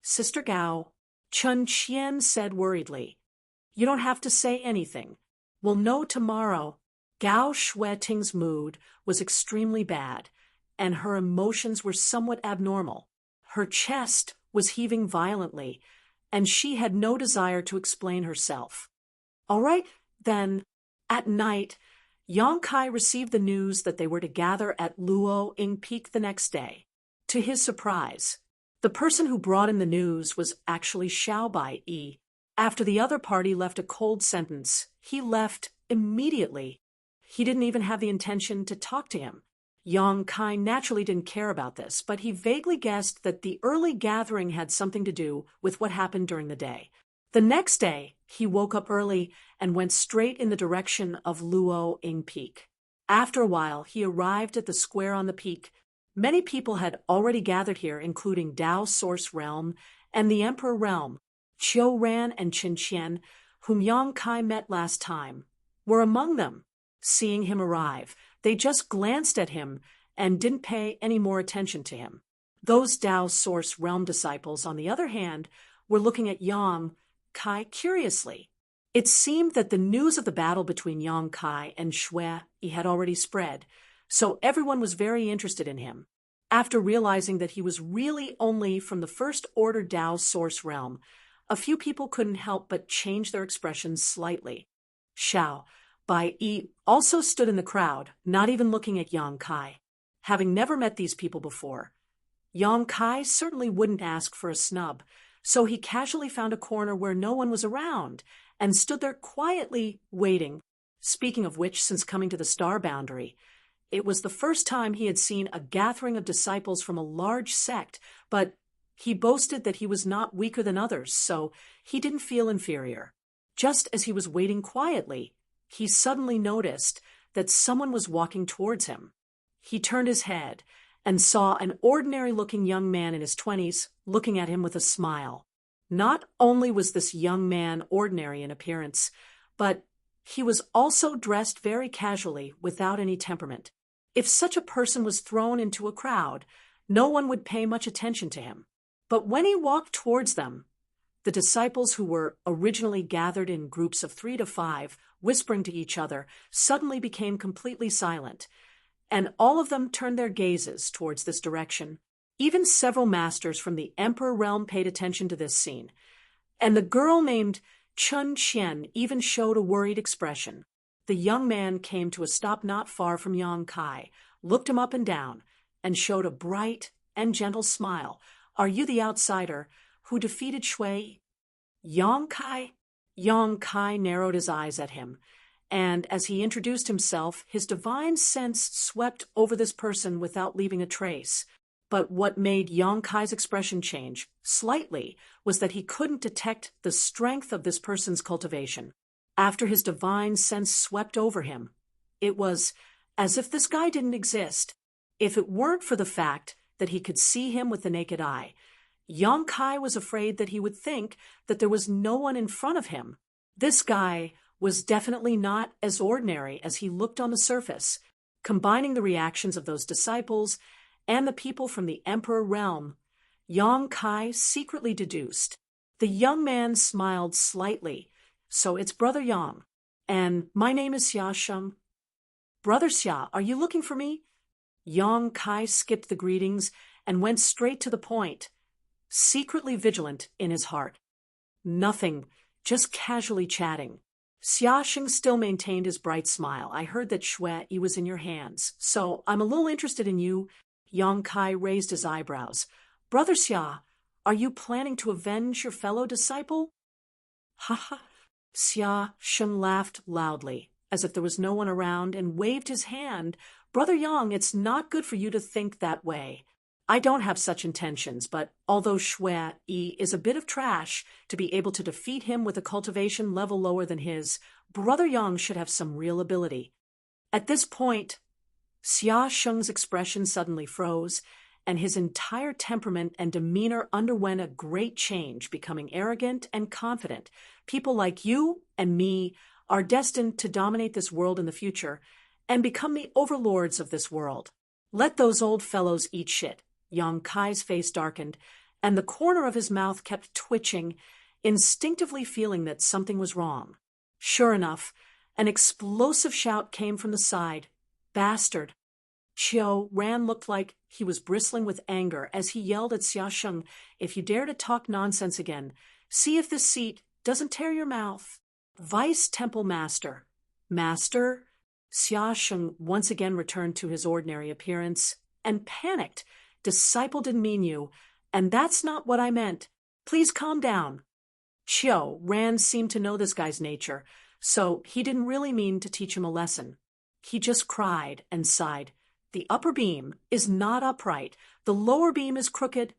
"Sister Gao," Chun Qian said worriedly, "you don't have to say anything. We'll know tomorrow." Gao Shueting's mood was extremely bad, and her emotions were somewhat abnormal. Her chest was heaving violently, and she had no desire to explain herself. All right, then. At night, Yang Kai received the news that they were to gather at Luo Ing Peak the next day. To his surprise, the person who brought him the news was actually Xiao Bai Yi. After the other party left a cold sentence, he left immediately. He didn't even have the intention to talk to him. Yang Kai naturally didn't care about this, but he vaguely guessed that the early gathering had something to do with what happened during the day. The next day, he woke up early and went straight in the direction of Luo Ing Peak. After a while, he arrived at the square on the peak. Many people had already gathered here, including Dao Source Realm and the Emperor Realm. Qiu Ran and Qin Qian, whom Yang Kai met last time, were among them. Seeing him arrive, they just glanced at him and didn't pay any more attention to him. Those Dao Source Realm disciples, on the other hand, were looking at Yang Kai curiously. It seemed that the news of the battle between Yang Kai and Shui had already spread, so everyone was very interested in him. After realizing that he was really only from the First Order Dao Source Realm, a few people couldn't help but change their expressions slightly. Xiao Bai Yi also stood in the crowd, not even looking at Yang Kai. Having never met these people before, Yang Kai certainly wouldn't ask for a snub, so he casually found a corner where no one was around and stood there quietly waiting. Speaking of which, since coming to the star boundary, it was the first time he had seen a gathering of disciples from a large sect, but he boasted that he was not weaker than others, so he didn't feel inferior. Just as he was waiting quietly, he suddenly noticed that someone was walking towards him. He turned his head and saw an ordinary-looking young man in his 20s looking at him with a smile. Not only was this young man ordinary in appearance, but he was also dressed very casually without any temperament. If such a person was thrown into a crowd, no one would pay much attention to him. But when he walked towards them, the disciples, who were originally gathered in groups of 3 to 5, whispering to each other, suddenly became completely silent, and all of them turned their gazes towards this direction. Even several masters from the Emperor Realm paid attention to this scene, and the girl named Chun Qian even showed a worried expression. The young man came to a stop not far from Yang Kai, looked him up and down, and showed a bright and gentle smile. "Are you the outsider who defeated Shui?" Yang Kai? Yang Kai narrowed his eyes at him, and as he introduced himself, his divine sense swept over this person without leaving a trace. But what made Yang Kai's expression change slightly was that he couldn't detect the strength of this person's cultivation. After his divine sense swept over him, it was as if this guy didn't exist. If it weren't for the fact that he could see him with the naked eye, Yang Kai was afraid that he would think that there was no one in front of him. This guy was definitely not as ordinary as he looked on the surface. Combining the reactions of those disciples and the people from the Emperor Realm, Yang Kai secretly deduced. The young man smiled slightly. "So it's Brother Yang, and my name is Xia Sheng." "Brother Xia, are you looking for me?" Yang Kai skipped the greetings and went straight to the point, secretly vigilant in his heart. "Nothing, just casually chatting." Xia Sheng still maintained his bright smile. "I heard that Shui was in your hands, so I'm a little interested in you." Yang Kai raised his eyebrows. "Brother Xia, are you planning to avenge your fellow disciple?" "Ha ha." Xia Sheng laughed loudly, as if there was no one around, and waved his hand. "Brother Yang, it's not good for you to think that way. I don't have such intentions, but although Shui is a bit of trash, to be able to defeat him with a cultivation level lower than his, Brother Yang should have some real ability." At this point, Xia Sheng's expression suddenly froze, and his entire temperament and demeanor underwent a great change, becoming arrogant and confident. "People like you and me are destined to dominate this world in the future and become the overlords of this world. Let those old fellows eat shit." Yang Kai's face darkened, and the corner of his mouth kept twitching, instinctively feeling that something was wrong. Sure enough, an explosive shout came from the side. "Bastard!" Qiu Ran looked like he was bristling with anger as he yelled at Xia Sheng, "If you dare to talk nonsense again, see if this seat doesn't tear your mouth." "Vice Temple Master." "Master?" Xia Sheng once again returned to his ordinary appearance and panicked. "Disciple didn't mean you, and that's not what I meant. Please calm down." Qiu Ran seemed to know this guy's nature, so he didn't really mean to teach him a lesson. He just cried and sighed. "The upper beam is not upright. The lower beam is crooked."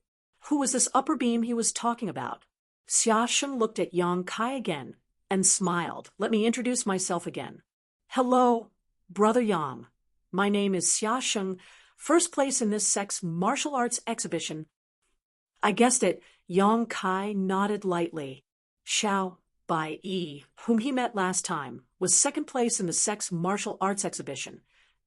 Who was this upper beam he was talking about? Xia Sheng looked at Yang Kai again and smiled. Let me introduce myself again. Hello, Brother Yang. My name is Xia Sheng, first place in this sex martial arts exhibition. I guessed it. Yang Kai nodded lightly. Xiao Bai Yi, whom he met last time, was second place in the sex martial arts exhibition,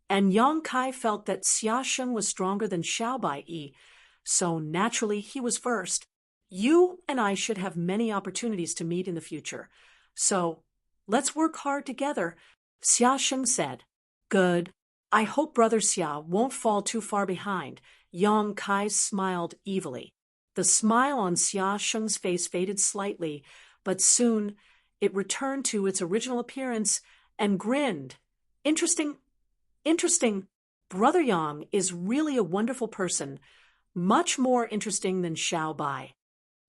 and Yang Kai felt that Xia Sheng was stronger than Xiao Bai Yi, so naturally he was first. You and I should have many opportunities to meet in the future, so let's work hard together, Xia Sheng said. Good. I hope Brother Xia won't fall too far behind. Yang Kai smiled evilly. The smile on Xia Sheng's face faded slightly, but soon it returned to its original appearance and grinned. Interesting. Brother Yang is really a wonderful person, much more interesting than Xiao Bai.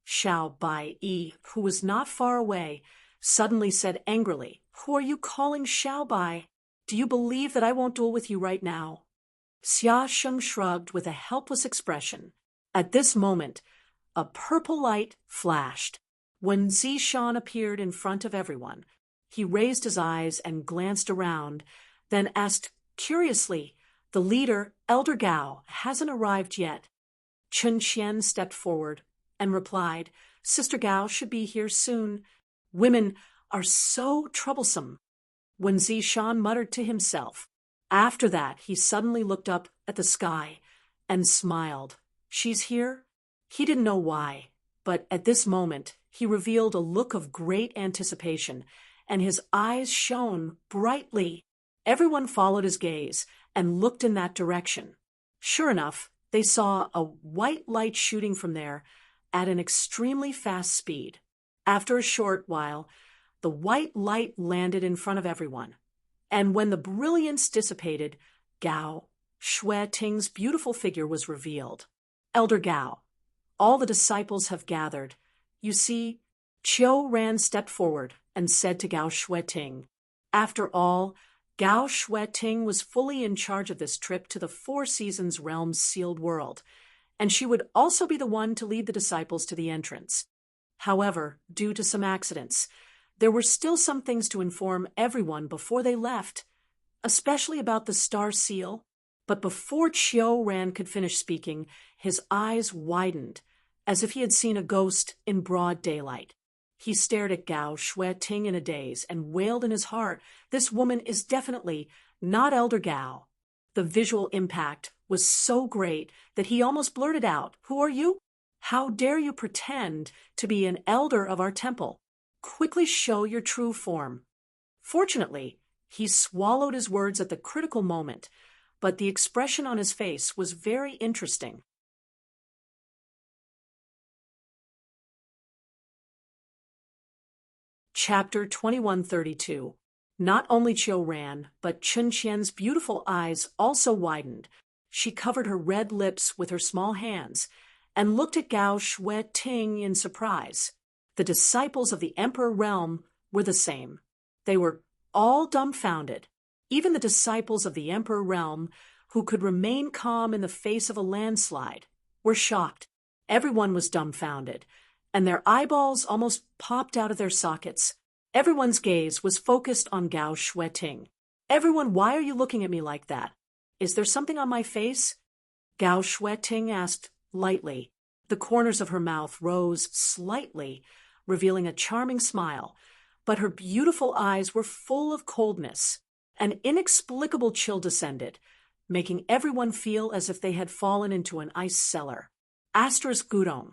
Xiao Bai Yi, who was not far away, suddenly said angrily, Who are you calling Xiao Bai? Do you believe that I won't duel with you right now? Xia Sheng shrugged with a helpless expression. At this moment, a purple light flashed. When Zishan appeared in front of everyone, he raised his eyes and glanced around, then asked curiously, The leader, Elder Gao, hasn't arrived yet. Chen Qian stepped forward and replied, Sister Gao should be here soon. Women are so troublesome. When Zishan muttered to himself. After that, he suddenly looked up at the sky and smiled. She's here? He didn't know why, but at this moment, he revealed a look of great anticipation, and his eyes shone brightly. Everyone followed his gaze and looked in that direction. Sure enough, they saw a white light shooting from there at an extremely fast speed. After a short while, the white light landed in front of everyone, and when the brilliance dissipated, Gao Shueting's beautiful figure was revealed. Elder Gao, all the disciples have gathered. You see, Qiu Ran stepped forward and said to Gao Shueting. After all, Gao Shueting was fully in charge of this trip to the Four Seasons Realm's sealed world, and she would also be the one to lead the disciples to the entrance. However, due to some accidents, there were still some things to inform everyone before they left, especially about the Star Seal. But before Qiu Ran could finish speaking, his eyes widened, as if he had seen a ghost in broad daylight. He stared at Gao Shueting in a daze and wailed in his heart, This woman is definitely not Elder Gao. The visual impact was so great that he almost blurted out, Who are you? How dare you pretend to be an elder of our temple? Quickly show your true form. Fortunately, he swallowed his words at the critical moment, but the expression on his face was very interesting. Chapter 2132. Not only Qiu Ran, but Chen Qian's beautiful eyes also widened. She covered her red lips with her small hands and looked at Gao Shueting in surprise. The disciples of the Emperor Realm were the same. They were all dumbfounded. Even the disciples of the Emperor Realm, who could remain calm in the face of a landslide, were shocked. Everyone was dumbfounded, and their eyeballs almost popped out of their sockets. Everyone's gaze was focused on Gao Shueting. Everyone, why are you looking at me like that? Is there something on my face? Gao Shueting asked lightly. The corners of her mouth rose slightly, revealing a charming smile, but her beautiful eyes were full of coldness. An inexplicable chill descended, making everyone feel as if they had fallen into an ice cellar. Asterisk gudong.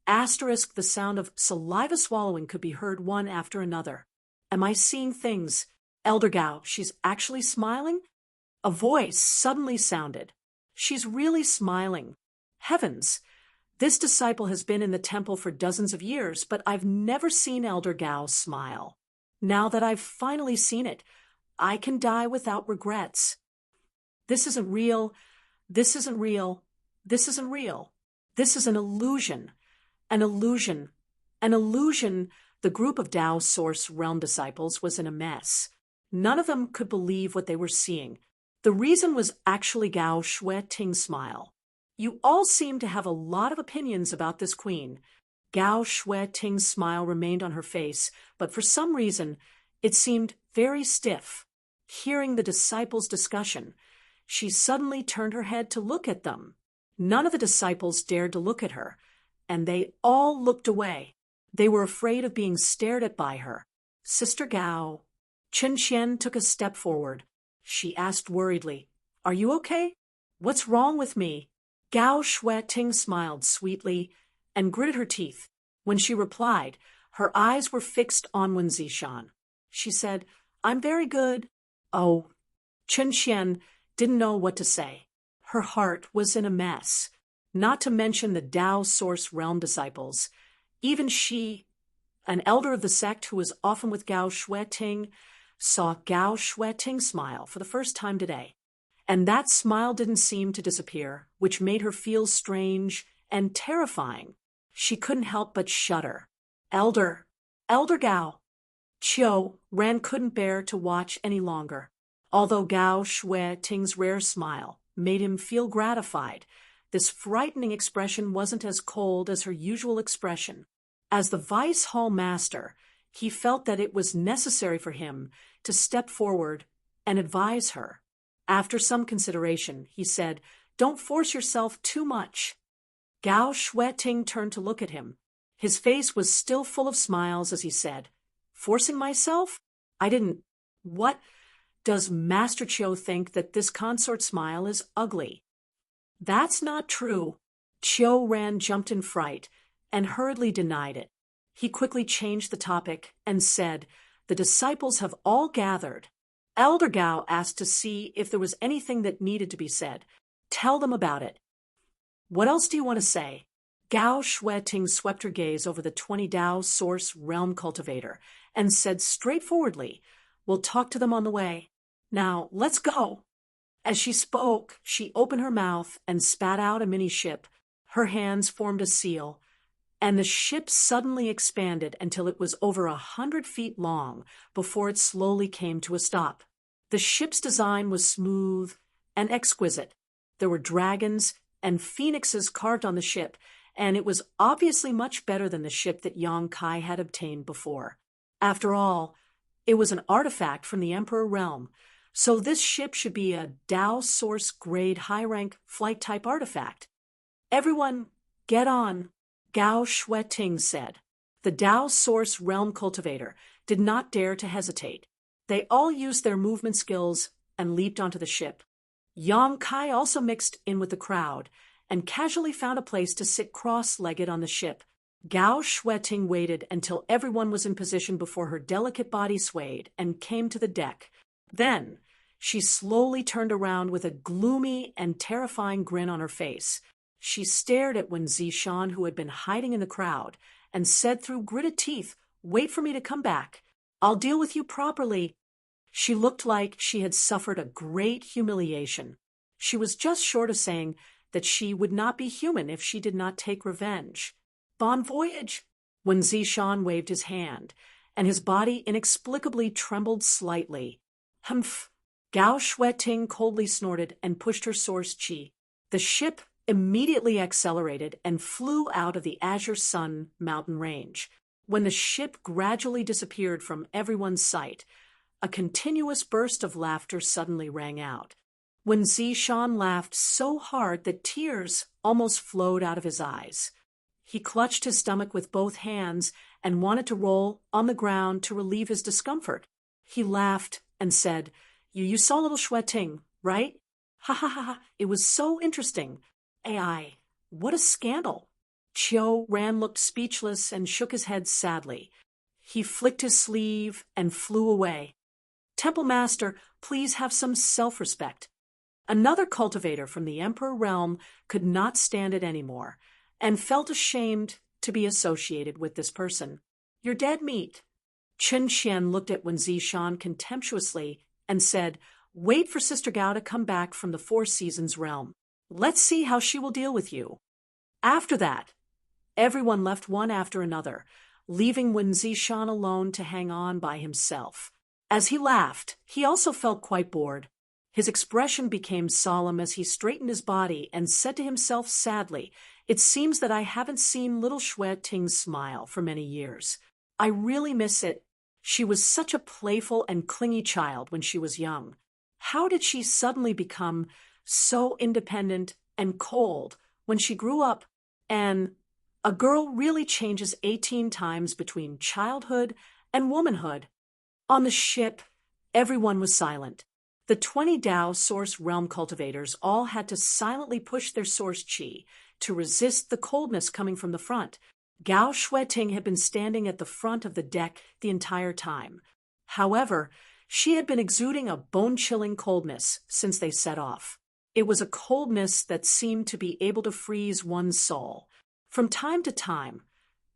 Asterisk, the sound of saliva swallowing could be heard one after another. Am I seeing things? Elder Gao, she's actually smiling? A voice suddenly sounded. She's really smiling. Heavens! This disciple has been in the temple for dozens of years, but I've never seen Elder Gao smile. Now that I've finally seen it, I can die without regrets. This isn't real. This isn't real. This isn't real. This is an illusion. An illusion. An illusion. The group of Dao Source Realm disciples was in a mess. None of them could believe what they were seeing. The reason was actually Gao Shueting's smile. You all seem to have a lot of opinions about this queen. Gao Shui-Ting's smile remained on her face, but for some reason, it seemed very stiff. Hearing the disciples' discussion, she suddenly turned her head to look at them. None of the disciples dared to look at her, and they all looked away. They were afraid of being stared at by her. Sister Gao. Chen Qian took a step forward. She asked worriedly, "Are you okay? What's wrong with me?" Gao Shui-Ting smiled sweetly and gritted her teeth. When she replied, her eyes were fixed on Wen Zishan. She said, "I'm very good." Oh, Chen Qian didn't know what to say. Her heart was in a mess. Not to mention the Tao Source Realm disciples. Even she, an elder of the sect who was often with Gao Shui-Ting, saw Gao Shui-Ting smile for the first time today. And that smile didn't seem to disappear, which made her feel strange and terrifying. She couldn't help but shudder. Elder Gao. Qiu Ran couldn't bear to watch any longer. Although Gao Shui-Ting's rare smile made him feel gratified, this frightening expression wasn't as cold as her usual expression. As the Vice Hall Master, he felt that it was necessary for him to step forward and advise her. After some consideration, he said, "Don't force yourself too much." Gao Shui-Ting turned to look at him. His face was still full of smiles as he said, "Forcing myself? I didn't. What? Does Master Qiu think that this consort smile is ugly?" "That's not true." Qiu Ran jumped in fright and hurriedly denied it. He quickly changed the topic and said, "The disciples have all gathered. Elder Gao asked to see if there was anything that needed to be said. Tell them about it." "What else do you want to say?" Gao Shui-Ting swept her gaze over the 20 Tao Source Realm cultivator and said straightforwardly, "We'll talk to them on the way. Now, let's go." As she spoke, she opened her mouth and spat out a mini ship. Her hands formed a seal, and the ship suddenly expanded until it was over 100 feet long before it slowly came to a stop. The ship's design was smooth and exquisite. There were dragons and phoenixes carved on the ship, and it was obviously much better than the ship that Yang Kai had obtained before. After all, it was an artifact from the Emperor Realm, so this ship should be a Tao Source grade high-rank flight-type artifact. "Everyone, get on," Gao Shui-Ting said. The Tao Source Realm cultivator did not dare to hesitate. They all used their movement skills and leaped onto the ship. Yang Kai also mixed in with the crowd and casually found a place to sit cross-legged on the ship. Gao Shui-Ting waited until everyone was in position before her delicate body swayed and came to the deck. Then, she slowly turned around with a gloomy and terrifying grin on her face. She stared at Wen Zishan, who had been hiding in the crowd, and said through gritted teeth, "Wait for me to come back. I'll deal with you properly." She looked like she had suffered a great humiliation. She was just short of saying that she would not be human if she did not take revenge. "Bon voyage!" Wen Zishan waved his hand, and his body inexplicably trembled slightly. "Humph!" Gao Shui-Ting coldly snorted and pushed her source chi. The ship immediately accelerated and flew out of the Azure Sun mountain range. When the ship gradually disappeared from everyone's sight, a continuous burst of laughter suddenly rang out. Wen Zishan laughed so hard that tears almost flowed out of his eyes. He clutched his stomach with both hands and wanted to roll on the ground to relieve his discomfort. He laughed and said, You saw little Shui-Ting, right? Ha ha ha, it was so interesting. AI, what a scandal." Qiu Ran looked speechless and shook his head sadly. He flicked his sleeve and flew away. "Temple Master, please have some self-respect." Another cultivator from the Emperor Realm could not stand it anymore and felt ashamed to be associated with this person. "You're dead meat." Chen Qian looked at Wen Zishan contemptuously and said, "Wait for Sister Gao to come back from the Four Seasons realm. Let's see how she will deal with you." After that, everyone left one after another, leaving Wen Zishan alone to hang on by himself. As he laughed, he also felt quite bored. His expression became solemn as he straightened his body and said to himself sadly, "It seems that I haven't seen little Xue Ting's smile for many years. I really miss it. She was such a playful and clingy child when she was young. How did she suddenly become so independent and cold when she grew up? And a girl really changes 18 times between childhood and womanhood." On the ship, everyone was silent. The 20 Dao Source Realm cultivators all had to silently push their source chi to resist the coldness coming from the front. Gao Shueting had been standing at the front of the deck the entire time. However, she had been exuding a bone-chilling coldness since they set off. It was a coldness that seemed to be able to freeze one's soul. From time to time,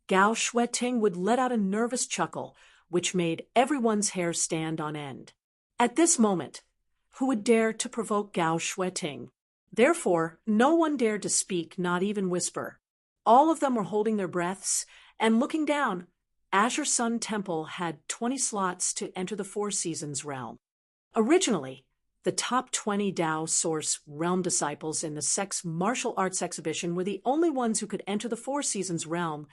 Gao Shueting would let out a nervous chuckle, which made everyone's hair stand on end. At this moment, who would dare to provoke Gao Shueting? Therefore, no one dared to speak, not even whisper. All of them were holding their breaths and looking down. Azure Sun Temple had 20 slots to enter the Four Seasons realm. Originally, the top 20 Dao Source realm disciples in the Sex Martial Arts exhibition were the only ones who could enter the Four Seasons realm,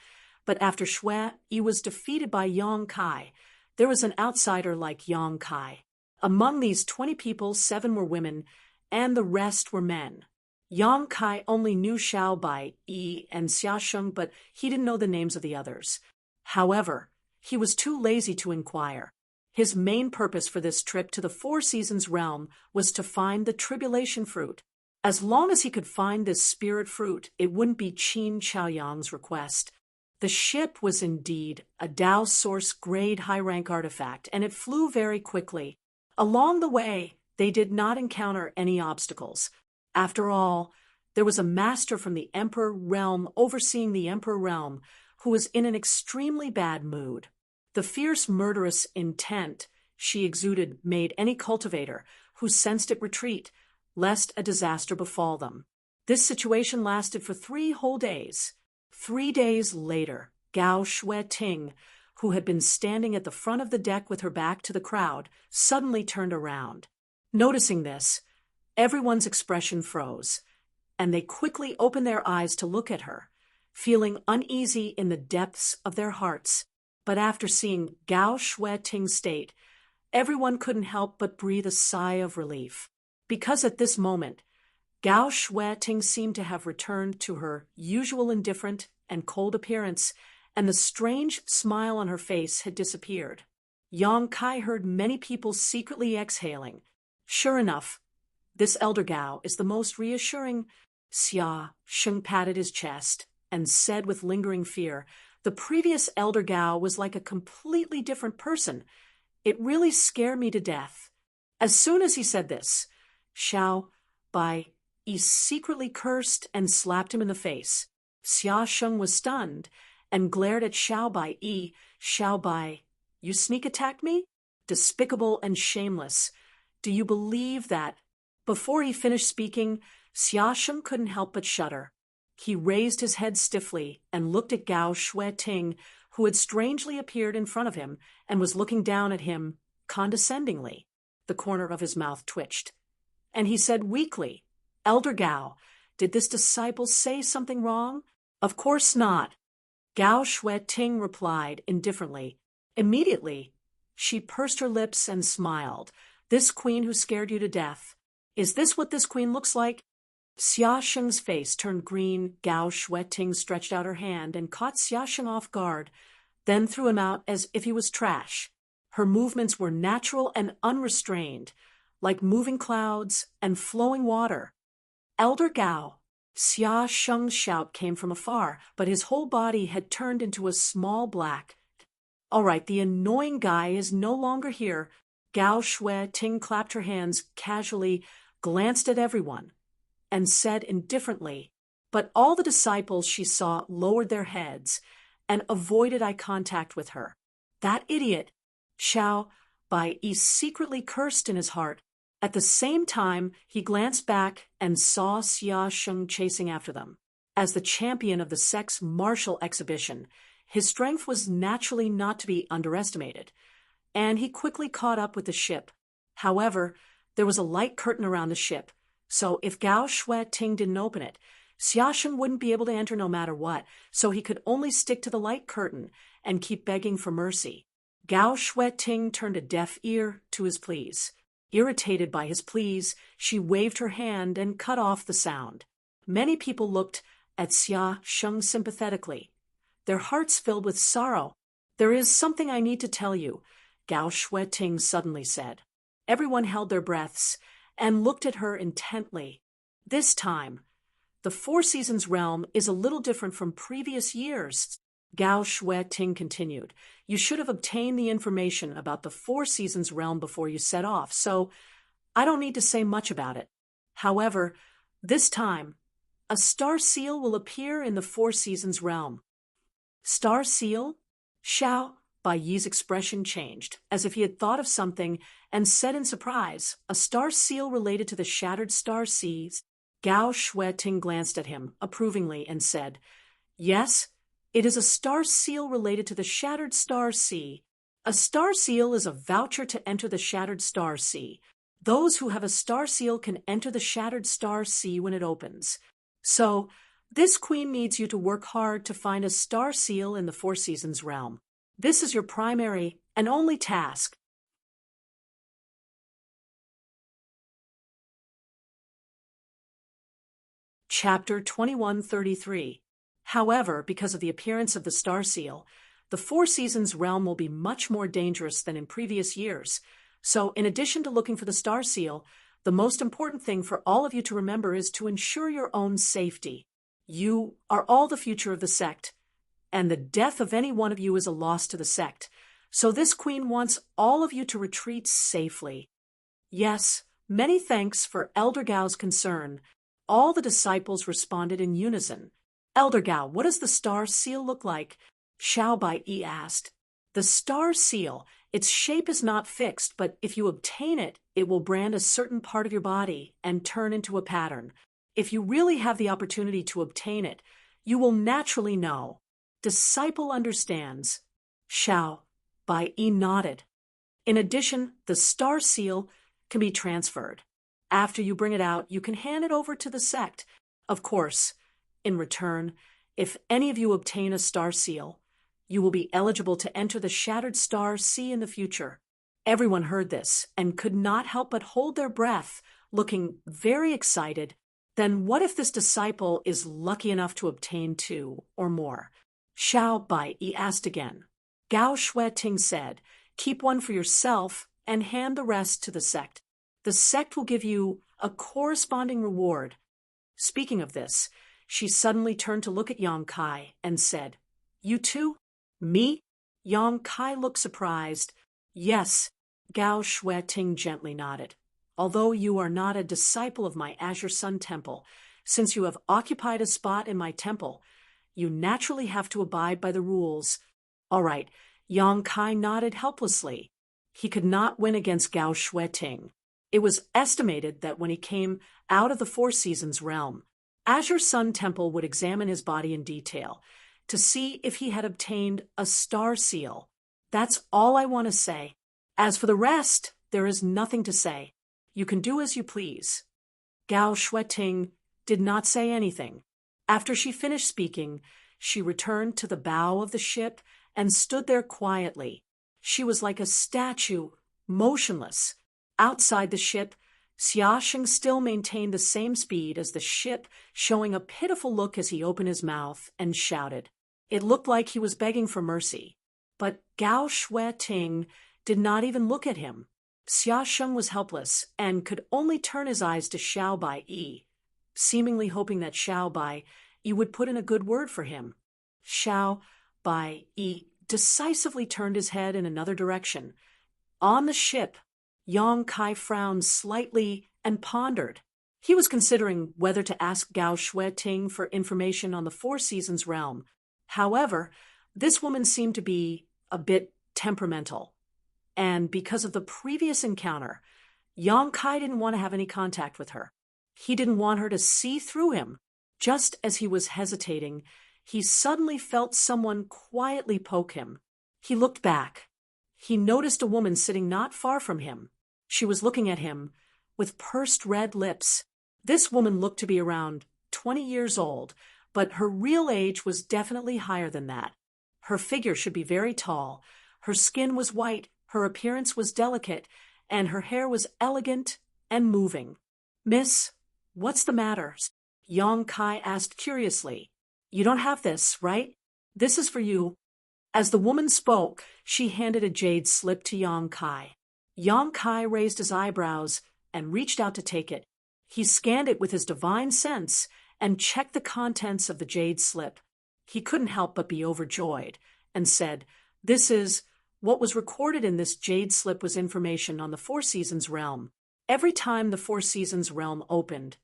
but after Xue Yi was defeated by Yang Kai, there was an outsider like Yang Kai. Among these 20 people, 7 were women, and the rest were men. Yang Kai only knew Xiao Bai, Yi, and Xia Sheng, but he didn't know the names of the others. However, he was too lazy to inquire. His main purpose for this trip to the Four Seasons realm was to find the Tribulation Fruit. As long as he could find this spirit fruit, it wouldn't be Qin Chaoyang's request. The ship was indeed a Dao Source grade high-rank artifact, and it flew very quickly. Along the way, they did not encounter any obstacles. After all, there was a master from the Emperor Realm overseeing the Emperor Realm who was in an extremely bad mood. The fierce murderous intent she exuded made any cultivator who sensed it retreat, lest a disaster befall them. This situation lasted for 3 whole days. 3 days later, Gao Shueting, who had been standing at the front of the deck with her back to the crowd, suddenly turned around. Noticing this, everyone's expression froze, and they quickly opened their eyes to look at her, feeling uneasy in the depths of their hearts. But after seeing Gao Shueting's state, everyone couldn't help but breathe a sigh of relief. Because at this moment, Gao Shueting seemed to have returned to her usual indifferent and cold appearance, and the strange smile on her face had disappeared. Yang Kai heard many people secretly exhaling. Sure enough, this elder Gao is the most reassuring. Xia Sheng patted his chest and said with lingering fear, "The previous elder Gao was like a completely different person. It really scared me to death." As soon as he said this, Xiao Bai Yi secretly cursed and slapped him in the face. Xia Sheng was stunned and glared at Xiao Bai Yi. "Xiao Bai, you sneak attacked me? Despicable and shameless. Do you believe that?" Before he finished speaking, Xia Sheng couldn't help but shudder. He raised his head stiffly and looked at Gao Shueting, who had strangely appeared in front of him and was looking down at him condescendingly. The corner of his mouth twitched, and he said weakly, "Elder Gao, did this disciple say something wrong?" "Of course not," Gao Shueting replied indifferently. Immediately, she pursed her lips and smiled. "This queen who scared you to death. Is this what this queen looks like?" Xia Sheng's face turned green. Gao Shueting stretched out her hand and caught Xia Sheng off guard, then threw him out as if he was trash. Her movements were natural and unrestrained, like moving clouds and flowing water. "Elder Gao!" Xia Sheng's shout came from afar, but his whole body had turned into a small black. "All right, the annoying guy is no longer here." Gao Shueting clapped her hands casually, glanced at everyone, and said indifferently, but all the disciples she saw lowered their heads and avoided eye contact with her. "That idiot!" Xiao Bai Yi secretly cursed in his heart. At the same time, he glanced back and saw Xia Sheng chasing after them. As the champion of the Sex Martial exhibition, his strength was naturally not to be underestimated, and he quickly caught up with the ship. However, There was a light curtain around the ship, so if Gao Shui-Ting didn't open it, Xiaosheng wouldn't be able to enter no matter what, so he could only stick to the light curtain and keep begging for mercy. Gao Shui-Ting turned a deaf ear to his pleas. Irritated by his pleas, she waved her hand and cut off the sound. Many people looked at Xiaosheng sympathetically, their hearts filled with sorrow. "There is something I need to tell you," Gao Shui-Ting suddenly said. Everyone held their breaths and looked at her intently. This time, the Four Seasons realm is a little different from previous years. Gao Shui-Ting continued. "You should have obtained the information about the Four Seasons realm before you set off, so I don't need to say much about it. However, this time, a star seal will appear in the Four Seasons realm." "Star seal?" Xiao Baiyi's expression changed, as if he had thought of something, and said in surprise, "A star seal related to the Shattered Star Seas?" Gao Shui-Ting glanced at him approvingly and said, "Yes, it is a star seal related to the Shattered Star Sea. A star seal is a voucher to enter the Shattered Star Sea. Those who have a star seal can enter the Shattered Star Sea when it opens. So, this queen needs you to work hard to find a star seal in the Four Seasons realm. This is your primary and only task." Chapter 2133. However, because of the appearance of the star seal, the Four Seasons realm will be much more dangerous than in previous years. So, in addition to looking for the star seal, the most important thing for all of you to remember is to ensure your own safety. You are all the future of the sect, and the death of any one of you is a loss to the sect. So this queen wants all of you to retreat safely. "Yes, many thanks for Elder Gao's concern." All the disciples responded in unison. "Elder Gao, what does the star seal look like?" Xiao Baiyi asked. "The star seal, its shape is not fixed, but if you obtain it, it will brand a certain part of your body and turn into a pattern. If you really have the opportunity to obtain it, you will naturally know." "Disciple understands." Xiao Baiyi nodded. "In addition, the star seal can be transferred. After you bring it out, you can hand it over to the sect. Of course, in return, if any of you obtain a star seal, you will be eligible to enter the Shattered Star Sea in the future." Everyone heard this and could not help but hold their breath, looking very excited. Then what if this disciple is lucky enough to obtain two or more? Xiao Baiyi asked again. Gao Shui-Ting said, "Keep one for yourself and hand the rest to the sect. The sect will give you a corresponding reward." Speaking of this, she suddenly turned to look at Yang Kai and said, "You too?" "Me?" Yang Kai looked surprised. "Yes," Gao Shui-Ting gently nodded. "Although you are not a disciple of my Azure Sun Temple, since you have occupied a spot in my temple, you naturally have to abide by the rules." "All right," Yang Kai nodded helplessly. He could not win against Gao Shui-Ting. It was estimated that when he came out of the Four Seasons realm, Azure Sun Temple would examine his body in detail to see if he had obtained a star seal. That's all I want to say. As for the rest, there is nothing to say. You can do as you please." Gao Shui-Ting did not say anything. After she finished speaking, she returned to the bow of the ship and stood there quietly. She was like a statue, motionless. Outside the ship, Xiaosheng still maintained the same speed as the ship, showing a pitiful look as he opened his mouth and shouted. It looked like he was begging for mercy. But Gao Shui-Ting did not even look at him. Xiaosheng was helpless and could only turn his eyes to Xiao Baiyi, seemingly hoping that Xiao Baiyi would put in a good word for him. Xiao Baiyi decisively turned his head in another direction. On the ship, Yang Kai frowned slightly and pondered. He was considering whether to ask Gao Shui-Ting for information on the Four Seasons realm. However, this woman seemed to be a bit temperamental, and because of the previous encounter, Yang Kai didn't want to have any contact with her. He didn't want her to see through him. Just as he was hesitating, he suddenly felt someone quietly poke him. He looked back. He noticed a woman sitting not far from him. She was looking at him with pursed red lips. This woman looked to be around 20 years old, but her real age was definitely higher than that. Her figure should be very tall. Her skin was white, her appearance was delicate, and her hair was elegant and moving. "Miss, what's the matter?" Yang Kai asked curiously. "You don't have this, right? This is for you." As the woman spoke, she handed a jade slip to Yang Kai. Yang Kai raised his eyebrows and reached out to take it. He scanned it with his divine sense and checked the contents of the jade slip. He couldn't help but be overjoyed and said, "What was recorded in this jade slip was information on the Four Seasons realm. Every time the Four Seasons realm opened,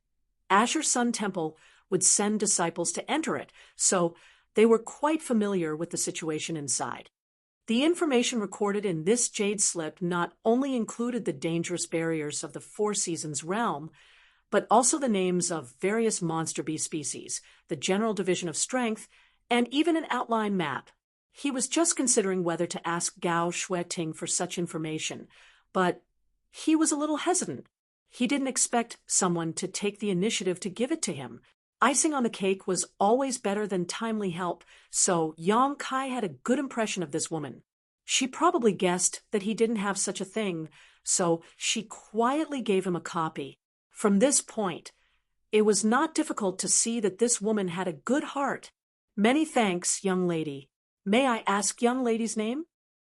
Azure Sun Temple would send disciples to enter it, so they were quite familiar with the situation inside. The information recorded in this jade slip not only included the dangerous barriers of the Four Seasons realm, but also the names of various monster bee species, the general division of strength, and even an outline map. He was just considering whether to ask Gao Shueting for such information, but he was a little hesitant. He didn't expect someone to take the initiative to give it to him. Icing on the cake was always better than timely help, so Yang Kai had a good impression of this woman. She probably guessed that he didn't have such a thing, so she quietly gave him a copy. From this point, it was not difficult to see that this woman had a good heart. "Many thanks, young lady. May I ask young lady's name?"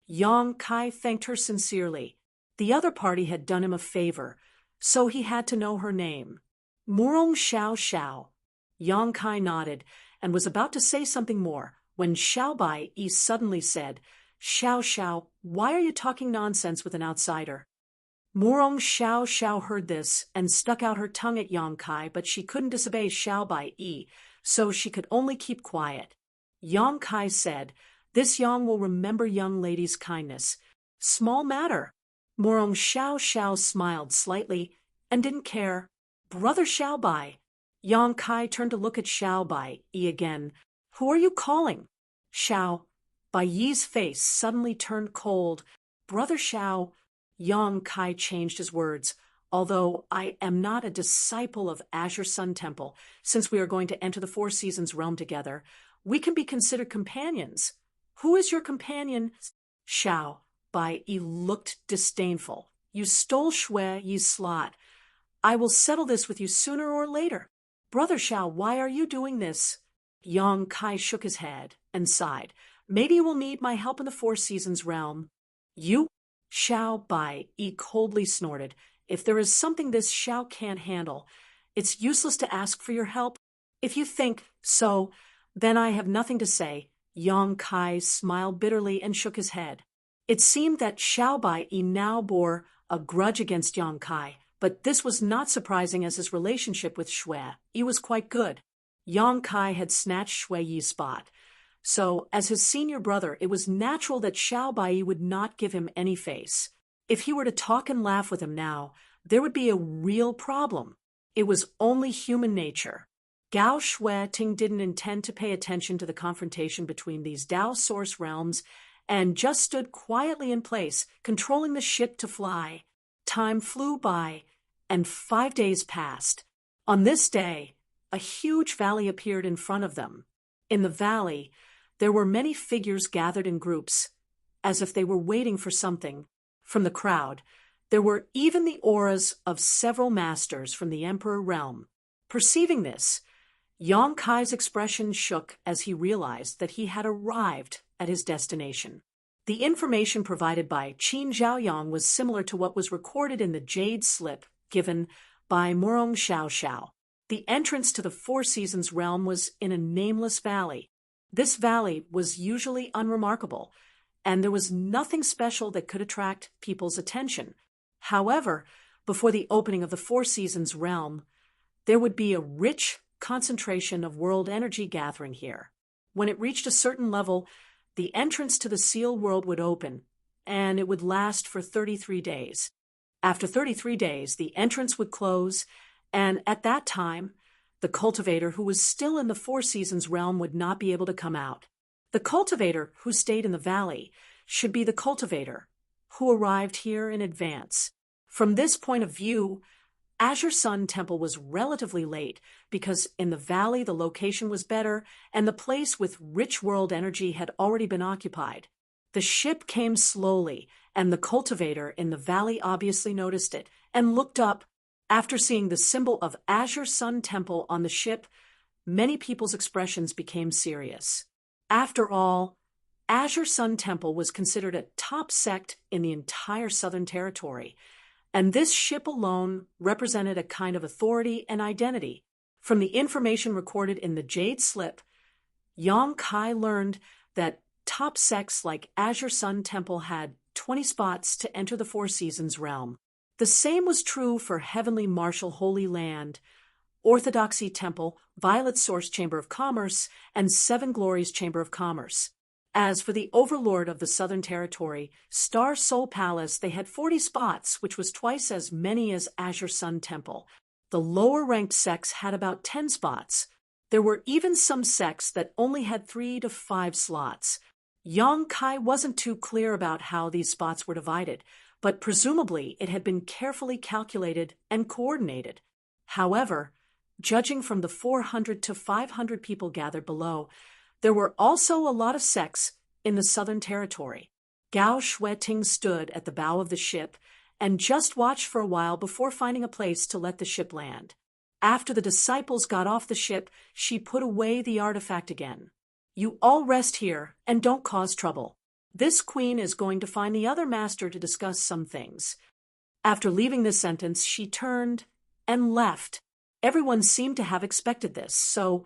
Yang Kai thanked her sincerely. The other party had done him a favor, so he had to know her name. "Murong Xiao Xiao." Yang Kai nodded and was about to say something more when Xiao Bai Yi suddenly said, "Xiao Xiao, why are you talking nonsense with an outsider?" Murong Xiao Xiao heard this and stuck out her tongue at Yang Kai, but she couldn't disobey Xiao Bai Yi, so she could only keep quiet. Yang Kai said, "This Yang will remember young lady's kindness. Small matter." Murong Xiao Xiao smiled slightly and didn't care. "Brother Xiao Bai." Yang Kai turned to look at Xiao Bai Yi again. "Who are you calling?" Xiao Bai Yi's face suddenly turned cold. "Brother Xiao." Yang Kai changed his words. "Although I am not a disciple of Azure Sun Temple, since we are going to enter the Four Seasons realm together, we can be considered companions. Who is your companion?" Xiao Bai Yi looked disdainful. "You stole Shui Yi's slot. I will settle this with you sooner or later." "Brother Xiao, why are you doing this?" Yang Kai shook his head and sighed. "Maybe you will need my help in the Four Seasons realm." "You?" Xiao Bai Yi coldly snorted. "If there is something this Xiao can't handle, it's useless to ask for your help. If you think so, then I have nothing to say." Yang Kai smiled bitterly and shook his head. It seemed that Xiao Bai Yi now bore a grudge against Yang Kai, but this was not surprising as his relationship with Shui Yi was quite good. Yang Kai had snatched Shui Yi's spot, so as his senior brother it was natural that Xiao Bai Yi would not give him any face. If he were to talk and laugh with him now, there would be a real problem. It was only human nature. Gao Shueting didn't intend to pay attention to the confrontation between these Dao source realms and just stood quietly in place, controlling the ship to fly. Time flew by, and 5 days passed. On this day, a huge valley appeared in front of them. In the valley, there were many figures gathered in groups, as if they were waiting for something. From the crowd, there were even the auras of several masters from the Emperor realm. Perceiving this, Yang Kai's expression shook as he realized that he had arrived at his destination. The information provided by Qin Zhaoyang was similar to what was recorded in the jade slip given by Murong Xiao Xiao. The entrance to the Four Seasons realm was in a nameless valley. This valley was usually unremarkable, and there was nothing special that could attract people's attention. However, before the opening of the Four Seasons realm, there would be a rich concentration of world energy gathering here. When it reached a certain level, the entrance to the Seal World would open, and it would last for 33 days. After 33 days, the entrance would close, and at that time, the cultivator who was still in the Four Seasons realm would not be able to come out. The cultivator who stayed in the valley should be the cultivator who arrived here in advance. From this point of view, Azure Sun Temple was relatively late because in the valley the location was better and the place with rich world energy had already been occupied. The ship came slowly, and the cultivator in the valley obviously noticed it and looked up. After seeing the symbol of Azure Sun Temple on the ship, many people's expressions became serious. After all, Azure Sun Temple was considered a top sect in the entire Southern Territory, and this ship alone represented a kind of authority and identity. From the information recorded in the Jade Slip, Yang Kai learned that top sects like Azure Sun Temple had 20 spots to enter the Four Seasons realm. The same was true for Heavenly Martial Holy Land, Orthodoxy Temple, Violet Source Chamber of Commerce, and Seven Glories Chamber of Commerce. As for the Overlord of the Southern Territory, Star Soul Palace, they had 40 spots, which was twice as many as Azure Sun Temple. The lower-ranked sects had about 10 spots. There were even some sects that only had 3 to 5 slots. Yang Kai wasn't too clear about how these spots were divided, but presumably it had been carefully calculated and coordinated. However, judging from the 400 to 500 people gathered below, there were also a lot of sects in the Southern Territory. Gao Shueting stood at the bow of the ship and just watched for a while before finding a place to let the ship land. After the disciples got off the ship, she put away the artifact again. "You all rest here and don't cause trouble. This queen is going to find the other master to discuss some things." After leaving this sentence, she turned and left. Everyone seemed to have expected this, so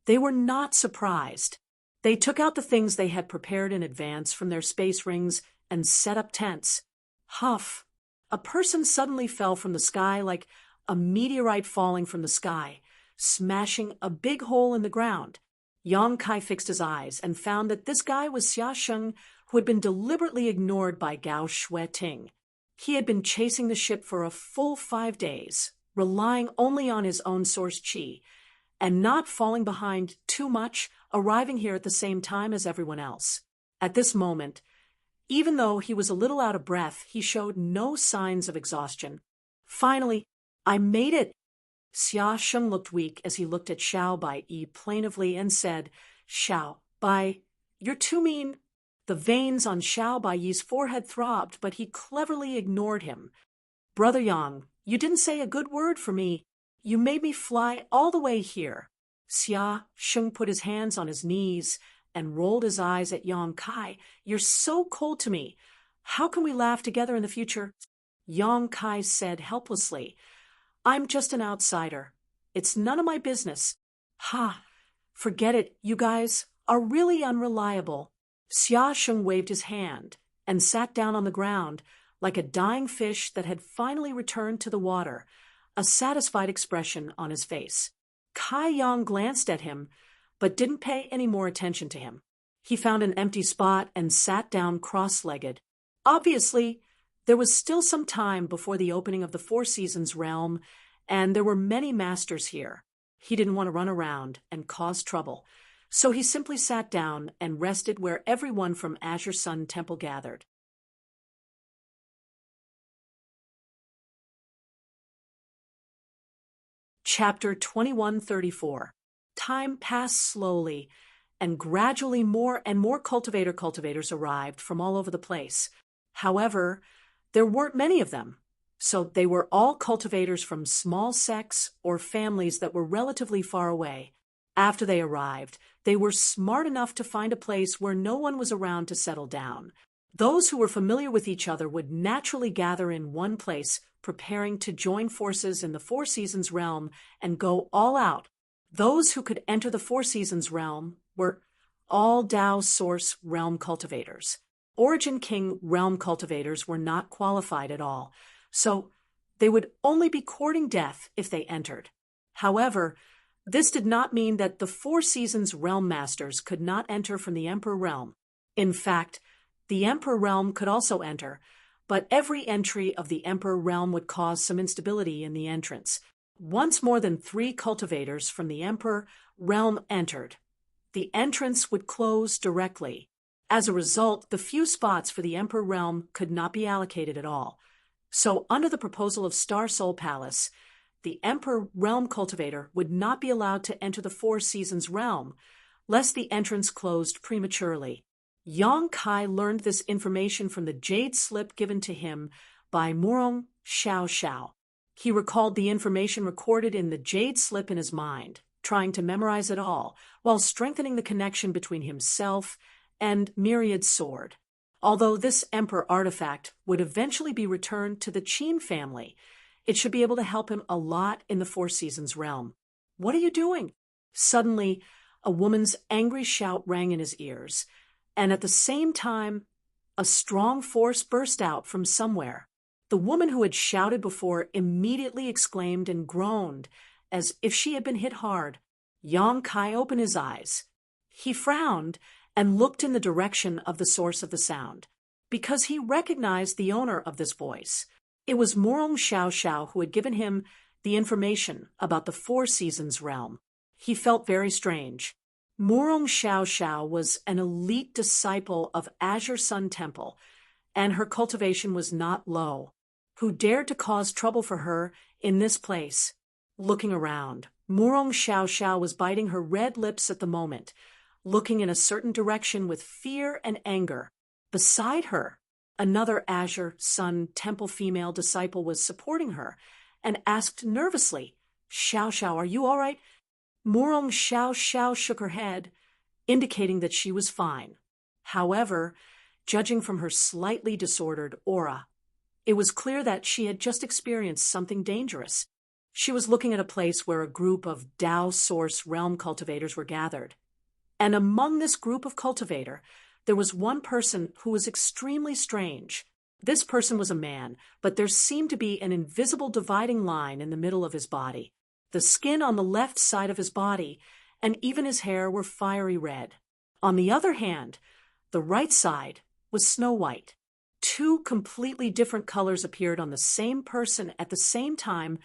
they were not surprised. They took out the things they had prepared in advance from their space rings and set up tents. Huff! A person suddenly fell from the sky like a meteorite falling from the sky, smashing a big hole in the ground. Yang Kai fixed his eyes and found that this guy was Xia Sheng, who had been deliberately ignored by Gao Shueting. He had been chasing the ship for a full 5 days, relying only on his own source chi, and not falling behind too much, arriving here at the same time as everyone else. At this moment, even though he was a little out of breath, he showed no signs of exhaustion. "Finally, I made it!" Xia Sheng looked weak as he looked at Xiao Bai Yi plaintively and said, "Xiao Bai, you're too mean." The veins on Xiao Bai Yi's forehead throbbed, but he cleverly ignored him. "Brother Yang, you didn't say a good word for me. You made me fly all the way here." Xia Sheng put his hands on his knees and rolled his eyes at Yang Kai. "You're so cold to me. How can we laugh together in the future?" Yang Kai said helplessly, "I'm just an outsider. It's none of my business." "Ha! Forget it. You guys are really unreliable." Xia Sheng waved his hand and sat down on the ground like a dying fish that had finally returned to the water, a satisfied expression on his face. Kai Yang glanced at him, but didn't pay any more attention to him. He found an empty spot and sat down cross-legged. Obviously, there was still some time before the opening of the Four Seasons realm, and there were many masters here. He didn't want to run around and cause trouble, so he simply sat down and rested where everyone from Azure Sun Temple gathered. Chapter 2134. Time passed slowly, and gradually more and more cultivators arrived from all over the place. However, there weren't many of them, so they were all cultivators from small sects or families that were relatively far away. After they arrived, they were smart enough to find a place where no one was around to settle down. Those who were familiar with each other would naturally gather in one place, preparing to join forces in the Four Seasons realm and go all out. Those who could enter the Four Seasons realm were all Dao Source realm cultivators. Origin King realm cultivators were not qualified at all, so they would only be courting death if they entered. However, this did not mean that the Four Seasons realm masters could not enter from the Emperor realm. In fact, the Emperor realm could also enter, but every entry of the Emperor realm would cause some instability in the entrance. Once more than 3 cultivators from the Emperor realm entered, the entrance would close directly. As a result, the few spots for the Emperor realm could not be allocated at all. So under the proposal of Star Soul Palace, the Emperor Realm Cultivator would not be allowed to enter the Four Seasons realm, lest the entrance closed prematurely. Yang Kai learned this information from the jade slip given to him by Murong Xiao Xiao. He recalled the information recorded in the jade slip in his mind, trying to memorize it all, while strengthening the connection between himself and Myriad's sword. Although this Emperor artifact would eventually be returned to the Qin family, it should be able to help him a lot in the Four Seasons realm. "What are you doing?" Suddenly, a woman's angry shout rang in his ears, and at the same time, a strong force burst out from somewhere. The woman who had shouted before immediately exclaimed and groaned, as if she had been hit hard. Yang Kai opened his eyes. He frowned and looked in the direction of the source of the sound, because he recognized the owner of this voice. It was Murong Xiao Xiao who had given him the information about the Four Seasons realm. He felt very strange. Murong Xiao Xiao was an elite disciple of Azure Sun Temple, and her cultivation was not low. Who dared to cause trouble for her in this place? Looking around, Murong Xiao Xiao was biting her red lips at the moment, looking in a certain direction with fear and anger. Beside her, another Azure Sun Temple female disciple was supporting her and asked nervously, "Xiao Xiao, are you all right?" Murong Xiao Xiao shook her head, indicating that she was fine. However, judging from her slightly disordered aura, it was clear that she had just experienced something dangerous. She was looking at a place where a group of Dao Source realm cultivators were gathered. And among this group of cultivator, there was one person who was extremely strange. This person was a man, but there seemed to be an invisible dividing line in the middle of his body. The skin on the left side of his body, and even his hair, were fiery red. On the other hand, the right side was snow white. Two completely different colors appeared on the same person at the same time,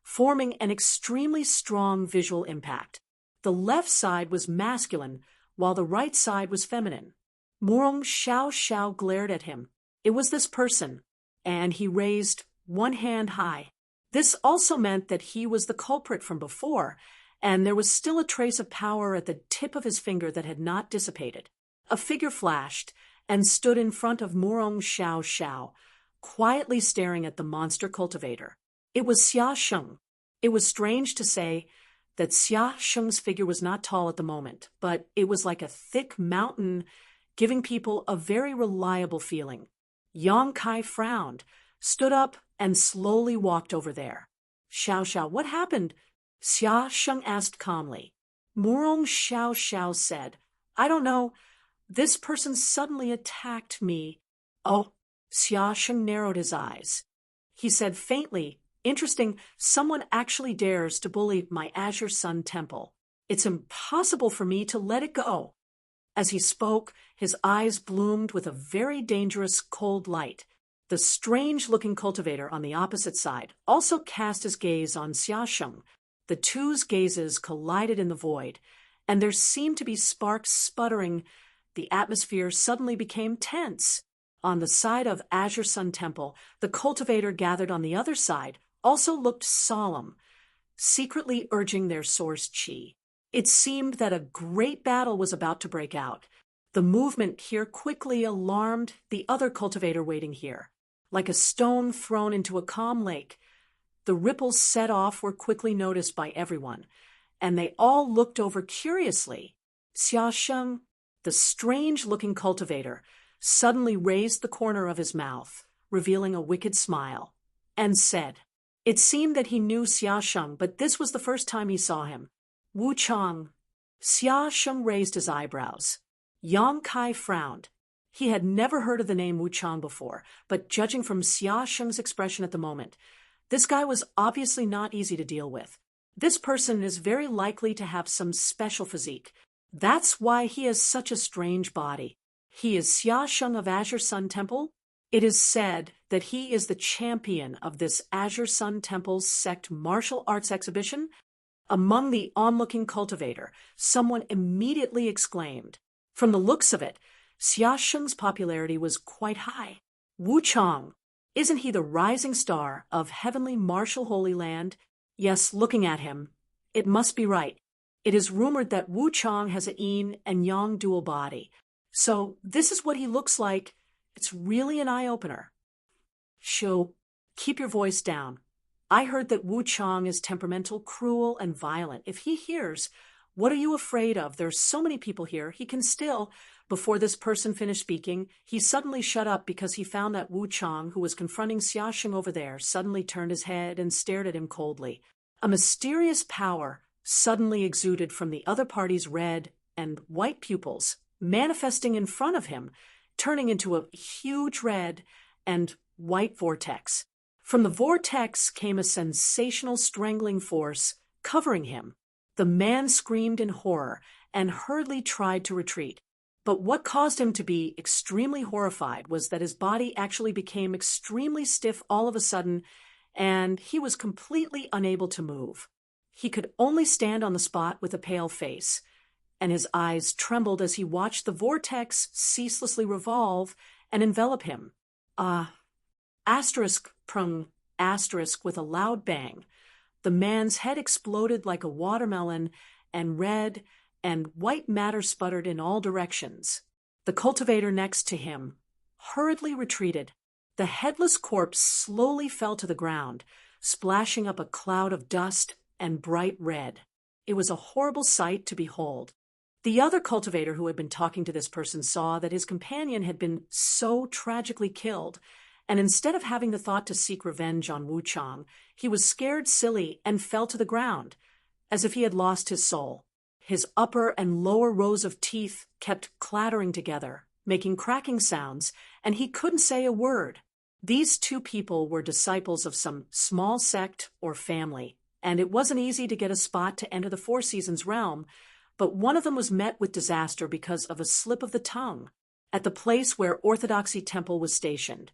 forming an extremely strong visual impact. The left side was masculine, while the right side was feminine. Murong Xiao Xiao glared at him. It was this person, and he raised one hand high. This also meant that he was the culprit from before, and there was still a trace of power at the tip of his finger that had not dissipated. A figure flashed and stood in front of Murong Xiao Xiao, quietly staring at the monster cultivator. It was Xia Sheng. It was strange to say that Xia Sheng's figure was not tall at the moment, but it was like a thick mountain, giving people a very reliable feeling. Yang Kai frowned, stood up, and slowly walked over there. "Xiao Xiao, what happened?" Xia Sheng asked calmly. Murong Xiao Xiao said, "I don't know. This person suddenly attacked me." "Oh." Xia Sheng narrowed his eyes. He said faintly, "Interesting, someone actually dares to bully my Azure Sun Temple. It's impossible for me to let it go." As he spoke, his eyes bloomed with a very dangerous cold light. The strange-looking cultivator on the opposite side also cast his gaze on Xia Sheng. The two's gazes collided in the void, and there seemed to be sparks sputtering. The atmosphere suddenly became tense. On the side of Azure Sun Temple, the cultivator gathered on the other side also looked solemn, secretly urging their source chi. It seemed that a great battle was about to break out. The movement here quickly alarmed the other cultivator waiting here. Like a stone thrown into a calm lake, the ripples set off were quickly noticed by everyone, and they all looked over curiously. Xia Sheng, the strange-looking cultivator, suddenly raised the corner of his mouth, revealing a wicked smile, and said, it seemed that he knew Xia Sheng, but this was the first time he saw him. "Wu Chang." Xia Sheng raised his eyebrows. Yang Kai frowned. He had never heard of the name Wu Chang before, but judging from Xia Sheng's expression at the moment, this guy was obviously not easy to deal with. This person is very likely to have some special physique. That's why he has such a strange body. He is Xia Sheng of Azure Sun Temple. It is said that he is the champion of this Azure Sun Temple's sect martial arts exhibition. Among the onlooking cultivator, someone immediately exclaimed. From the looks of it, Xia Sheng's popularity was quite high. "Wu Chang." Isn't he the rising star of heavenly martial Holy Land? Yes, looking at him, it must be right. It is rumored that Wu Chang has a yin and yang dual body. So this is what he looks like. It's really an eye-opener. Shoo, keep your voice down. I heard that Wu Chang is temperamental, cruel, and violent. If he hears, what are you afraid of? There's so many people here. He can still. Before this person finished speaking, he suddenly shut up because he found that Wu Chang, who was confronting Xiaosheng over there, suddenly turned his head and stared at him coldly. A mysterious power suddenly exuded from the other party's red and white pupils, manifesting in front of him, turning into a huge red and white vortex. From the vortex came a sensational strangling force covering him. The man screamed in horror and hurriedly tried to retreat. But what caused him to be extremely horrified was that his body actually became extremely stiff all of a sudden, and he was completely unable to move. He could only stand on the spot with a pale face, and his eyes trembled as he watched the vortex ceaselessly revolve and envelop him. Asterisk prung asterisk with a loud bang. The man's head exploded like a watermelon, and red and white matter sputtered in all directions. The cultivator next to him hurriedly retreated. The headless corpse slowly fell to the ground, splashing up a cloud of dust and bright red. It was a horrible sight to behold. The other cultivator who had been talking to this person saw that his companion had been so tragically killed, and instead of having the thought to seek revenge on Wu Chang, he was scared silly and fell to the ground, as if he had lost his soul. His upper and lower rows of teeth kept clattering together, making cracking sounds, and he couldn't say a word. These two people were disciples of some small sect or family, and it wasn't easy to get a spot to enter the Four Seasons realm, but one of them was met with disaster because of a slip of the tongue. At the place where Orthodoxy Temple was stationed,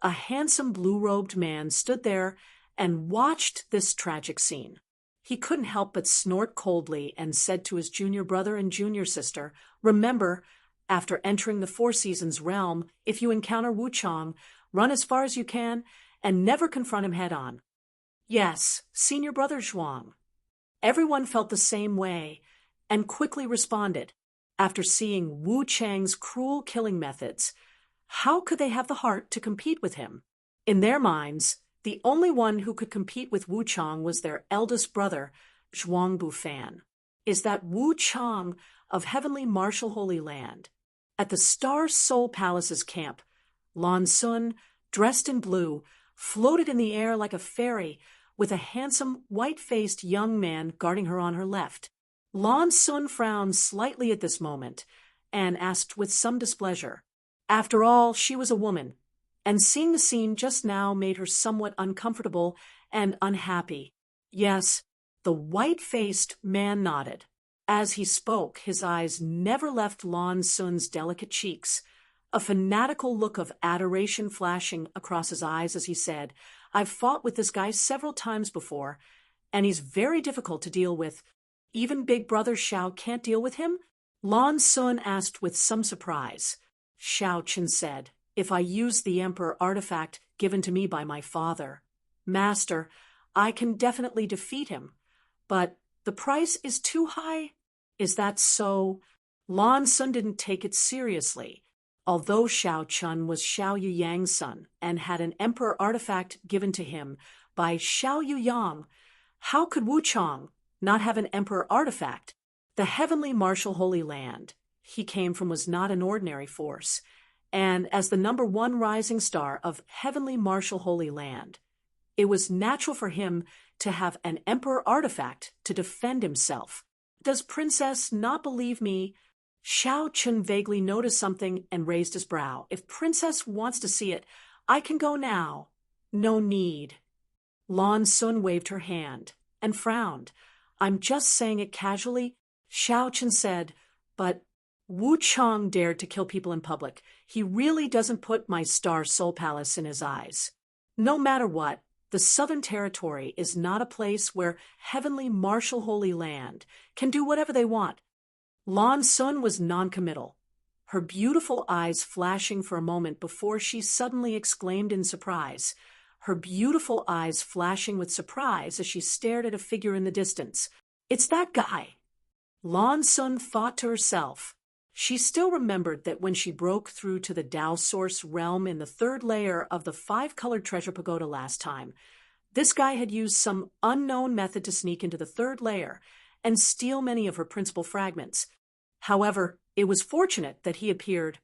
a handsome blue-robed man stood there and watched this tragic scene. He couldn't help but snort coldly and said to his junior brother and junior sister, "Remember, after entering the Four Seasons realm, if you encounter Wu Chang, run as far as you can and never confront him head-on." Yes, senior brother Zhuang. Everyone felt the same way and quickly responded. After seeing Wu Chang's cruel killing methods, how could they have the heart to compete with him? In their minds, the only one who could compete with Wu Chang was their eldest brother, Zhuang Bufan. Is that Wu Chang of heavenly martial Holy Land? At the Star Soul Palace's camp, Lan Sun, dressed in blue, floated in the air like a fairy, with a handsome, white-faced young man guarding her on her left. Lan Sun frowned slightly at this moment and asked with some displeasure. After all, she was a woman, and seeing the scene just now made her somewhat uncomfortable and unhappy. Yes, the white-faced man nodded. As he spoke, his eyes never left Lan Sun's delicate cheeks, a fanatical look of adoration flashing across his eyes as he said, "I've fought with this guy several times before, and he's very difficult to deal with. Even big brother Xiao can't deal with him?" Lan Sun asked with some surprise. Xiao Chen said, "If I use the Emperor artifact given to me by my father, Master, I can definitely defeat him. But the price is too high? Is that so?" Lan Sun didn't take it seriously. Although Xiao Chun was Xiao Yuyang's son and had an Emperor artifact given to him by Xiao Yuyang, how could Wu Chang not have an Emperor artifact? The heavenly martial Holy Land he came from was not an ordinary force, and as the #1 rising star of heavenly martial Holy Land, it was natural for him to have an Emperor artifact to defend himself. Does Princess not believe me? Xiao Chun vaguely noticed something and raised his brow. If Princess wants to see it, I can go now. No need. Lan Sun waved her hand and frowned. I'm just saying it casually, Xiao Chun said, but Wu Chang dared to kill people in public. He really doesn't put my Star Soul Palace in his eyes. No matter what, the Southern Territory is not a place where heavenly martial Holy Land can do whatever they want. Lan Sun was noncommittal. her beautiful eyes flashing for a moment before she suddenly exclaimed in surprise. Her beautiful eyes flashing with surprise as she stared at a figure in the distance. It's that guy! Lan Sun thought to herself. She still remembered that when she broke through to the Tao Source realm in the third layer of the five-colored treasure pagoda last time, this guy had used some unknown method to sneak into the third layer and steal many of her principal fragments. However, it was fortunate that he appeared.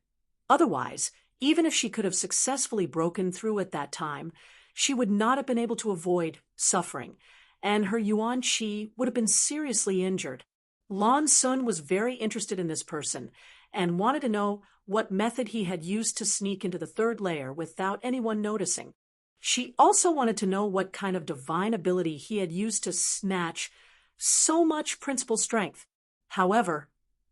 Otherwise, even if she could have successfully broken through at that time, she would not have been able to avoid suffering, and her Yuan Qi would have been seriously injured. Lan Sun was very interested in this person and wanted to know what method he had used to sneak into the third layer without anyone noticing. She also wanted to know what kind of divine ability he had used to snatch so much principal strength. However,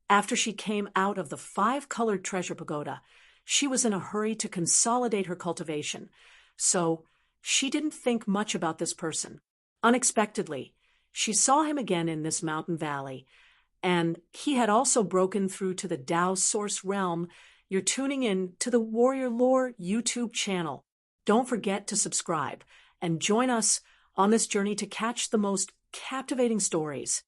after she came out of the five-colored treasure pagoda, she was in a hurry to consolidate her cultivation, so she didn't think much about this person. Unexpectedly, she saw him again in this mountain valley, and he had also broken through to the Tao Source realm. You're tuning in to the Warrior Lore YouTube channel. Don't forget to subscribe and join us on this journey to catch the most captivating stories.